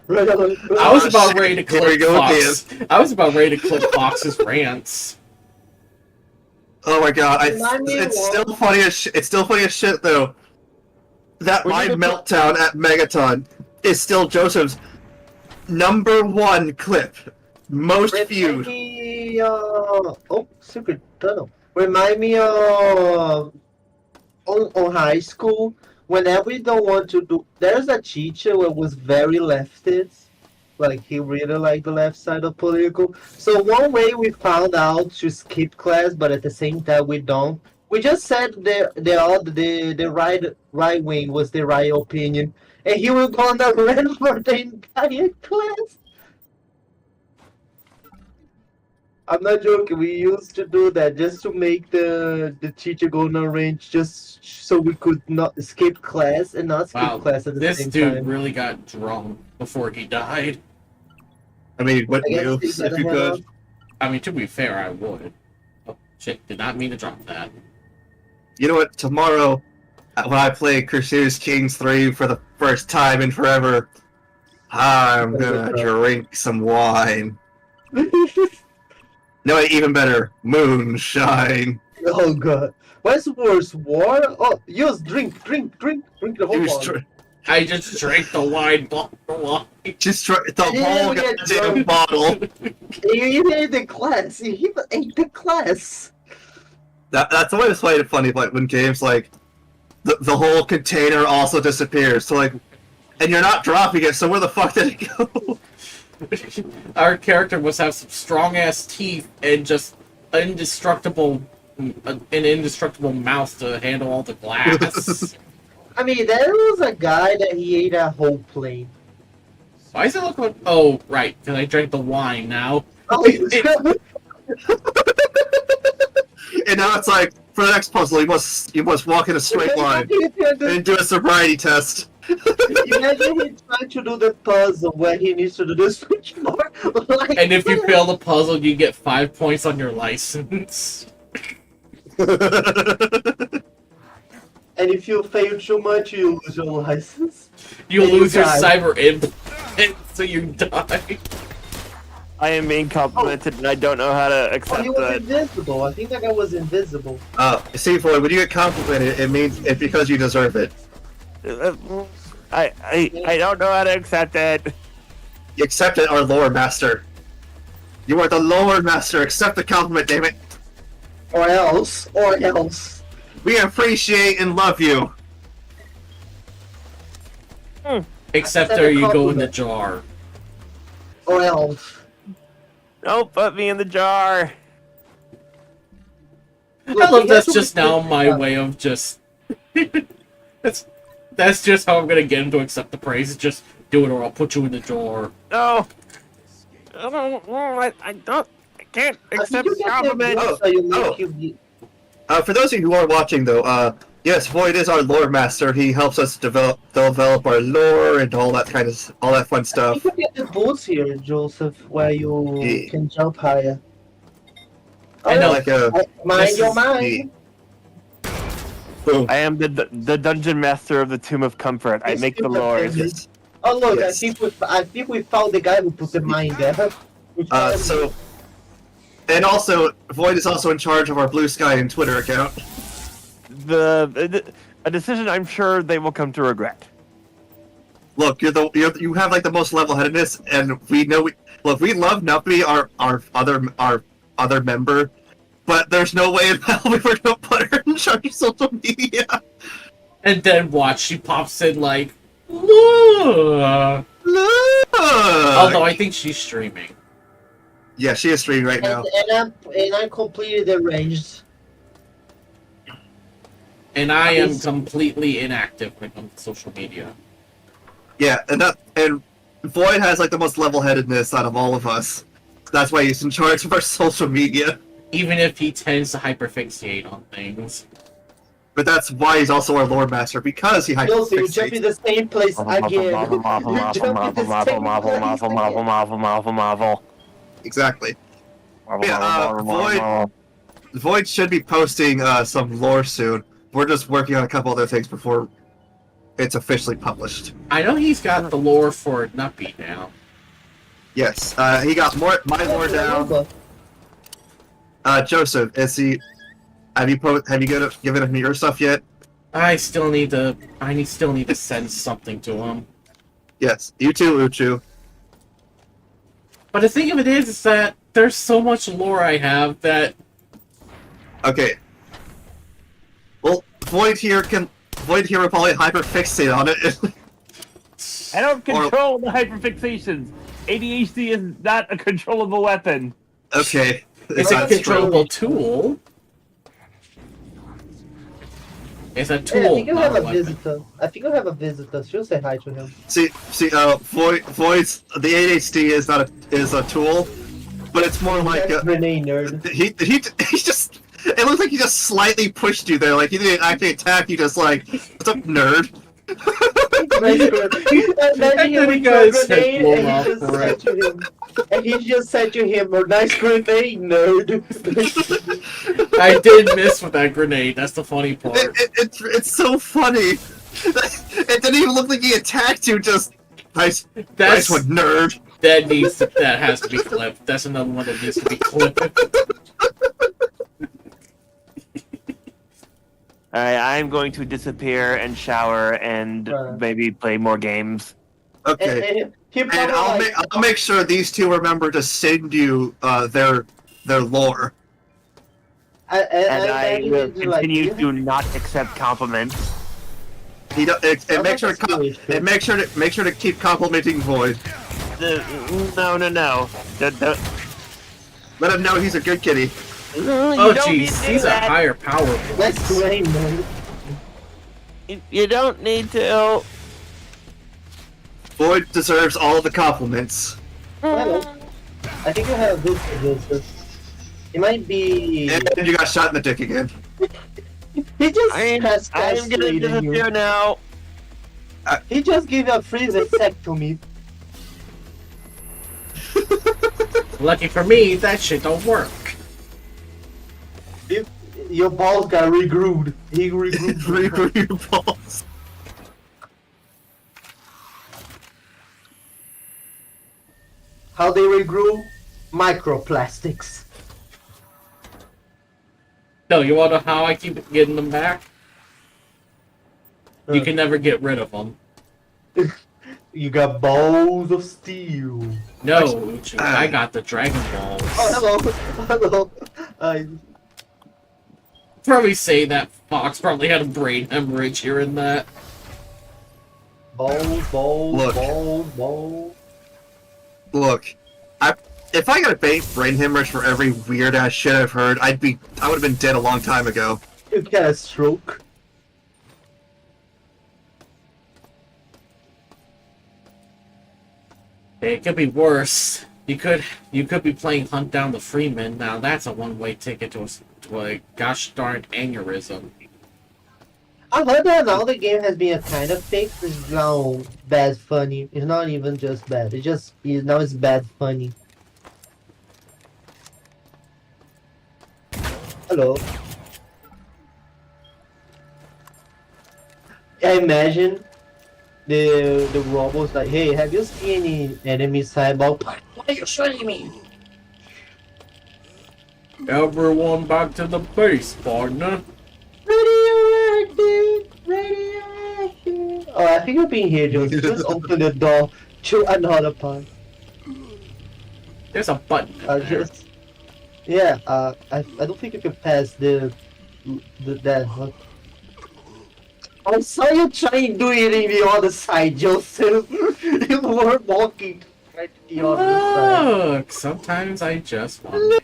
I was about ready to clip Fox. I was about ready to clip Fox's rants. Oh my god, it's still funny as shit though. That my meltdown at Megaton is still Joseph's #1 clip, most viewed. Secret tunnel. Remind me of on high school. Whenever we don't want to do, there's a teacher who was very leftist, like he really liked the left side of political. So one way we found out to skip class, but at the same time we don't. We just said the right wing was the right opinion, and he will go on the rant for the entire class. I'm not joking. We used to do that just to make the teacher go on a range, just so we could not skip class and not skip class at the same time. This dude really got drunk before he died. I mean, what moves if you could? I mean, to be fair, I would. Oh, shit, did not mean to drop that. You know what? Tomorrow, when I play Crusaders Kings 3 for the first time in forever, I'm gonna drink some wine. No, even better, moonshine. Oh god. What's worse, war? Oh, use drink the whole bottle. I just drank the wine bottle. Just drank the whole goddamn bottle. You ate the class. You even ate the class. That's always funny, like when games like the whole container also disappears. So like, and you're not dropping it. So where the fuck did it go? Our character must have some strong ass teeth and just an indestructible mouth to handle all the glass. I mean, there was a guy that he ate a whole plane. Why does it look like? Oh, right, because I drank the wine now. Oh, and now it's like for the next puzzle, you must walk in a straight line and do a sobriety test. Imagine he trying to do the puzzle where he needs to do the switchboard. Like, and if you fail the puzzle, you get 5 points on your license. And if you fail too much, you lose your license. You lose your cyber implant, so you die. I am being complimented, and I don't know how to accept he was that. invisible. I think that guy was invisible. See, Floyd, when you get complimented, it means it's because you deserve it. I don't know how to accept it. You accept it, our lore master. You are the lore master. Accept the compliment, damn it. Or else. We appreciate and love you. Except there you go in the jar. Or else. Don't put me in the jar. I love that's just now my way of just... That's just how I'm gonna get him to accept the praise. Just do it or I'll put you in the jar. No. I can't accept compliments. For those of you who are watching, though, yes, Void is our lore master. He helps us develop our lore and all that fun stuff. You can get the boots here, Joseph, where you can jump higher. I know. Mind your mind. I am the dungeon master of the Tomb of Comfort. I make the lore. Oh look, Yes. I think we found the guy who put the mine there. So, and also, Void is also in charge of our Blue Sky and Twitter account. A decision I'm sure they will come to regret. Look, you have like the most level-headedness, and we know look, we love Nuppy, our other member, but there's no way in hell we were gonna put her in charge of social media. And then watch, she pops in like, look. Although I think she's streaming. Yeah, she is streaming right now. And I completed the range. And I am completely inactive when it comes to social media. Yeah, and Void has like the most level-headedness out of all of us. That's why he's in charge of our social media. Even if he tends to hyperfixate on things. But that's why he's also our lore master, because he You'll see, you jump in hyperfixates. the same place again. Marvel. Exactly. Yeah, Void should be posting some lore soon. We're just working on a couple other things before it's officially published. I know he's got the lore for Nuppy now. Yes, he got my lore down. Joseph, have you given him your stuff yet? I still need to send something to him. Yes, you too, Uchu. But the thing of it is that there's so much lore I have that. Okay. Well, Void here will probably hyperfixate on it. I don't control the hyperfixations. ADHD is not a controllable weapon. Okay. It's a controllable tool. It's a tool. Hey, I think you not have a a weapon. visitor. I think you have a visitor. She'll say hi to him. See, Void's the ADHD is a tool, but it's more like a grenade nerd. He just. It looks like he just slightly pushed you there. Like he didn't actually attack you. Just like, what's up, nerd? Imagine him with a grenade, and he just said to him, "A nice grenade, nerd." I did miss with that grenade. That's the funny part. It's so funny. It didn't even look like he attacked you. Just nice one, nerd. That has to be clipped. That's another one that needs to be clipped. Alright, I'm going to disappear and shower and maybe play more games. Okay. And I'll make sure these two remember to send you their lore. And I will continue to not accept compliments. Make sure to keep complimenting Void. No. Let him know he's a good kitty. Oh jeez, he's a higher power. That's great, man. You don't need to. Void deserves all the compliments. Hello. I think you have a good visitor. It might be. And you got shot in the dick again. He just I'm gonna disappear now. He just gave a freezing sec to me. Lucky for me, that shit don't work. If your balls got regrewed. He regrewed. Regrew your balls. How they regrew? Microplastics. No, you wanna know how I keep getting them back? You can never get rid of them. You got balls of steel. No, Uchu, I got the Dragon Balls. Oh, hello. Probably say that Fox probably had a brain hemorrhage here and that. Balls. Look, if I got a brain hemorrhage for every weird ass shit I've heard, I would have been dead a long time ago. You got a stroke. It could be worse. You could be playing Hunt Down the Freeman. Now that's a one-way ticket to a gosh darn aneurysm. I heard that now the game has been a kind of fake. It's now bad funny. It's not even just bad. Now it's bad funny. Hello. I imagine the robots like, hey, have you seen any enemy cyborg? Why are you shooting me? Everyone back to the base, partner. Radioactive, radioactive. Oh, I think you're being here, Joseph. Just open the door to another part. There's a button in there. Just yeah. I don't think you can pass the that. I saw you trying to do it in the other side, Joseph. You were walking right to the other side. Look, sometimes I just want.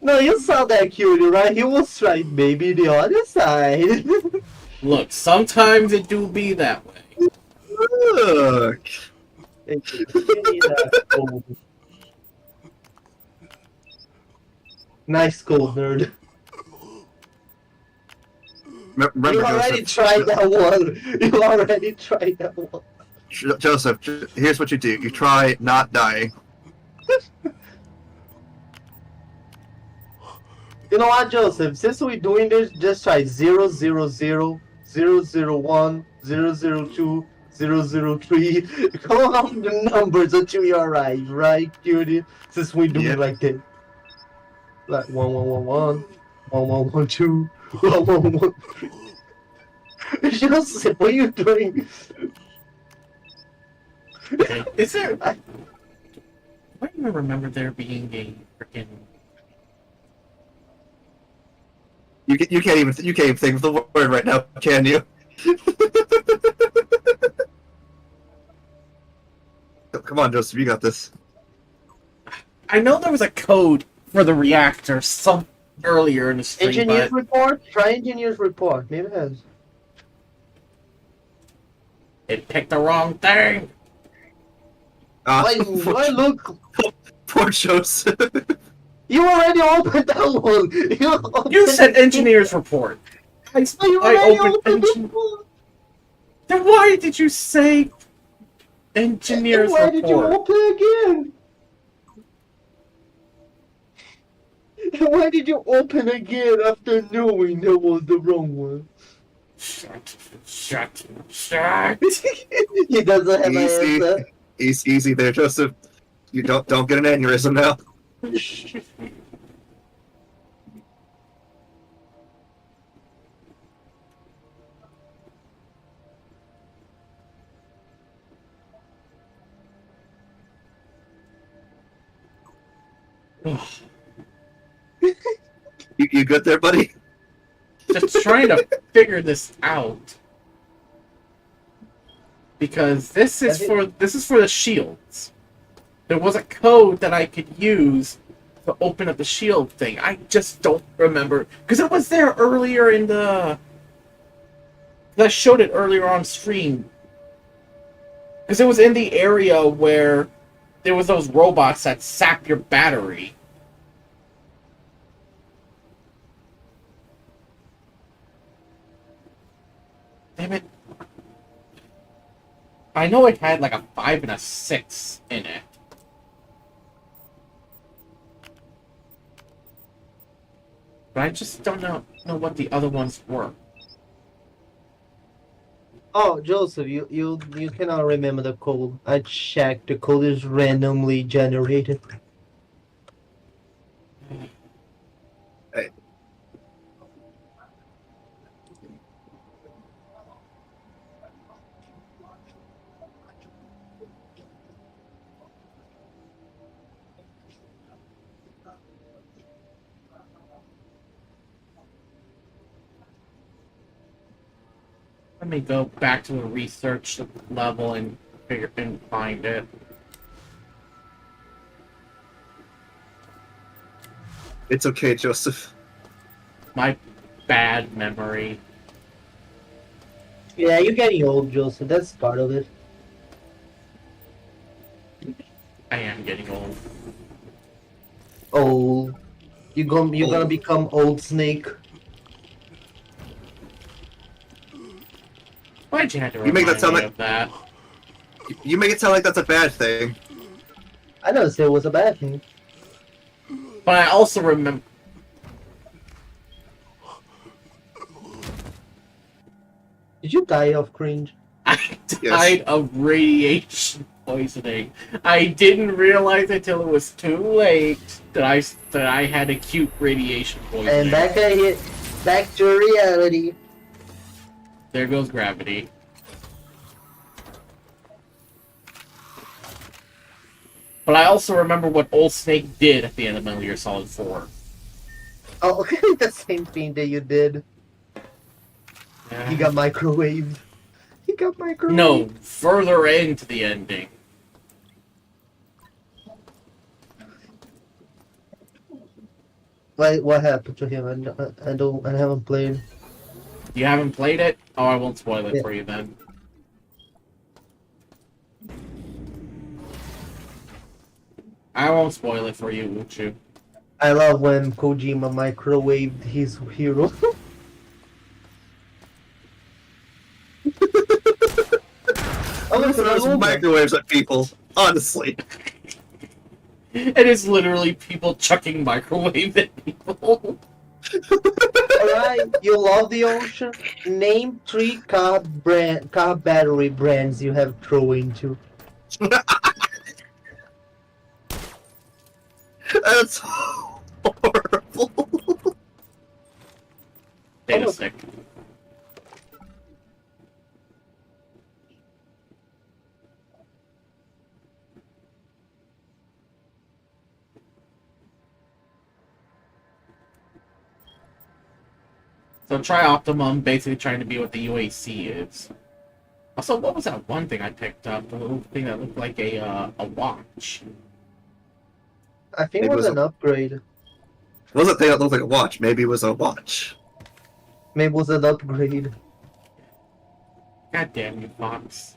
No, you saw that cutie, right? He was right, maybe the other side. Look, sometimes it do be that way. Look. Nice gold, nerd. Remember, You already Joseph, tried that one. You already tried that one. Joseph, here's what you do. You try not dying. You know what, Joseph? Since we're doing this, just try 000, 001, 002, 003. Go on the numbers until you arrive, right, cutie? Since we're doing like that. Like 1111, 1112, 1113. Joseph, what are you doing? Is there? I don't even remember there being a freaking. You can't even think of the word right now, can you? Come on, Joseph, you got this. I know there was a code for the reactor some earlier in the stream, Engineer's but report? Try engineer's report. Maybe it has. it picked the wrong thing. Why look? Poor Joseph. You already opened that one. You said engineer's report. I opened Then why did you say engineer's Why report? did you open again? Why did you open again after knowing that was the wrong one? Shut. He doesn't have an answer. Easy there, Joseph. You don't get an aneurysm now. You good there, buddy? Just trying to figure this out. Because this is for the shields. There was a code that I could use to open up the shield thing. I just don't remember because it was there earlier in the. I showed it earlier on stream. Because it was in the area where there was those robots that sap your battery. Damn it. I know it had like a 5 and a 6 in it. But I just don't know what the other ones were. Oh, Joseph, you cannot remember the code. I checked. The code is randomly generated. Hey. Let me go back to the research level and find it. It's okay, Joseph. My bad memory. Yeah, you're getting old, Joseph. That's part of it. I am getting old. Old. You're gonna become old Snake. Why'd you have to You make that sound me like of that? You make it sound like that's a bad thing. I never said it was a bad thing. But I also remember. you die of cringe? I died of radiation poisoning. I didn't realize until it was too late that I had acute radiation poisoning. And back to reality. There goes gravity. But I also remember what Old Snake did at the end of Metal Gear Solid 4. Oh, okay, the same thing that you did. Yeah. He got microwaved. He got microwaved. No, further into the ending. What happened to him? I haven't played. You haven't played it? Oh, I won't spoil it Yeah. for you then. I won't spoil it for you, won't you? I love when Kojima microwaved his hero. Who throws microwaves at people? Honestly. It is literally people chucking microwave at people. Alright, you love the ocean? Name 3 car battery brands you have thrown into. That's horrible. Data stick. So Tri-Optimum basically trying to be what the UAC is. Also, what was that one thing I picked up? The little thing that looked like a watch. I think it was an upgrade. It wasn't a thing that looked like a watch. Maybe it was a watch. Maybe it was an upgrade. God damn you, Fox.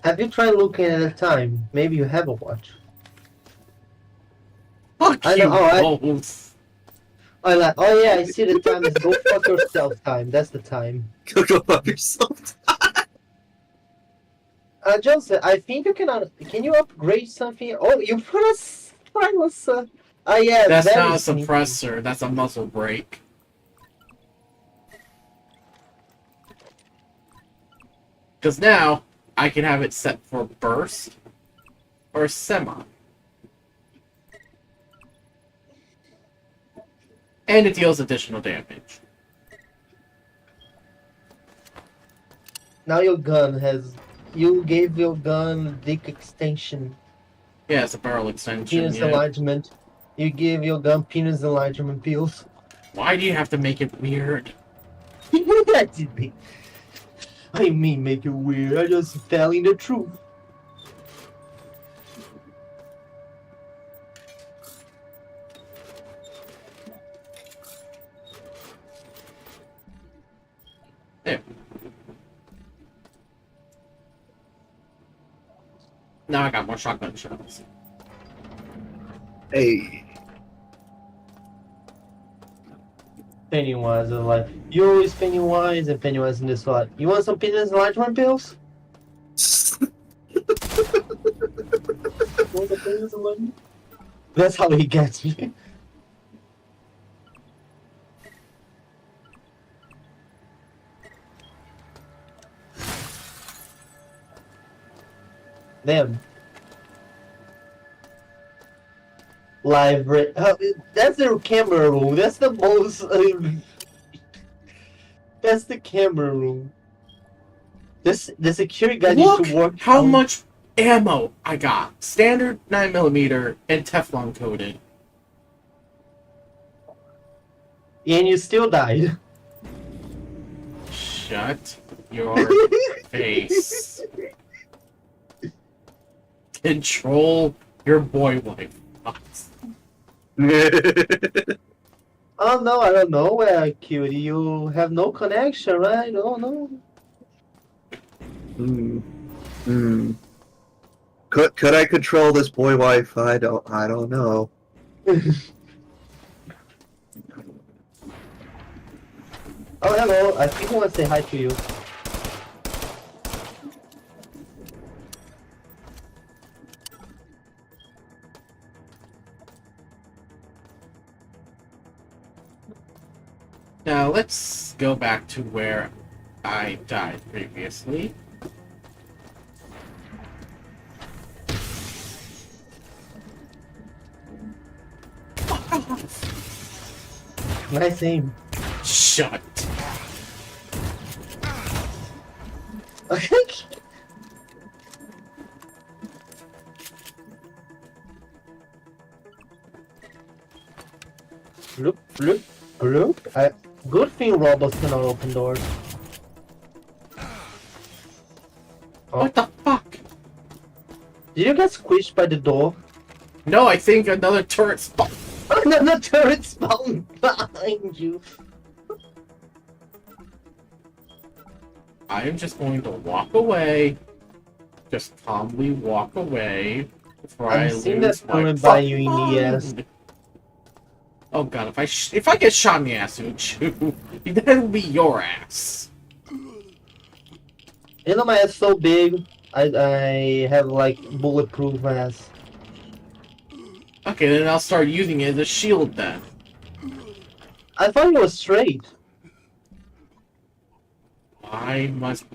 Have you tried looking at the time? Maybe you have a watch. Fuck I you know, both. Oh yeah, I see the time is go fuck yourself time. That's the time. Go fuck yourself. Joseph, I think you cannot. Can you upgrade something? Oh, you put a silencer. Oh yeah, That's very not a sneaky. suppressor, that's a muzzle brake. Because now, I can have it set for burst or semi. And it deals additional damage. Now your gun has. You gave your gun dick extension. Yeah, it's a barrel extension. Penis Yeah. enlargement. You gave your gun penis enlargement pills. Why do you have to make it weird? I didn't. I mean, make it weird. I just telling the truth. There. Now I got more shotgun shells. Hey. Pennywise is like, you always Pennywise and Pennywise in this spot. You want some penis enlargement pills? Want the penis enlargement? That's how he gets me. Damn. Live that's the camera room. That's the most. That's the camera room. The security guy Look needs to work. how much ammo I got. Standard 9mm and Teflon coated. And you still died. Shut your face. Control your boy wife. Oh no, I don't know where cutie. You have no connection, right? Oh no. Could I control this boy wife? I don't know. Oh hello, I think I want to say hi to you. Now let's go back to where I died previously. Nice aim. Shut. Look, look, look. Good thing robots cannot open doors. Oh. What the fuck? Did you get squished by the door? No, I think another turret spawned. Another turret spawned behind you. I am just going to walk away. Just calmly walk away before I I'm lose seeing that my turret by you in fucking the ass. mind. Oh god, if I get shot in the ass, Uchu, that'll be your ass. You know my ass so big. I have like bulletproof ass. Okay, then I'll start using it as a shield then. I thought you were straight. I must.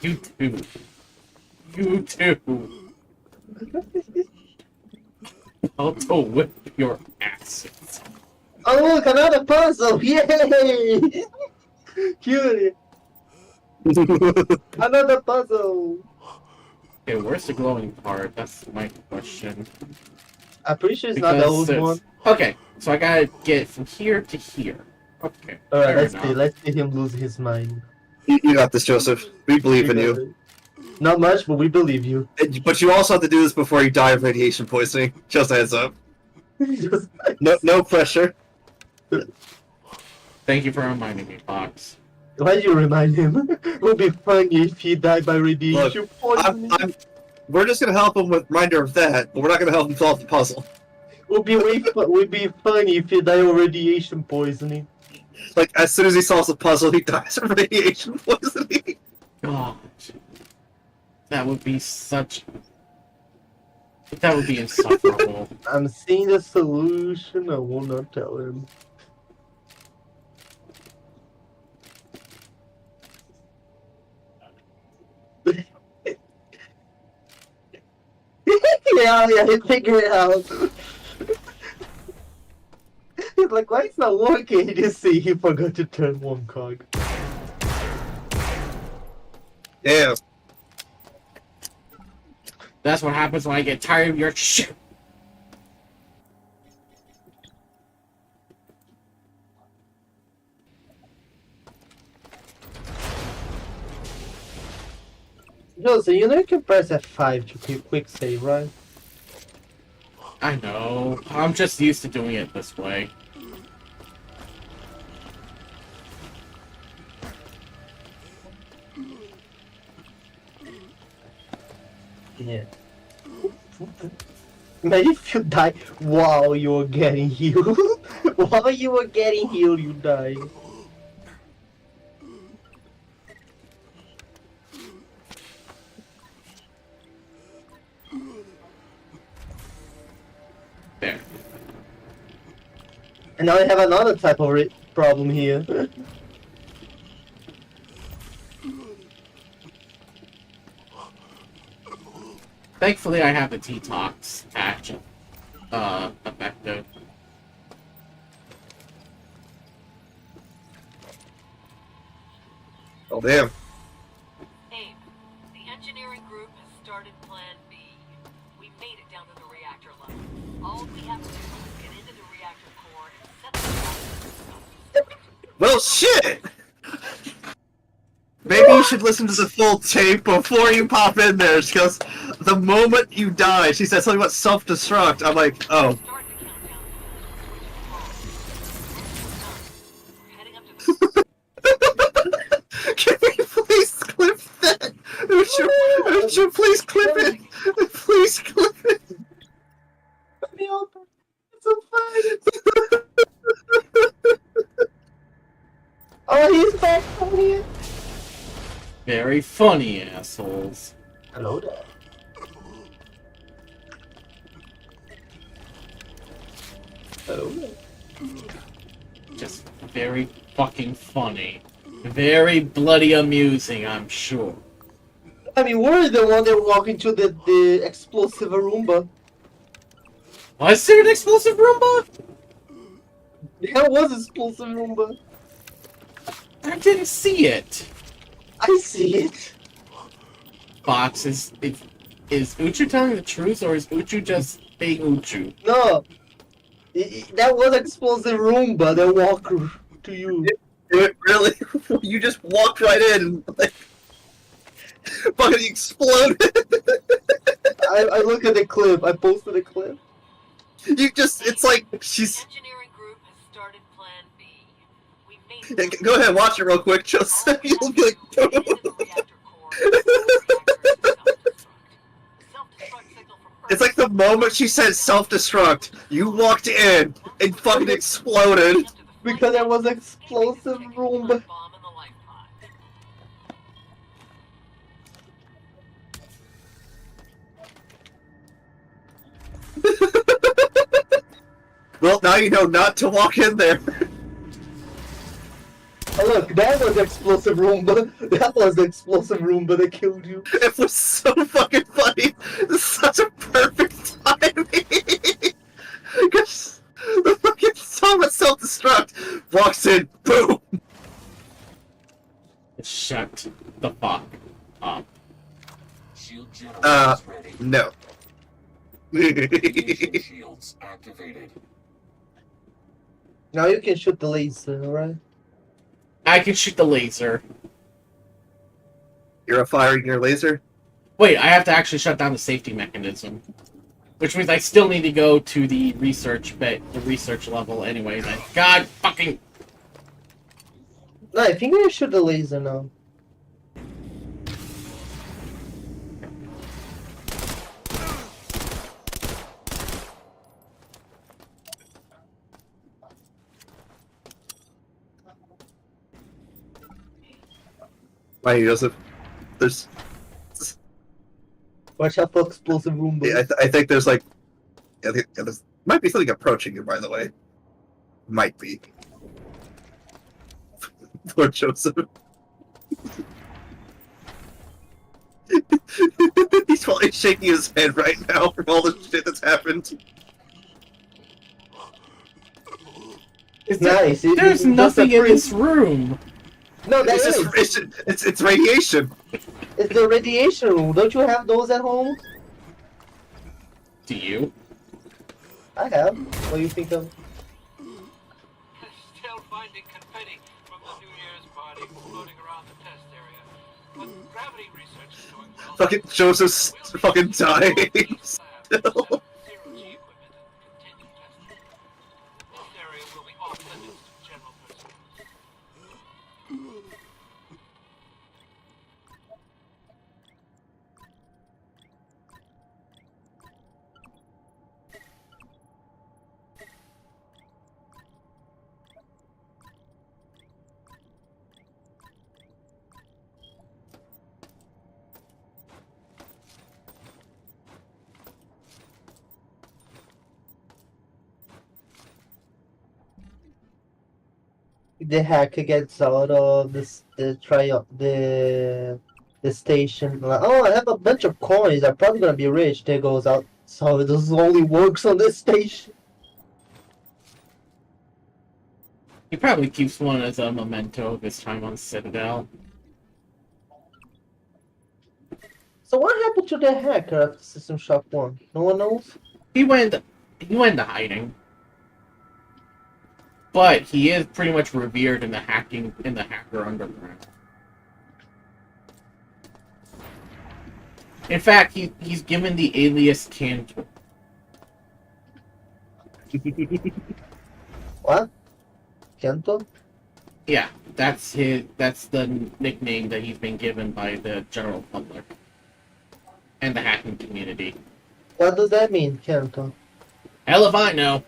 You too. You too. Auto whip your asses. Oh look, another puzzle! Yay! Cute. Another puzzle. Okay, where's the glowing part? That's my question. I'm pretty sure it's not those one. Okay, so I gotta get from here to here. Okay. Alright, fair let's enough. see. Let's see him lose his mind. You got this, Joseph. We believe in you. Not much, but we believe you. But you also have to do this before you die of radiation poisoning. Just a heads up. No pressure. Thank you for reminding me, Fox. Why did you remind him? It would be funny if he died by radiation poisoning. We're just gonna help him with reminder of that, but we're not gonna help him solve the puzzle. Would be funny if he died of radiation poisoning. Like as soon as he solves the puzzle, he dies of radiation poisoning. God, that would be such. That would be insufferable. I'm seeing the solution. I will not tell him. yeah, he figured it out. He's like, why it's not working? He just see he forgot to turn one cog. Yeah. That's what happens when I get tired of your shit. No, so you know you can press F5 to quick save, right? I know. I'm just used to doing it this way. Yeah. Imagine if you die while you were getting healed. While you were getting healed, you died. There. And now I have another type of problem here. Thankfully, I have the T-Tox patch effective. Oh damn. Abe, the engineering group has started Plan B. We made it down to the reactor level. All we have to do is get into the reactor core and set the Well, shit! Maybe you should listen to the full tape before you pop in there, because the moment you die, she said something about self-destruct. I'm like, oh. Can we please clip that? Uchu, please clip it! Please clip it! It's so funny! Oh, he's back from here! Very funny, assholes. Hello there. Hello there. Just very fucking funny. Very bloody amusing, I'm sure. I mean, we're the one that walk into the explosive Roomba. Was there an explosive Roomba? There was explosive Roomba. I didn't see it. I see it. Fox, is Uchu telling the truth, or is Uchu just being Uchu? No. That was explosive Roomba that walked to you. It really? You just walked right in, like, fucking exploded. I look at the clip. I posted a clip. You just, it's like, she's... Engineering group has started Plan B. We Yeah, go ahead, watch it real quick, Joseph. You'll be like, it's like the moment she said self-destruct, you walked in and fucking exploded. Because there was explosive Roomba. Well, now you know not to walk in there. Oh, look, that was explosive Roomba. That was the explosive Roomba that killed you. It was so fucking funny. It's such a perfect timing. Because the fucking song of self-destruct walks in, boom. Shut the fuck up. No. Shields activated. Now you can shoot the laser, alright? I can shoot the laser. You're firing your laser? Wait, I have to actually shut down the safety mechanism. Which means I still need to go to the research level anyway then. God fucking... No, I think I shoot the laser now. Why, Joseph? There's... Watch out for explosive Roomba. Yeah, I think there's like... I think there's might be something approaching you, by the way. Might be. Poor Joseph. He's probably shaking his head right now from all the shit that's happened. Nice. There's nothing in this room. No, that It's is. just it's radiation. It's the radiation room. Don't you have those at home? Do you? I have. What do you think of? Still finding confetti from the New Year's party floating around the test area. But gravity research is going well. Fucking Joseph's fucking dying still. Zero-G equipment and continue testing. This area will be off limits to general personnel. The hacker gets out of this the station. Like, oh, I have a bunch of coins. I'm probably gonna be rich. There goes out. So this only works on this station. He probably keeps one as a memento of his time on Citadel. So what happened to the hacker after System Shock 1? No one knows? He went into hiding. But he is pretty much revered in the hacker underground. In fact, he's given the alias Cantor. What? Kento? Yeah, that's the nickname that he's been given by the general public and the hacking community. What does that mean, Kento? Hell if I know.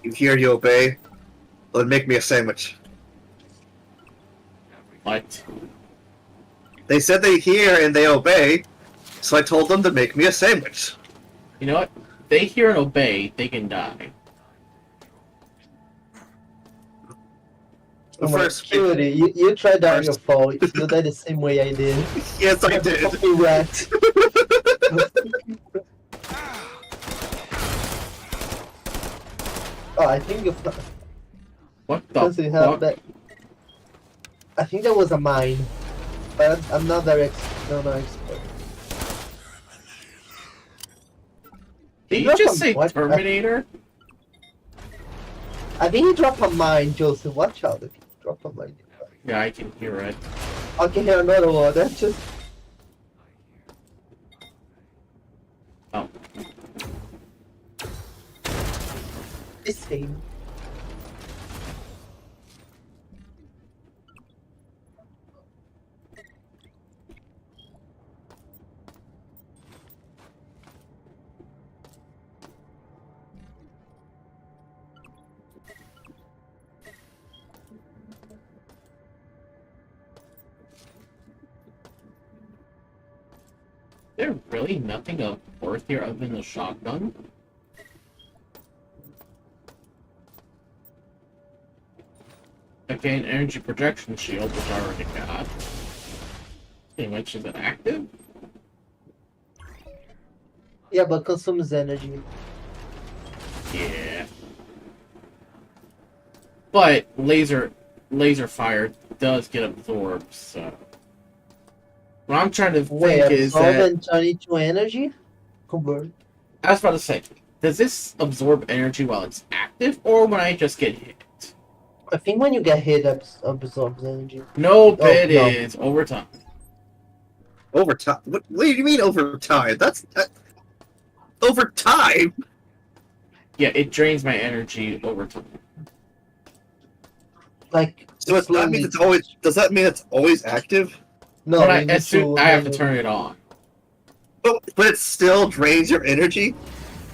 You hear, you obey. Well, make me a sandwich. What? They said they hear and they obey, so I told them to make me a sandwich. You know what? they hear and obey, they can die. Oh my security, you tried that on your phone. You died the same way I did. Yes, I did. Fucking rat. Oh, I think you. What the Does it have fuck? that? I think that was a mine, but I'm not very not expert. Did He you dropped just a- say what? Terminator? I think he dropped a mine, Joseph. Watch out if you drop a mine. Yeah, I can hear it. I can hear another one. That's just. Oh. The same. There's really nothing of worth here other than the shotgun? Okay, an energy projection shield, which I already got. Okay, which is it active? Yeah, but consumes energy. Yeah. But laser fire does get absorbed, so. What I'm trying to think Wait, is absorb that and turn into energy? Convert. I was about to say, does this absorb energy while it's active, or when I just get hit? I think when you get hit, absorbs energy. Nope, Oh, it no. is over time. Over time? What do you mean over time? That's over time. Yeah, it drains my energy over time. Like, So that means it's always. Does that mean it's always active? No, When you need I have to turn it on. But it still drains your energy.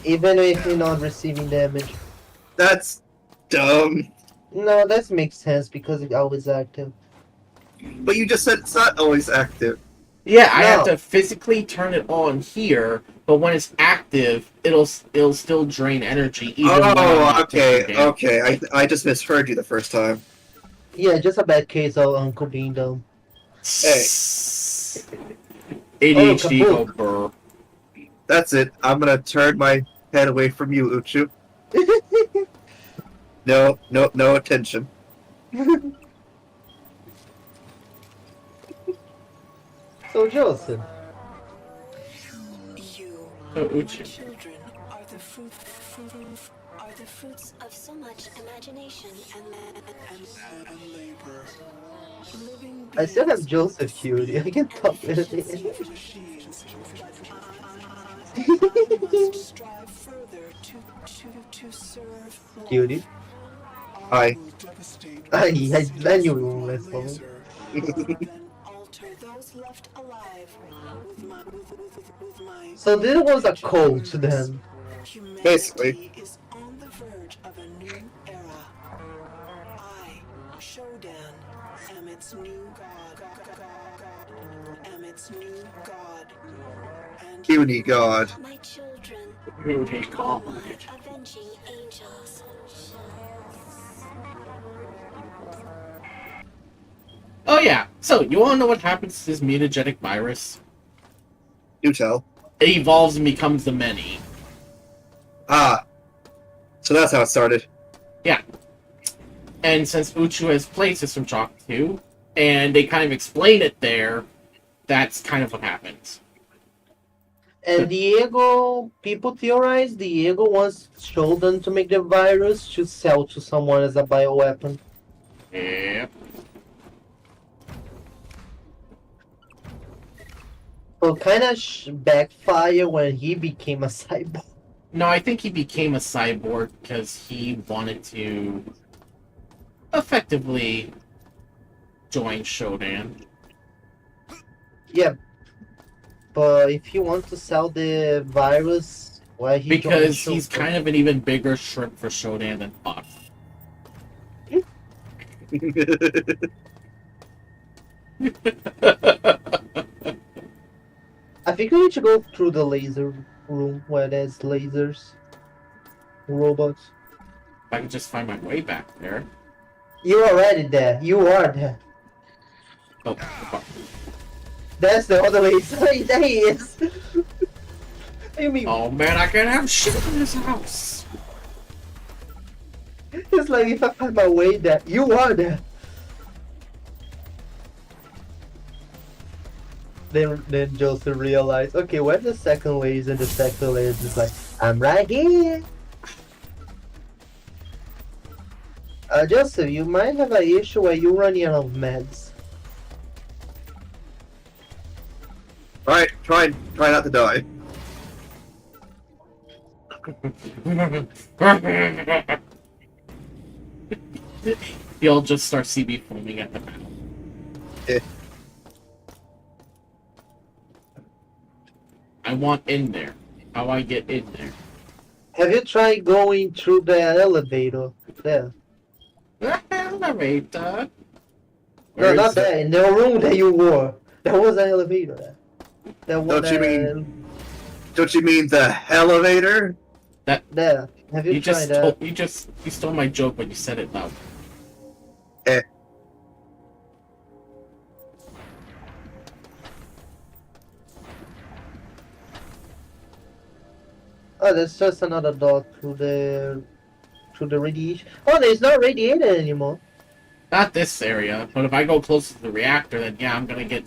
Even if you're not receiving damage. That's dumb. No, that makes sense because it's always active. But you just said it's not always active. Yeah, I have No. to physically turn it on here, but when it's active, it'll still drain energy even when I'm Oh, not taking okay, damage. okay. I just misheard you the first time. Yeah, just a bad case of Uncle being dumb. Hey, ADHD Oh, go burr. that's it. I'm gonna turn my head away from you, Uchu. No attention. So, Joseph. You, Oh, my Uchi. children, are the fruits of so much imagination and labor. Living I still have Joseph cutie. I can talk with it. must strive further to serve Cutie. Hi. I knew we won't let go. alter those left alive with my So this was a code to them. Basically. is on the verge of a new era. I, Shodan, am its new god. Am its new god. And Puny God. my children Puny God. are my avenging angels. Oh yeah, so you wanna know what happens to this mutagenic virus? Do tell. It evolves and becomes the many. Ah. So that's how it started. Yeah. And since Uchu has played System Shock 2, and they kind of explain it there, that's kind of what happens. And Diego, people theorize Diego wants Shodan to make the virus to sell to someone as a bioweapon. Yep. So kind of backfire when he became a cyborg. No, I think he became a cyborg because he wanted to effectively join Shodan. Yeah, but if he wants to sell the virus, why he Because joined he's Shodan? kind of an even bigger shrimp for Shodan than Fox. I think we need to go through the laser room where there's lasers, robots. If I can just find my way back there. You're already there. You are there. Oh, fuck. That's the other laser. There he is. What you mean? Oh man, I can't have shit in this house. It's like if I find my way there, you are there. Then Joseph realized, okay, where's the second laser? The second laser is like, I'm right here. Joseph, you might have an issue where you're running out of meds. Alright, try not to die. You'll just start CB foaming at the mouth. Eh. I want in there. How I get in there? Have you tried going through the elevator? There. The elevator? No, Where not is it? that. In the room that you were. There was an elevator there. There was Don't you mean the elevator? There. Have you, tried that? You stole my joke when you said it loud. Eh. Oh, there's just another door through the radiation. Oh, there's not radiated anymore. Not this area, but if I go closer to the reactor, then yeah, I'm gonna get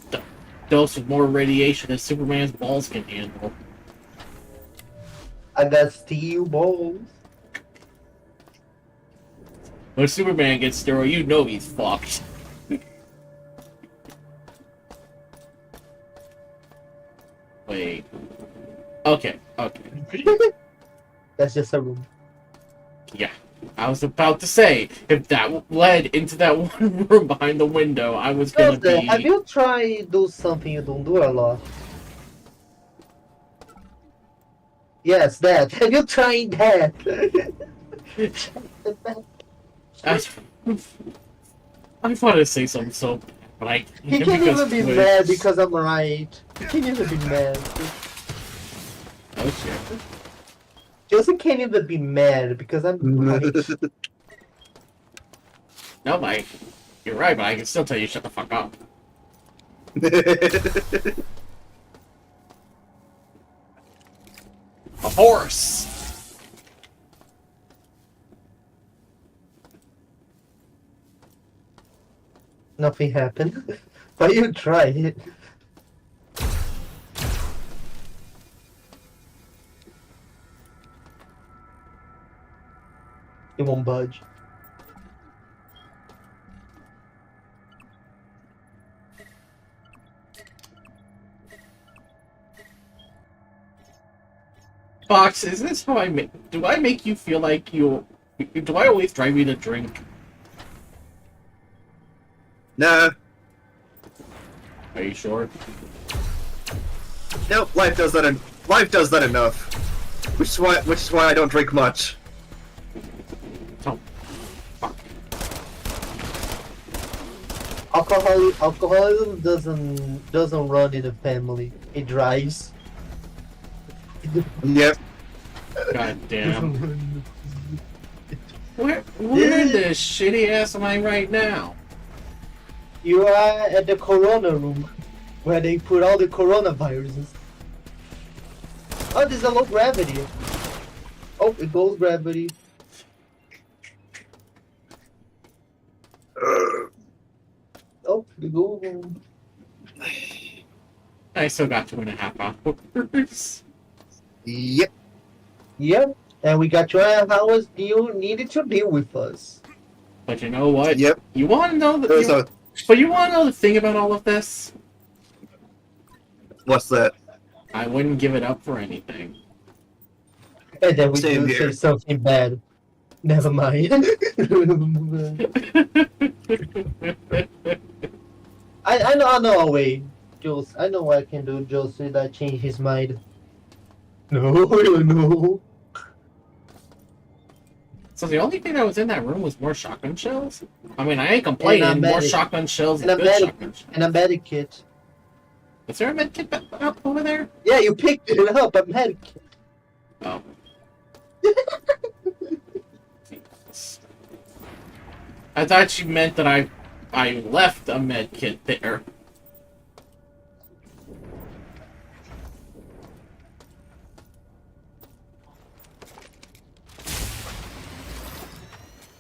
dosed with more radiation than Superman's balls can handle. I got steel balls. When Superman gets steroid, you know he's fucked. Wait. Okay. That's just a room. Yeah. I was about to say, if that led into that one room behind the window, I was gonna Joseph, be... have you tried do something you don't do a lot? Yes, that. Have you tried that? I wanted to say something so bad, but I He can't can't because even be Twitch- mad because I'm right. He can't even be mad. Oh shit. Joseph can't even be mad because I'm right. No, Mike. You're right, but I can still tell you shut the fuck up. A horse! Nothing happened. But you tried it. It won't budge. Fox, is this how I make... Do I make you feel like you... Do I always drive you to drink? Nah. Are you sure? Nope, life does that enough. Which is why I don't drink much. Oh. Fuck. Alcoholism doesn't run in the family. It drives. Yep. God damn. Where in this shitty ass am I right now? You are at the corona room, where they put all the coronaviruses. Oh, there's a low gravity. Oh, it goes gravity. Oh, it goes. I still got 2.5 hours. Yep. Yep. And we got 2.5 hours. You needed to deal with us. But you know what? Yep. You want to know But you want to know the thing about all of this? What's that? I wouldn't give it up for anything. And then we Same do say here. something bad. Never mind. I know a way. Jules, I know what I can do, Jules, so that change his mind. No, no. So the only thing that was in that room was more shotgun shells? I mean, I ain't complaining. And a More medic. shotgun shells And and a good medic. shotgun shells. And a medikit. Is there a med kit up over there? Yeah, you picked it up, a medikit. Oh. I thought she meant that I left a med kit there.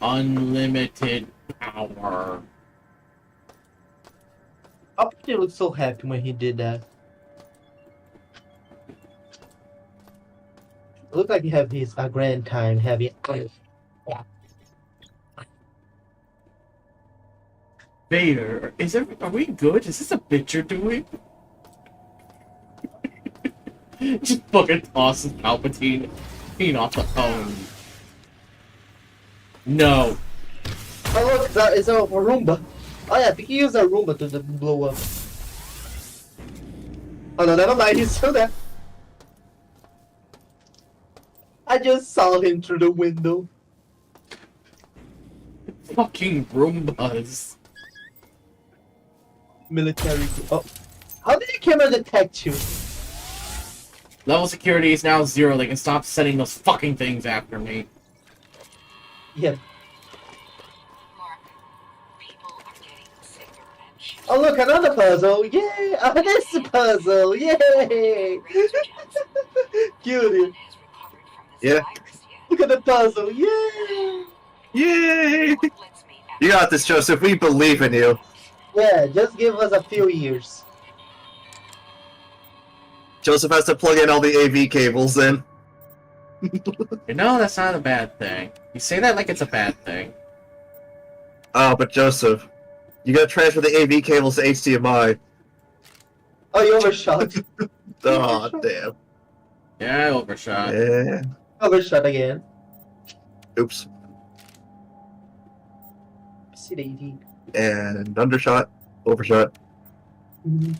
Unlimited power. Opportunity looked so happy when he did that. It looked like he had a grand time having. Vader, are we good? Is this a bit you're doing? Just fucking tosses Palpatine off the phone. No. Oh look, it's a Roomba. Oh yeah, I think he used a Roomba to blow up. Oh no, never mind, he's still there. I just saw him through the window. Fucking Roombas. Military. Oh. How did the camera detect you? Level security is now 0. They can stop sending those fucking things after me. Yeah. Oh look, another puzzle! Yay! Oh, this puzzle! Yay! Cutie. Yeah. Look at the puzzle! Yay! Yay! You got this, Joseph. We believe in you. Yeah, just give us a few years. Joseph has to plug in all the AV cables in. You know, that's not a bad thing. You say that like it's a bad thing. Oh, but Joseph, you gotta transfer the AV cables to HDMI. Oh, you overshot. Oh, damn. Yeah, I overshot. Yeah. Overshot again. Oops. See the ED. And undershot. Overshot.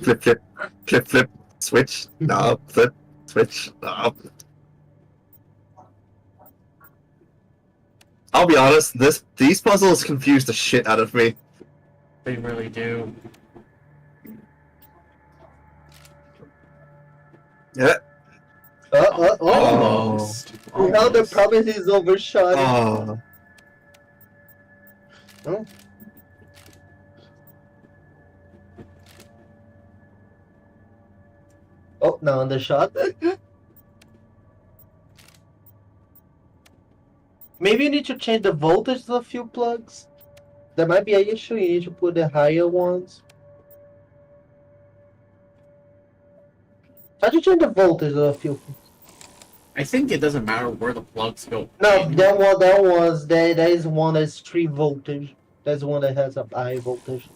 Flip, flip. Flip, flip. Switch. No. Flip. Switch. No. I'll be honest, these puzzles confuse the shit out of me. They really do. Yeah. Almost. Now the problem is overshot. Oh. Oh. Oh, now undershot. Maybe you need to change the voltage of a few plugs. There might be an issue. You need to put the higher ones. How do you change the voltage of a few? I think it doesn't matter where the plugs go. No, there is one that's 3 voltage. There's one that has a high voltage.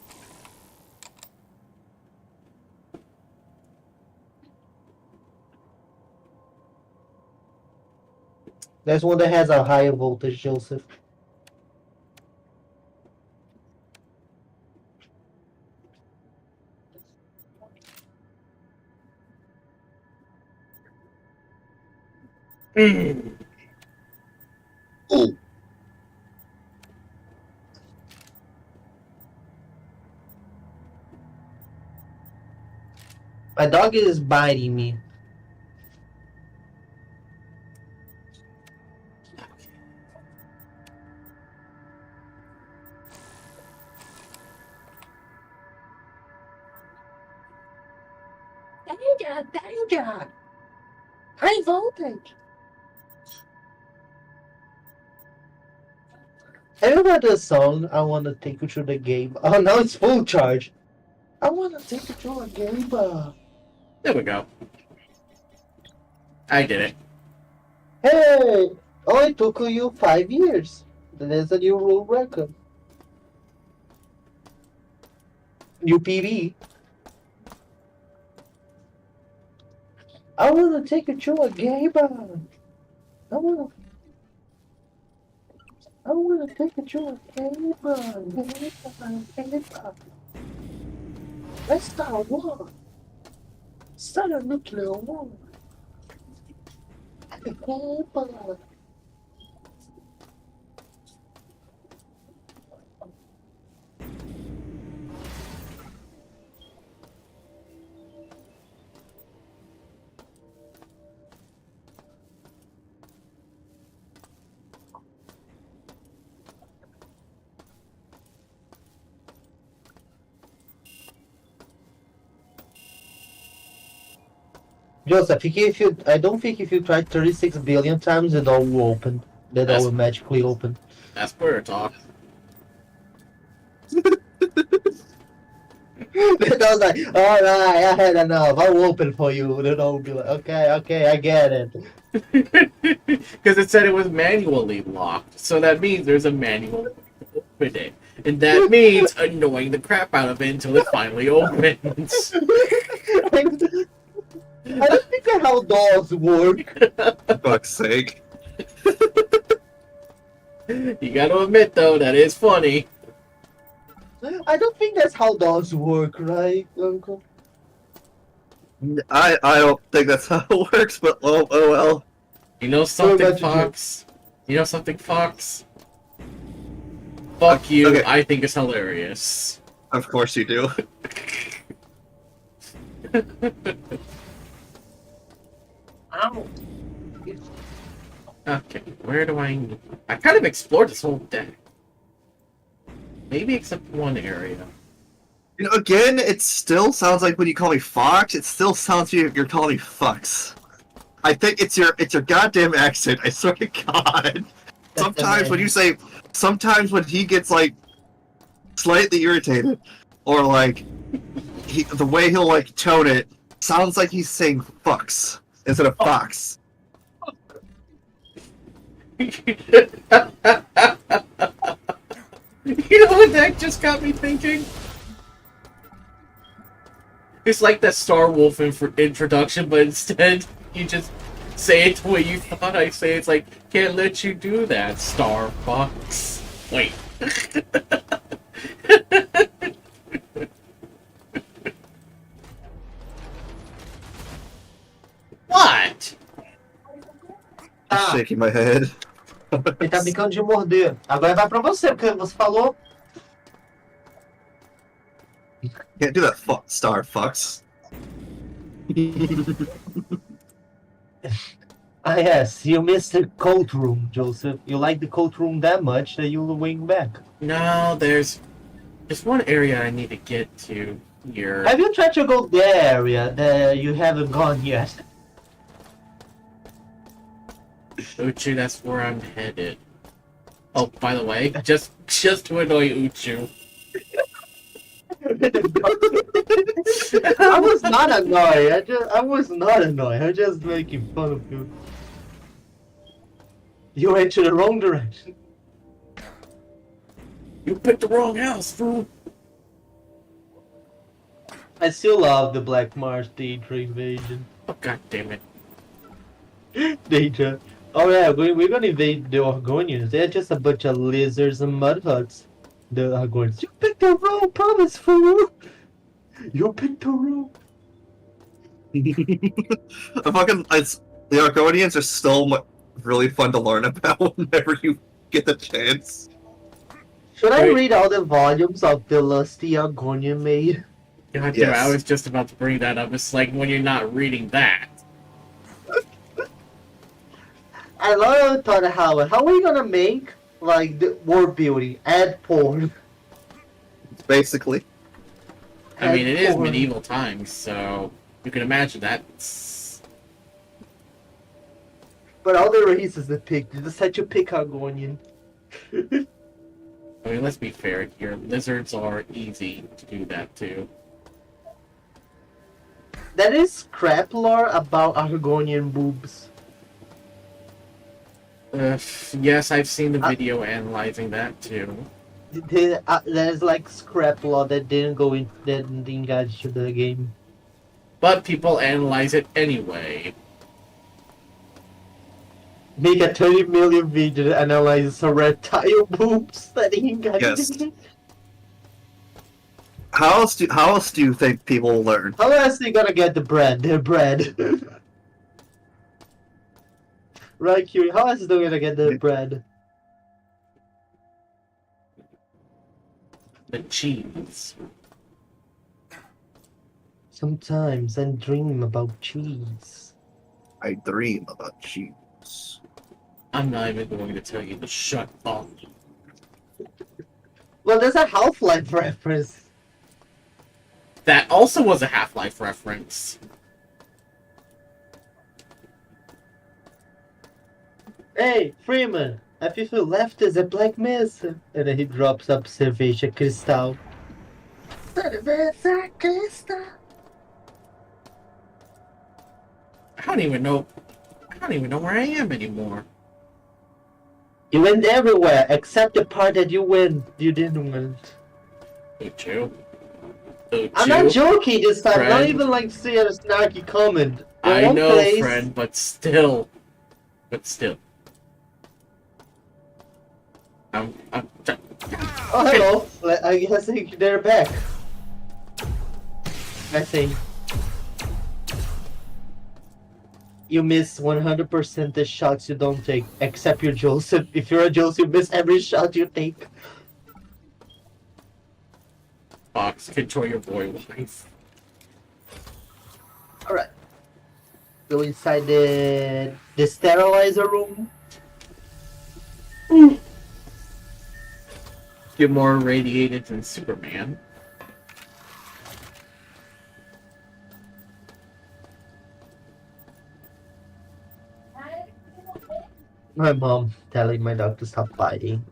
There's one that has a higher voltage, Joseph. Oh. My dog is biting me. Danger! High voltage! Have you heard the song, I Wanna Take You Through the Game? Oh, now it's full charge. I wanna take you through a game. There we go. I did it. Hey! Oh, it took you 5 years. There's a new world record. New PB. I wanna take you through a game. I wanna take you through a game. Let's start a war. Start a nuclear war. Joseph, I don't think if you try 36 billion times, the door will open. The door will magically open. That's Square talk. The door's like, alright, I had enough. I'll open for you. The door will be like, okay, I get it. Because it said it was manually locked. So that means there's a manual way to open it. And that means annoying the crap out of it until it finally opens. I don't think that's how doors work. For fuck's sake. You gotta admit, though, that is funny. I don't think that's how doors work, right, Uncle? I don't think that's how it works, but oh well. You know something, Fox? You know something, Fox? Fuck you, Okay. I think it's hilarious. Of course you do. Ow. Okay, where do I kind of explored this whole deck. Maybe except one area. You know, again, it still sounds like when you call me Fox, it still sounds like you're calling me Fucks. I think it's your goddamn accent, I swear to God. Sometimes when you say, sometimes when he gets, like, slightly irritated, or, like, the way he'll, like, tone it, sounds like he's saying fucks instead of fox. You know what that just got me thinking? It's like that Star Wolf introduction, but instead you just say it the way you thought I say it. It's like, can't let you do that, Star Fox. Wait. What? Ah, Shaking my head. ele tá brincando de morder. Agora vai pra você, porque você falou. Can't do that, Star Fox. Ah, yes, you missed the cold room, Joseph. You like the cold room that much that you will wing back. No, there's one area I need to get to here. Have you tried to go that area that you haven't gone yet? Uchu, that's where I'm headed. Oh, by the way, just to annoy Uchu. I was not annoyed. I was not annoyed. I'm just making fun of you. You went to the wrong direction. You picked the wrong house, fool. I still love the Black Mars Daedra invasion. Oh, god damn it. Daedra. Oh yeah, we're gonna invade the Argonians. They're just a bunch of lizards and mud huts. The Argonians. You picked the wrong promise, fool! You picked the wrong. The Argonians are still really fun to learn about whenever you get the chance. Should I read all the volumes of the Lusty Argonian made? God damn, Yes. I was just about to bring that up. It's like when you're not reading that. I love thought how are we gonna make like the world building? Add porn. Basically. I mean, it is porn. medieval times, so you can imagine that. But all the races they picked, they decide to pick Argonian. I mean, let's be fair here. Lizards are easy to do that too. That is crap lore about Argonian boobs. Yes, I've seen the video analyzing that too. There's like scrap lore that didn't go in, that didn't get into the game. But people analyze it anyway. Make a 30 million video that analyzes a reptile boobs that didn't get Yes. into the game. How else do you think people will learn? How else they gonna get the bread? Their bread. Right, Curie, how else is they gonna get the bread? The cheese. Sometimes I dream about cheese. I dream about cheese. I'm not even going to tell you to shut up. Well, there's a Half-Life reference. That also was a Half-Life reference. Hey, Freeman, I feel you left as a black mesa. And then he drops observation crystal. Cerveza crystal. I don't even know where I am anymore. You went everywhere except the part that you didn't win. Uchu. I'm not joking this time. Friend. Not even like say a snarky comment. I one know, place- friend, but still. I'm Oh, hello. I guess they're back. I think. You miss 100% the shots you don't take, except you're Joseph. If you're a Joseph, you miss every shot you take. Fox, control your boy wife. Alright. Go inside the sterilizer room. You're more irradiated than Superman. My mom telling my dog to stop biting.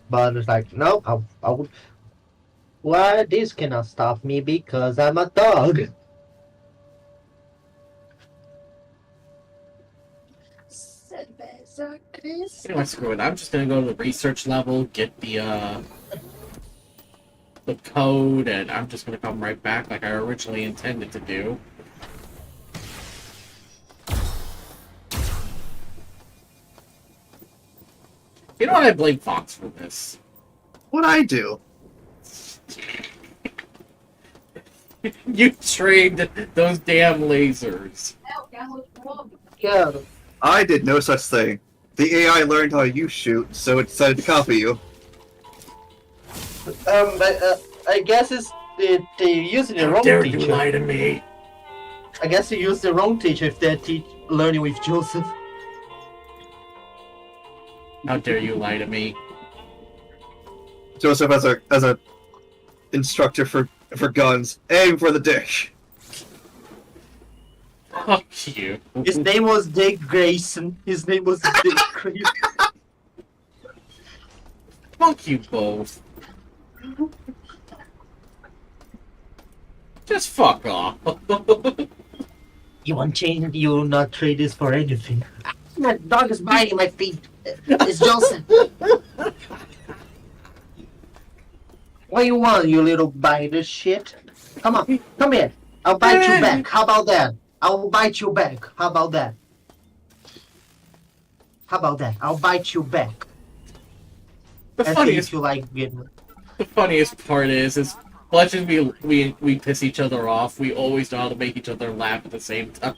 But it's like, no, I would. Why this cannot stop me because I'm a dog. You know what, screw it. I'm just gonna go to the research level, get the code, and I'm just gonna come right back like I originally intended to do. You know what? I blame Fox for this. What'd I do? You trained those damn lasers. Yeah. I did no such thing. The AI learned how you shoot, so it decided to copy you. But I guess it's they use the wrong dare teacher. you lie to me? I guess they use the wrong teacher if they're learning with Joseph. How dare you lie to me? Joseph as a instructor for guns. Aim for the dick. Fuck you. His name was Dick Grayson. His name was Dick Grayson. Fuck you both. Just fuck off. You want change? You will not trade this for anything. My dog is biting my feet. It's Joseph. What you want, you little biter shit? Come on, come here. I'll bite you back. How about that? I'll bite you back. How about that? How about that? I'll bite you back. The And see funniest, if you like getting. the funniest part is much as we piss each other off, we always know how to make each other laugh at the same time.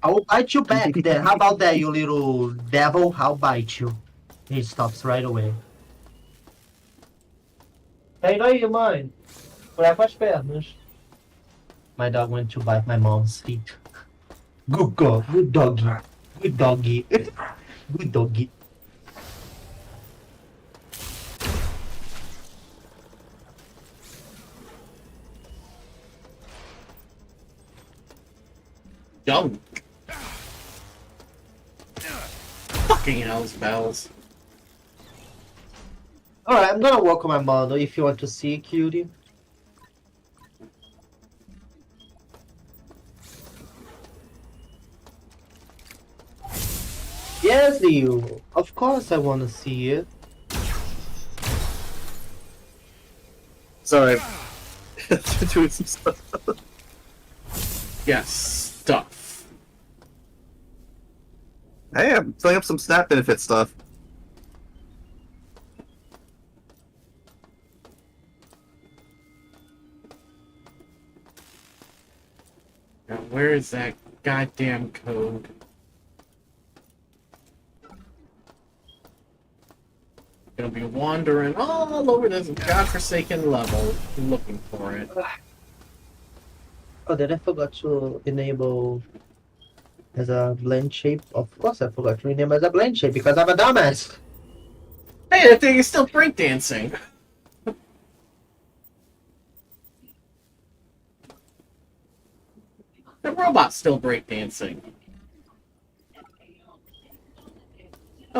I'll bite you back then. How about that, you little devil? I'll bite you. He stops right away. Pega aí, mãe. Olhar com as pernas. My dog went to bite my mom's feet. Good girl. Good doggy. Good doggy. Good doggy. Junk. Fucking hell's bells. Alright, I'm gonna work on my model if you want to see, cutie. Yes, you. Of course I want to see it. Sorry. Doing some stuff. Yes, stuff. Hey, I'm filling up some SNAP benefit stuff. Now, where is that goddamn code? Gonna be wandering all over this godforsaken level looking for it. Oh, then I forgot to enable as a blend shape. Of course I forgot to rename as a blend shape because I'm a dumbass. Hey, that thing is still breakdancing. The robot's still breakdancing.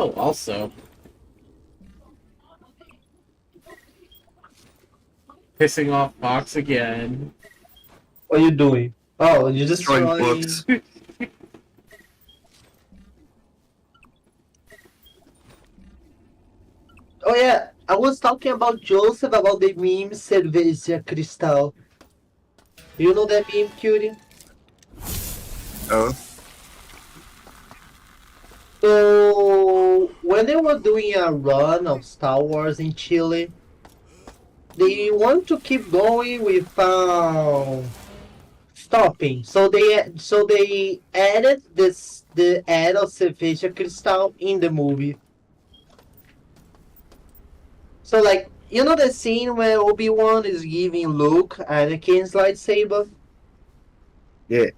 Oh, also. Pissing off Fox again. What are you doing? Oh, you're Destroying destroying. books. Oh yeah, I was talking about Joseph about the meme Cerveja Cristal. You know that meme, Cutie? Oh. So when they were doing a run of Star Wars in Chile, they want to keep going without stopping. So they added the ad of Cerveja Cristal in the movie. So like you know the scene where Obi-Wan is giving Luke Anakin's lightsaber? Yeah.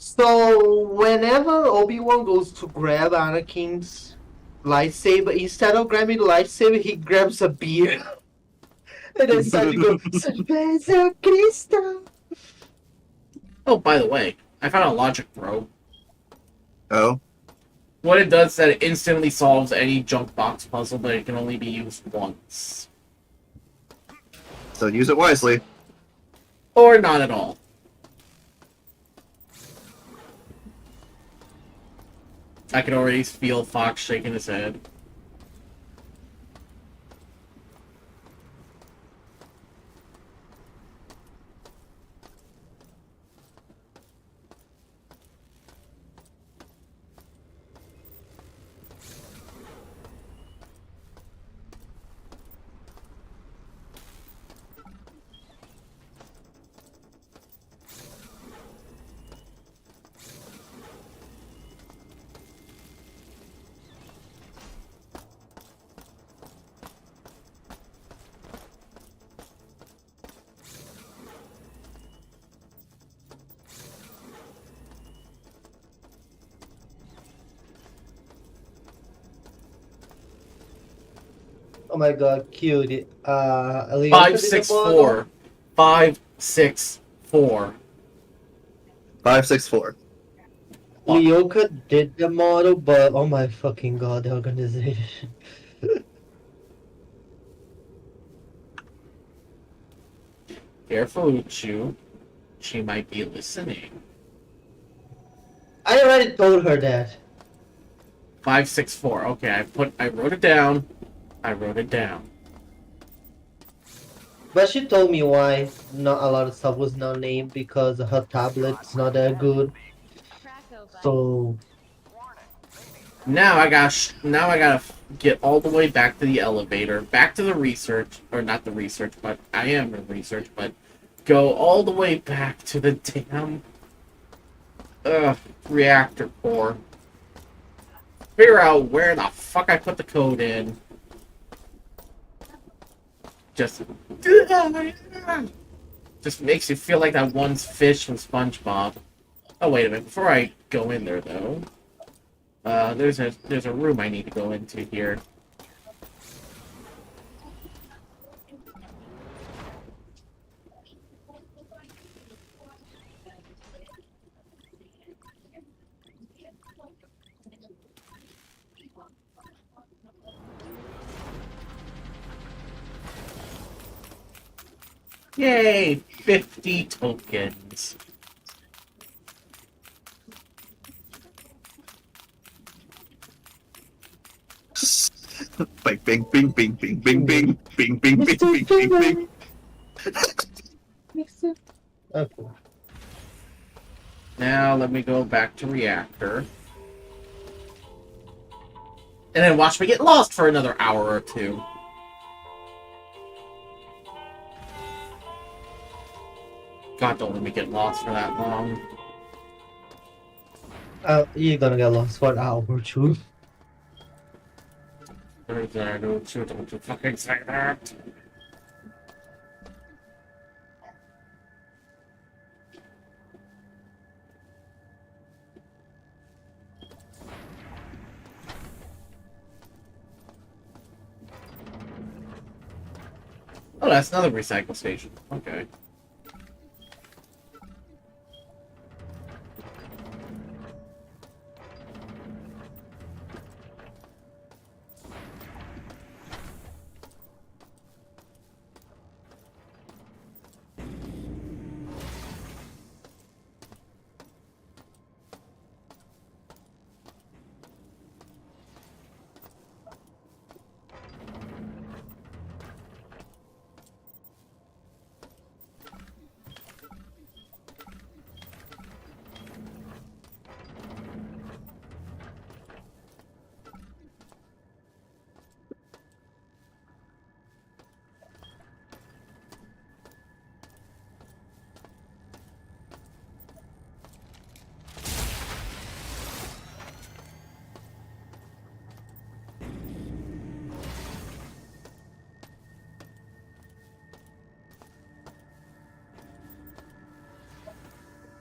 So whenever Obi-Wan goes to grab Anakin's lightsaber, instead of grabbing the lightsaber, he grabs a beer. And then starts to go, Cerveza Cristal. Oh, by the way, I found a logic probe. Oh. What it does is that it instantly solves any junk box puzzle, but it can only be used once. So use it wisely. Or not at all. I can already feel Fox shaking his head. Oh my god, cute. Leoka 564. 564. 564. Leoka did the model, but oh my fucking god, the organization. Careful, Uchu. She might be listening. I already told her that. 564. Okay, I wrote it down. I wrote it down. But she told me why not a lot of stuff was not named because her tablet's not that good. So Now I gotta get all the way back to the elevator, back to the research, or not the research, but I am in research, but go all the way back to the damn reactor core. Figure out where the fuck I put the code in. Just makes you feel like that one fish from SpongeBob. Oh wait a minute, before I go in there though, there's a room I need to go into here. Yay! 50 tokens. Like bing, bing, bing, bing, bing, bing, bing, bing, bing, bing, bing, bing. okay. Now let me go back to reactor. And then watch me get lost for another hour or two. God, don't let me get lost for that long. You're gonna get lost for an hour or two. Don't you fucking say that. Oh, that's another recycle station. Okay.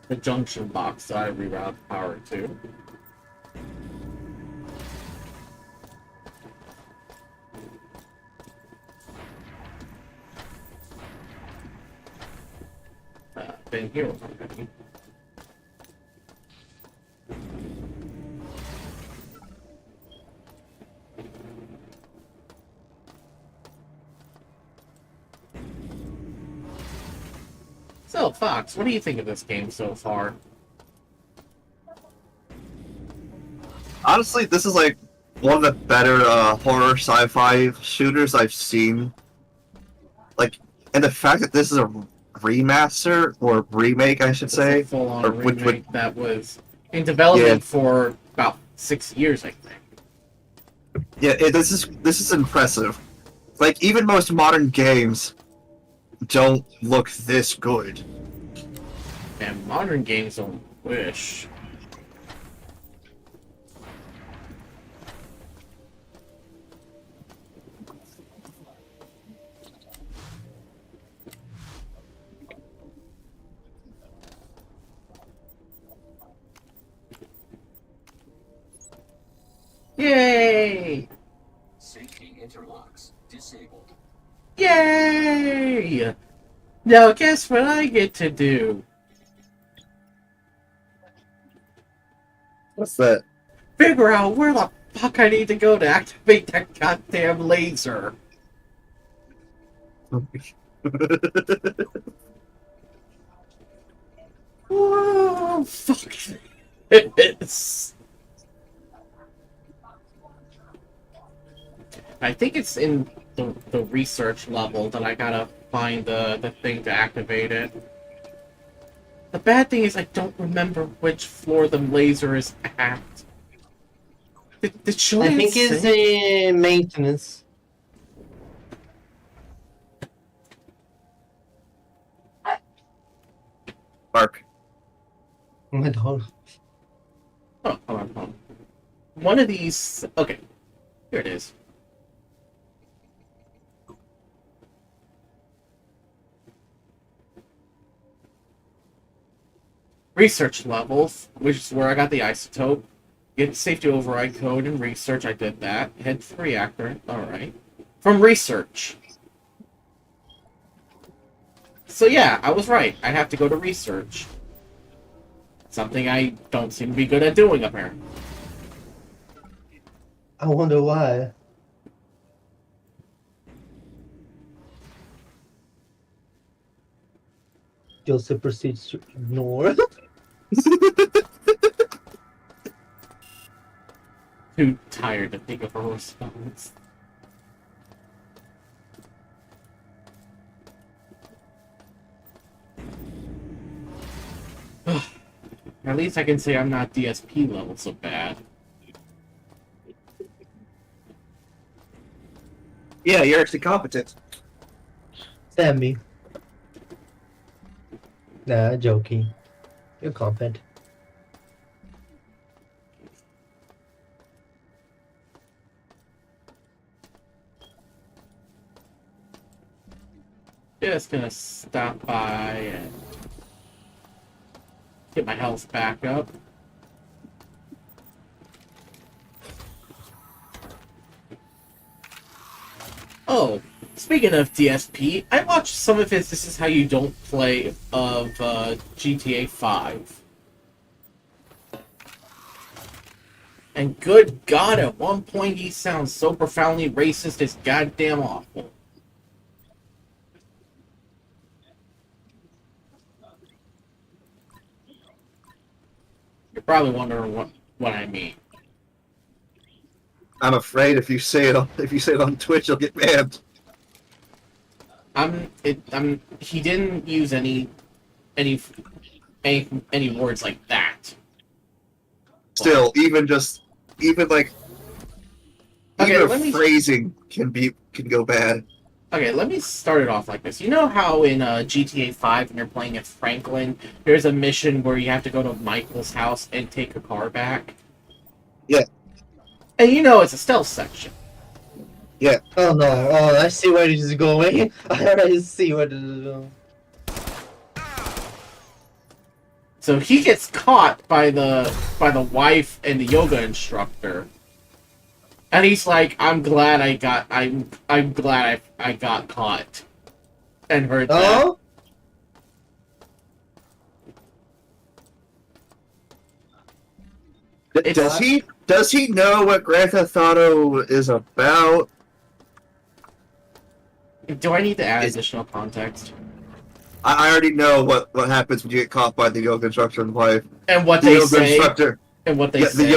the junction box that I reroute power to. Been here already. So, Fox, what do you think of this game so far? Honestly, this is like one of the better horror sci-fi shooters I've seen. Like, and the fact that this is a remaster or remake, I should say, Full-on or remake that was in development for about 6 years, I think. Yeah, this is impressive. Like, even most modern games don't look this good. And modern games don't wish. Yay! Safety interlocks disabled. Yay! Now guess what I get to do? What's that? Figure out where the fuck I need to go to activate that goddamn laser. Oh, fuck this. I think it's in the research level that I gotta find the thing to activate it. The bad thing is I don't remember which floor the laser is at. Did Julian I think it's in maintenance. Mark. My dog. Oh, hold on. One of these... Okay. Here it is. Research levels, which is where I got the isotope. Get safety override code and research. I did that. Head to the reactor. Alright. From research. So yeah, I was right. I have to go to research. Something I don't seem to be good at doing, apparently. I wonder why. Joseph proceeds to ignore. Too tired to think of a response. At least I can say I'm not DSP level so bad. Yeah, you're actually competent. Sammy. Nah, joking. You're competent. Just gonna stop by and get my health back up. Oh, speaking of DSP, I watched some of his This Is How You Don't Play of GTA 5. And good God, at one point he sounds so profoundly racist, it's goddamn awful. You're probably wondering what I mean. I'm afraid if you say it on Twitch, you'll get banned. He didn't use any words like that. Still, even Okay, phrasing can go bad. Okay, let me start it off like this. You know how in GTA 5, when you're playing as Franklin, there's a mission where you have to go to Michael's house and take a car back? Yeah. And you know it's a stealth section. Yeah. Oh no, oh, I see where this is going. I already see where this is going. So he gets caught by the wife and the yoga instructor. And he's like, I'm glad I got caught. And heard that. Oh? Does he know what Grand Theft Auto is about? Do I need to add additional context? I already know what happens when you get caught by the yoga instructor and wife. And what the they yoga say. Instructor, And what they say. The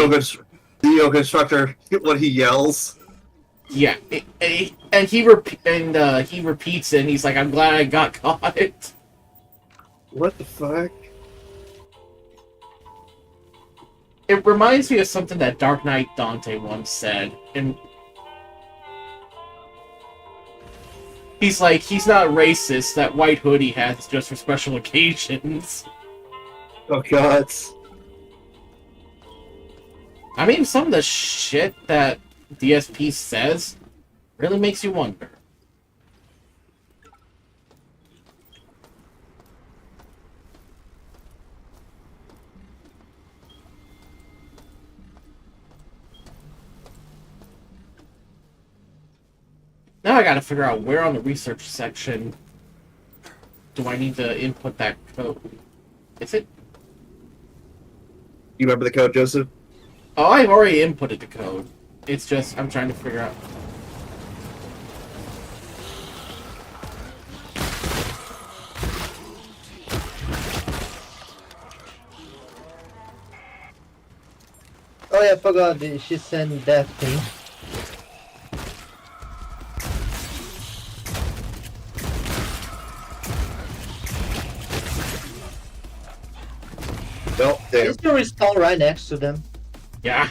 yoga instructor, what he yells. Yeah, and he repeats it. And he's like, "I'm glad I got caught." What the fuck? It reminds me of something that Dark Knight Dante once said, and he's like, he's not racist. That white hood he has is just for special occasions. Oh god. I mean, some of the shit that DSP says really makes you wonder. Now I gotta figure out where on the research section do I need to input that code. Is it? You remember the code, Joseph? Oh, I've already inputted the code. It's just, I'm trying to figure out. Oh yeah, I forgot that she sent that thing. Well, damn. Is there a stall right next to them? Yeah.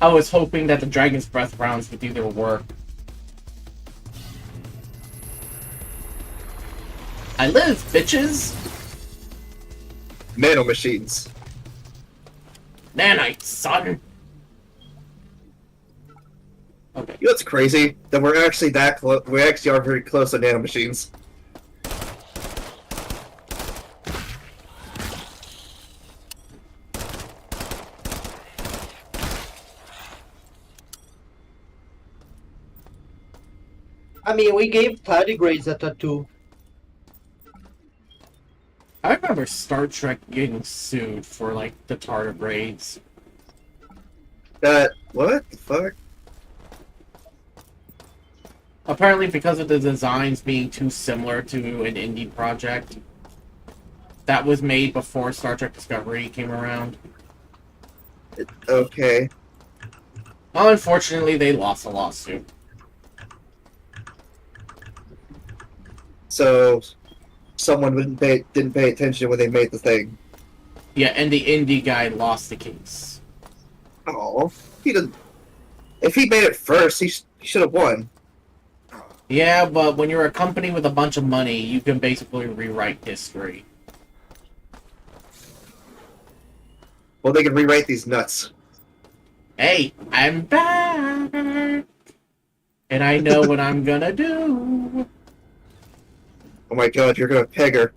I was hoping that the Dragon's Breath rounds would do their work. I live, bitches! Nano machines. Nanite, son! Okay. You know what's crazy? That we're actually that close. We actually are very close to nano machines. I mean, we gave tardigrades a tattoo. I remember Star Trek getting sued for, like, the tardigrades. What the fuck? Apparently because of the designs being too similar to an indie project that was made before Star Trek Discovery came around. Okay. Well, unfortunately, they lost a lawsuit. So, someone didn't pay attention when they made the thing. Yeah, and the indie guy lost the case. Oh, he didn't. If he made it first, he should have won. Yeah, but when you're a company with a bunch of money, you can basically rewrite history. Well, they can rewrite these nuts. Hey, I'm back! And I know what I'm gonna do. Oh my god, you're gonna peg her.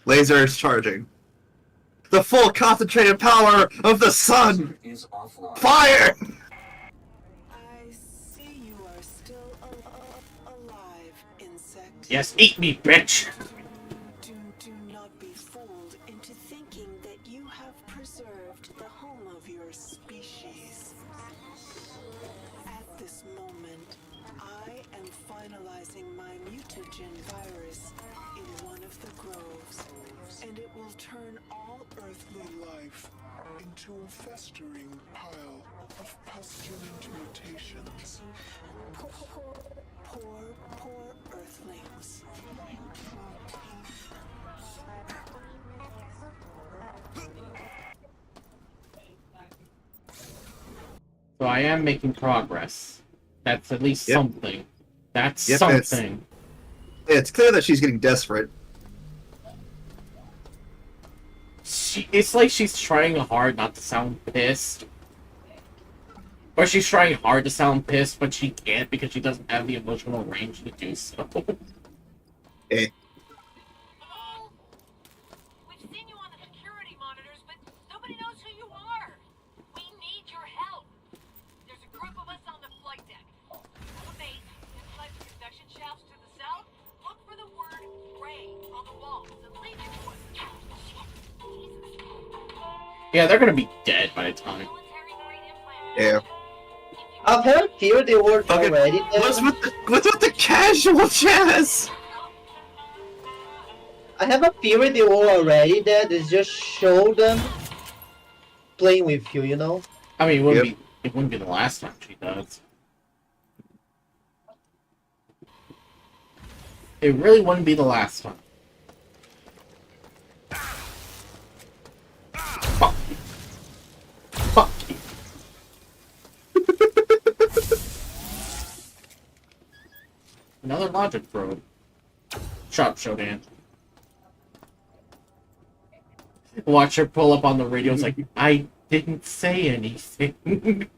Laser is charging. The full concentrated power of the sun! Is offline. Fire! I see you are still alive, insect. Yes, eat me, bitch! Do not be fooled into thinking that you have preserved the home of your species. At this moment, I am finalizing my mutagen virus in one of the groves, and it will turn all earthly life into a festering pile of pestilent mutations. Poor earthlings. So I am making progress. That's at least Yep. something. That's Yep, something. It's clear that she's getting desperate. It's like she's trying hard not to sound pissed. Or she's trying hard to sound pissed, but she can't because she doesn't have the emotional range to do so. Eh. We've seen you on the security monitors, but nobody knows who you are. We need your help. There's a group of us on the flight deck. Have a mate inside the convection shafts to the south. Look for the word Ray on the walls and leave it to us. Yeah, they're gonna be dead by the time. Yeah. I've had a fear they were Okay, already dead. what's with the casual jazz? I have a theory they were already dead. It's just show them playing with you, you know? I mean, it wouldn't be the last time she does. It really wouldn't be the last time. Fuck you. Fuck you. Another logic probe. Shut up, Shodan. Watch her pull up on the radio. It's like, I didn't say anything.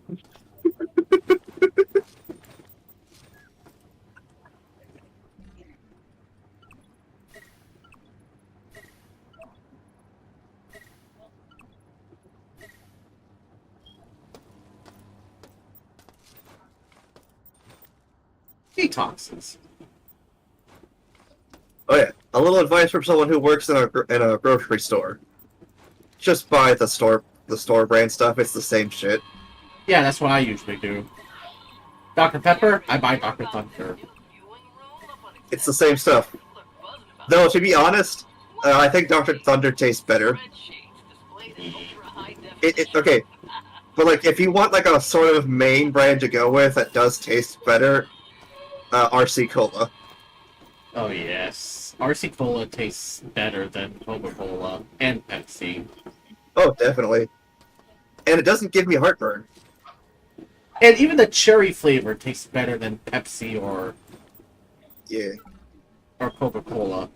Detoxes. Oh yeah, a little advice from someone who works in a grocery store. Just buy the store brand stuff. It's the same shit. Yeah, that's what I usually do. Dr. Pepper, I buy Dr. Thunder. It's the same stuff. Though, to be honest, I think Dr. Thunder tastes better. Okay, but like if you want like a sort of main brand to go with that does taste better, RC Cola. Oh yes, RC Cola tastes better than Coca-Cola and Pepsi. Oh, definitely. And it doesn't give me heartburn. And even the cherry flavor tastes better than Pepsi or Coca-Cola.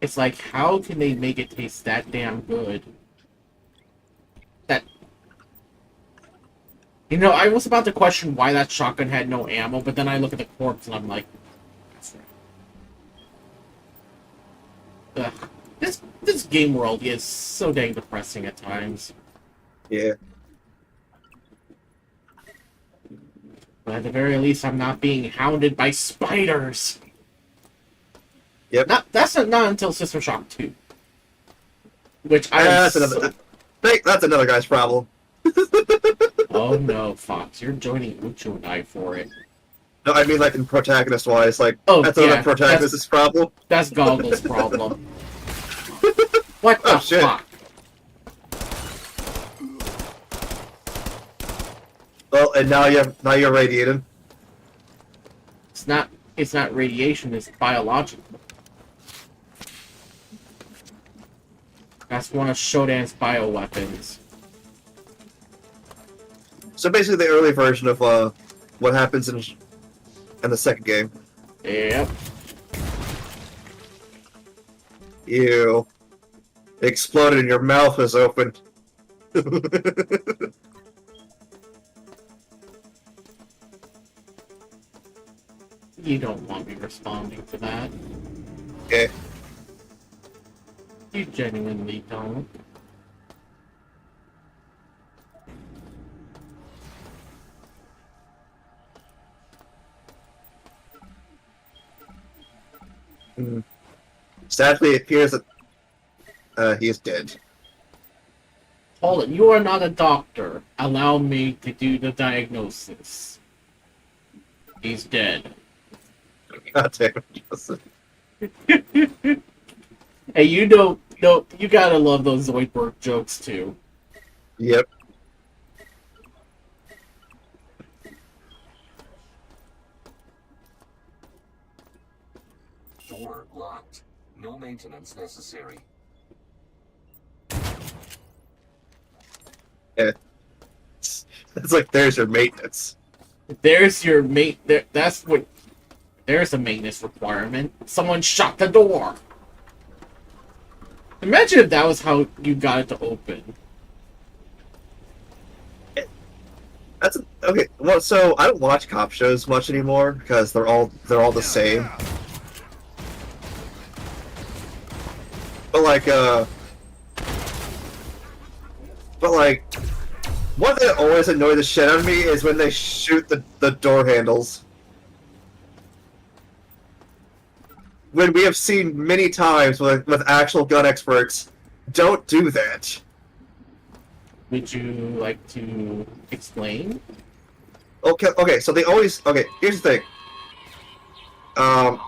It's like, how can they make it taste that damn good? You know, I was about to question why that shotgun had no ammo, but then I look at the corpse and I'm like, that's right. Ugh. This game world is so dang depressing at times. Yeah. But at the very least, I'm not being hounded by spiders. Yep. That's not until System Shock 2. Which that's another guy's problem. Oh no, Fox, you're joining Uchu and I for it. No, I mean like in protagonist-wise, like that's yeah, another protagonist's problem. That's Goggle's problem. What the fuck? Well, and now you're radiated. It's not radiation, it's biological. That's one of Shodan's bioweapons. So basically the early version of what happens in the second game. Yep. Ew. It exploded and your mouth was open. You don't want me responding to that. Okay. You genuinely don't. Sadly, it appears that he is dead. Hold it, you are not a doctor. Allow me to do the diagnosis. He's dead. God damn it, Justin. Hey, you know, you gotta love those Zoidberg jokes too. Yep. Door locked. No maintenance necessary. Yeah. It's like there's your maintenance. There's your mate. That's what. There's a maintenance requirement. Someone shut the door. Imagine if that was how you got it to open. That's okay. Well, so I don't watch cop shows much anymore because they're all the same. But like, one thing that always annoys the shit out of me is when they shoot the door handles. When we have seen many times with actual gun experts, don't do that. Would you like to explain? Okay, so they always here's the thing.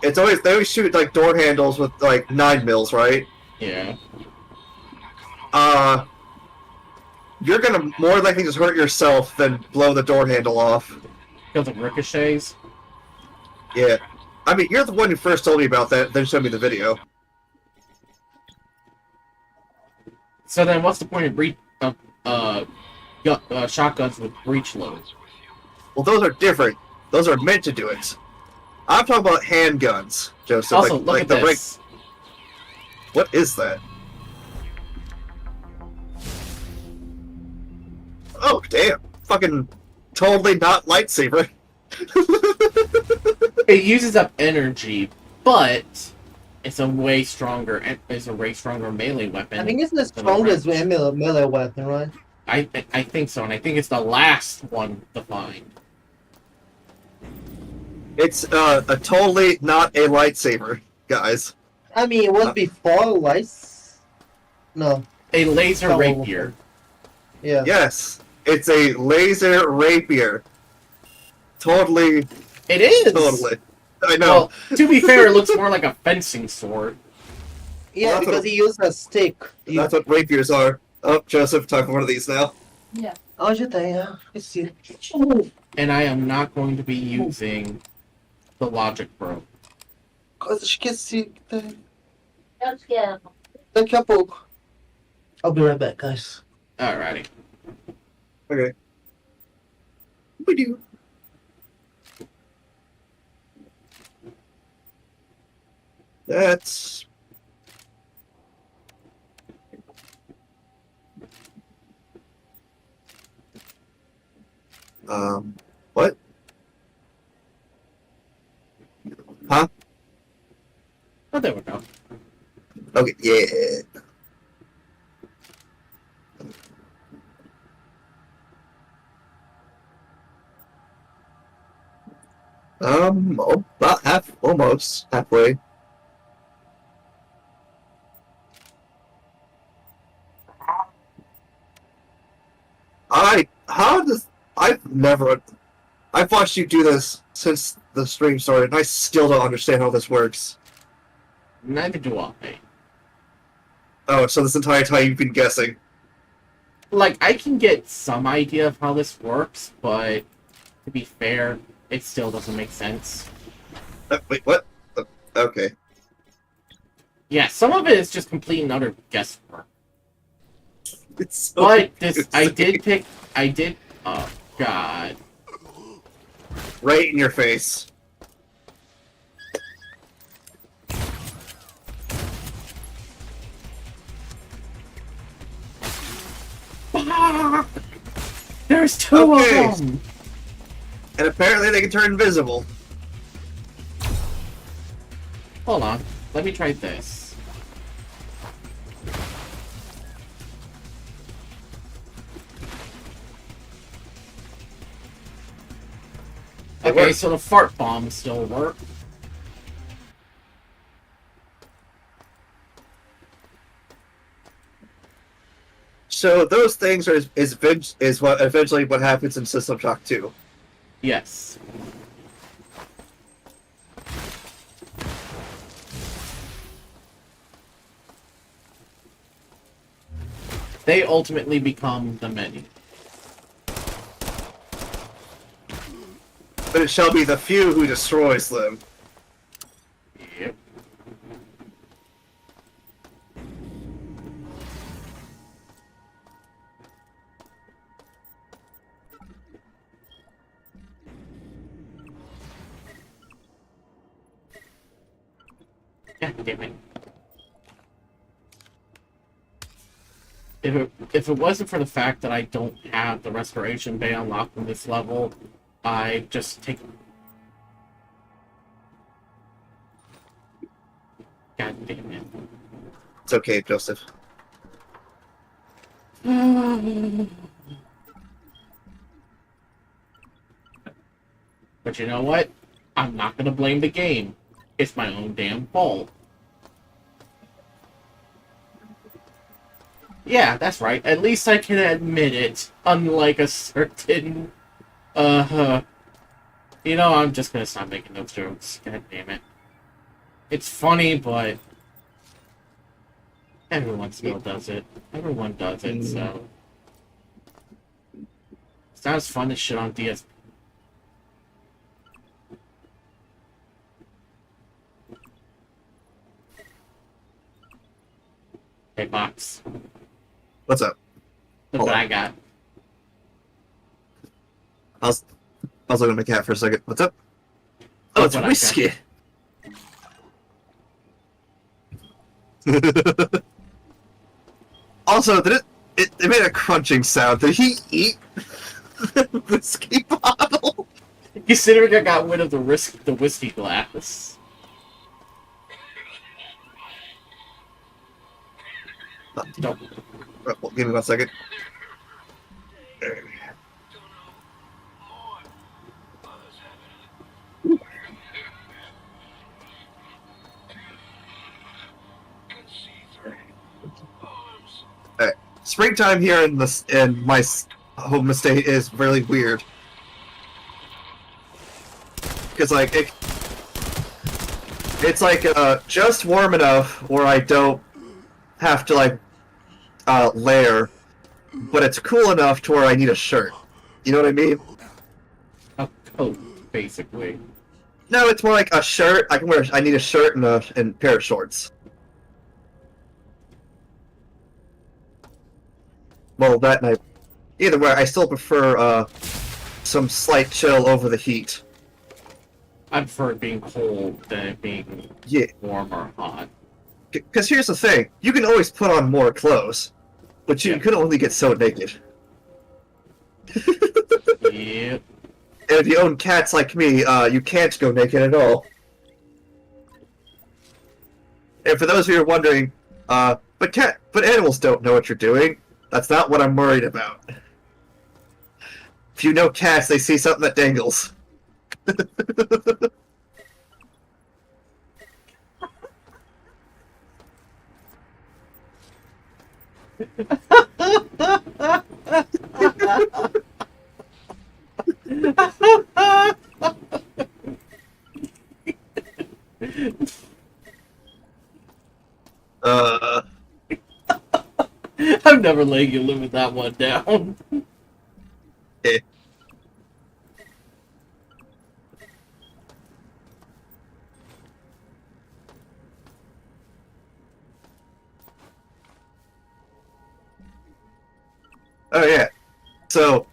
It's always they always shoot like door handles with like 9 mils, right? Yeah. You're gonna more likely just hurt yourself than blow the door handle off. Because of ricochets? Yeah. I mean, you're the one who first told me about that, then showed me the video. So then what's the point of shotguns with breech loads? Well, those are different. Those are meant to do it. I'm talking about handguns, Joseph. Also, like, look like at the this. What is that? Oh, damn. Fucking totally not lightsaber. It uses up energy, but it's a way stronger melee weapon. I think it's the strongest melee weapon, right? I think so, and I think it's the last one to find. It's a totally not a lightsaber, guys. I mean, it was before lights. No. A laser rapier. Yeah. Yes, it's a laser rapier. Totally. It is. Totally. I know. Well, to be fair, it looks more like a fencing sword. Yeah, Well, because he used a stick. That's what rapiers are. Oh, Joseph, time for one of these now. Yeah. Hoje tem, esqueci. And I am not going to be using the logic probe. Quase esqueci que tem. Eu esquerdo. Daqui a pouco. I'll be right back, guys. Alrighty. Okay. We do. That's... what? Huh? Oh, there we go. Okay, yeah. About almost halfway. I've watched you do this since the stream started, and I still don't understand how this works. Neither do I. Oh, so this entire time you've been guessing. Like, I can get some idea of how this works, but to be fair, it still doesn't make sense. Wait, what? Okay. Yeah, some of it is just complete and utter guesswork. It's so But this, confusing. oh god. Right in your face. There's two Okay. of them! And apparently they can turn invisible. Hold on, let me try this. Okay, so the fart bombs still work. So those things is what eventually what happens in System Shock 2. Yes. They ultimately become the menu. But it shall be the few who destroys them. Yep. God damn it. if it wasn't for the fact that I don't have the Restoration Bay unlocked in this level, I just take. God damn it! It's okay, Joseph. But you know what? I'm not gonna blame the game. It's my own damn fault. Yeah, that's right. At least I can admit it. Unlike a certain... You know, I'm just gonna stop making those jokes. God damn it. It's funny, but... Everyone still does it. Everyone does it, so... It's not as fun as shit on DS. Hey, Box. What's up? Look what I got. I was looking at my cat for a second. What's up? Oh, Look it's what I whiskey. Also, did it made a crunching sound. Did he eat the whiskey bottle? Considering I got rid of the whiskey glass. Don't. Well, give me 1 second. Springtime here in my home estate is really weird because like it's like just warm enough where I don't have to like layer, but it's cool enough to where I need a shirt. You know what I mean? A coat, basically. No, it's more like a shirt. I can wear. I need a shirt and a pair of shorts. Well, that night. Either way, I still prefer some slight chill over the heat. I prefer it being cold than it being warm or hot. Because here's the thing, you can always put on more clothes, but you can only get so naked. Yep. And if you own cats like me, you can't go naked at all. And for those of you who are wondering, but animals don't know what you're doing. That's not what I'm worried about. If you know cats, they see something that dangles. I'm never letting you live with that one down. Eh. Oh yeah. So,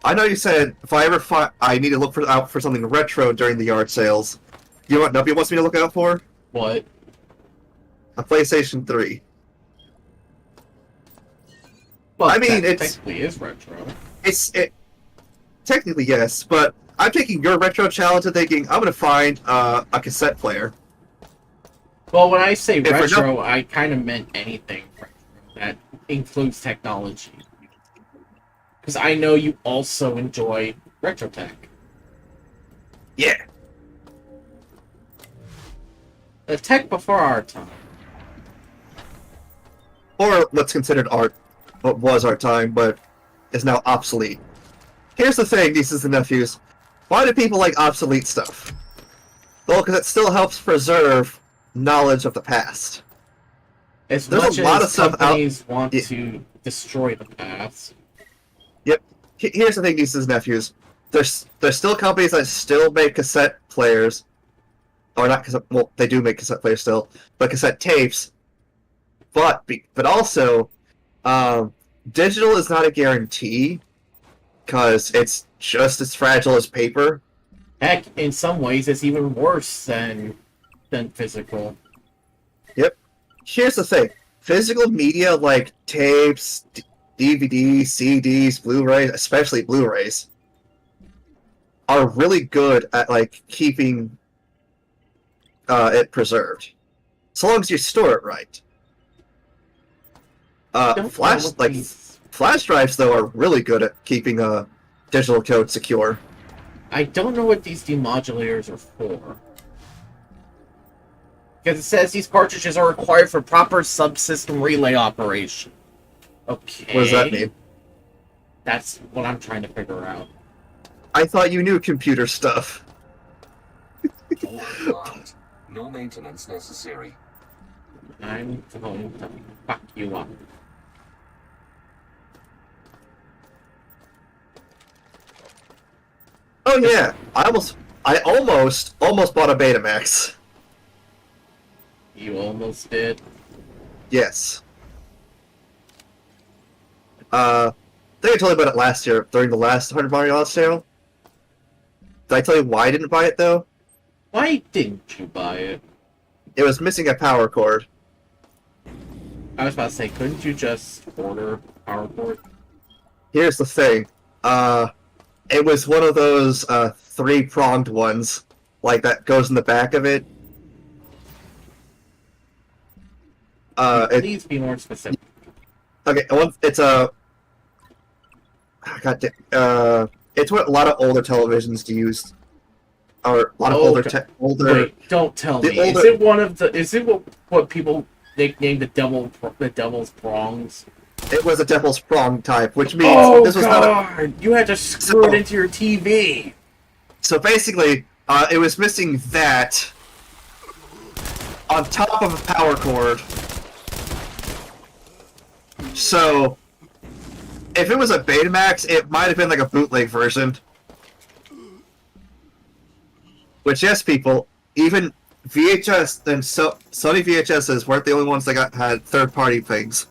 I know you said if I ever I need to look out for something retro during the yard sales. You know what Nuppy wants me to look out for? What? A PlayStation 3. Well, I mean, it it's technically is retro. Technically yes, but I'm taking your retro challenge and thinking I'm gonna find a cassette player. Well, when I say If we're retro, I kind of meant anything retro that includes technology. Because I know you also enjoy retro tech. Yeah. The tech before our time. Or what's considered art, what was our time, but is now obsolete. Here's the thing, nieces and nephews. Why do people like obsolete stuff? Well, because it still helps preserve knowledge of the past. As There's much a lot as of stuff companies want to destroy the past. Yep. Here's the thing, nieces and nephews. There's still companies that still make cassette players. Or not cassette, well, they do make cassette players still, but cassette tapes. But also, digital is not a guarantee, because it's just as fragile as paper. Heck, in some ways, it's even worse than physical. Yep. Here's the thing. physical media like tapes, DVDs, CDs, Blu-rays, especially Blu-rays, are really good at like keeping it preserved, so long as you store it right. Flash drives though are really good at keeping digital code secure. I don't know what these demodulators are for. Because it says these cartridges are required for proper subsystem relay operation. Okay. What does that mean? That's what I'm trying to figure out. I thought you knew computer stuff. Locked. No maintenance necessary. I'm going to fuck you up. Oh yeah, I almost bought a Betamax. You almost did? Yes. I think I told you about it last year during the last 100 Mario Odyssey sale. Did I tell you why I didn't buy it though? Why didn't you buy it? It was missing a power cord. I was about to say, couldn't you just order power cord? Here's the thing. It was one of those three-pronged ones, like that goes in the back of it. Please be more specific. Okay, it's a. It's what a lot of older televisions use, or a lot of older. Wait, don't tell me. Older, is it one of the? Is it what people nicknamed the devil's prongs? It was a devil's prong type, which means this was not you had to screw it into your TV. So basically, it was missing that on top of a power cord. So, if it was a Betamax, it might have been like a bootleg version. Which, yes, people, even VHS and Sony VHSs weren't the only ones that had third-party things.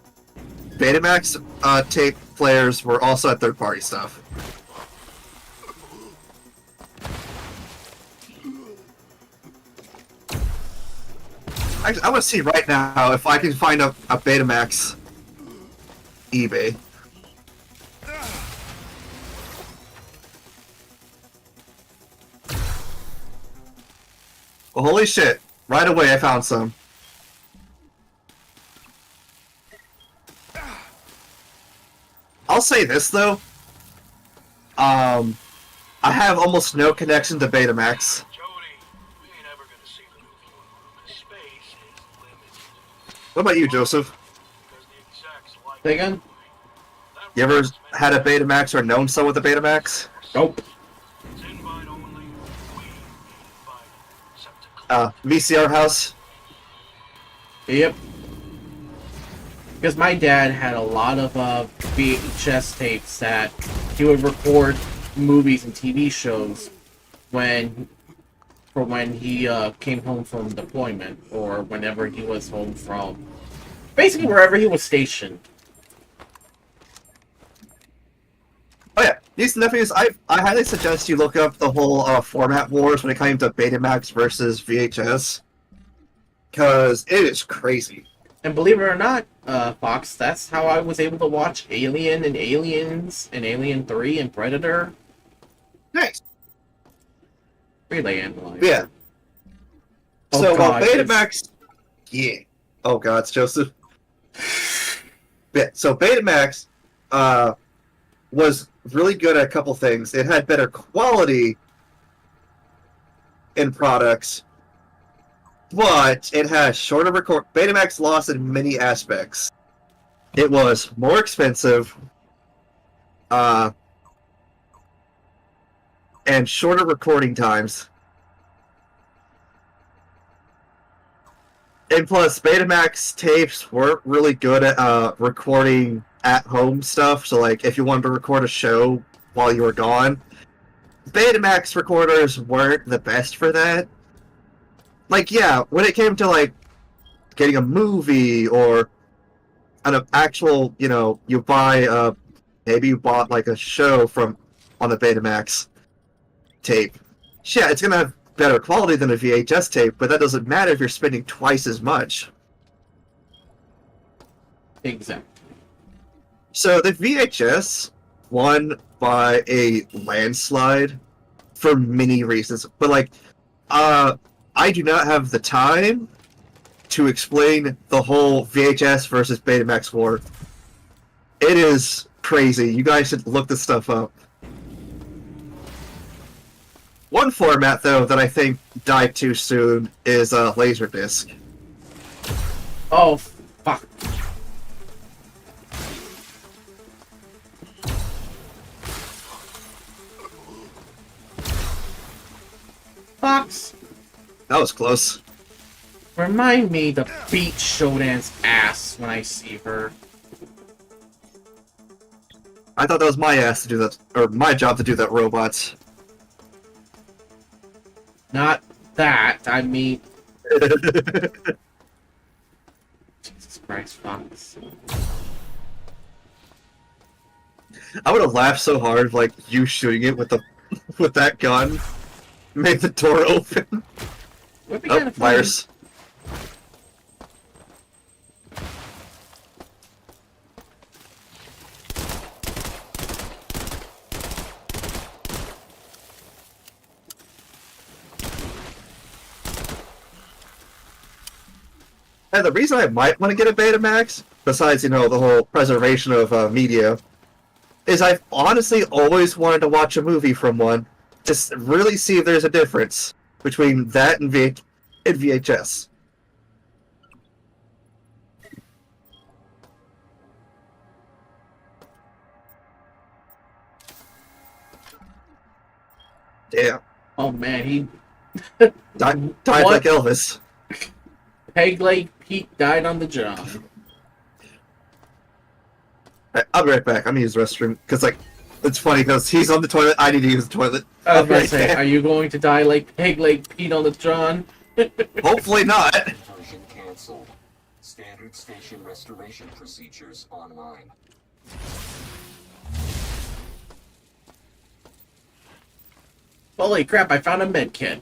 Betamax tape players were also at third-party stuff. Actually, I want to see right now if I can find a Betamax eBay. Well, holy shit. Right away I found some. I'll say this though. I have almost no connection to Betamax. What about you, Joseph? Say again? You ever had a Betamax or known someone with a Betamax? Nope. VCR house? Yep. Because my dad had a lot of VHS tapes that he would record movies and TV shows when he came home from deployment, or whenever he was home from, basically wherever he was stationed. Oh yeah, these nephews, I highly suggest you look up the whole format wars when it came to Betamax versus VHS, because it is crazy. And believe it or not, Fox, that's how I was able to watch Alien and Aliens and Alien 3 and Predator. Nice. Relay analyze. Yeah. Oh, So God, Betamax, yeah. Oh God, it's Joseph. Yeah. So Betamax, was really good at a couple things. It had better quality in products, but it has shorter record. Betamax lost in many aspects. It was more expensive, and shorter recording times. And plus, Betamax tapes weren't really good at recording at-home stuff. So, like, if you wanted to record a show while you were gone, Betamax recorders weren't the best for that. Like, yeah, when it came to, like, getting a movie or an actual, you buy, maybe you bought, like, a show on the Betamax tape. Yeah, it's gonna have better quality than a VHS tape, but that doesn't matter if you're spending twice as much. Exactly. So the VHS won by a landslide for many reasons, but like, I do not have the time to explain the whole VHS versus Betamax war. It is crazy. You guys should look this stuff up. One format, though, that I think died too soon is Laserdisc. Oh, fuck. Fox, That was close. remind me to beat Shodan's ass when I see her. I thought that was my ass to do that, or my job to do that, robots. Not that, I mean... Jesus Christ, Fox. I would have laughed so hard, like, you shooting it with the with that gun made the door open. Would be Oh, kinda funny. virus. And the reason I might want to get a Betamax, besides, you know, the whole preservation of media, is I've honestly always wanted to watch a movie from one to really see if there's a difference between that and VHS. Damn. Oh man, he... Died What? like Elvis. Peg Leg Pete died on the job. I'll be right back. I'm gonna use the restroom, because, like, it's funny, because he's on the toilet, I need to use the toilet. I I'll was be gonna right say, back. are you going to die like Peg Leg Pete on the John? Hopefully not. Version canceled. Standard station restoration procedures online. Holy crap, I found a med kit.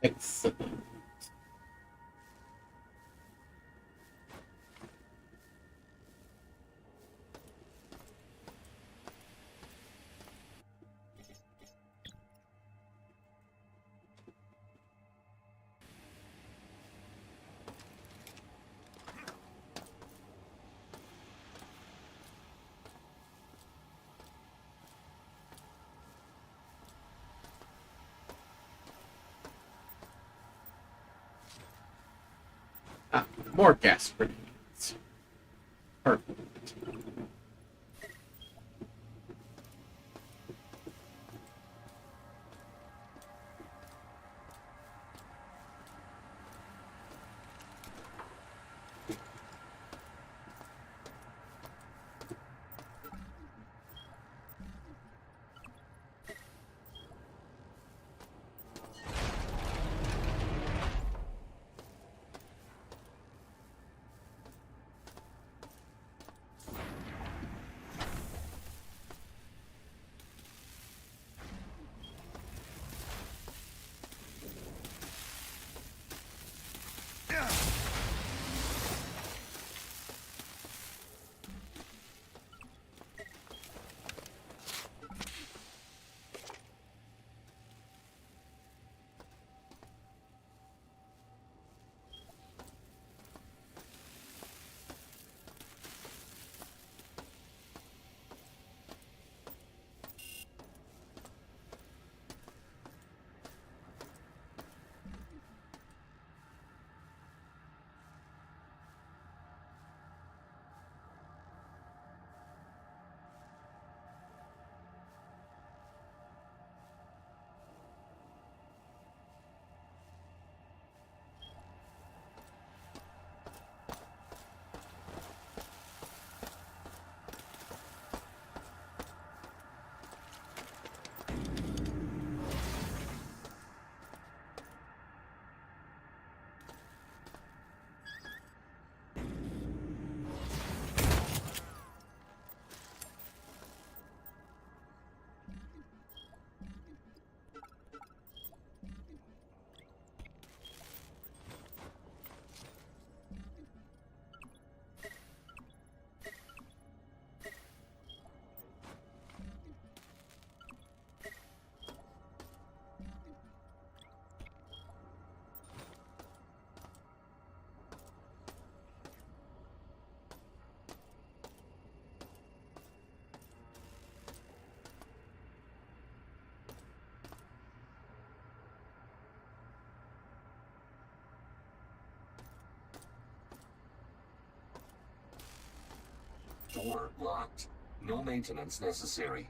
Excellent. Ah, more gas grenades. Perfect. Door locked. No maintenance necessary.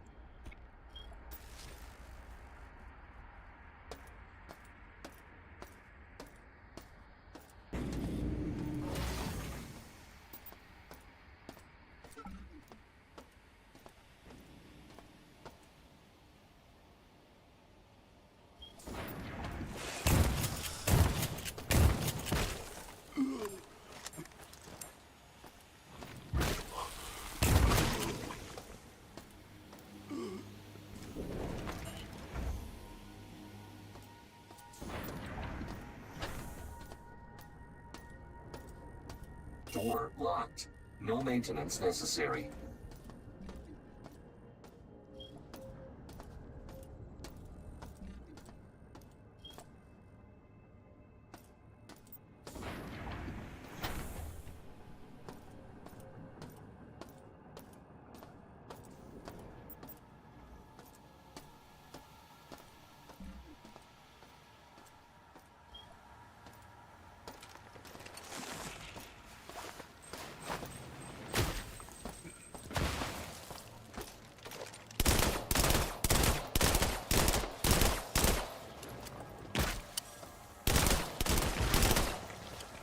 Door locked. No maintenance necessary.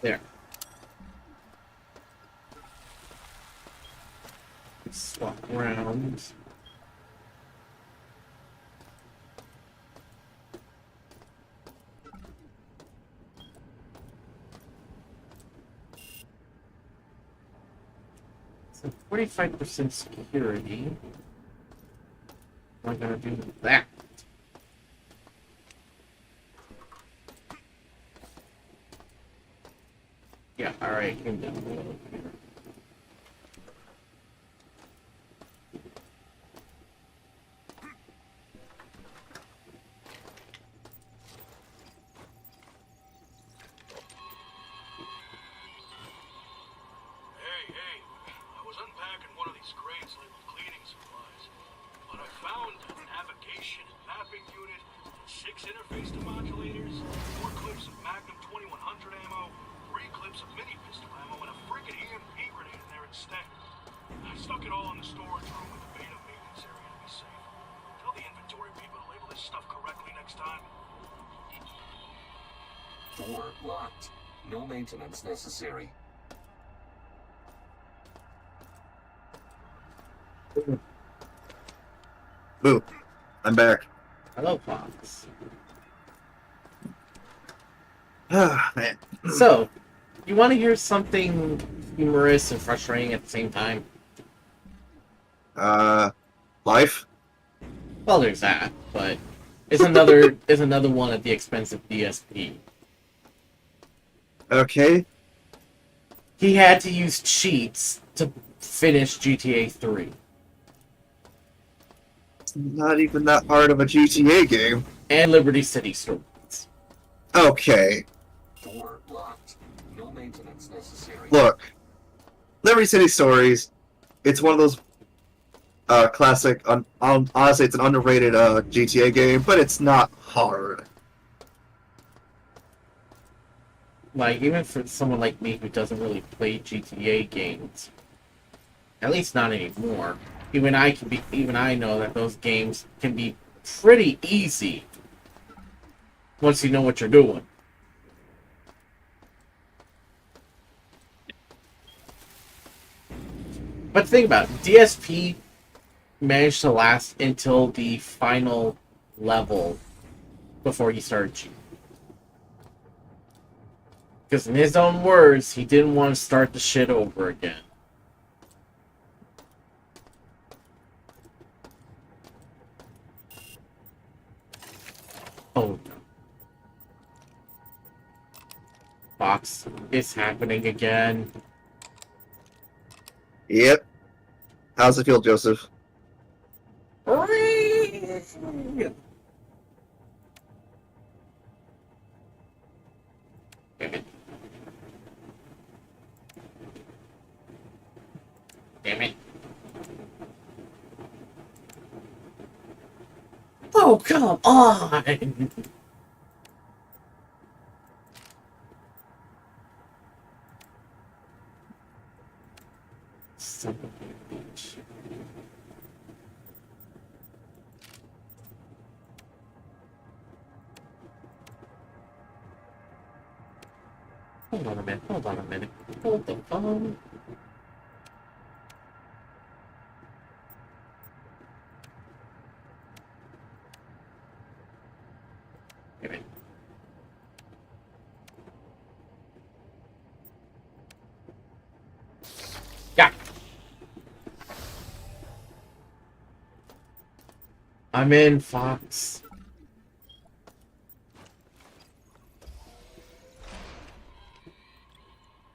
There. Swap around. So 45% security. What am I gonna do with that? Yeah, alright, came down a little here. Hey, I was unpacking one of these crates labeled cleaning supplies, but I found a navigation and mapping unit, 6 interface demodulators, 4 clips of Magnum 2100 ammo, 3 clips of mini pistol ammo, and a freaking EMP grenade in there instead. I stuck it all in the storage room with the beta maintenance area to be safe. Tell the inventory people to label this stuff correctly next time. Door locked. No maintenance necessary. Boo. I'm back. Hello, Fox. Ah, man. So, you want to hear something humorous and frustrating at the same time? Life? Well, there's that, but it's another one at the expense of DSP. Okay. He had to use cheats to finish GTA 3. Not even that hard of a GTA game. And Liberty City Stories. Okay. Door locked. No maintenance necessary. Look. Liberty City Stories, it's one of those classic, honestly, it's an underrated GTA game, but it's not hard. Like, even for someone like me who doesn't really play GTA games, at least not anymore, even I know that those games can be pretty easy once you know what you're doing. But think about it, DSP managed to last until the final level before he started cheating. Because in his own words, he didn't want to start the shit over again. Oh no. Fox, it's happening again. Yep. How's it feel, Joseph? Damn it. Damn it. Oh, come on! Son of a bitch. Hold on a minute, hold on a minute. Hold the phone. Give it. Yeah. I'm in, Fox.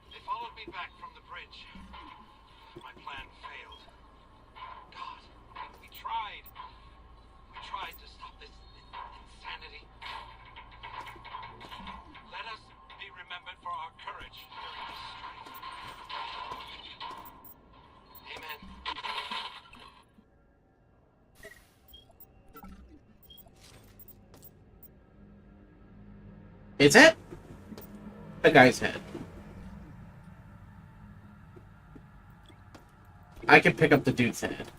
They followed me back from the bridge. My plan failed. God, we tried. We tried to stop this insanity. Let us be remembered for our courage during this struggle. Amen. Is that a guy's head? I can pick up the dude's head.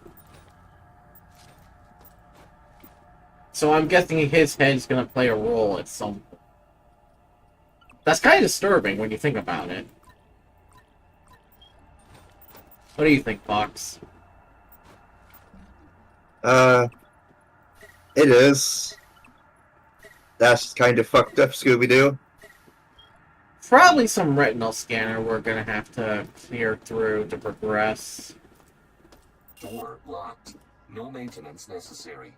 So I'm guessing his head is going to play a role at some point. That's kind of disturbing when you think about it. What do you think, Fox? It is. That's kind of fucked up, Scooby-Doo. Probably some retinal scanner we're going to have to clear through to progress. Door locked. No maintenance necessary.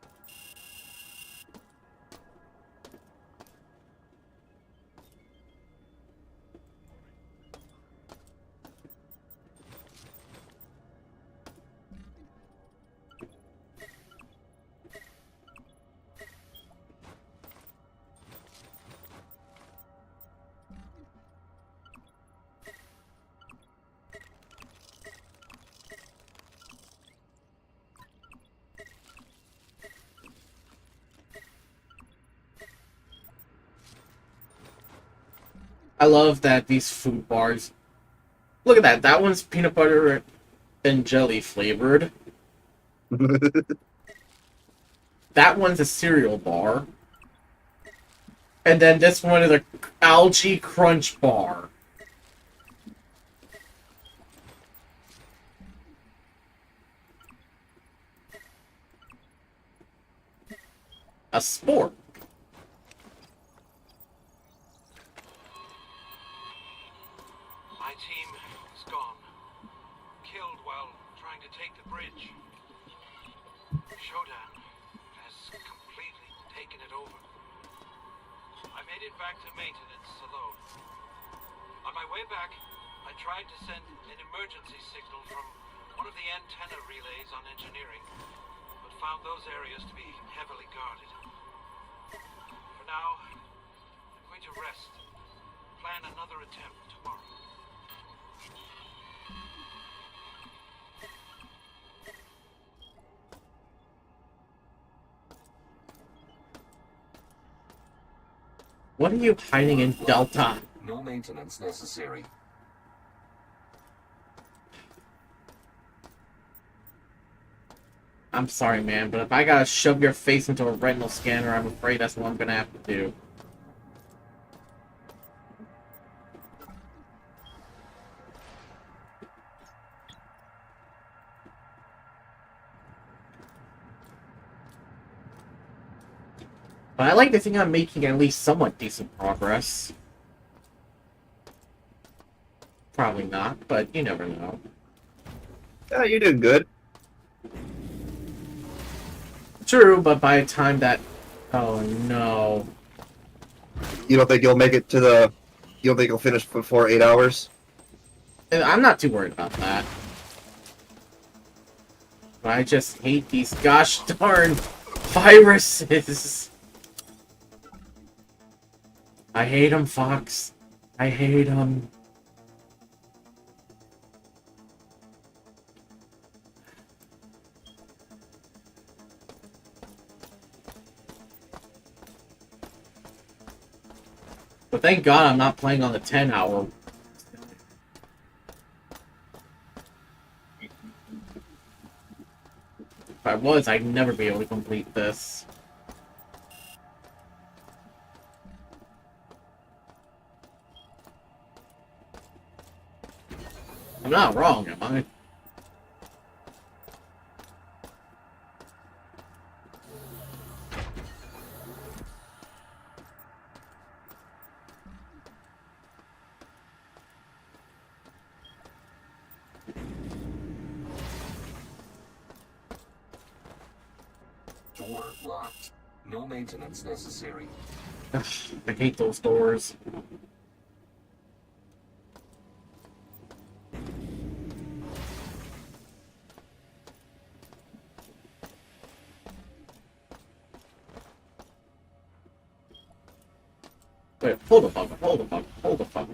I love that these food bars. Look at that. That one's peanut butter and jelly flavored. That one's a cereal bar. And then this one is a algae crunch bar. A sport. My team is gone. Killed while trying to take the bridge. Shodan has completely taken it over. I made it back to maintenance alone. On my way back, I tried to send an emergency signal from one of the antenna relays on engineering, but found those areas to be heavily guarded. For now, I'm going to rest. Plan another attempt tomorrow. What are you hiding in Delta? No maintenance necessary. I'm sorry, man, but if I gotta shove your face into a retinal scanner, I'm afraid that's what I'm gonna have to do. But I like to think I'm making at least somewhat decent progress. Probably not, but you never know. Yeah, you're doing good. True, but by the time that... Oh, no. You don't think you'll make it to the... You don't think you'll finish before 8 hours? I'm not too worried about that. But I just hate these gosh darn viruses. I hate them, Fox. I hate them. But thank God I'm not playing on the 10-hour. If I was, I'd never be able to complete this. I'm not wrong, am I? Door locked. No maintenance necessary. Ugh, I hate those doors. Wait, hold the fuck, hold the fuck, hold the fuck.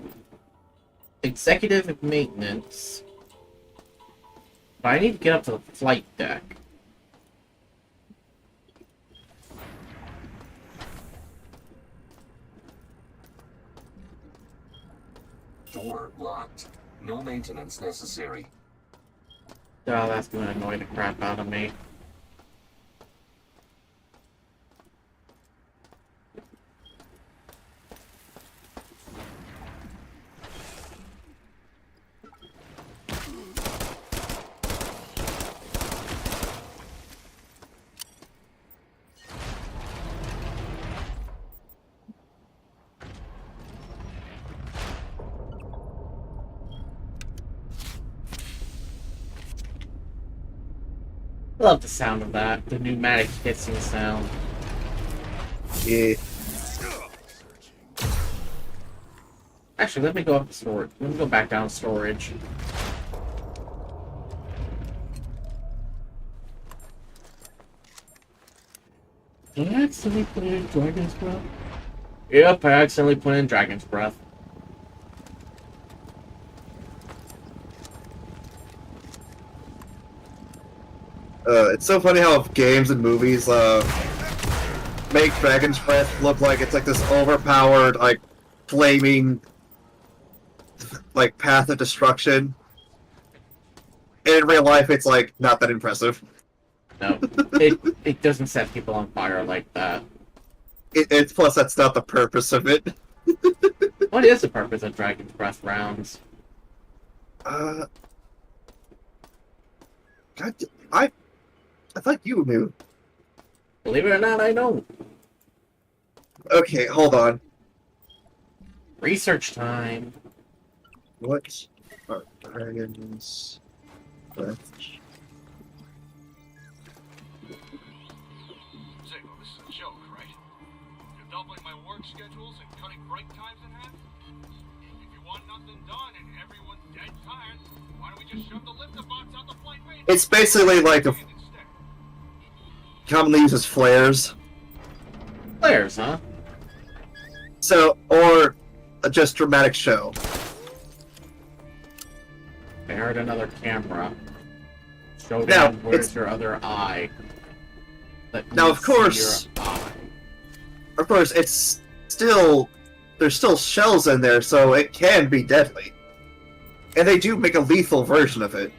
Executive maintenance. But I need to get up to the flight deck. Door locked. No maintenance necessary. Oh, that's gonna annoy the crap out of me. I love the sound of that, the pneumatic hissing sound. Yeah. Actually, let me go up to storage. Let me go back down to storage. Did I accidentally put in Dragon's Breath? Yep, I accidentally put in Dragon's Breath. It's so funny how games and movies make Dragon's Breath look like it's like this overpowered, like, flaming like path of destruction. And in real life, it's like not that impressive. No, it doesn't set people on fire like that. It's plus that's not the purpose of it. What is the purpose of Dragon's Breath rounds? God, I thought you knew. Believe it or not, I don't. Okay, hold on. Research time. What are Dragon's Breath? Signal, this is a joke, right? You're doubling my work schedules and cutting break times in half? If you want nothing done and everyone's dead tired, why don't we just shove the lifter box out the flight range? It's basically like a commonly uses flares. Flares, huh? So, or just dramatic show. I heard another camera. Show Now, down where's it's- your other eye. Let Now, me of course, see your eye. it's still there's still shells in there, so it can be deadly. And they do make a lethal version of it.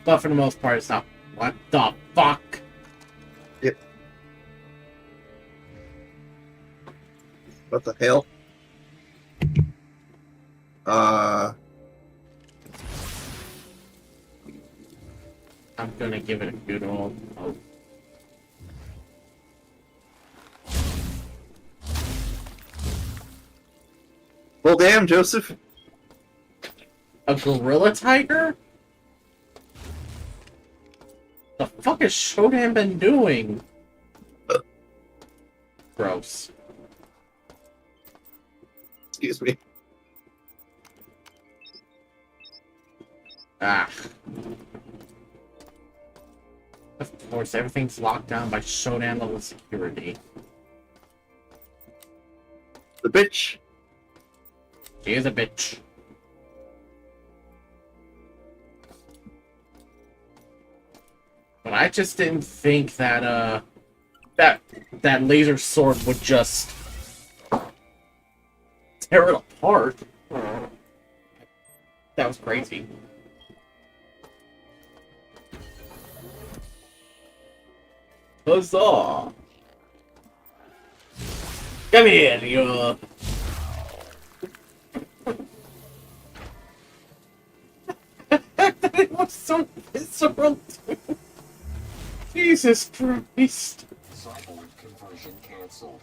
But for the most part, it's not. What the fuck? Yep. What the hell? I'm gonna give it a good old. Oh. Well, damn, Joseph. A gorilla tiger? The fuck has Shodan been doing? Gross. Excuse me. Ah. Of course, everything's locked down by Shodan level security. The bitch. She is a bitch. But I just didn't think that, that laser sword would just tear it apart. That was crazy. Huzzah! Come here, you. It was so visceral, too. Jesus Christ. Cyborg conversion cancelled.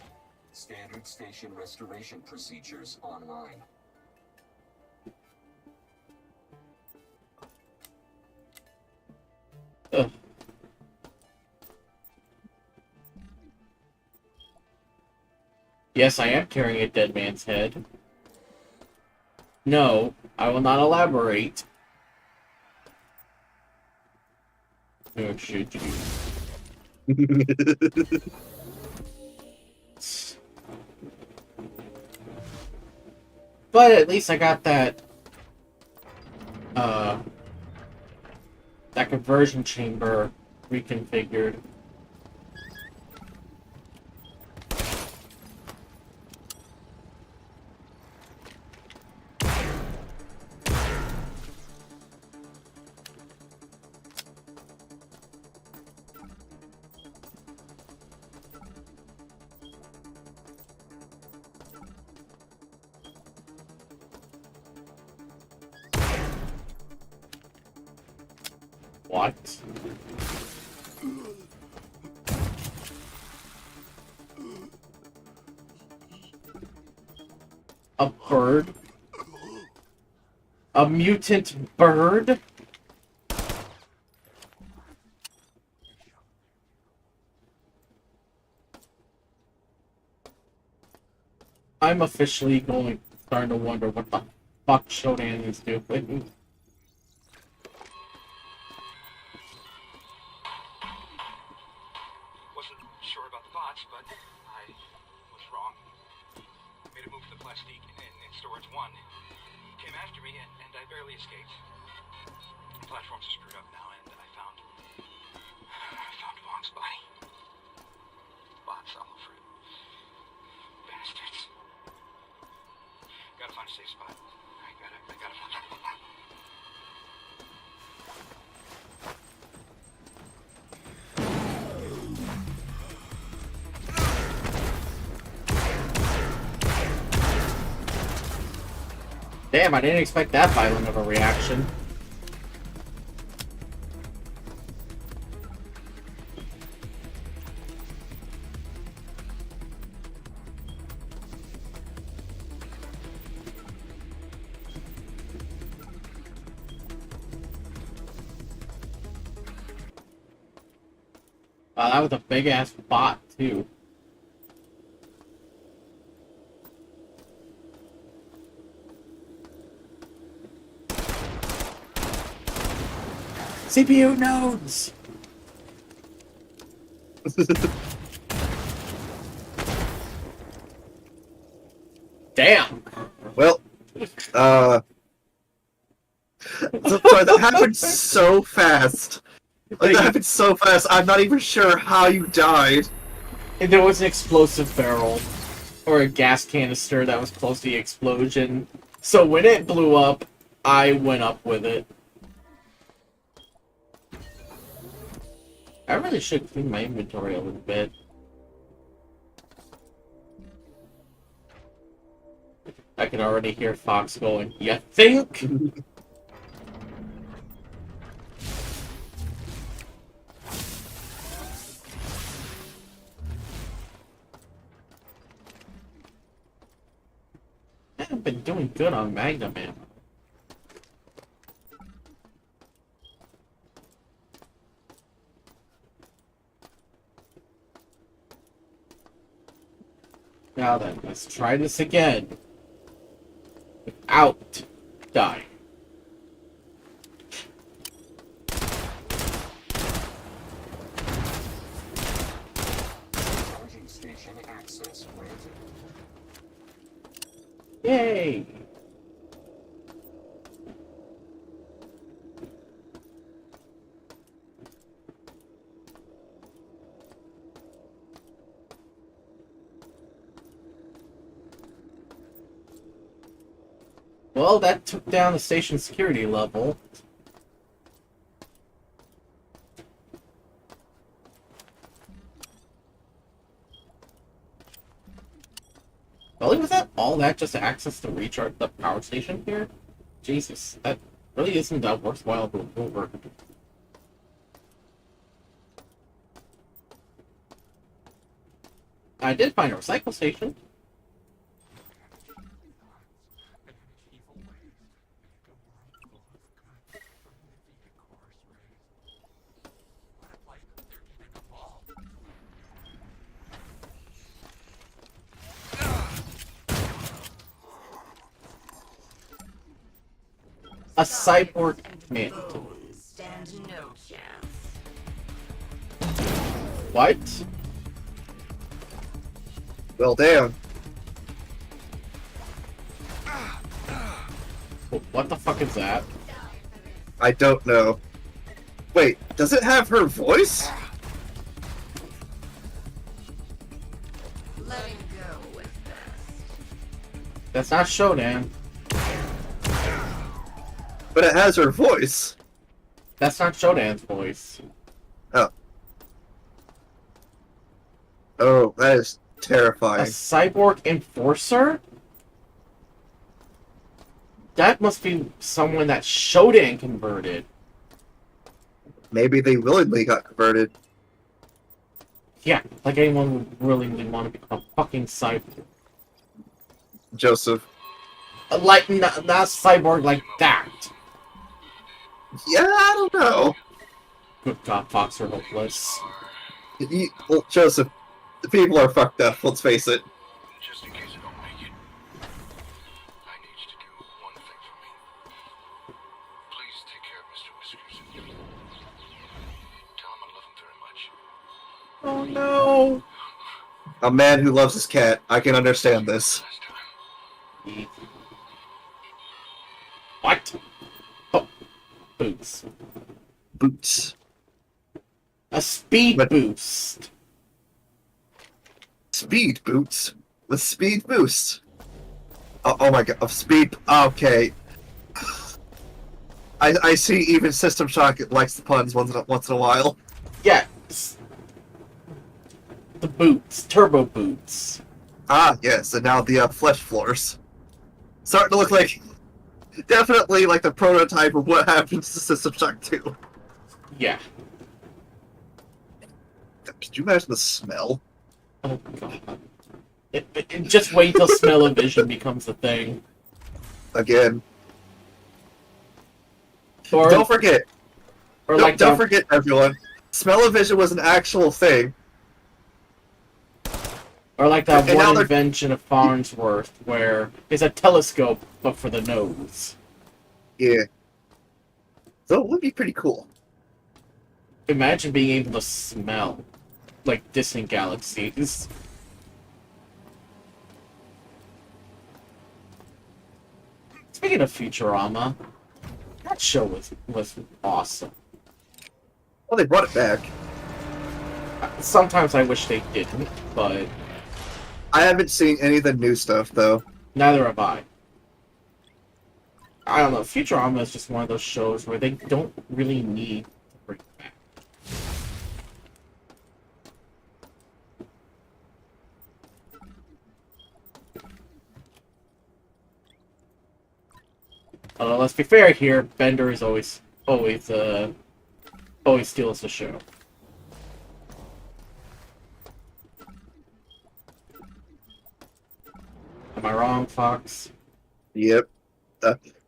Standard station restoration procedures online. Ugh. Yes, I am carrying a dead man's head. No, I will not elaborate. Nor should you. But at least I got that, that conversion chamber reconfigured. What? A bird? A mutant bird? I'm officially starting to wonder what the fuck Shodan is doing. Sure about the bots, but I was wrong. Made a move to the plastique in storage 1. Came after me, and I barely escaped. The platforms are screwed up now, and I found Wong's body. Bots all over it. Bastards. Gotta find a safe spot. I Damn, I didn't expect that violent of a reaction. Wow, that was a big ass bot too. CPU nodes! Damn! Well, sorry, that happened so fast. Like, that happened so fast, I'm not even sure how you died. And there was an explosive barrel, or a gas canister that was close to the explosion. So when it blew up, I went up with it. I really should clean my inventory a little bit. I can already hear Fox going, "You think?" I've been doing good on Magnum ammo. Now then, let's try this again. Without dying. Charging station access granted. Yay! Well, that took down the station security level. Really, was that all that just to access the recharge the power station here? Jesus, that really isn't a worthwhile maneuver. I did find a recycle station. A cyborg mantle. Stand no chance. What? Well, damn. What the fuck is that? I don't know. Wait, does it have her voice? Letting go with best. That's not Shodan. But it has her voice. That's not Shodan's voice. Oh. Oh, that is A terrifying. cyborg enforcer? That must be someone that Shodan converted. Maybe they willingly got converted. Yeah, like anyone would willingly want to become a fucking cyborg. Joseph. Like, not cyborg like that. Yeah, I don't know. Good God, Fox are hopeless. Well, Joseph, the people are fucked up, let's face it. Just in case I don't make it, I need you to do one thing for me. Please take care of Mr. Whiskers. Tell him I love him very much. Oh no! A man who loves his cat, I can understand this. What? Oh, boots. Boots. A speed boost. Speed boots? With speed boost? Oh my god, of speed... Okay. I see even System Shock likes the puns once in a while. Yeah. The boots. Turbo boots. Ah, yes, and now the flesh floors. Starting to look like definitely like the prototype of what happens to System Shock 2. Yeah. Could you imagine the smell? Oh god. Just wait till smell-o-vision becomes a thing. Again. Or, don't forget. Or don't forget, everyone. Smell-o-vision was an actual thing. Or like that And now one they're- invention of Farnsworth where it's a telescope, but for the nose. Yeah. So it would be pretty cool. Imagine being able to smell, like, distant galaxies. Speaking of Futurama, that show was awesome. Well, they brought it back. Sometimes I wish they didn't, but I haven't seen any of the new stuff, though. neither have I. I don't know, Futurama is just one of those shows where they don't really need to bring it back. Let's be fair here, Bender is always steals the show. Am I wrong, Fox? Yep.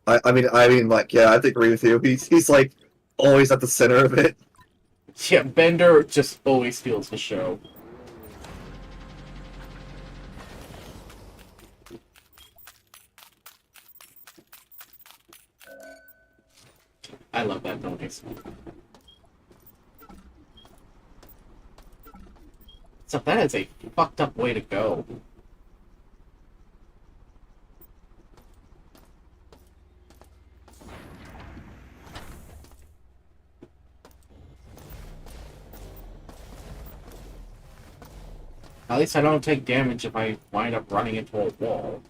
I mean, like, yeah, I agree with you. He's like always at the center of it. Yeah, Bender just always steals the show. I love that noise. So that is a fucked up way to go. At least I don't take damage if I wind up running into a wall.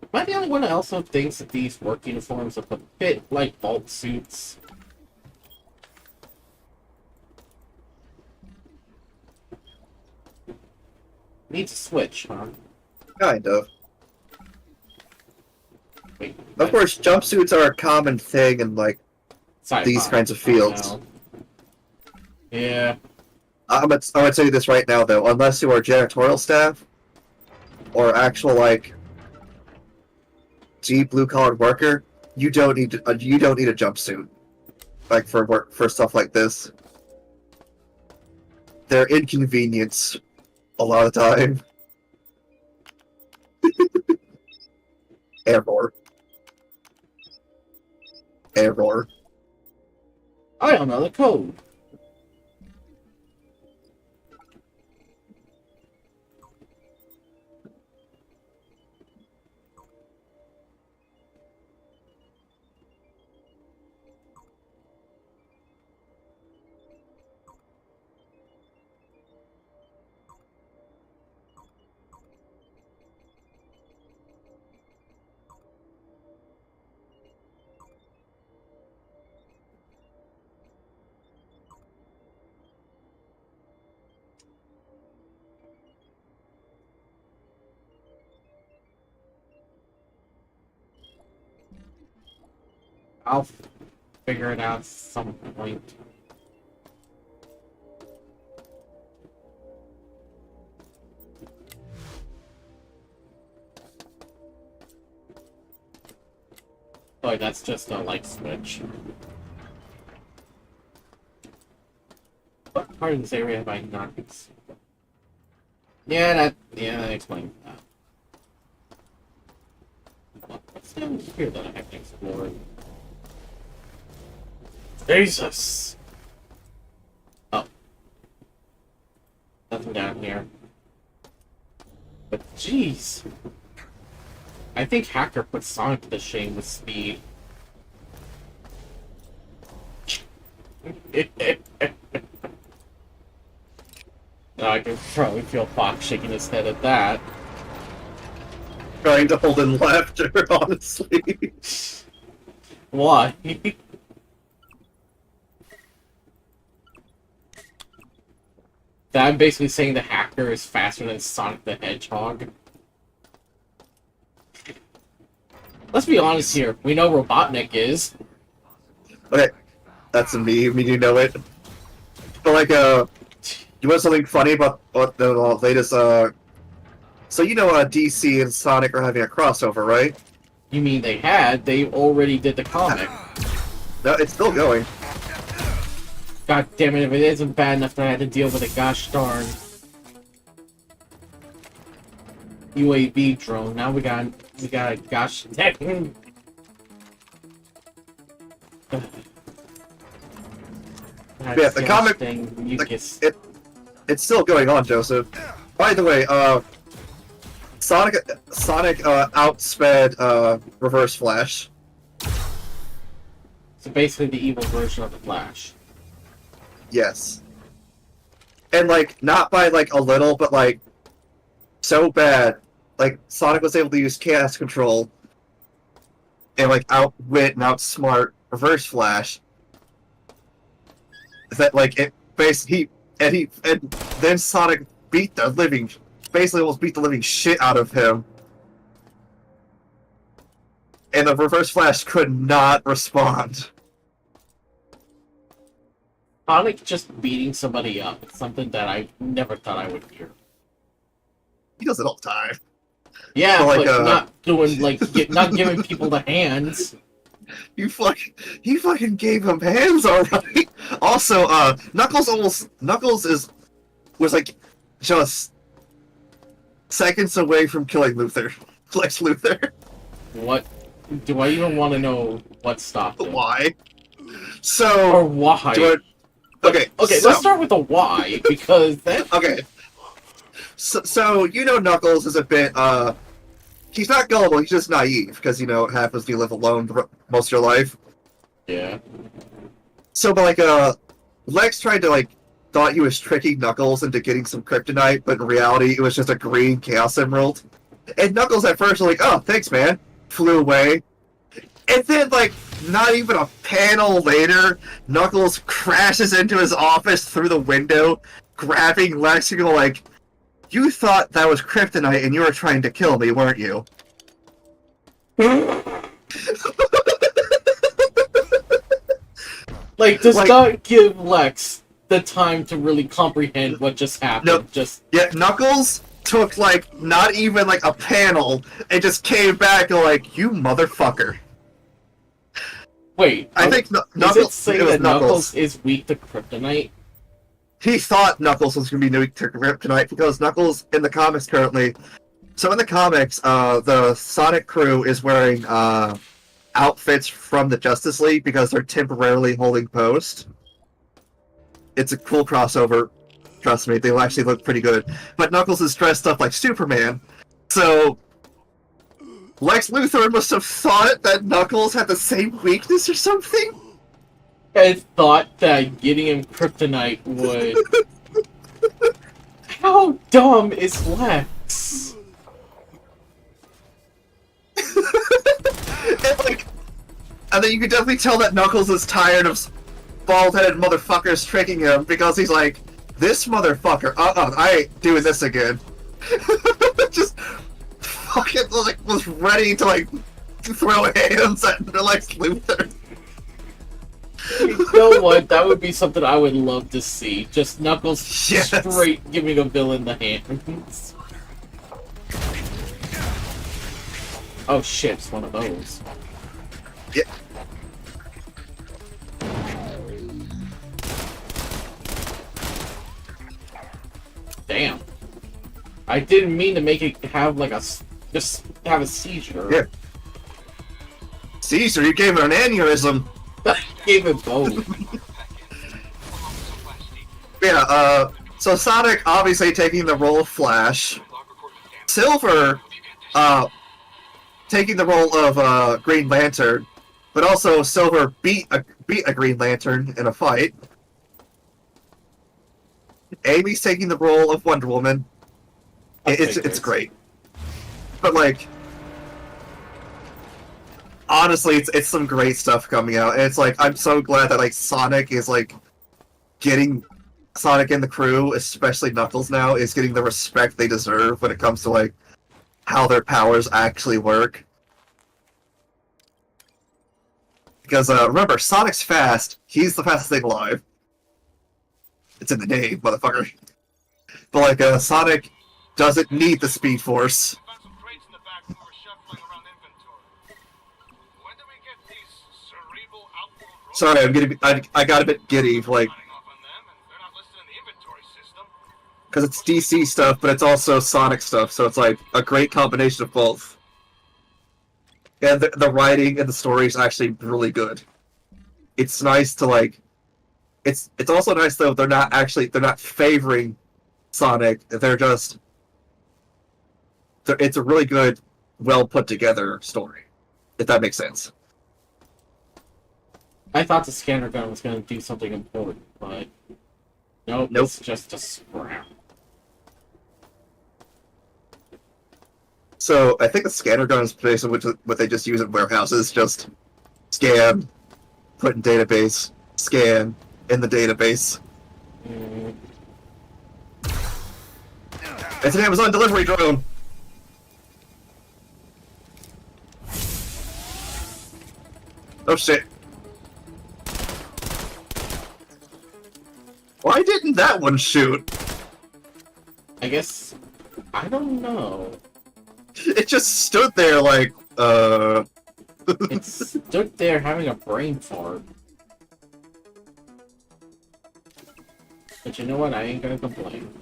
Am I the only one who also thinks that these work uniforms look a bit like vault suits? Needs a switch, huh? Kind of. Wait, Of course, jumpsuits are a common thing in, like, these sci-fi. kinds of fields. Yeah. I'm gonna tell you this right now, though. Unless you are janitorial staff or actual, like, deep blue-collar worker, you don't need a jumpsuit. Like, for stuff like this. They're inconvenience a lot of the time. Error. Error. I don't know the code. I'll figure it out at some point. Oh, that's just a light switch. What part of this area have I not explored? Yeah, that explains that. What's down here that I haven't explored? Jesus! Oh. Nothing down here. But jeez. I think Hacker put Sonic to shame with speed. Now I can probably feel Fox shaking his head at that. Trying to hold in laughter, honestly. Why? That I'm basically saying the hacker is faster than Sonic the Hedgehog. Let's be honest here. We know Robotnik is. Okay, that's a meme. You know it. But like, you want something funny about what the latest? So you know, DC and Sonic are having a crossover, right? You mean they had? They already did the comic. No, it's still going. God damn it! If it isn't bad enough that I had to deal with a gosh darn UAV drone, now we got a gosh dang. Yeah, the comic. It's still going on, Joseph. By the way, Sonic outsped Reverse Flash. So basically, the evil version of the Flash. Yes. And like, not by like a little, but like so bad. Like Sonic was able to use chaos control and like outwit and outsmart Reverse Flash. That like it basically and then Sonic basically almost beat the living shit out of him. And the Reverse Flash could not respond. Sonic just beating somebody up is something that I never thought I would hear. He does it all the time. Yeah, but, like, but not doing not giving people the hands. He fucking gave him hands, alright. Also, Knuckles was like just seconds away from killing Lex Luthor. What? Do I even want to know what stopped him? Why? So or why? Okay, so, let's start with the why, because that... Okay. So, you know Knuckles is a bit, he's not gullible, he's just naive, because, you know, it happens to live alone most of your life. Yeah. So, but, like, Lex tried to, like, thought he was tricking Knuckles into getting some kryptonite, but in reality, it was just a green Chaos Emerald. And Knuckles at first was like, oh, thanks, man. Flew away. And then, like, not even a panel later, Knuckles crashes into his office through the window, grabbing Lex and go like, you thought that was kryptonite and you were trying to kill me, weren't you? Like, does not give Lex the time to really comprehend what just happened. No, yeah, Knuckles took, like, not even, like, a panel and just came back and like, you motherfucker. Wait, I think Does it say that Knuckles is weak to kryptonite? He thought Knuckles was going to be weak to kryptonite because Knuckles, in the comics currently... So in the comics, the Sonic crew is wearing outfits from the Justice League because they're temporarily holding post. It's a cool crossover. Trust me, they actually look pretty good. But Knuckles is dressed up like Superman. So Lex Luthor must have thought that Knuckles had the same weakness or something? I thought that getting him kryptonite would... How dumb is Lex? And then you can definitely tell that Knuckles is tired of bald-headed motherfuckers tricking him because he's like, this motherfucker, I ain't doing this again. Just fucking like was ready to like throw hands at Lex Luthor. You know what? That would be something I would love to see. Just Knuckles straight giving a villain the hands. Oh shit, it's one of those. Yeah. Damn. I didn't mean to make it have like just have a seizure. Yeah. Seizure? You gave it an aneurysm. I gave it both. Yeah, so Sonic obviously taking the role of Flash. Silver, taking the role of Green Lantern, but also Silver beat a Green Lantern in a fight. Amy's taking the role of Wonder Woman. It's great, but like, honestly, it's some great stuff coming out, and it's like I'm so glad that like Sonic is like getting Sonic and the crew, especially Knuckles now, is getting the respect they deserve when it comes to, like, how their powers actually work. Because, remember, Sonic's fast. He's the fastest thing alive. It's in the name, motherfucker. But, like, Sonic doesn't need the Speed Force. Sorry, I got a bit giddy, like... Because it's DC stuff, but it's also Sonic stuff, so it's, like, a great combination of both. And the writing and the story is actually really good. It's nice to, like... It's also nice, though, they're not favoring Sonic, they're just... It's a really good, well-put-together story, if that makes sense. I thought the scanner gun was going to do something important, but... Nope, it's just a scrap. So, I think the scanner gun is basically what they just use in warehouses, just scan, put in database, scan, in the database. It's an Amazon delivery drone! Oh shit. Why didn't that one shoot? I guess... I don't know. It just stood there like, It stood there having a brain fart. But you know what? I ain't gonna complain.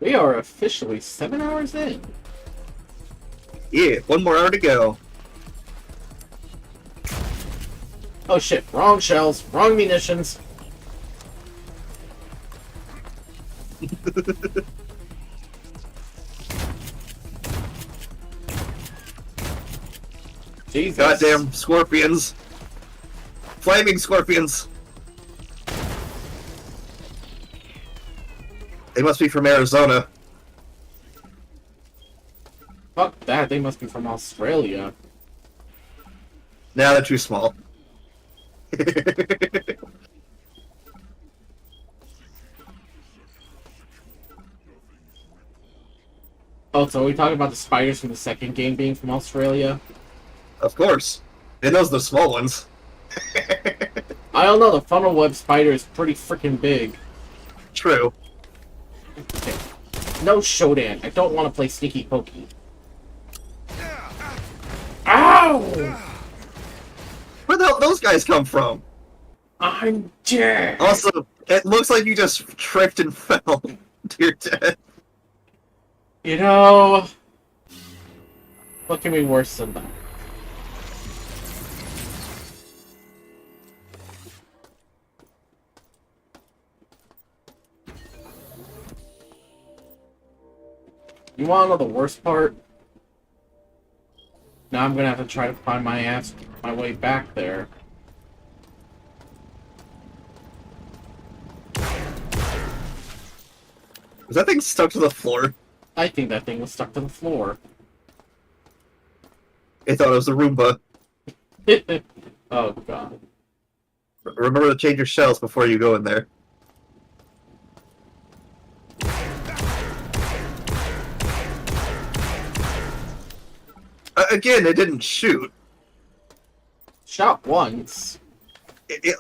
We are officially 7 hours in. Yeah, 1 more hour to go. Oh shit, wrong shells, wrong munitions. Jesus. Goddamn scorpions. Flaming scorpions. They must be from Arizona. Fuck that, they must be from Australia. Nah, they're too small. Oh, so are we talking about the spiders from the second game being from Australia? Of course. And those are the small ones. I don't know, the funnel web spider is pretty freaking big. True. Okay. No Shodan, I don't want to play Sneaky Pokey. Ow! Where the hell did those guys come from? I'm dead! Also, it looks like you just tripped and fell to your death. You know... What can be worse than that? You wanna know the worst part? Now I'm gonna have to try to find my way back there. Was that thing stuck to the floor? I think that thing was stuck to the floor. I thought it was a Roomba. Oh god. Remember to change your shells before you go in there. Again, it didn't shoot. Shot once.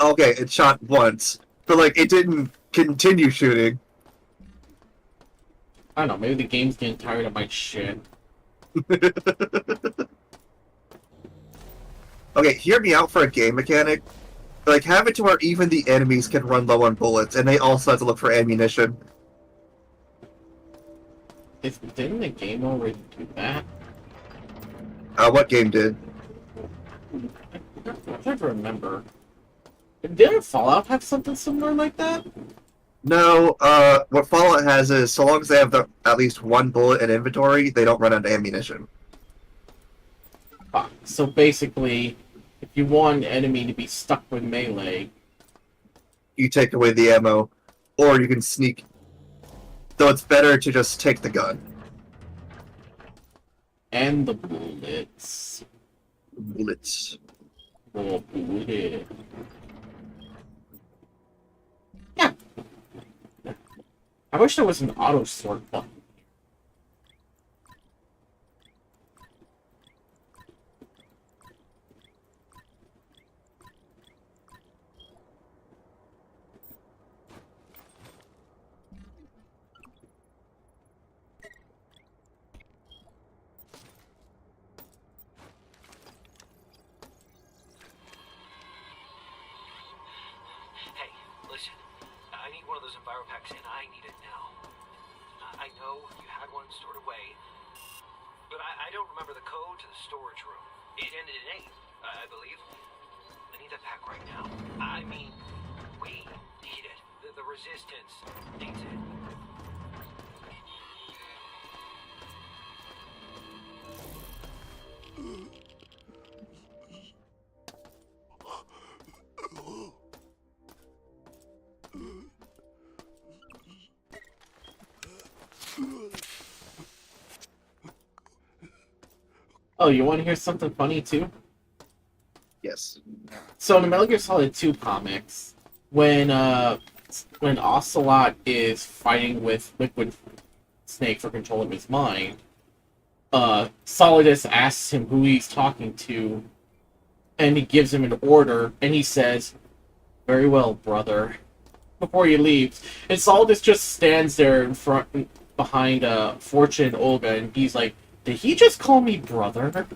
Okay, it shot once. But, like, it didn't continue shooting. I don't know, maybe the game's getting tired of my shit. Okay, hear me out for a game mechanic. Like, have it to where even the enemies can run low on bullets, and they also have to look for ammunition. Didn't the game already do that? What game did? I'm trying to remember. Didn't Fallout have something similar like that? No, what Fallout has is so long as they have at least one bullet in inventory, they don't run out of ammunition. So basically, if you want an enemy to be stuck with melee, you take away the ammo, or you can sneak. Though it's better to just take the gun. and the bullets. Bullets. Oh, bullet. Yeah. I wish there was an auto sort button. Hey, listen. I need one of those EnviroPacks, and I need it now. I know you had one stored away, but I don't remember the code to the storage room. It ended in 8, I believe. I need that pack right now. I mean, we need it. The Resistance needs it. Oh, you want to hear something funny too? Yes. So in the Metal Gear Solid 2 comics, when Ocelot is fighting with Liquid Snake for control of his mind, Solidus asks him who he's talking to, and he gives him an order, and he says, "Very well, brother," before he leaves. And Solidus just stands there in front, behind Fortune and Olga, and he's like, "Did he just call me brother?"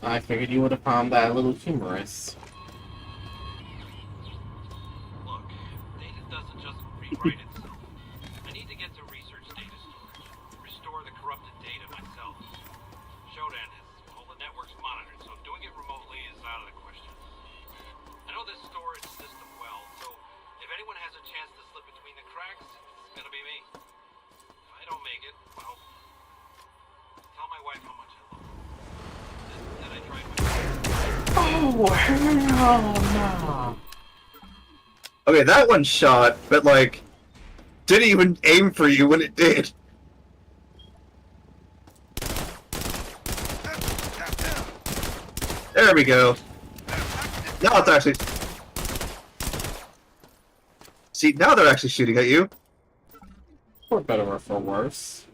I figured you would have found that a little humorous. Look, data doesn't just rewrite itself. I need to get to research data storage. Restore the corrupted data myself. Shodan has all the networks monitored, so doing it remotely is out of the question. I know this storage system well, so if anyone has a chance to slip between the cracks, it's gonna be me. If I don't make it, well, tell my wife how much I love her. That I tried my Oh, hell no. Okay, that one shot, but like, didn't even aim for you when it did. There we go. Now it's actually... See, now they're actually shooting at you. For better or for worse.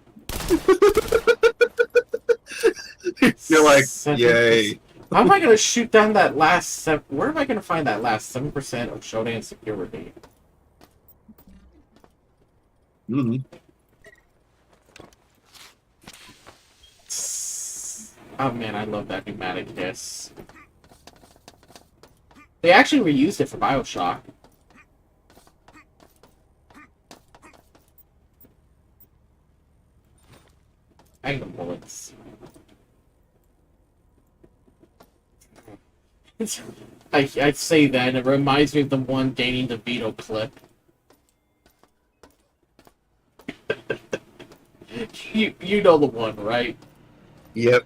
You're like, yay. How am I going to shoot down that last... Where am I going to find that last 7% of Shodan security? Mm-hmm. Oh man, I love that pneumatic disc. They actually reused it for Bioshock. Hang the bullets. I'd say that, and it reminds me of the one Danny DeVito clip. you know the one, right? Yep.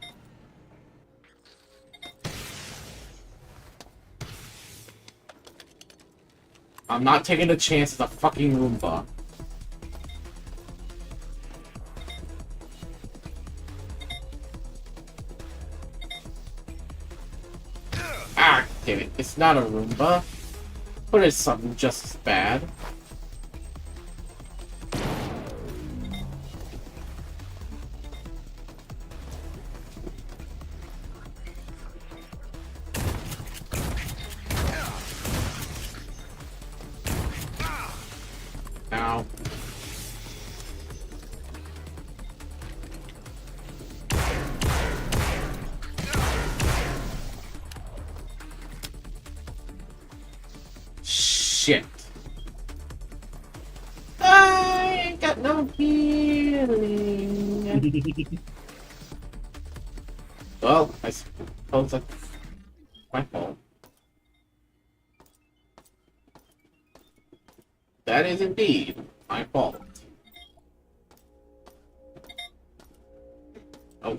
I'm not taking a chance as a fucking Roomba. Ah, damn it. It's not a Roomba. But it's something just as bad. Ow. Shit. I ain't got no heal. killing. Well, I suppose that's my fault. That is indeed my fault. Oh.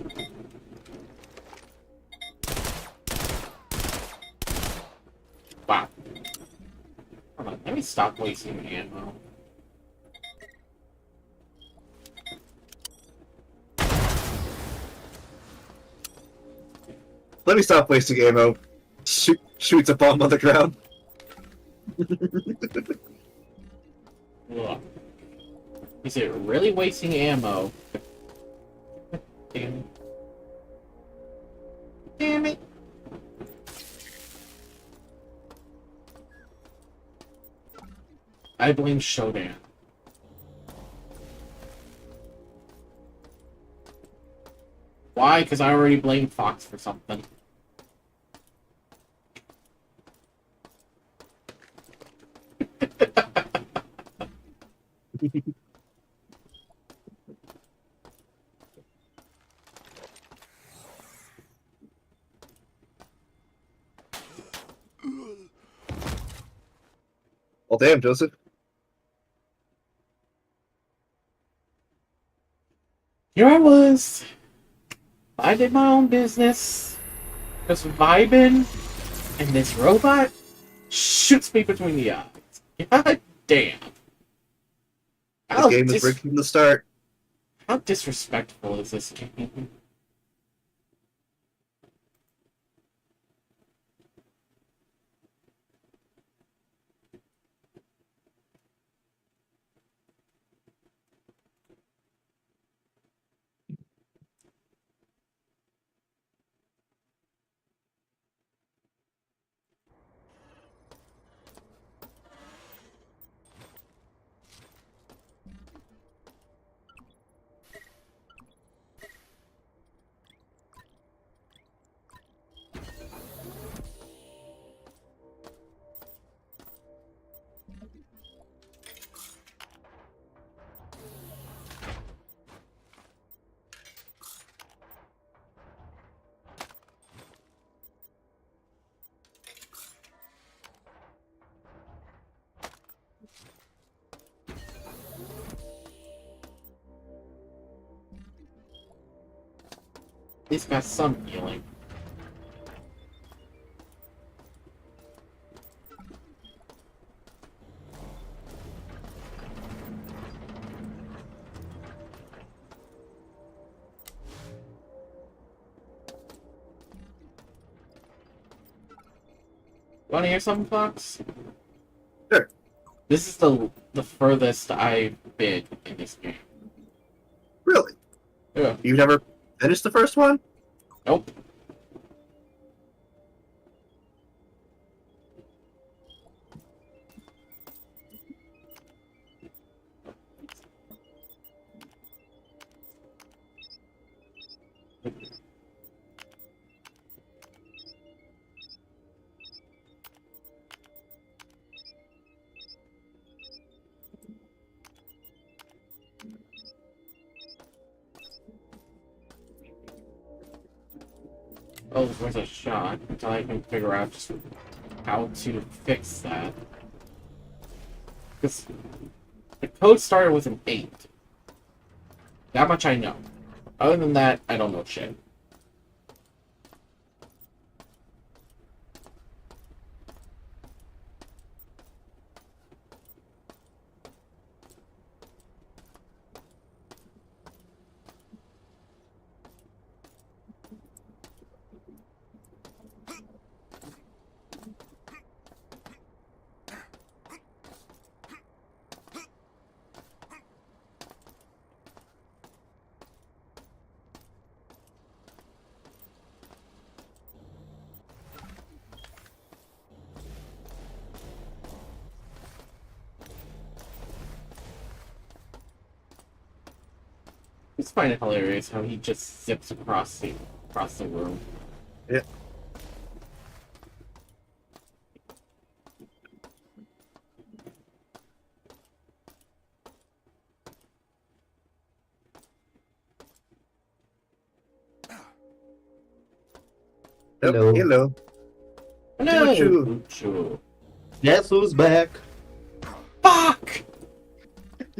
Wow. Hold on, let me stop wasting ammo. Let me stop wasting ammo. Shoots a bomb on the ground. Look. Is it really wasting ammo? Damn it. Damn it. I blame Shodan. Why? Because I already blamed Fox for something. Well, damn, Joseph. Here I was. I did my own business. Just vibing. And this robot shoots me between the eyes. God damn. This game was rigged from the start. How disrespectful is this game? He's got some healing. Wanna hear something, Fox? Sure. This is the furthest I've been in this game. Really? Yeah. You never finished the first one? Nope. Oh, there's a shot until I can figure out just how to fix that. Because the code started with an 8. That much I know. Other than that, I don't know shit. It's kind of hilarious how he just zips across the room. Yeah. Hello. Hello. No. Choo-choo. Guess who's back? Fuck!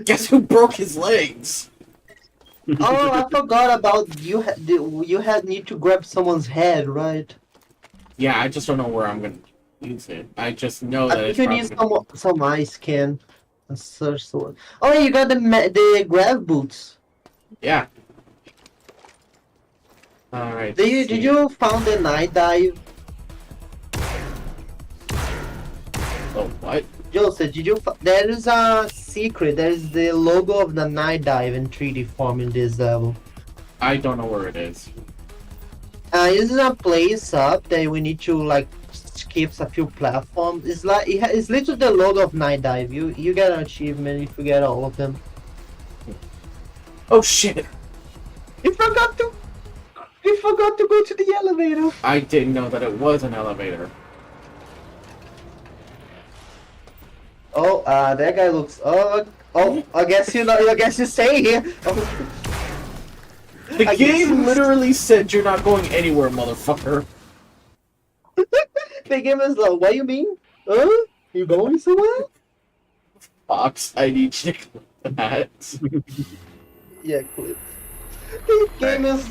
Guess who broke his legs? Oh, I forgot about you. You had need to grab someone's head, right? Yeah, I just don't know where I'm gonna use it. I just know that I it's think you need probably some ice can. A search sword. Oh, you got the grav boots. yeah. All right. Did you found the night dive? Oh, what? Joseph, there is a secret. There is the logo of the night dive in 3D form in this level. I don't know where it is. This is a place up that we need to like skip a few platforms. It's like it's literally the logo of night dive. You get an achievement if you get all of them. Oh shit! You forgot to go to the elevator. I didn't know that it was an elevator. Oh, that guy looks. Oh, I guess you know. I guess you stay here. Oh. The I game literally said you're not going anywhere, motherfucker. The game is like, what do you mean? Huh? You going somewhere? Fox, I need you to clip that. Yeah, clip. The game is.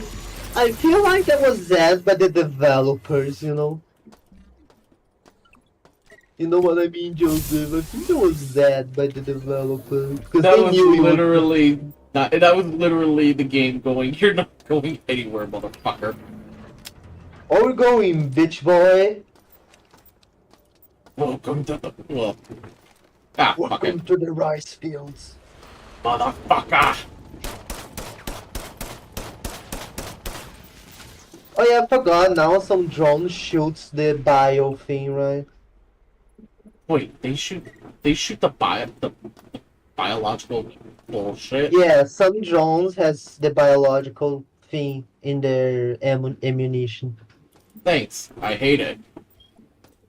I feel like that was that by the developers, you know. You know what I mean, Joseph? I think it was that by the developers. That was literally not. That was literally the game going. You're not going anywhere, motherfucker. Where we going, bitch boy? Welcome to the. Well, fuck Welcome it, to the rice fields. motherfucker. Oh yeah, I forgot. Now some drone shoots the bio thing, right? Wait, they shoot the biological bullshit. Yeah, some drones has the biological thing in their ammunition. Thanks. I hate it.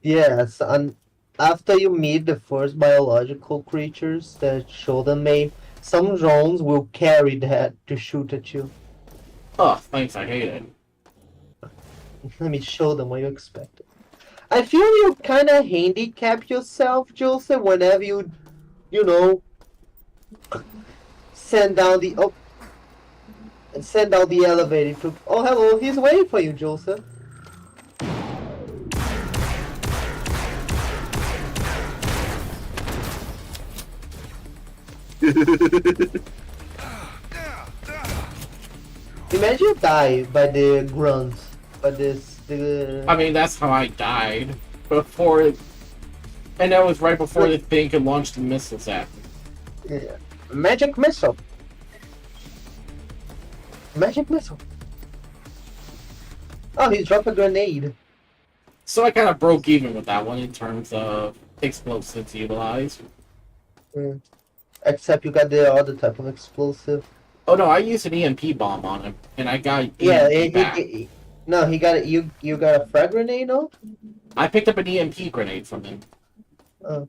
Yes, and after you meet the first biological creatures that show them name, some drones will carry that to shoot at you. Oh, thanks. I hate it. Let me show them what you expected. I feel you kind of handicap yourself, Joseph, whenever you know, send down the elevator to. Oh, hello, he's waiting for you, Joseph. Imagine you die by the grunts, by this. I mean, that's how I died before, and that was right before the thing could launch the missiles at me. Yeah. Magic missile. Magic missile. Oh, he dropped a grenade. So I kind of broke even with that one in terms of explosives utilized. Mm. Except you got the other type of explosive. Oh no, I used an EMP bomb on him, and I got Yeah, EMP back. no, he got it. You got a frag grenade, no? I picked up an EMP grenade from him. Oh.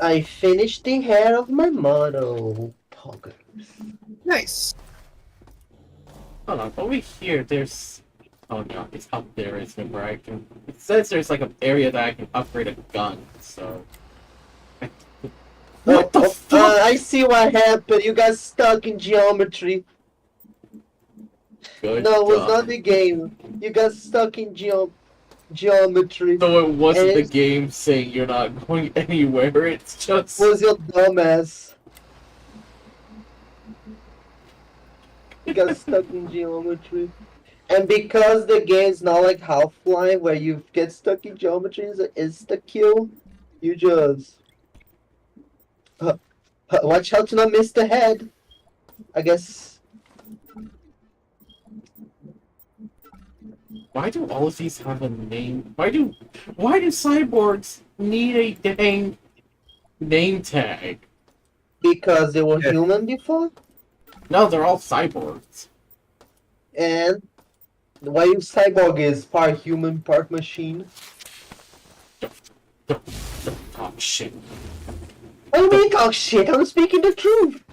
I finished the hair of my model. Poggers. Nice. Hold on, over here there's. Oh no, it's up there, isn't it? Where I can. It says there's like an area that I can upgrade a gun. So. What the fuck? I see what happened. You got stuck in geometry. Good No, it was God. not the game. You got stuck in geometry. So it wasn't And the game saying you're not going anywhere, it's just... Was your dumbass. You got stuck in geometry. And because the game's not like Half-Life where you get stuck in geometry is an insta-kill, you just... watch out to not miss the head. I guess... Why do all of these have a name? Why do cyborgs need a dang name tag? Because they were human before? No, they're all cyborgs. And why you cyborg is part human, part machine? Oh shit. What do you mean talk shit? I'm speaking the truth.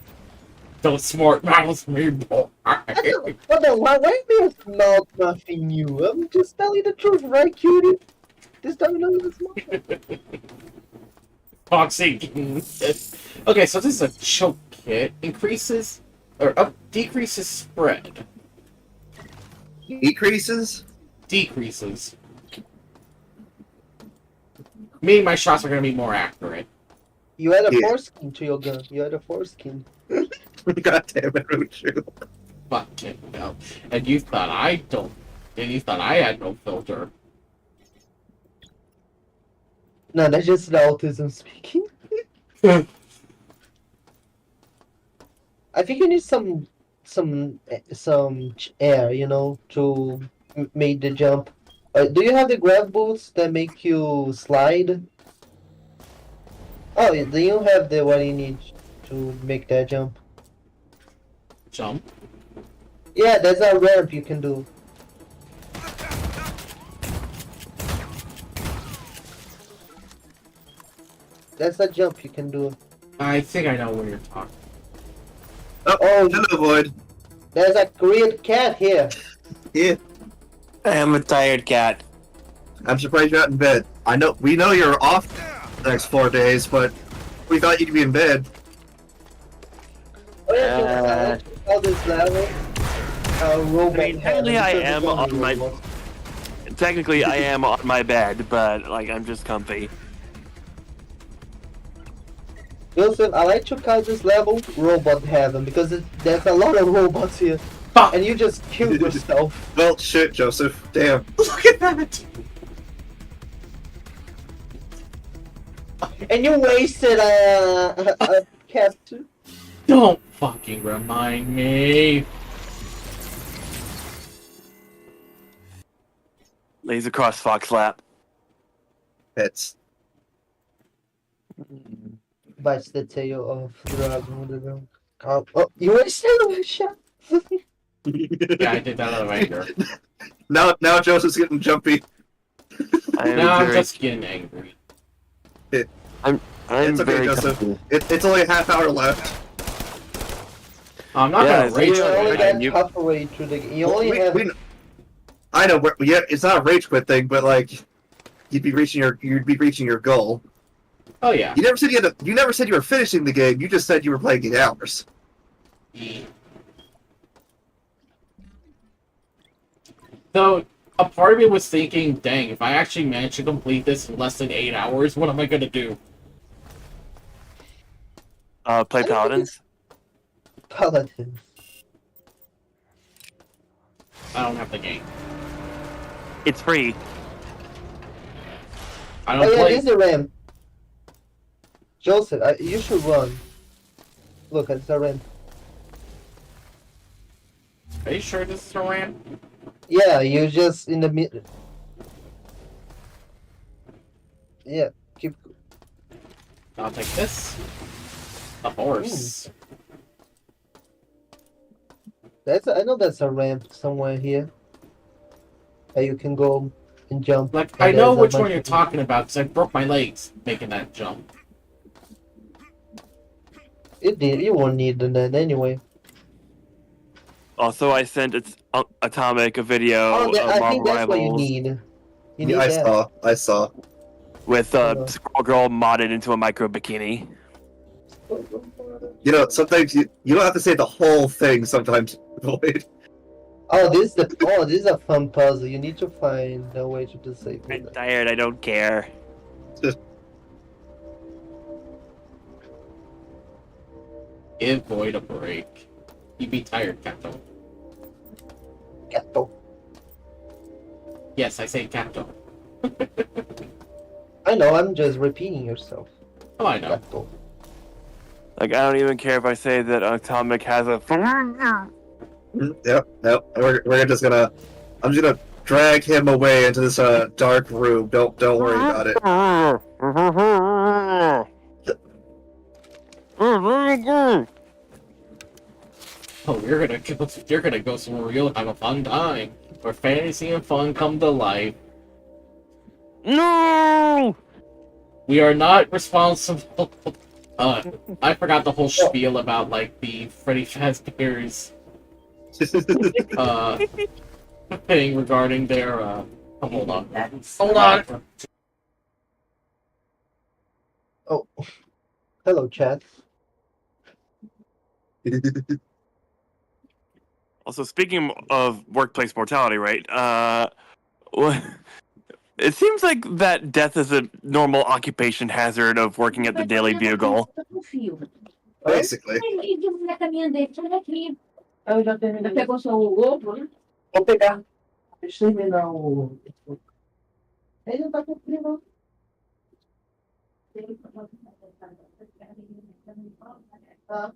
Don't smart mouth me, boy. Hold on, why am I mouth muffing you? I'm just telling the truth, right, cutie? This time you know this mouth. Toxic. Okay, so this is a choke kit. Increases or decreases spread. Decreases? Decreases. Meaning my shots are gonna be more accurate. You add a foreskin to your gun. You add a foreskin. God damn it, Uchu. Fucking hell. And you thought I don't. And you thought I had no filter. No, that's just the autism speaking. I think you need some air, you know, to make the jump. Do you have the grab boots that make you slide? Oh, do you have the what you need to make that jump? Jump? Yeah, there's a ramp you can do. That's a jump you can do. I think I know what you're talking. Oh, hello, Void. There's a great cat here. Yeah. I am a tired cat. I'm surprised you're not in bed. We know you're off the next 4 days, but we thought you'd be in bed. Oh yeah, how this level? Robot. I mean, technically I am on my. Technically, I am on my bed, but like I'm just comfy. Joseph, I like to call this level Robot Heaven because there's a lot of robots here. And you just killed yourself. Well, shit, Joseph. Damn. Look at that! And you wasted a captain. Don't fucking remind me. Laser cross fox lap. Hits. Bites the tail of Dragon. Oh, you wasted a shot. Yeah, I did that out of anger. Now Joseph's getting jumpy. I'm just getting angry. I'm it's okay, very Joseph. comfy. It's only a half hour left. I'm not gonna rage You only quit. get halfway through the. You only have. I know. Yeah, it's not a rage quit thing, but like, you'd be reaching your goal. Oh yeah. You never said you never said you were finishing the game. You just said you were playing 8 hours. So a part of me was thinking, dang, if I actually manage to complete this in less than 8 hours, what am I gonna do? Play Paladins. Paladins. I don't have the game. It's free. I Oh don't yeah, play. this is a ramp. Joseph, you should run. Look, it's a ramp. Are you sure this is a ramp? Yeah, you're just in the middle. Yeah, keep. I'll take this. A horse. I know that's a ramp somewhere here. That you can go and jump. Like, And I know there's a which bunch one you're of- talking about because I broke my legs making that jump. You won't need that anyway. Also, I sent Atomic a video Oh, of I Marvel think that's what you Rivals need. You need Yeah, that. I saw. with Squirrel Girl modded into a micro bikini. You know, sometimes you don't have to say the whole thing. Sometimes, Void. Oh, this is a fun puzzle. You need to find a way to disable I'm that. tired. I don't care. Give Void a break. You'd be tired, Capto. Gato. Yes, I say Capto. I know. I'm just repeating yourself. Oh, I know. Gato. Like, I don't even care if I say that Atomic has a. Yep. We're just gonna. I'm just gonna drag him away into this dark room. Don't worry about it. Oh, you're gonna go somewhere you'll have a fun time. Where fantasy and fun come to life. No! We are not responsible. I forgot the whole spiel about like the Freddy Fazbear's thing regarding their hold on. Hold on. Oh, hello, chat. Also, speaking of workplace mortality rate, it seems like that death is a normal occupation hazard of working at the Daily Bugle. Basically. Ele na caminha dele, sai daqui. Eu já terminei. Já pegou seu ovo, né? Vou pegar. Deixa eu terminar o. Ele não tá cumprindo, não. Tá.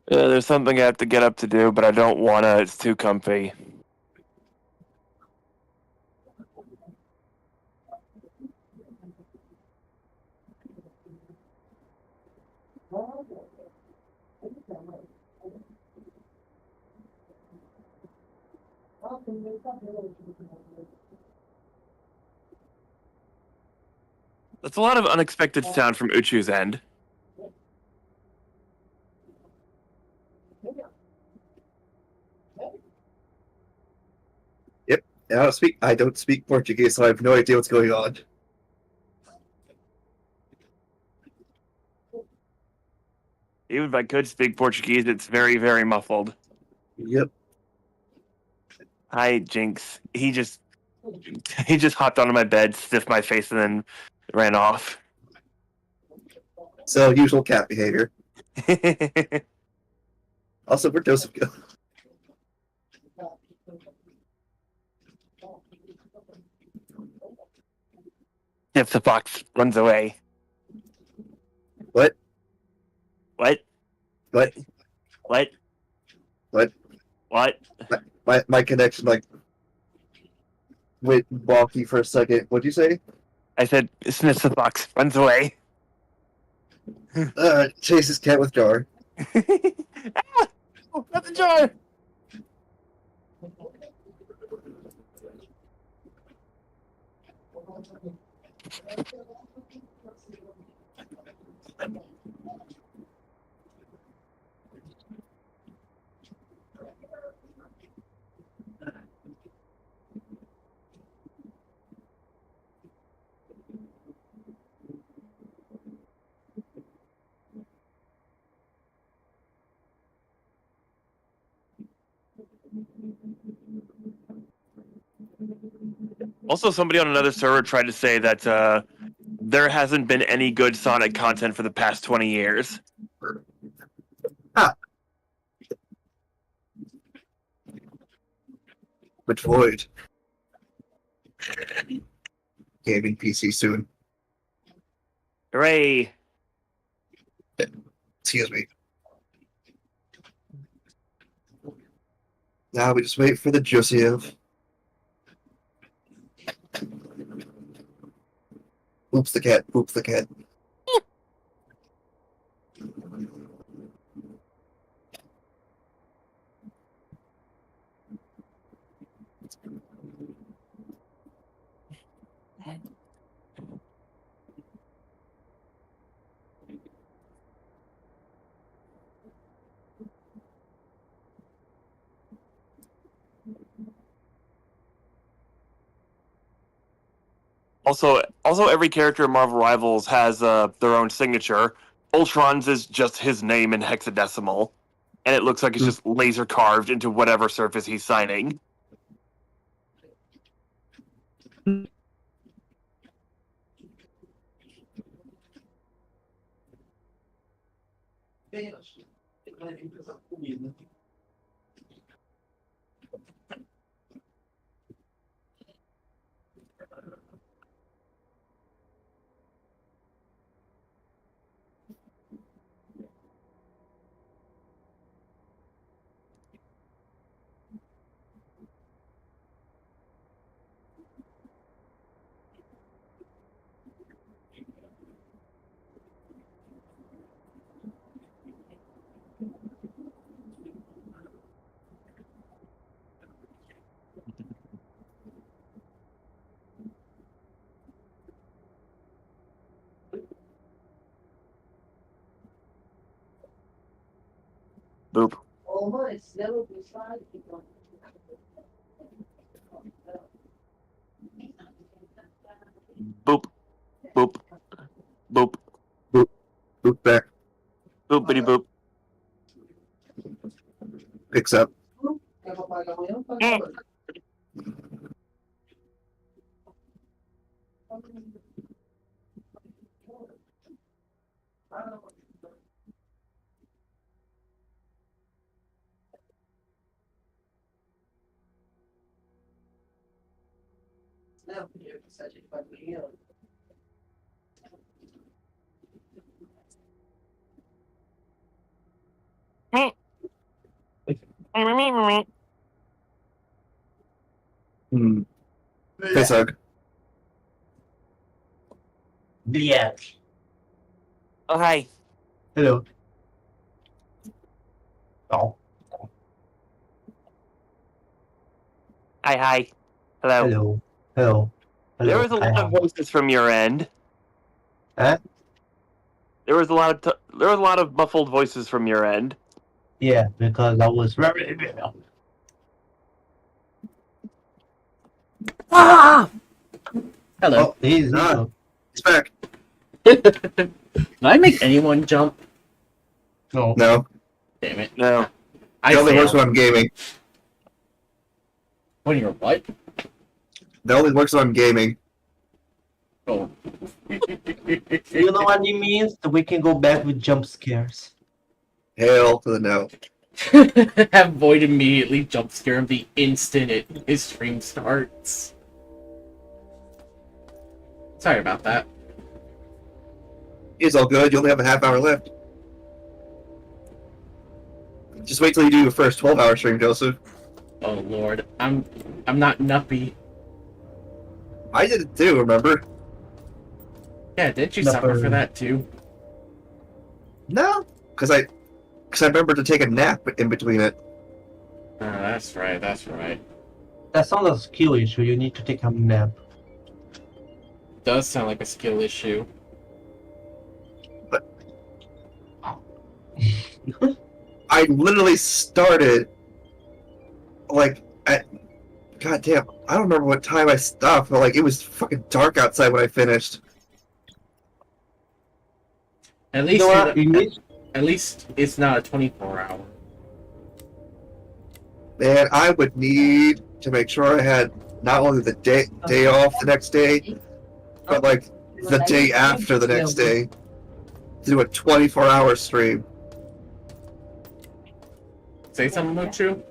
There's something I have to get up to do, but I don't want to. It's too comfy. That's a lot of unexpected sound from Uchu's end. Yep. I don't speak Portuguese, so I have no idea what's going on. Even if I could speak Portuguese, it's very, very muffled. Yep. Hi, Jinx. He just hopped onto my bed, stiffed my face, and then ran off. So usual cat behavior. Also, where'd Joseph go? If the fox runs away. What? What? What? What? What? What? My connection went wonky for a second. What'd you say? I said, sniffs the fox, runs away. Chases cat with jar. Oh, not the jar! Also, somebody on another server tried to say that there hasn't been any good Sonic content for the past 20 years. Ah. Metroid. Gaming PC soon. Hooray! Excuse me. Now we just wait for the Joseph. Oops the cat. Oops the cat. Also, every character in Marvel Rivals has their own signature. Ultron's is just his name in hexadecimal, and it looks like it's just laser carved into whatever surface he's signing. Boop. Boop. Boop. Boop. Boop. Boop back. Boopity boop. Picks up. Face hug. Yeah. Oh, hi. Hello. Oh. Hi. Hello. Hello. Hello. There was a lot of voices from your end. Huh? There was a lot of muffled voices from your end. Yeah, because I was very. Ah! Hello. Oh, he's not. It's back. Did I make anyone jump? No. No. Damn it. No. It only works when I'm gaming. When you're what? That only works when I'm gaming. Oh. You know what it means? That we can go back with jump scares. Hell to the no. Have Void immediately jump scare him the instant his stream starts. Sorry about that. It's all good. You only have a half hour left. Just wait till you do your first 12-hour stream, Joseph. Oh lord, I'm not nuppy. I did it too, remember? Yeah, didn't you suffer for that too? No, because I remember to take a nap in between it. That's right. That's not a skill issue. You need to take a nap. Does sound like a skill issue. I literally started like at goddamn. I don't remember what time I stopped, but like it was fucking dark outside when I finished. At least, You know what? at least it's not a 24-hour. Man, I would need to make sure I had not only the day off the next day, but like the day after the next day to do a 24-hour stream. Say something, Muchu?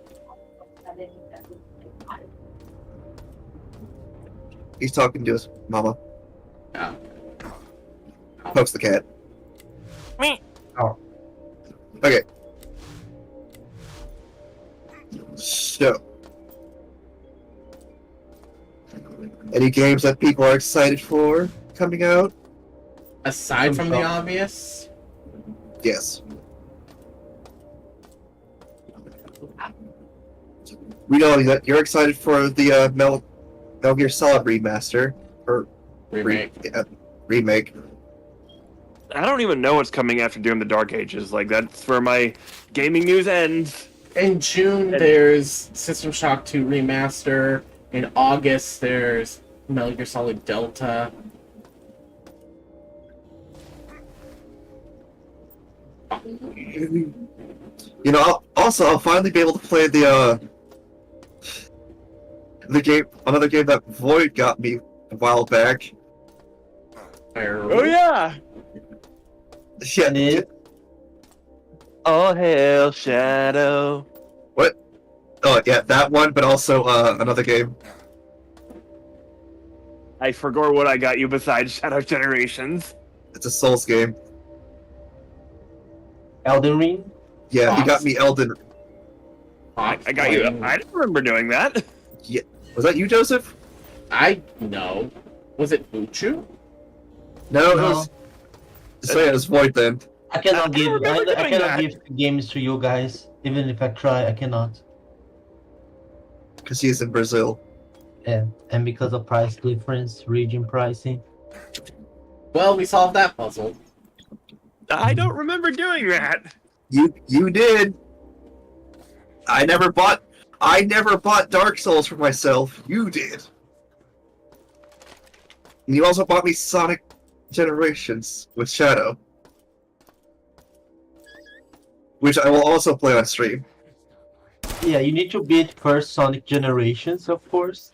He's talking to his mama. Yeah. Pokes the cat. Me. Oh. Okay. So, any games that people are excited for coming out? Aside from the obvious? Yes. We know that you're excited for the Metal Gear Solid remaster or remake. Remake. I don't even know what's coming after Doom: The Dark Ages. Like, that's where my gaming news ends. In June, there's System Shock 2 remaster. In August, there's Metal Gear Solid Delta. You know, I'll finally be able to play the game, another game that Void got me a while back. Oh yeah. Yeah. Oh hail Shadow. What? Oh yeah, that one, but also another game. I forgot what I got you besides Shadow Generations. It's a Souls game. Elden Ring? Yeah, he got me Elden. I got you. I didn't remember doing that. Yeah, was that you, Joseph? No. Was it Muchu? No, it was. So yeah, it was Void then. I cannot give. remember I doing cannot that. give games to you guys. Even if I try, I cannot. Because he's in Brazil. And because of price difference, region pricing. Well, we solved that puzzle. I don't remember doing that. You did. I never bought Dark Souls for myself. You did. And you also bought me Sonic Generations with Shadow, which I will also play on stream. Yeah, you need to beat first Sonic Generations, of course.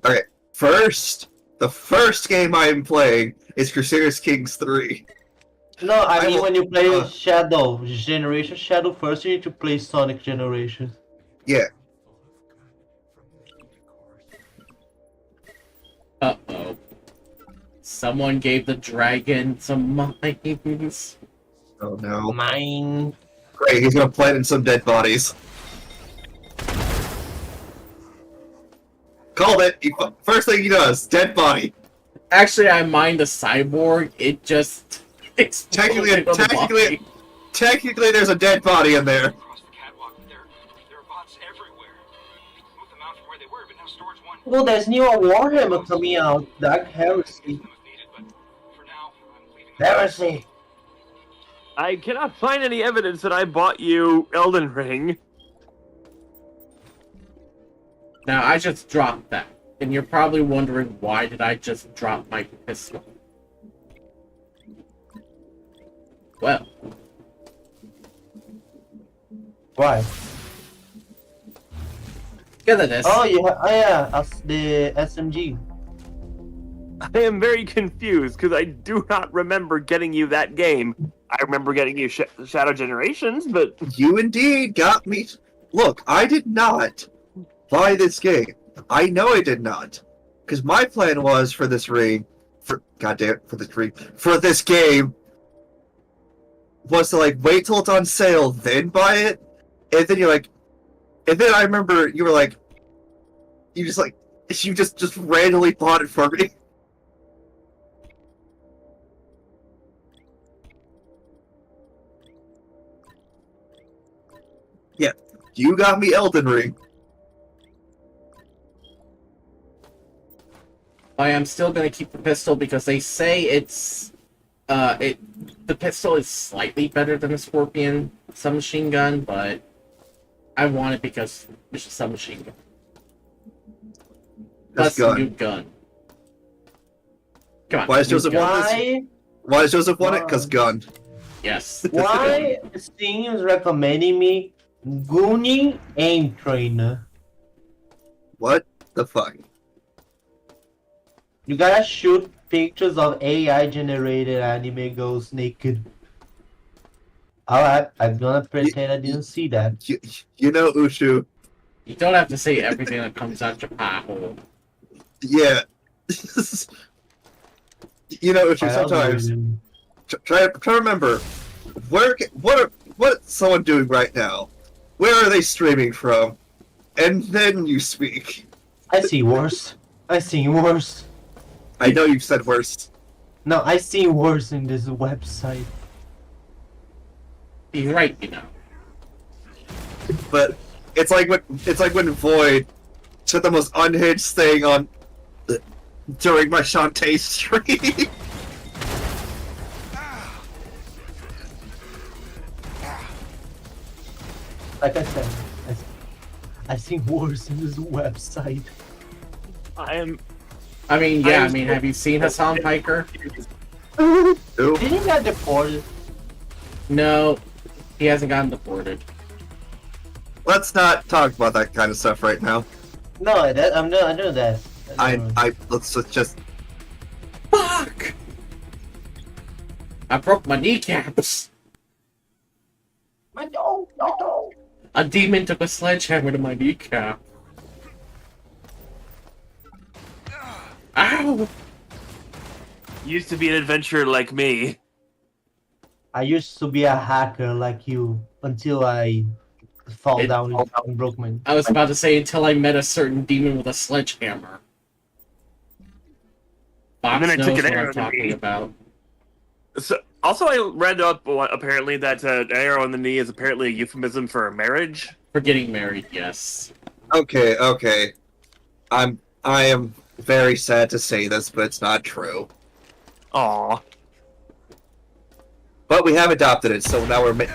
Okay, the first game I am playing is Crusader Kings 3. No, I mean when you play Shadow first, you need to play Sonic Generations. Yeah. Uh-oh. Someone gave the dragon some mines. Oh no. Mine. Great, he's gonna plant in some dead bodies. Called it! First thing he does, dead body. Actually, I mined the cyborg. It just Technically, exploded on the body. technically, there's a dead body in there. Well, there's new Warhammer coming out, Dark Heresy. Heresy. I cannot find any evidence that I bought you Elden Ring. Now, I just dropped that. And you're probably wondering, why did I just drop my pistol? Well. Why? Because of this. Oh, yeah, the SMG. I am very confused because I do not remember getting you that game. I remember getting you Shadow Generations, but... You indeed got me. Look, I did not buy this game. I know I did not. Because my plan was for this game, was to like wait till it's on sale, then buy it. And then you're like, and then I remember you were like, you just randomly bought it for me. Yeah, you got me Elden Ring. I am still gonna keep the pistol because they say it's the pistol is slightly better than the Scorpion submachine gun, but I want it because it's a submachine gun. That's a new gun. Come on. Why does Joseph want this? Why does Joseph want it? Because gun. Yes. Why Steam is recommending me Goonie Aim Trainer? What the fuck? You gotta shoot pictures of AI generated anime girls naked. Alright, I'm gonna pretend I didn't see that. You know, Ushu. You don't have to say everything that comes out your pie hole. Yeah. You know, Ushu, sometimes try to remember what's someone doing right now? Where are they streaming from? And then you speak. I see worse. I see worse. I know you've said worse. No, I see worse in this website. You're right, you know. But it's like when Void said the most unhinged thing on during my Shantae stream. Like I said, I see worse in this website. I mean, have you seen Hassan Piker? Did he get deported? No, he hasn't gotten deported. Let's not talk about that kind of stuff right now. No, I know that. Let's just. Fuck! I broke my kneecaps. No. A demon took a sledgehammer to my kneecap. Ow! Used to be an adventurer like me. I used to be a hacker like you until I fall down and broke my. I was about to say until I met a certain demon with a sledgehammer. Fox And then I knows took an what arrow I'm to talking me. about. Also, I read up apparently that an arrow in the knee is apparently a euphemism for marriage. For getting married, yes. Okay. I am very sad to say this, but it's not true. Aww. But we have adopted it, so now we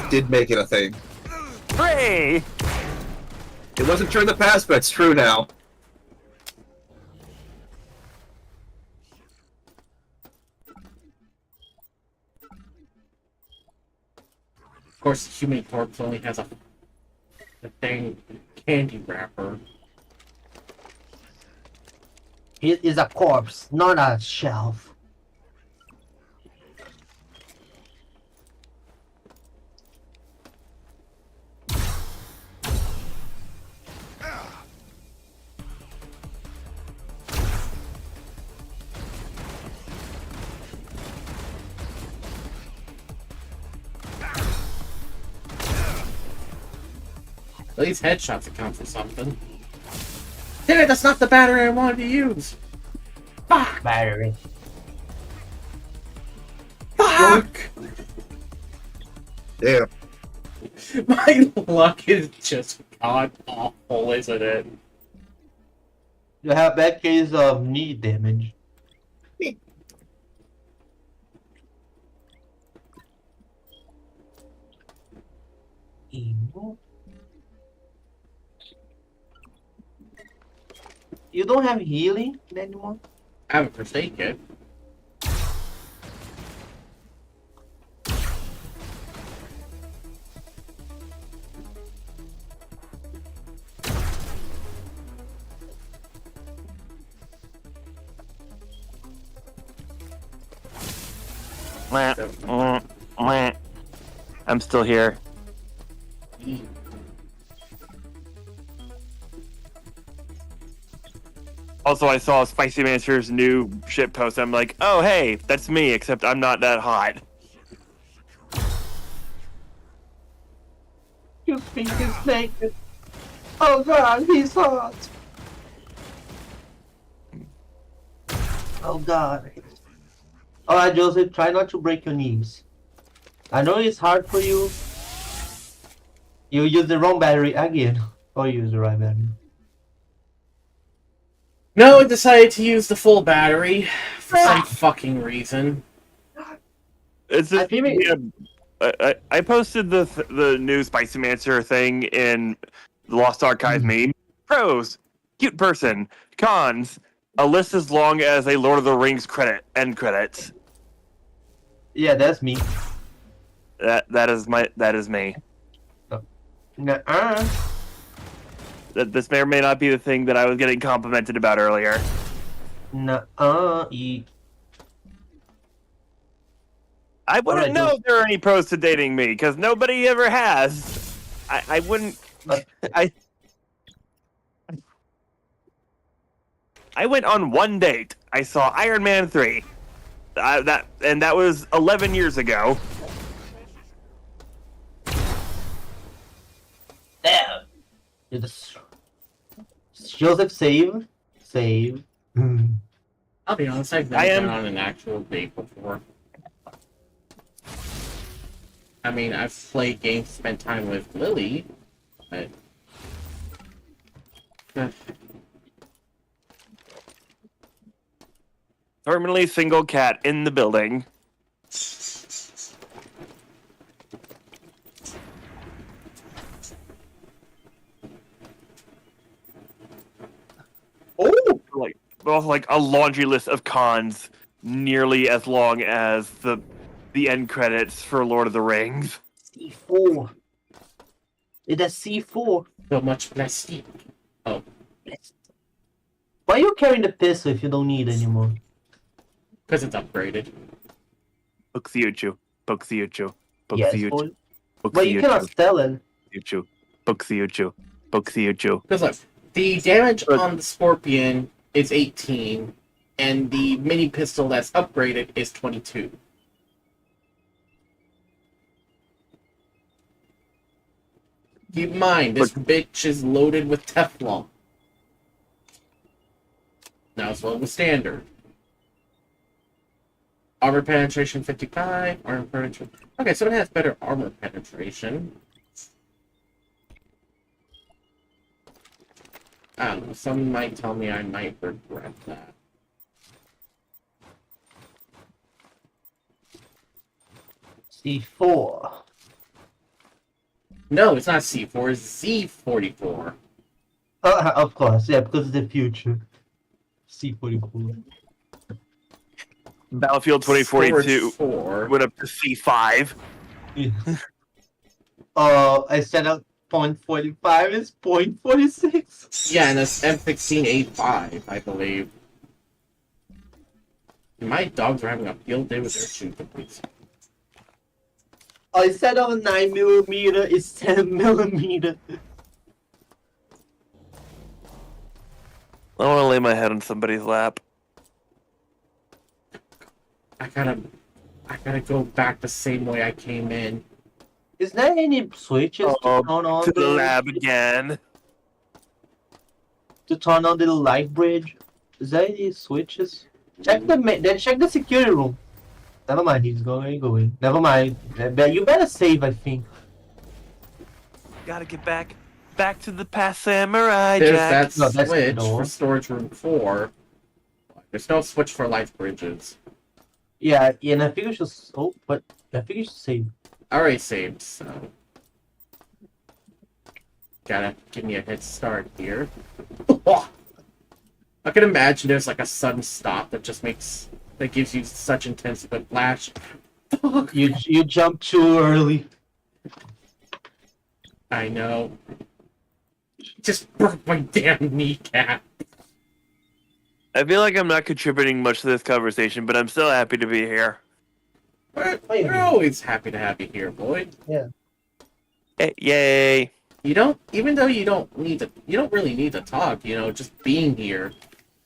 did make it a thing. Hooray! It wasn't true in the past, but it's true now. Of course, the human corpse only has a dang candy wrapper. It is a corpse, not a shelf. At least headshots account for something. Damn it, that's not the battery I wanted to use! Fuck! Battery. Fuck! Damn. My luck is just god awful, isn't it? You have bad case of knee damage. Emo? You don't have healing anymore? I haven't forsaken. I'm still here. Also, I saw Spicy Mancer's new shit post. I'm like, oh, hey, that's me, except I'm not that hot. You think he's naked? Oh god, he's hot! Oh god. Alright, Joseph, try not to break your knees. I know it's hard for you. You use the wrong battery again. Or use the right battery. No, I decided to use the full battery for some fucking reason. It's just, I posted the new Spicy Mancer thing in the Lost Archive meme. Pros, cute person. Cons, a list as long as a Lord of the Rings end credits. Yeah, that's me. That is me. Nuh-uh. This may or may not be the thing that I was getting complimented about earlier. Nuh-uh. I wouldn't know if there are any pros to dating me, because nobody ever has. I wouldn't... I went on one date. I saw Iron Man 3. That was 11 years ago. Damn. Joseph, save. Save. I'll be honest, I've never been on an actual date before. I mean, I've played games, spent time with Lily, but... Permanently single cat in the building. Oh! Like a laundry list of cons nearly as long as the end credits for Lord of the Rings. C4. It has C4. So much plastic. Oh. Why are you carrying the pistol if you don't need it anymore? Because it's upgraded. Boxiuchu. Boxiuchu. Yes, Boxiuchu. but you cannot sell it. Boxiuchu. Boxiuchu. Boxiuchu. Because look, the damage on the Scorpion is 18, and the mini pistol that's upgraded is 22. Keep in mind, this bitch is loaded with Teflon. Now it's loaded with standard. Armor penetration 55, armor penetration... Okay, so it has better armor penetration. I don't know, some might tell me I might regret that. C4. No, it's not C4, it's Z44. Of course, yeah, because it's the future. C44. Battlefield 2042 Storage 4. went up to C5. Yeah. I set up .45 is .46. Yeah, and that's M16A5, I believe. My dogs are having a field day with their shoot complete. I set up 9mm, it's 10mm. I want to lay my head on somebody's lap. I gotta go back the same way I came in. Is there any switches to turn on to the lab again. To turn on the light bridge? Is there any switches? Check the security room. Never mind, he's going. Never mind. You better save, I think. Gotta get back to the past samurai, There's Jack. that No, that's the switch door. for storage room 4. There's no switch for light bridges. Yeah, and I think you should. Oh, but I think you should save. I already saved, so. Gotta give me a head start here. I can imagine there's like a sudden stop that gives you such intense whiplash. You jumped too early. I know. Just broke my damn kneecap. I feel like I'm not contributing much to this conversation, but I'm still happy to be here. We're always happy to have you here, boy. Yeah. Yay! You don't really need to talk. Just being here,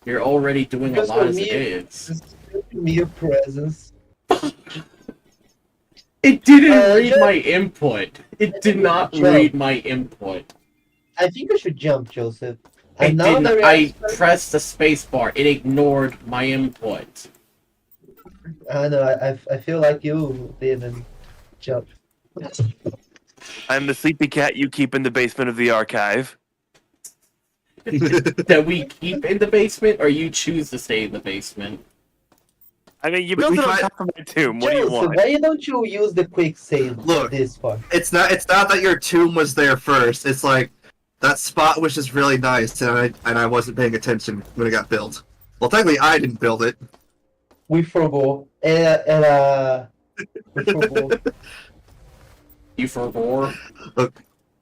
you're already doing Just a lot for as me, it is. Mere presence. It didn't read my input. It did not read my input. I think you should jump, Joseph. I And now didn't. that I pressed the space bar. It ignored my input. I know. I feel like you didn't jump. I'm the sleepy cat you keep in the basement of the archive. That we keep in the basement, or you choose to stay in the basement. I mean, you built it on top of my tomb. What do you Joseph, want? why don't you use the quick save Look, this far? It's not that your tomb was there first. It's like that spot was just really nice, and I wasn't paying attention when it got built. Well, technically, I didn't build it. We forgot. We forgot. You forbore? Look,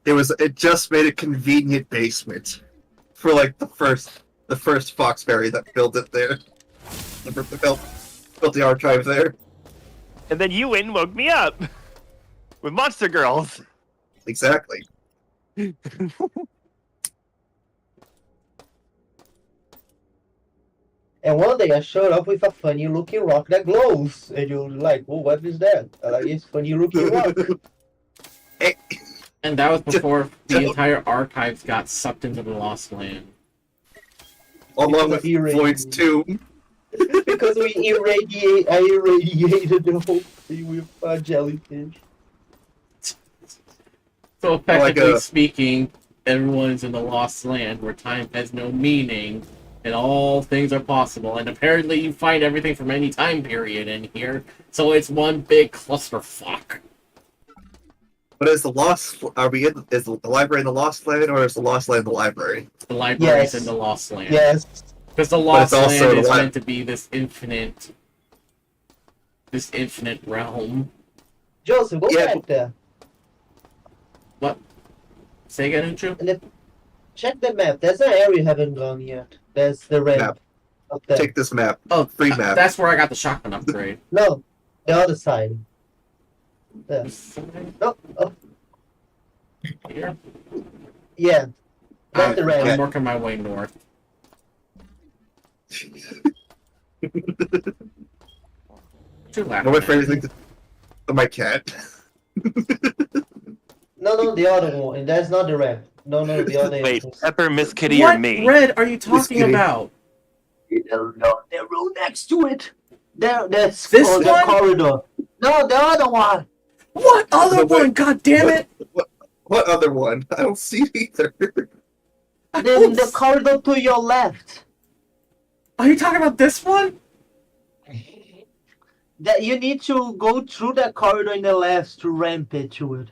it just made a convenient basement for like the first Foxberry that built it there. Built the archive there. And then you went and woke me up with Monster Girls. Exactly. And one day I showed up with a funny looking rock that glows. And you're like, oh, what is that? I'm like, it's funny looking rock. And that was before the entire archives got sucked into the Lost Land. Along with Floyd's tomb. Because I irradiated the whole thing with jellyfish. So effectively Like speaking, everyone's in the Lost Land where time has no meaning and all things are possible. And apparently you find everything from any time period in here, so it's one big clusterfuck. But is the library in the Lost Land, or is the Lost Land the library? The library's in the Lost Land. Yes. Because the Lost Land is meant to be this infinite realm. Joseph, go back there. What? Say again, Uchu? Check the map. There's an area you haven't gone yet. There's the ramp. Map. Up there. Take this map. Oh, free map. That's where I got the shotgun upgrade. No, the other side. There. No, oh. Here? Yeah. That's the ramp. I'm working my way north. I'm afraid of my cat. No, the other one. And that's not the ramp. No, the other Wait, entrance. Pepper, Miss Kitty, What or me? Red are you talking Kitty. about? No, the room next to it. That's This the one? corridor. No, the other one. What other one? God damn it! What other one? I don't see it either. Then the corridor to your left. Are you talking about this one? That you need to go through that corridor in the left to ramp it to it.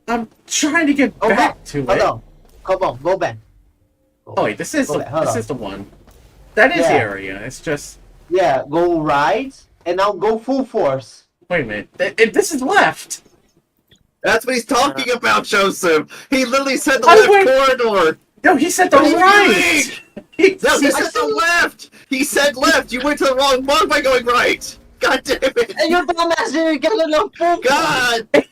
I'm trying to get back to it. Hold on. Come on, go back. Oh wait, this is Go the back, hold this on. is the one. That is the Yeah. area. It's just Yeah, go right, and now go full force. wait a minute. This is left. That's what he's talking about, Joseph. He literally said the I left went- corridor. No, he said the What are you right. doing? No, he said the left. He said left. You went to the wrong one by going right. God damn it. And your dumbass didn't get enough full God. It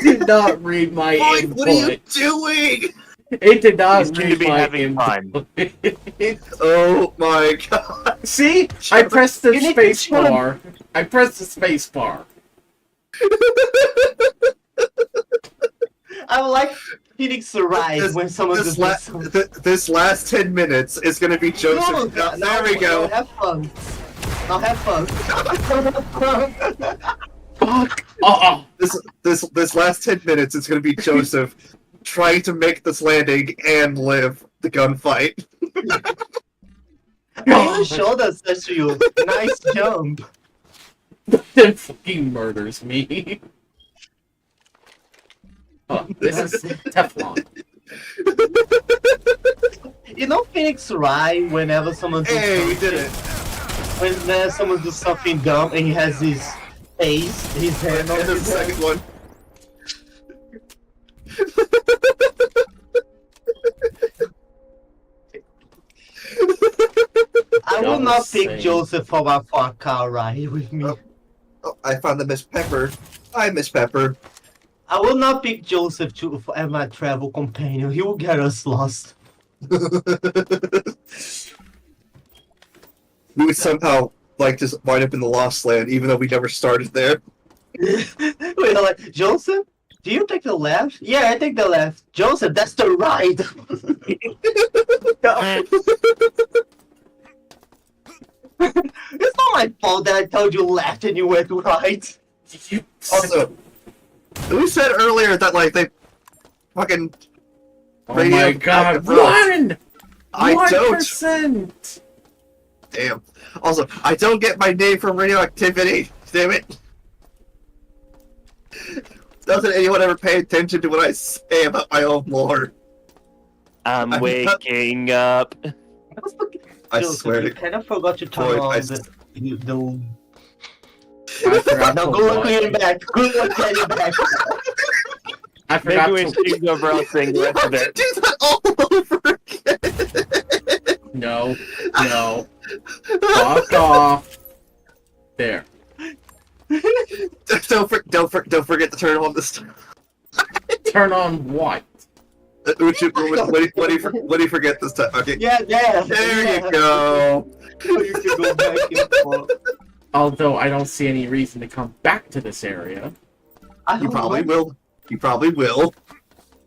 did not read my Boy, input. what are you doing? It did not He's going to read be my having fun. input. Oh my God. See, I pressed the You need to space shut up. bar. I pressed the space bar. I would like Phoenix to rise when someone this, does something. this last 10 minutes is going to be Joseph. There we go. Have fun. Now have fun. Fuck. Uh-uh. This last 10 minutes is going to be Joseph trying to make this landing and live the gunfight. You showed us such a nice jump. Then fucking murders me. Oh, this is Teflon. You know Phoenix Rai whenever someone does Hey, we something, did it. whenever someone does something dumb and he has his face, his hand on And there's his the head. second one. I will Y'all not insane. pick Joseph for my far car ride with me. Oh, I found the Miss Pepper. Hi, Miss Pepper. I will not pick Joseph as my travel companion. He will get us lost. We would somehow like just wind up in the Lost Land, even though we never started there. We're like, Joseph, do you take the left? Yeah, I take the left. Joseph, that's the right. It's not my fault that I told you left and you went right. You Also, who said earlier that like they fucking Oh radio my god, broke? one! I don't. 1%! Damn. Also, I don't get my name from radioactivity. Damn it. Doesn't anyone ever pay attention to what I say about my own lore? I'm I'm waking up. I Joseph, swear you to kind of forgot to turn Floyd, on I the I forgot Now to good luck what? getting back. Good luck getting back. I forgot Maybe we to... should go browsing the You rest have of to it. do that all over again. No, no. Fuck off. There. Don't forget to turn on this. Turn on what? What do you forget this time? Okay. Yeah. There you go. You can go back and forth. Although I don't see any reason to come back to this area. You probably will. You probably will.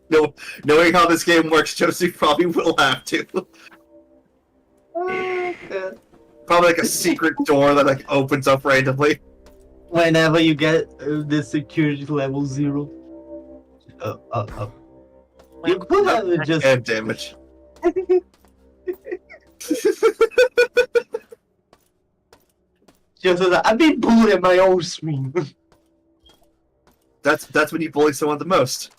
No, knowing how this game works, Josie probably will have to. Probably like a secret door that like opens up randomly. Whenever you get the security level 0. You could have just... And damage. Just like, I've been bullied at my own stream. That's when you bully someone the most.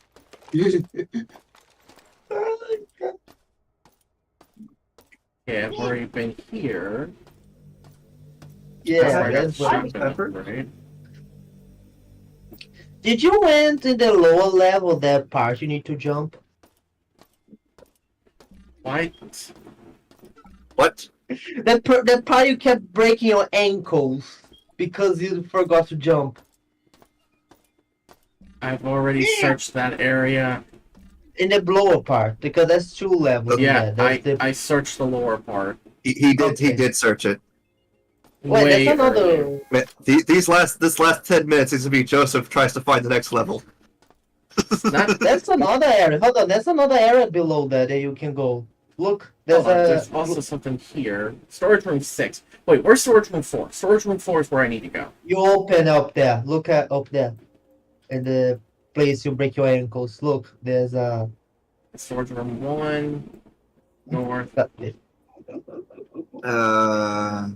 Yeah, I've already been here. Yeah, That's where I got that's the what- shotgun, right? Did you went in the lower level that part you need to jump? What? What? That part you kept breaking your ankles because you forgot to jump. I've already searched that area. In the lower part, because that's 2 levels. Yeah, that's the... I searched the lower part. He did. Okay. He did search it. Wait, Way that's another... earlier. Man, this last 10 minutes is to be Joseph tries to find the next level. Not, That's another area. Hold on, there's another area below that you can go. Look, there's hold on, a... there's also something here. Storage room 6. Wait, where's storage room 4? Storage room 4 is where I need to go. You open up there. Look at up there. In the place you break your ankles. Look, there's a... Storage room 1. North. I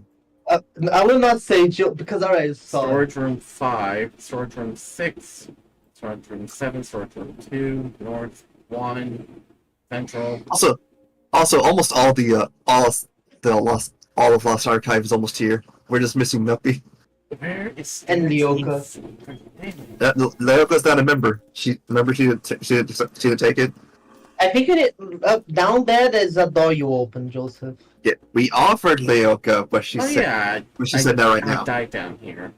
will not say because I already saw it. Storage room 5. Storage room 6. Sword 37, Sword 32, North 1, Central. Also, almost all of Lost Archive is almost here. We're just missing Nuppy. Where is And Lyoka. Lyoka's not a member. She didn't take it. I think down there's a door you open, Joseph. Yeah, we offered Lyoka, but she Oh said, yeah, but she said no right I now. died down here.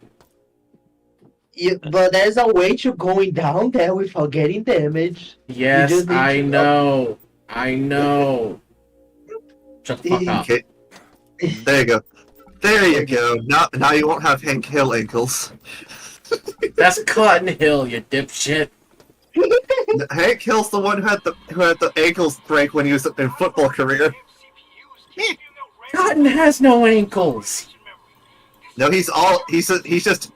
Yeah, but there's a way to going down there without getting damaged. Yes, just need I to- know. I know. Shut the fuck up. Okay. There you go. There you go. Now you won't have Hank Hill ankles. That's Cotton Hill, you dipshit. Hank Hill's the one who had the ankles break when he was in football career. Cotton has no ankles. No, he's just.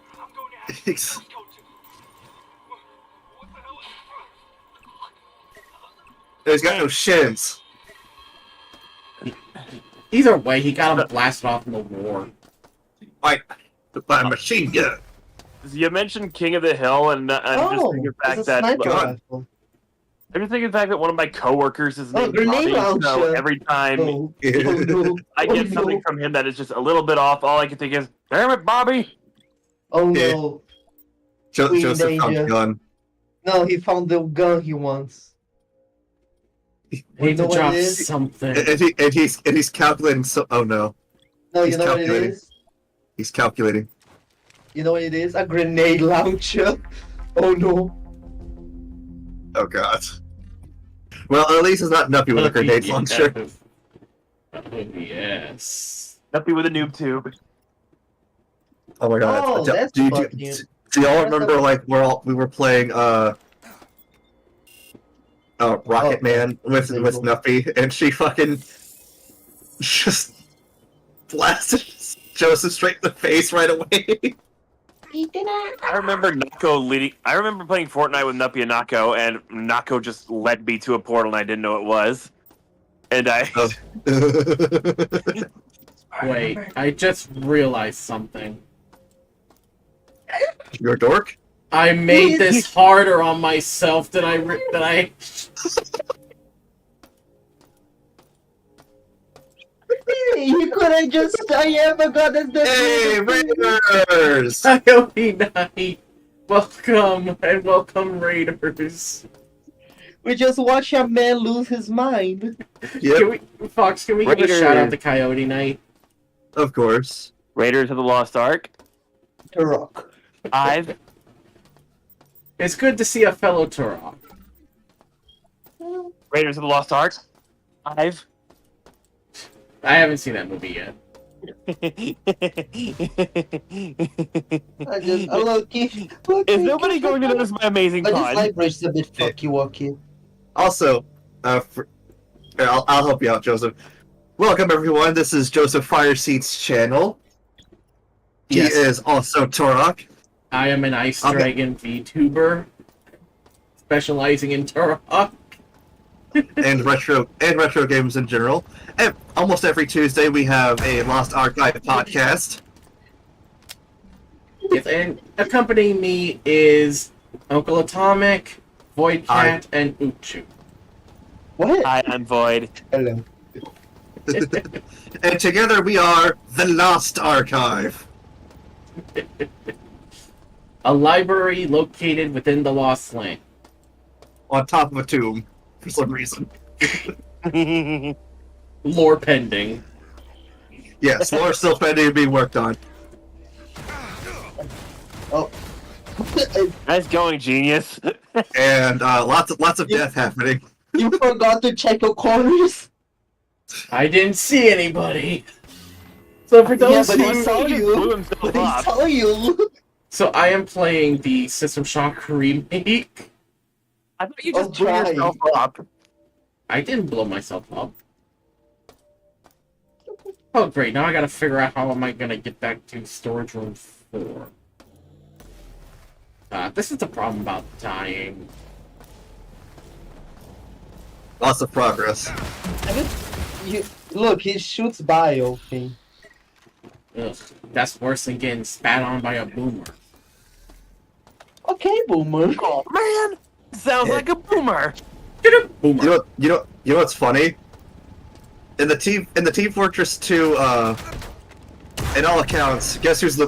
He's got no shins. Either way, he got him blasted off in the war. By a machine gun. You mentioned King of the Hill, and I'm just thinking the fact that I'm just thinking the fact that one of my coworkers is named grenade Bobby, so launcher. every time no. I get something from him that is just a little bit off, all I can think is, "Damn it, Bobby!" Oh no. Queen Joseph found Danger. the gun. No, he found the gun he wants. Need You to know what drop it is? something. And he's calculating. So, oh no. No, He's you know what it calculating. is? He's calculating. You know what it is? A grenade launcher. Oh no. Oh god. Well, at least it's not Nuppy with a grenade launcher. Oh, yes. Nuppy with a noob tube. Oh my god. Oh, that's do fucking- y'all remember like we were playing Rocket Man with Nuppy, and she fucking just blasted Joseph straight in the face right away. I remember Nako leading. I remember playing Fortnite with Nuppy and Nako, and Nako just led me to a portal, and I didn't know it was. And I. Wait, I just realized something. You're a dork? I made this harder on myself than I. You couldn't just I ever got this. Hey, Raiders! Coyote Night! Welcome, and welcome, Raiders. We just watched a man lose his mind. Can we, Fox, can we give a Raiders. shout out to Coyote Night? Of course. Raiders of the Lost Ark. Turok. I've. It's good to see a fellow Turok. Raiders of the Lost Ark. I've. I haven't seen that movie yet. I look-y. Is nobody going to notice my amazing But pun? this vibration's a bit fucky-wucky. Also, I'll help you out, Joseph. Welcome, everyone. This is Joseph Fireseed's channel. He Yes. is also Turok. I am an Ice Okay. Dragon VTuber, specializing in Turok. and retro games in general. And almost every Tuesday we have a Lost Archive podcast. Yes, and accompanying me is Uncle Atomic, Void Cat, and Uchu. What? Hi, I'm Void. Hello. And together we are the Lost Archive. A library located within the Lost Land. On top of a tomb, for some reason. Lore pending. Yes, lore still pending to be worked on. Oh. Nice going, genius. And lots of death happening. You forgot to check your corners? I didn't see anybody. So for those Yeah, but he who... saw you. Blew himself But he up. saw you. So I am playing the System Shock remake. I thought you Oh, just blew try. yourself up. I didn't blow myself up. Oh great, now I gotta figure out how am I gonna get back to storage room 4. This is the problem about dying. Lots of progress. Look, he shoots bio thing. Ugh, that's worse than getting spat on by a boomer. Okay, boomer. Oh man, sounds like a boomer. Boomer. You know what's funny? In the Team Fortress 2, in all accounts, guess who's a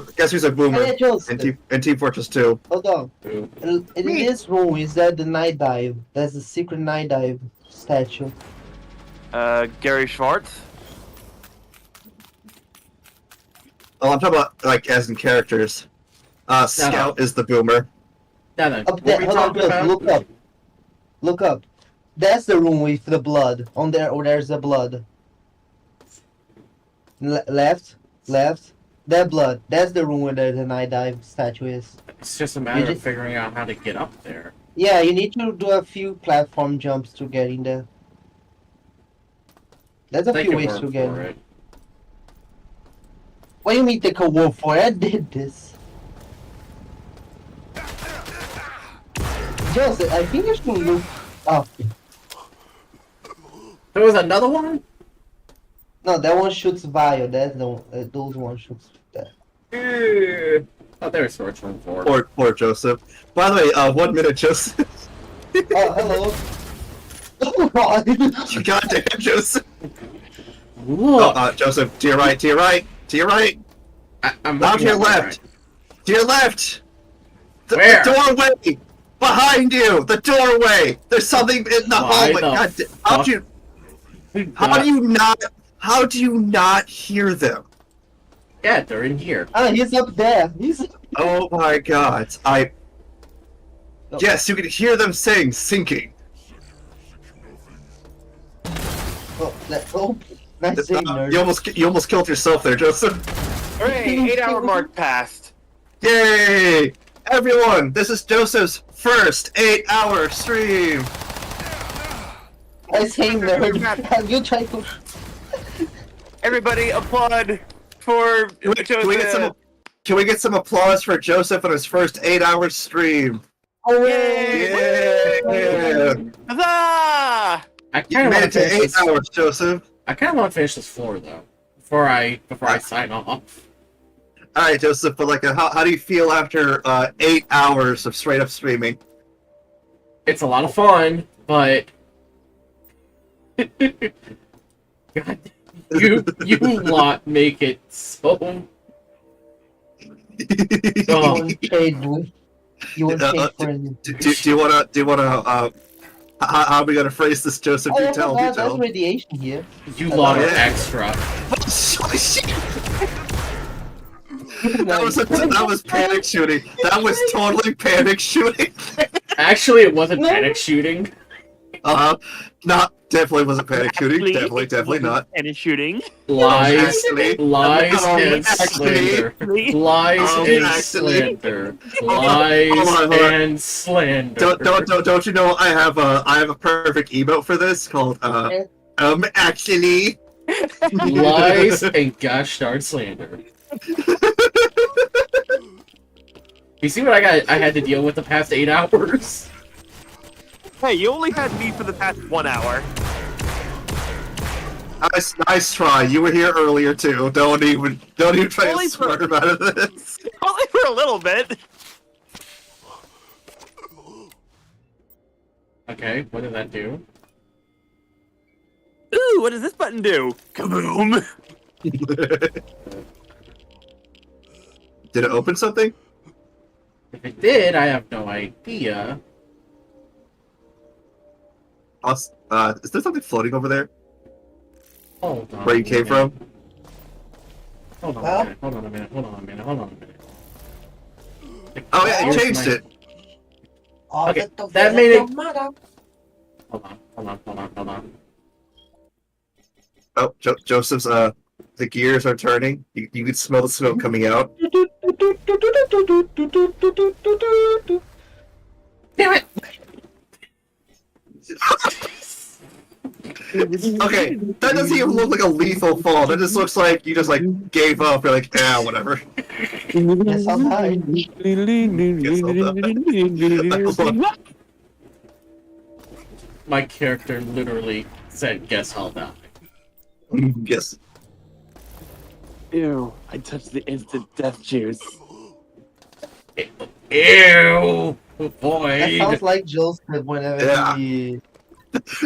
boomer Hey, Joseph. in Team Fortress 2? Hold on. In this room, is that the night dive? That's the secret night dive statue. Gary Schwartz. Oh, I'm talking about like as in characters. Scout is the boomer. No, Up what there, are we hold on, talking Joseph, about? look up. Look up. That's the room with the blood. On there, or there's the blood. Left. That blood. That's the room where the night dive statue is. It's just a matter of figuring out how to get up there. Yeah, you need to do a few platform jumps to get in there. There's a Take few your ways word to get for in. it. What do you mean take a word for it? I did this. Joseph, I think you should look up. There was another one? No, that one shoots Vio. That's the one, those one shoots that. Oh, there's Sword 4. Poor Joseph. By the way, 1 minute, Joseph. Oh, hello. Oh, God. You goddamn Joseph. Look. Joseph, to your right, to your right, to your right. I'm Now to looking your at my left. To your left. Where? The doorway. Behind you. The doorway. There's something in the Why hallway. the How do you not hear them? Yeah, they're in here. Oh, he's up there. Oh my god. Yes, you can hear them saying sinking. Oh, nice save, nerd. You almost killed yourself there, Joseph. Hooray! 8-hour mark passed. Yay! Everyone, this is Joseph's first 8-hour stream. Nice save, nerd. Have you tried to... Everybody applaud for Can we get some applause for Joseph on his first 8-hour stream? Yay! Yeah! Huzzah! I You kind of made want it to to finish 8 this. hours, Joseph. I kind of want to finish this floor though, before I sign off. All right, Joseph. But like, how do you feel after 8 hours of straight up streaming? It's a lot of fun, but God, you lot make it so. Oh. You want to for Do you wanna how are we gonna phrase this, Joseph? Oh, Do tell. that's radiation here. You lot are extra. That was panic shooting. That was totally panic shooting. Actually, it wasn't panic shooting. Definitely wasn't panic shooting. Definitely not. Panic shooting. Lies, lies No, and slander. Lies and slander. Lies Hold on. and slander. Don't you know I have a perfect emote for this called actually. Lies and gosh darn slander. You see what I had to deal with the past 8 hours? Hey, you only had me for the past 1 hour. Nice try. You were here earlier too. Don't even try to swerve out of this. Only for a little bit. Okay, what did that do? Ooh, what does this button do? Kaboom! Did it open something? If it did, I have no idea. Is there something floating over there? Hold on. Where you came from? Hold on a minute. Hold on a minute. Hold on a minute. Hold on a minute. Oh yeah, it changed it. Okay, that made it. Hold on. Oh, Joseph's the gears are turning. You can smell the smoke coming out. Damn it! Okay, that doesn't even look like a lethal fall. That just looks like you just like gave up. You're like, yeah, whatever. Yes, I'm high. My character literally said, "Guess I'll die." Yes. Ew, I touched the instant death juice. Ew, That Void. sounds like Joseph whenever Yeah.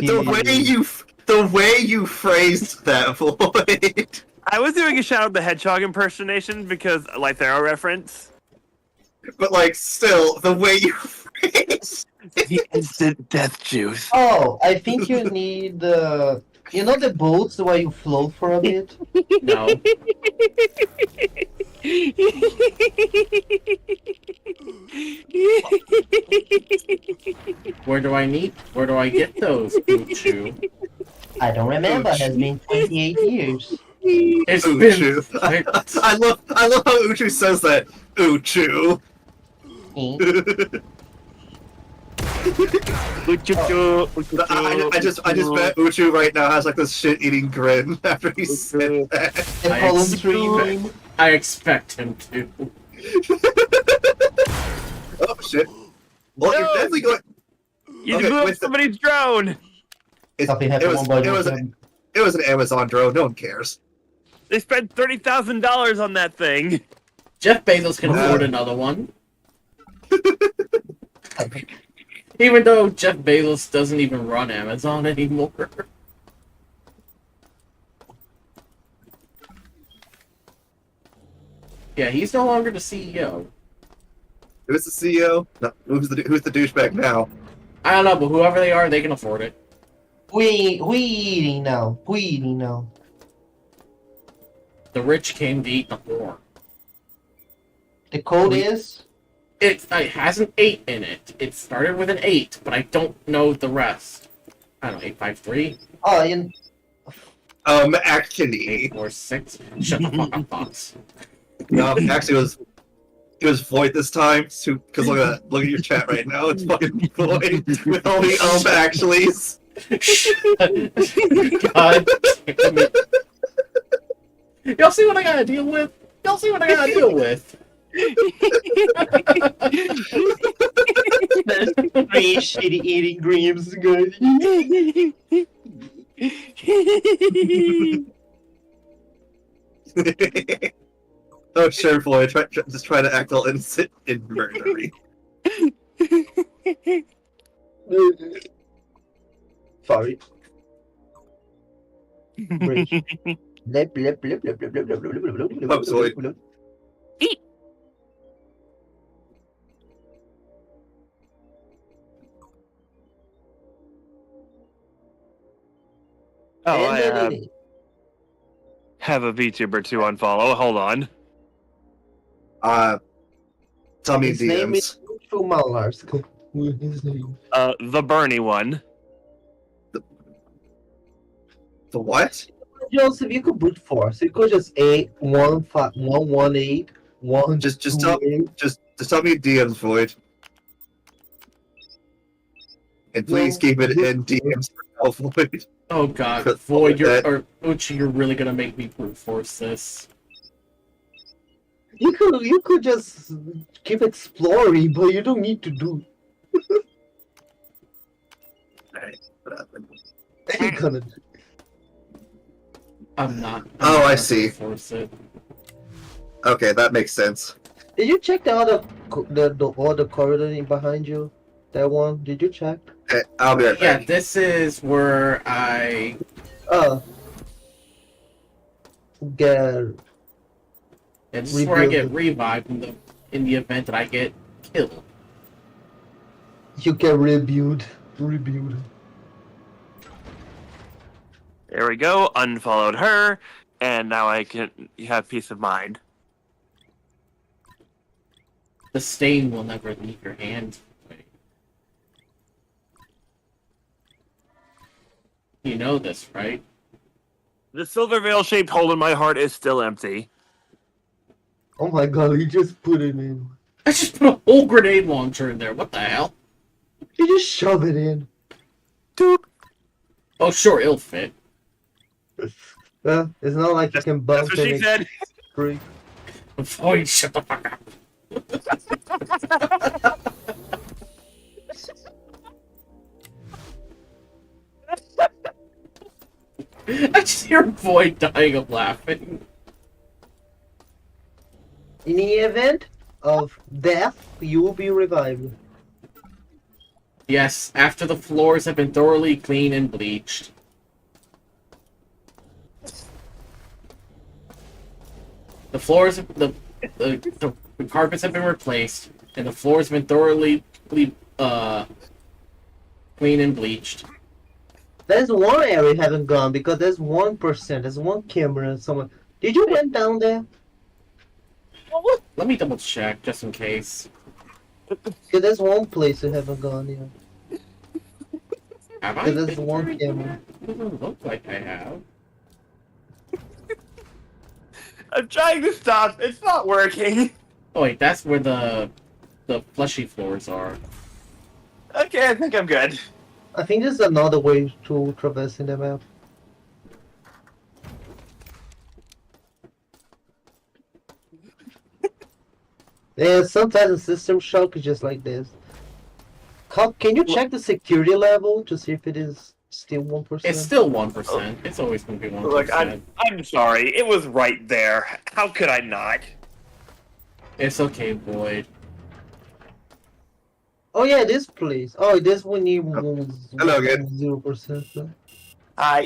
The way you phrased that, Void. I was doing a Shadow the Hedgehog impersonation because Lythera reference. But like, still, the way you phrased. The instant death juice. Oh, I think you need the. You know the boats where you float for a bit? No. Where do I get those, Uchu? I don't remember. It has been 28 years. It's Uchu. been... I love how Uchu says that. Uchu. I just bet Uchu right now has like this shit-eating grin after he said that. I expect him to. Oh shit! Well, you're definitely going. You blew up somebody's drone. It was an Amazon drone. No one cares. They spent $30,000 on that thing. Jeff Bezos can afford another one. Even though Jeff Bezos doesn't even run Amazon anymore. Yeah, he's no longer the CEO. Who's the CEO? No, who's the douchebag now? I don't know, but whoever they are, they can afford it. We eating now. We eating now. The rich came to eat the poor. The code is? It has an 8 in it. It started with an 8, but I don't know the rest. I don't know, 853? Oh, in... Actually... 846? Shut the fuck up, Fox. No, actually it was Void this time, because look at your chat right now, it's fucking Void with all the actuallys. God damn it. Y'all see what I gotta deal with? Y'all see what I gotta deal with? There's 3 shitty eating dreams, good. Oh, sure, Void. Just try to act all innocent and murdery. Sorry. Blip, blip, blip, blip, blip, blip, blip, blip, blip, blip, Oh, sorry. blip. Oh, I have a VTuber to unfollow. Hold on. Tell me His name is DMs. Uchu Malarsk. His name. The Bernie one. The what? Joseph, you could brute force. You could just 815 118 Just tell me DMs, Void. And please keep it in DMs for now, Void. Oh god, Void, Uchi, you're really gonna make me brute force this. You could just keep exploring, but you don't need to do. You're gonna. I'm not. Oh, I see. Force it. Okay, that makes sense. Did you check the other corridor behind you? That one? Did you check? I'll be right back. Yeah, this is where I get. Yeah, this is where I get revived in the event that I get killed. You get rebuild. There we go. Unfollowed her, and now I can have peace of mind. The stain will never leave your hand. You know this, right? The silver veil-shaped hole in my heart is still empty. Oh my god, he just put it in. I just put a whole grenade launcher in there. What the hell? You just shove it in. Doop. Oh, sure, it'll fit. Well, it's not like you can bump That's what she said. Free. Void, shut the fuck up. I just hear Void dying of laughing. In the event, of death, you will be revived. Yes, after the floors have been thoroughly cleaned and bleached. The floors, the carpets have been replaced, and the floors have been thoroughly cleaned and bleached. There's one area you haven't gone because there's 1%. There's one camera somewhere. Did you went down there? Let me double check just in case. Yeah, there's one place you haven't gone yet. Have I? Yeah, there's been one there? camera. Doesn't look like I have. I'm trying to stop. It's not working. Oh wait, that's where the fleshy floors are. Okay, I think I'm good. I think there's another way to traversing the map. Yeah, sometimes the system shock is just like this. Can you check the security level to see if it is still 1%? It's still 1%. It's always going to be 1%. Look, I'm sorry. It was right there. How could I not? It's okay, Boyd. Oh yeah, this place. Oh, this one you Hello again. 0%.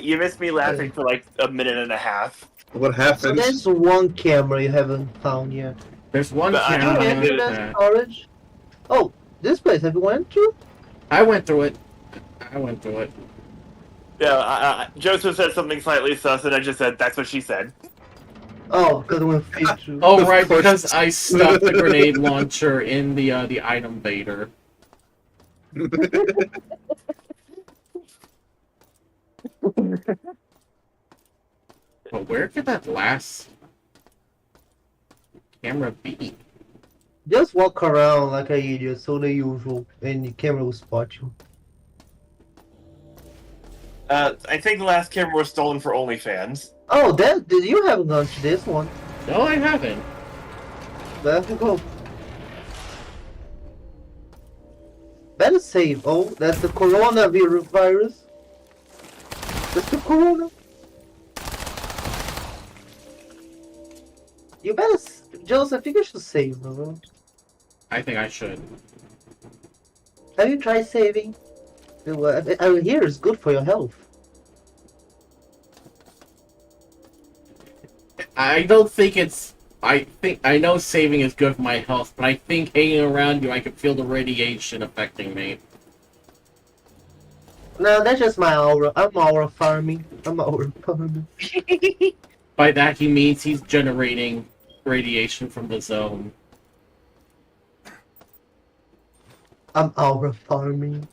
You missed me laughing for like a minute and a half. What So happened? there's one camera you haven't found yet. There's one But I Did you camera. enter that storage? Oh, this place have you went to? I went through it. I went through it. Yeah, Joseph said something slightly sus, and I just said, that's what she said. Oh, because we went through. Oh right, because I stuck the grenade launcher in the item baiter. But where could that last camera be? Just walk around like an idiot, so the usual, and the camera will spot you. I think the last camera was stolen for OnlyFans. Oh, did you haven't gone to this one? No, I haven't. There you go. Better save. Oh, that's the coronavirus. That's the corona. You better, Joseph. I think you should save, bro. I think I should. Have you tried saving? I hear it's good for your health. I don't think it's. I know saving is good for my health, but I think hanging around you, I can feel the radiation affecting me. No, that's just my aura. I'm aura farming. By that he means he's generating radiation from the zone. I'm aura farming.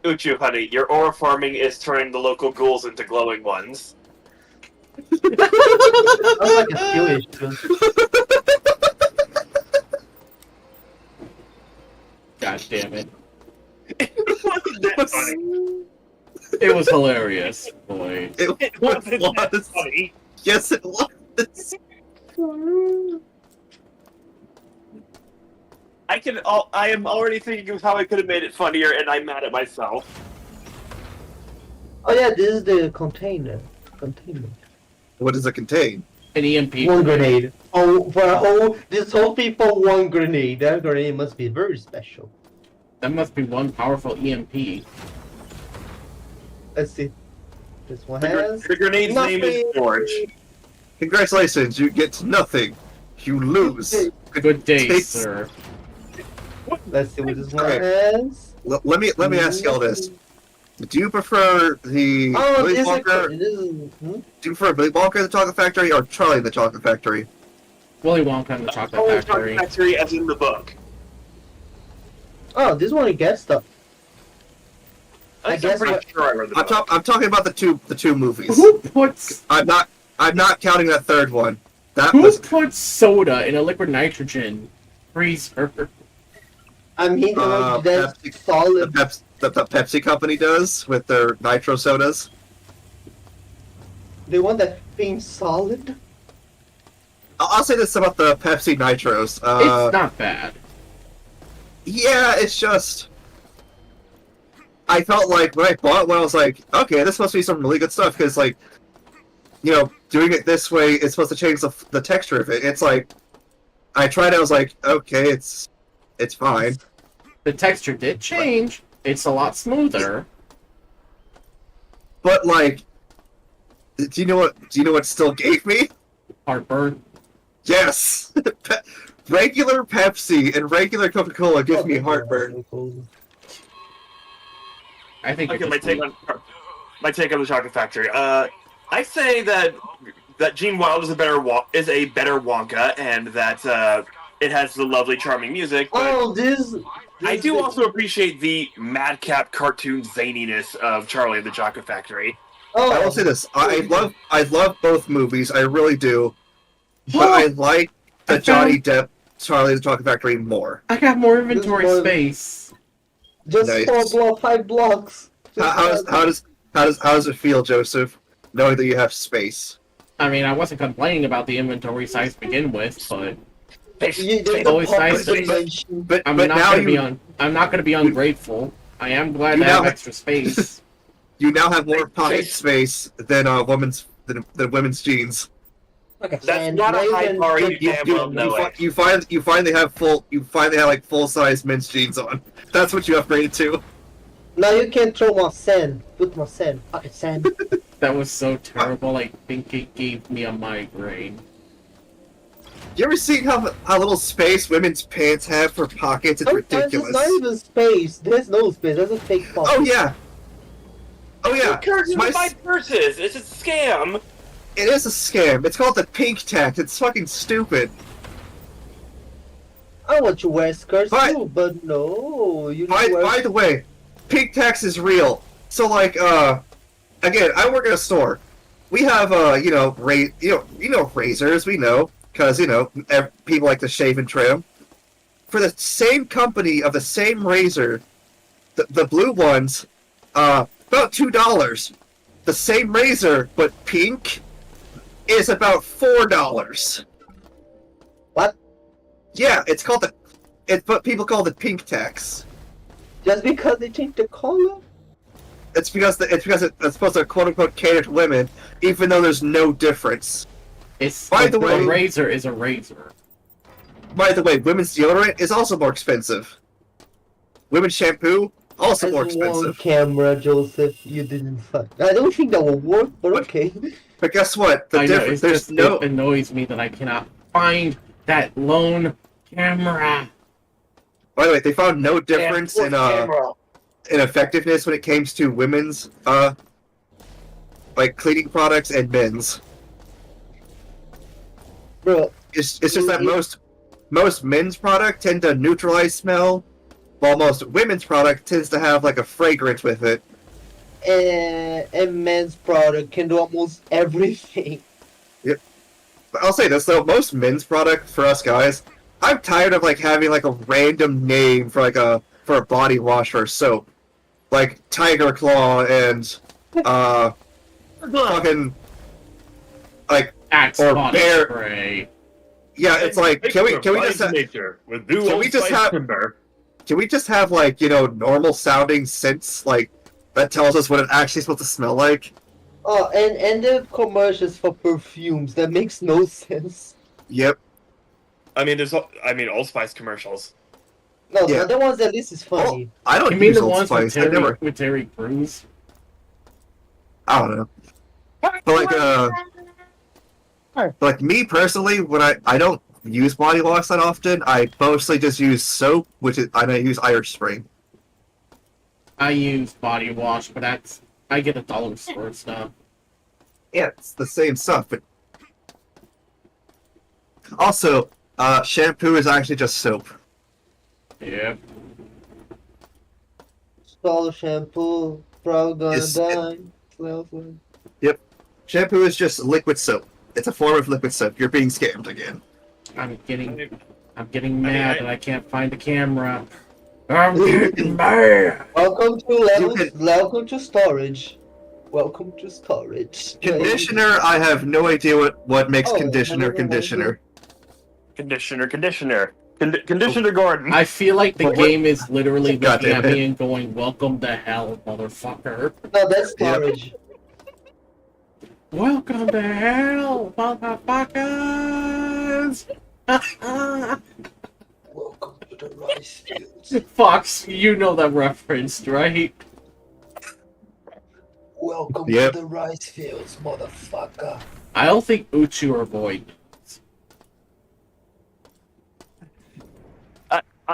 Uchu, honey, your aura farming is turning the local ghouls into glowing ones. I'm like a skill issue. God damn it. It wasn't that funny. It was hilarious, boy. It wasn't that funny. Yes, it was. I am already thinking of how I could have made it funnier, and I'm mad at myself. Oh yeah, this is the container. What does it contain? An EMP. One grenade. Oh, this whole people one grenade. That grenade must be very special. That must be one powerful EMP. Let's see. This one has. The grenade's name is George. Congratulations, you get nothing. You lose. Good day, sir. Let's see what this one Okay. has. Let me ask y'all this. Do you prefer the Oh, Willy this Wonka? is. Do you prefer Willy Wonka in the Chocolate Factory or Charlie in the Chocolate Factory? Willy Wonka and the Chocolate Oh, Factory. Chocolate Factory as in the book. Oh, this one you get stuff. I guess I'm pretty sure I read the book. I'm talking about the two movies. Who puts I'm not counting that third one. That who was puts soda in a liquid nitrogen freezer? I mean, that's Pepsi, solid. the Pepsi company does with their nitro sodas. The one that seems solid. I'll say this about the Pepsi Nitros. It's not bad. Yeah, it's just. I felt like when I bought one, I was like, okay, this must be some really good stuff because, like, doing it this way, it's supposed to change the texture of it. It's like, I tried. I was like, okay, it's fine. The texture did change. It's a lot smoother. But like, do you know what? Do you know what still gave me? Heartburn. Yes. Regular Pepsi and regular Coca-Cola gives me heartburn. I think. Okay, my take on the Chocolate Factory. I say that Gene Wilder is a better Wonka, and that it has the lovely, charming music. But I do also appreciate the madcap cartoon zaniness of Charlie and the Chocolate Factory. I will say this: I love both movies. I really do, but I like the Johnny Depp Charlie and the Chocolate Factory more. I got more inventory space. Just Nice. 5 blocks. How does it feel, Joseph, knowing that you have space? I mean, I wasn't complaining about the inventory size to begin with, but It's always nice to But I'm but not now gonna be ungrateful. I am glad to have extra space. You now have more pocket space than women's jeans. That's not a high bar. You find they have like full size men's jeans on. That's what you upgraded to. Now you can throw more sand. Put more sand. Pocket sand. That was so terrible. I think it gave me a migraine. You ever seen how little space women's pants have for pockets? It's ridiculous. It's not even space. There's no space. There's a fake pocket. Oh yeah. Oh yeah. Who cares who buys purses? It's a scam. It is a scam. It's called the pink tax. It's fucking stupid. I want to wear skirts too, but no. By the way, pink tax is real. So like, again, I work in a store. We have razors. We know because people like to shave and trim. For the same company of the same razor, the blue ones, about $2. The same razor, but pink, is about $4. What? Yeah, it's called but people call it pink tax. Just because they changed the color? It's because it's supposed to quote unquote cater to women, even though there's no difference. By the way, a razor is a razor. By the way, women's deodorant is also more expensive. Women's shampoo also more expensive. One camera, Joseph. You didn't find. I don't think that will work, but okay. But guess what? It annoys me that I cannot find that lone camera. By the way, they found no difference in effectiveness when it came to women's like cleaning products and men's. Bro, it's just that most men's product tend to neutralize smell, while most women's product tends to have like a fragrance with it. And men's product can do almost everything. Yep. But I'll say this though, most men's product for us guys, I'm tired of like having like a random name for a body wash or soap, like Tiger Claw and fucking like Axe or body bear. Spray. Yeah, it's like can we just have can we just have like normal sounding scents like that tells us what it actually supposed to smell like? Oh, and the commercials for perfumes that makes no sense. Yep. I mean, Old Spice commercials. No, the other ones at least is funny. I don't You mean use the Old ones Spice. with Terry Crews? I don't know. But like me personally, when I don't use body wash that often, I mostly just use soap, I use Irish Spring. I use body wash, but I get $1 store stuff. Yeah, it's the same stuff, but also, shampoo is actually just soap. Yep. Solo shampoo, probably gonna die. Yep. Shampoo is just liquid soap. It's a form of liquid soap. You're being scammed again. I'm getting mad that I can't find the camera. I'm getting mad. Welcome to storage. Welcome to storage. Conditioner, I have no idea what makes conditioner. Conditioner Gordon. I feel like the game is literally looking at me and going, "Welcome to hell, motherfucker." No, that's storage. Welcome to hell, motherfuckers. Welcome to the rice fields. Fox, you know that reference, right? Welcome Yep. to the rice fields, motherfucker. I don't think Uchu or Void.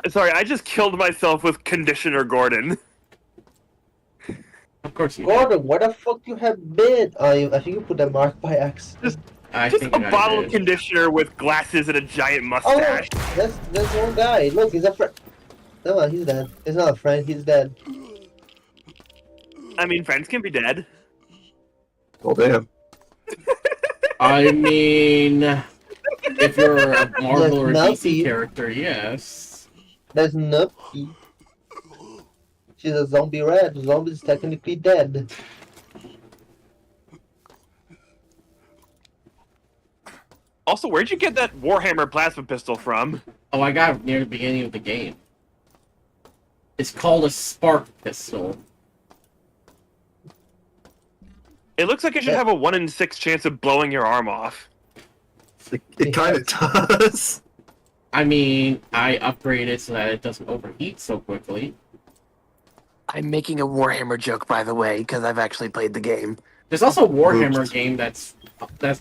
Sorry, I just killed myself with Conditioner Gordon. Of course you Gordon, where the fuck you have been? I think you put that mark by accident. Just a bottle of conditioner with glasses and a giant mustache. Oh, that's one guy. Look, he's a friend. No, he's dead. He's not a friend. He's dead. I mean, friends can be dead. Oh damn. I mean, if you're a Marvel or That's DC Nuppy. character, yes. That's Nuppy. She's a zombie rat. The zombie is technically dead. Also, where'd you get that Warhammer plasma pistol from? Oh, I got it near the beginning of the game. It's called a spark pistol. It looks like it should have a 1 in 6 chance of blowing your arm off. It kind of does. I mean, I upgraded so that it doesn't overheat so quickly. I'm making a Warhammer joke, by the way, because I've actually played the game. There's also a Warhammer game that's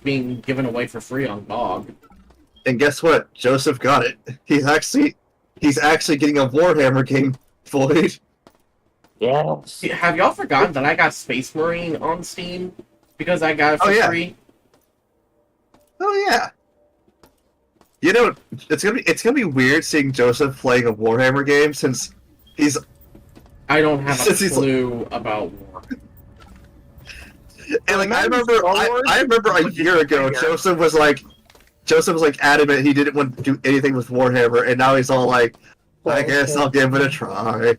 being given away for free on GOG. And guess what? Joseph got it. He's actually getting a Warhammer game, Void. Yes. Have y'all forgotten that I got Space Marine on Steam because I got it for free? Oh yeah. You know, it's gonna be weird seeing Joseph playing a Warhammer game since he's. I don't have a Since he's clue about war. And like I remember a year ago, Joseph was like adamant he didn't want to do anything with Warhammer, and now he's all like, I guess I'll give it a try.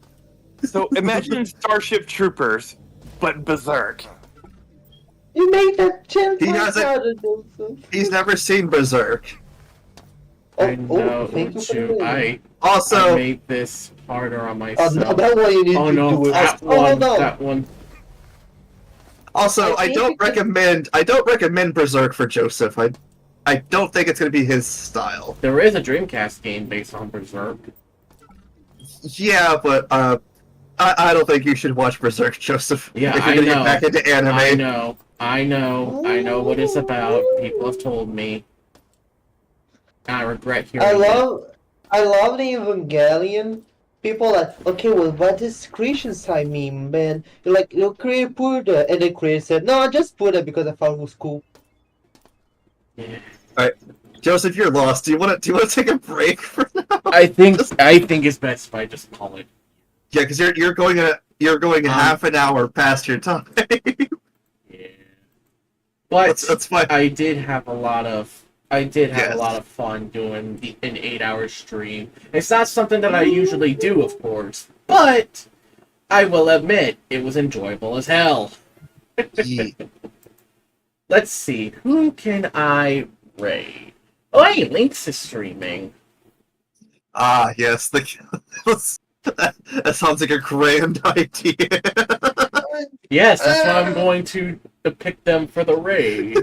So imagine Starship Troopers, but Berserk. You made that 10 He hasn't. He's never seen Berserk. I know, thank you for Uchu. the I Also, made this harder on myself. no, that one you need oh to no, do it. that Oh, one, no. that one. Also, I don't recommend Berserk for Joseph. I don't think it's gonna be his style. There is a Dreamcast game based on Berserk. Yeah, but I don't think you should watch Berserk, Joseph. Yeah, if you're I gonna know. get back into anime. I know what it's about. People have told me. I regret hearing I it. love the Evangelion. People like, okay, well, what does Christian side mean, man? You're like, you create Buddha, and then Chris said, no, just Buddha because I thought it was cool. Yeah. Alright, Joseph, you're lost. Do you want to take a break for now? I think it's best if I just call it. Yeah, because you're going half an hour past your time. But that's fine. I did have a lot of fun doing an 8-hour stream. It's not something that I usually do, of course, but I will admit it was enjoyable as hell. Let's see, who can I raid? Oh, hey, Lynx is streaming. Ah, yes, that sounds like a grand idea. Yes, that's why I'm going to pick them for the raid.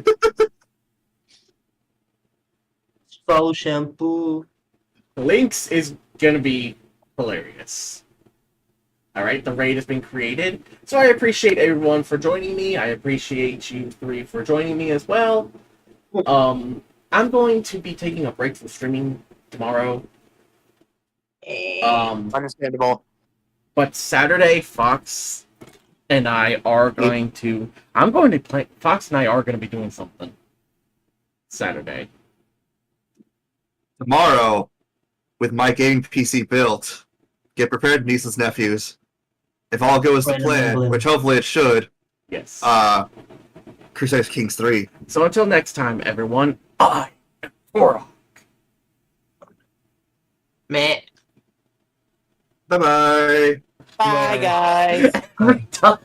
Follow shampoo. Lynx is gonna be hilarious. Alright, the raid has been created. So I appreciate everyone for joining me. I appreciate you three for joining me as well. I'm going to be taking a break from streaming tomorrow. Understandable. But Saturday, Fox and I are going to... Fox and I are going to be doing something. Saturday. Tomorrow, with my gaming PC built, get prepared, nieces, nephews. If all goes to plan, which hopefully it should. Yes. Crusader Kings 3. So until next time, everyone, I am Korok. Meh. Bye-bye. Bye, guys. Every time.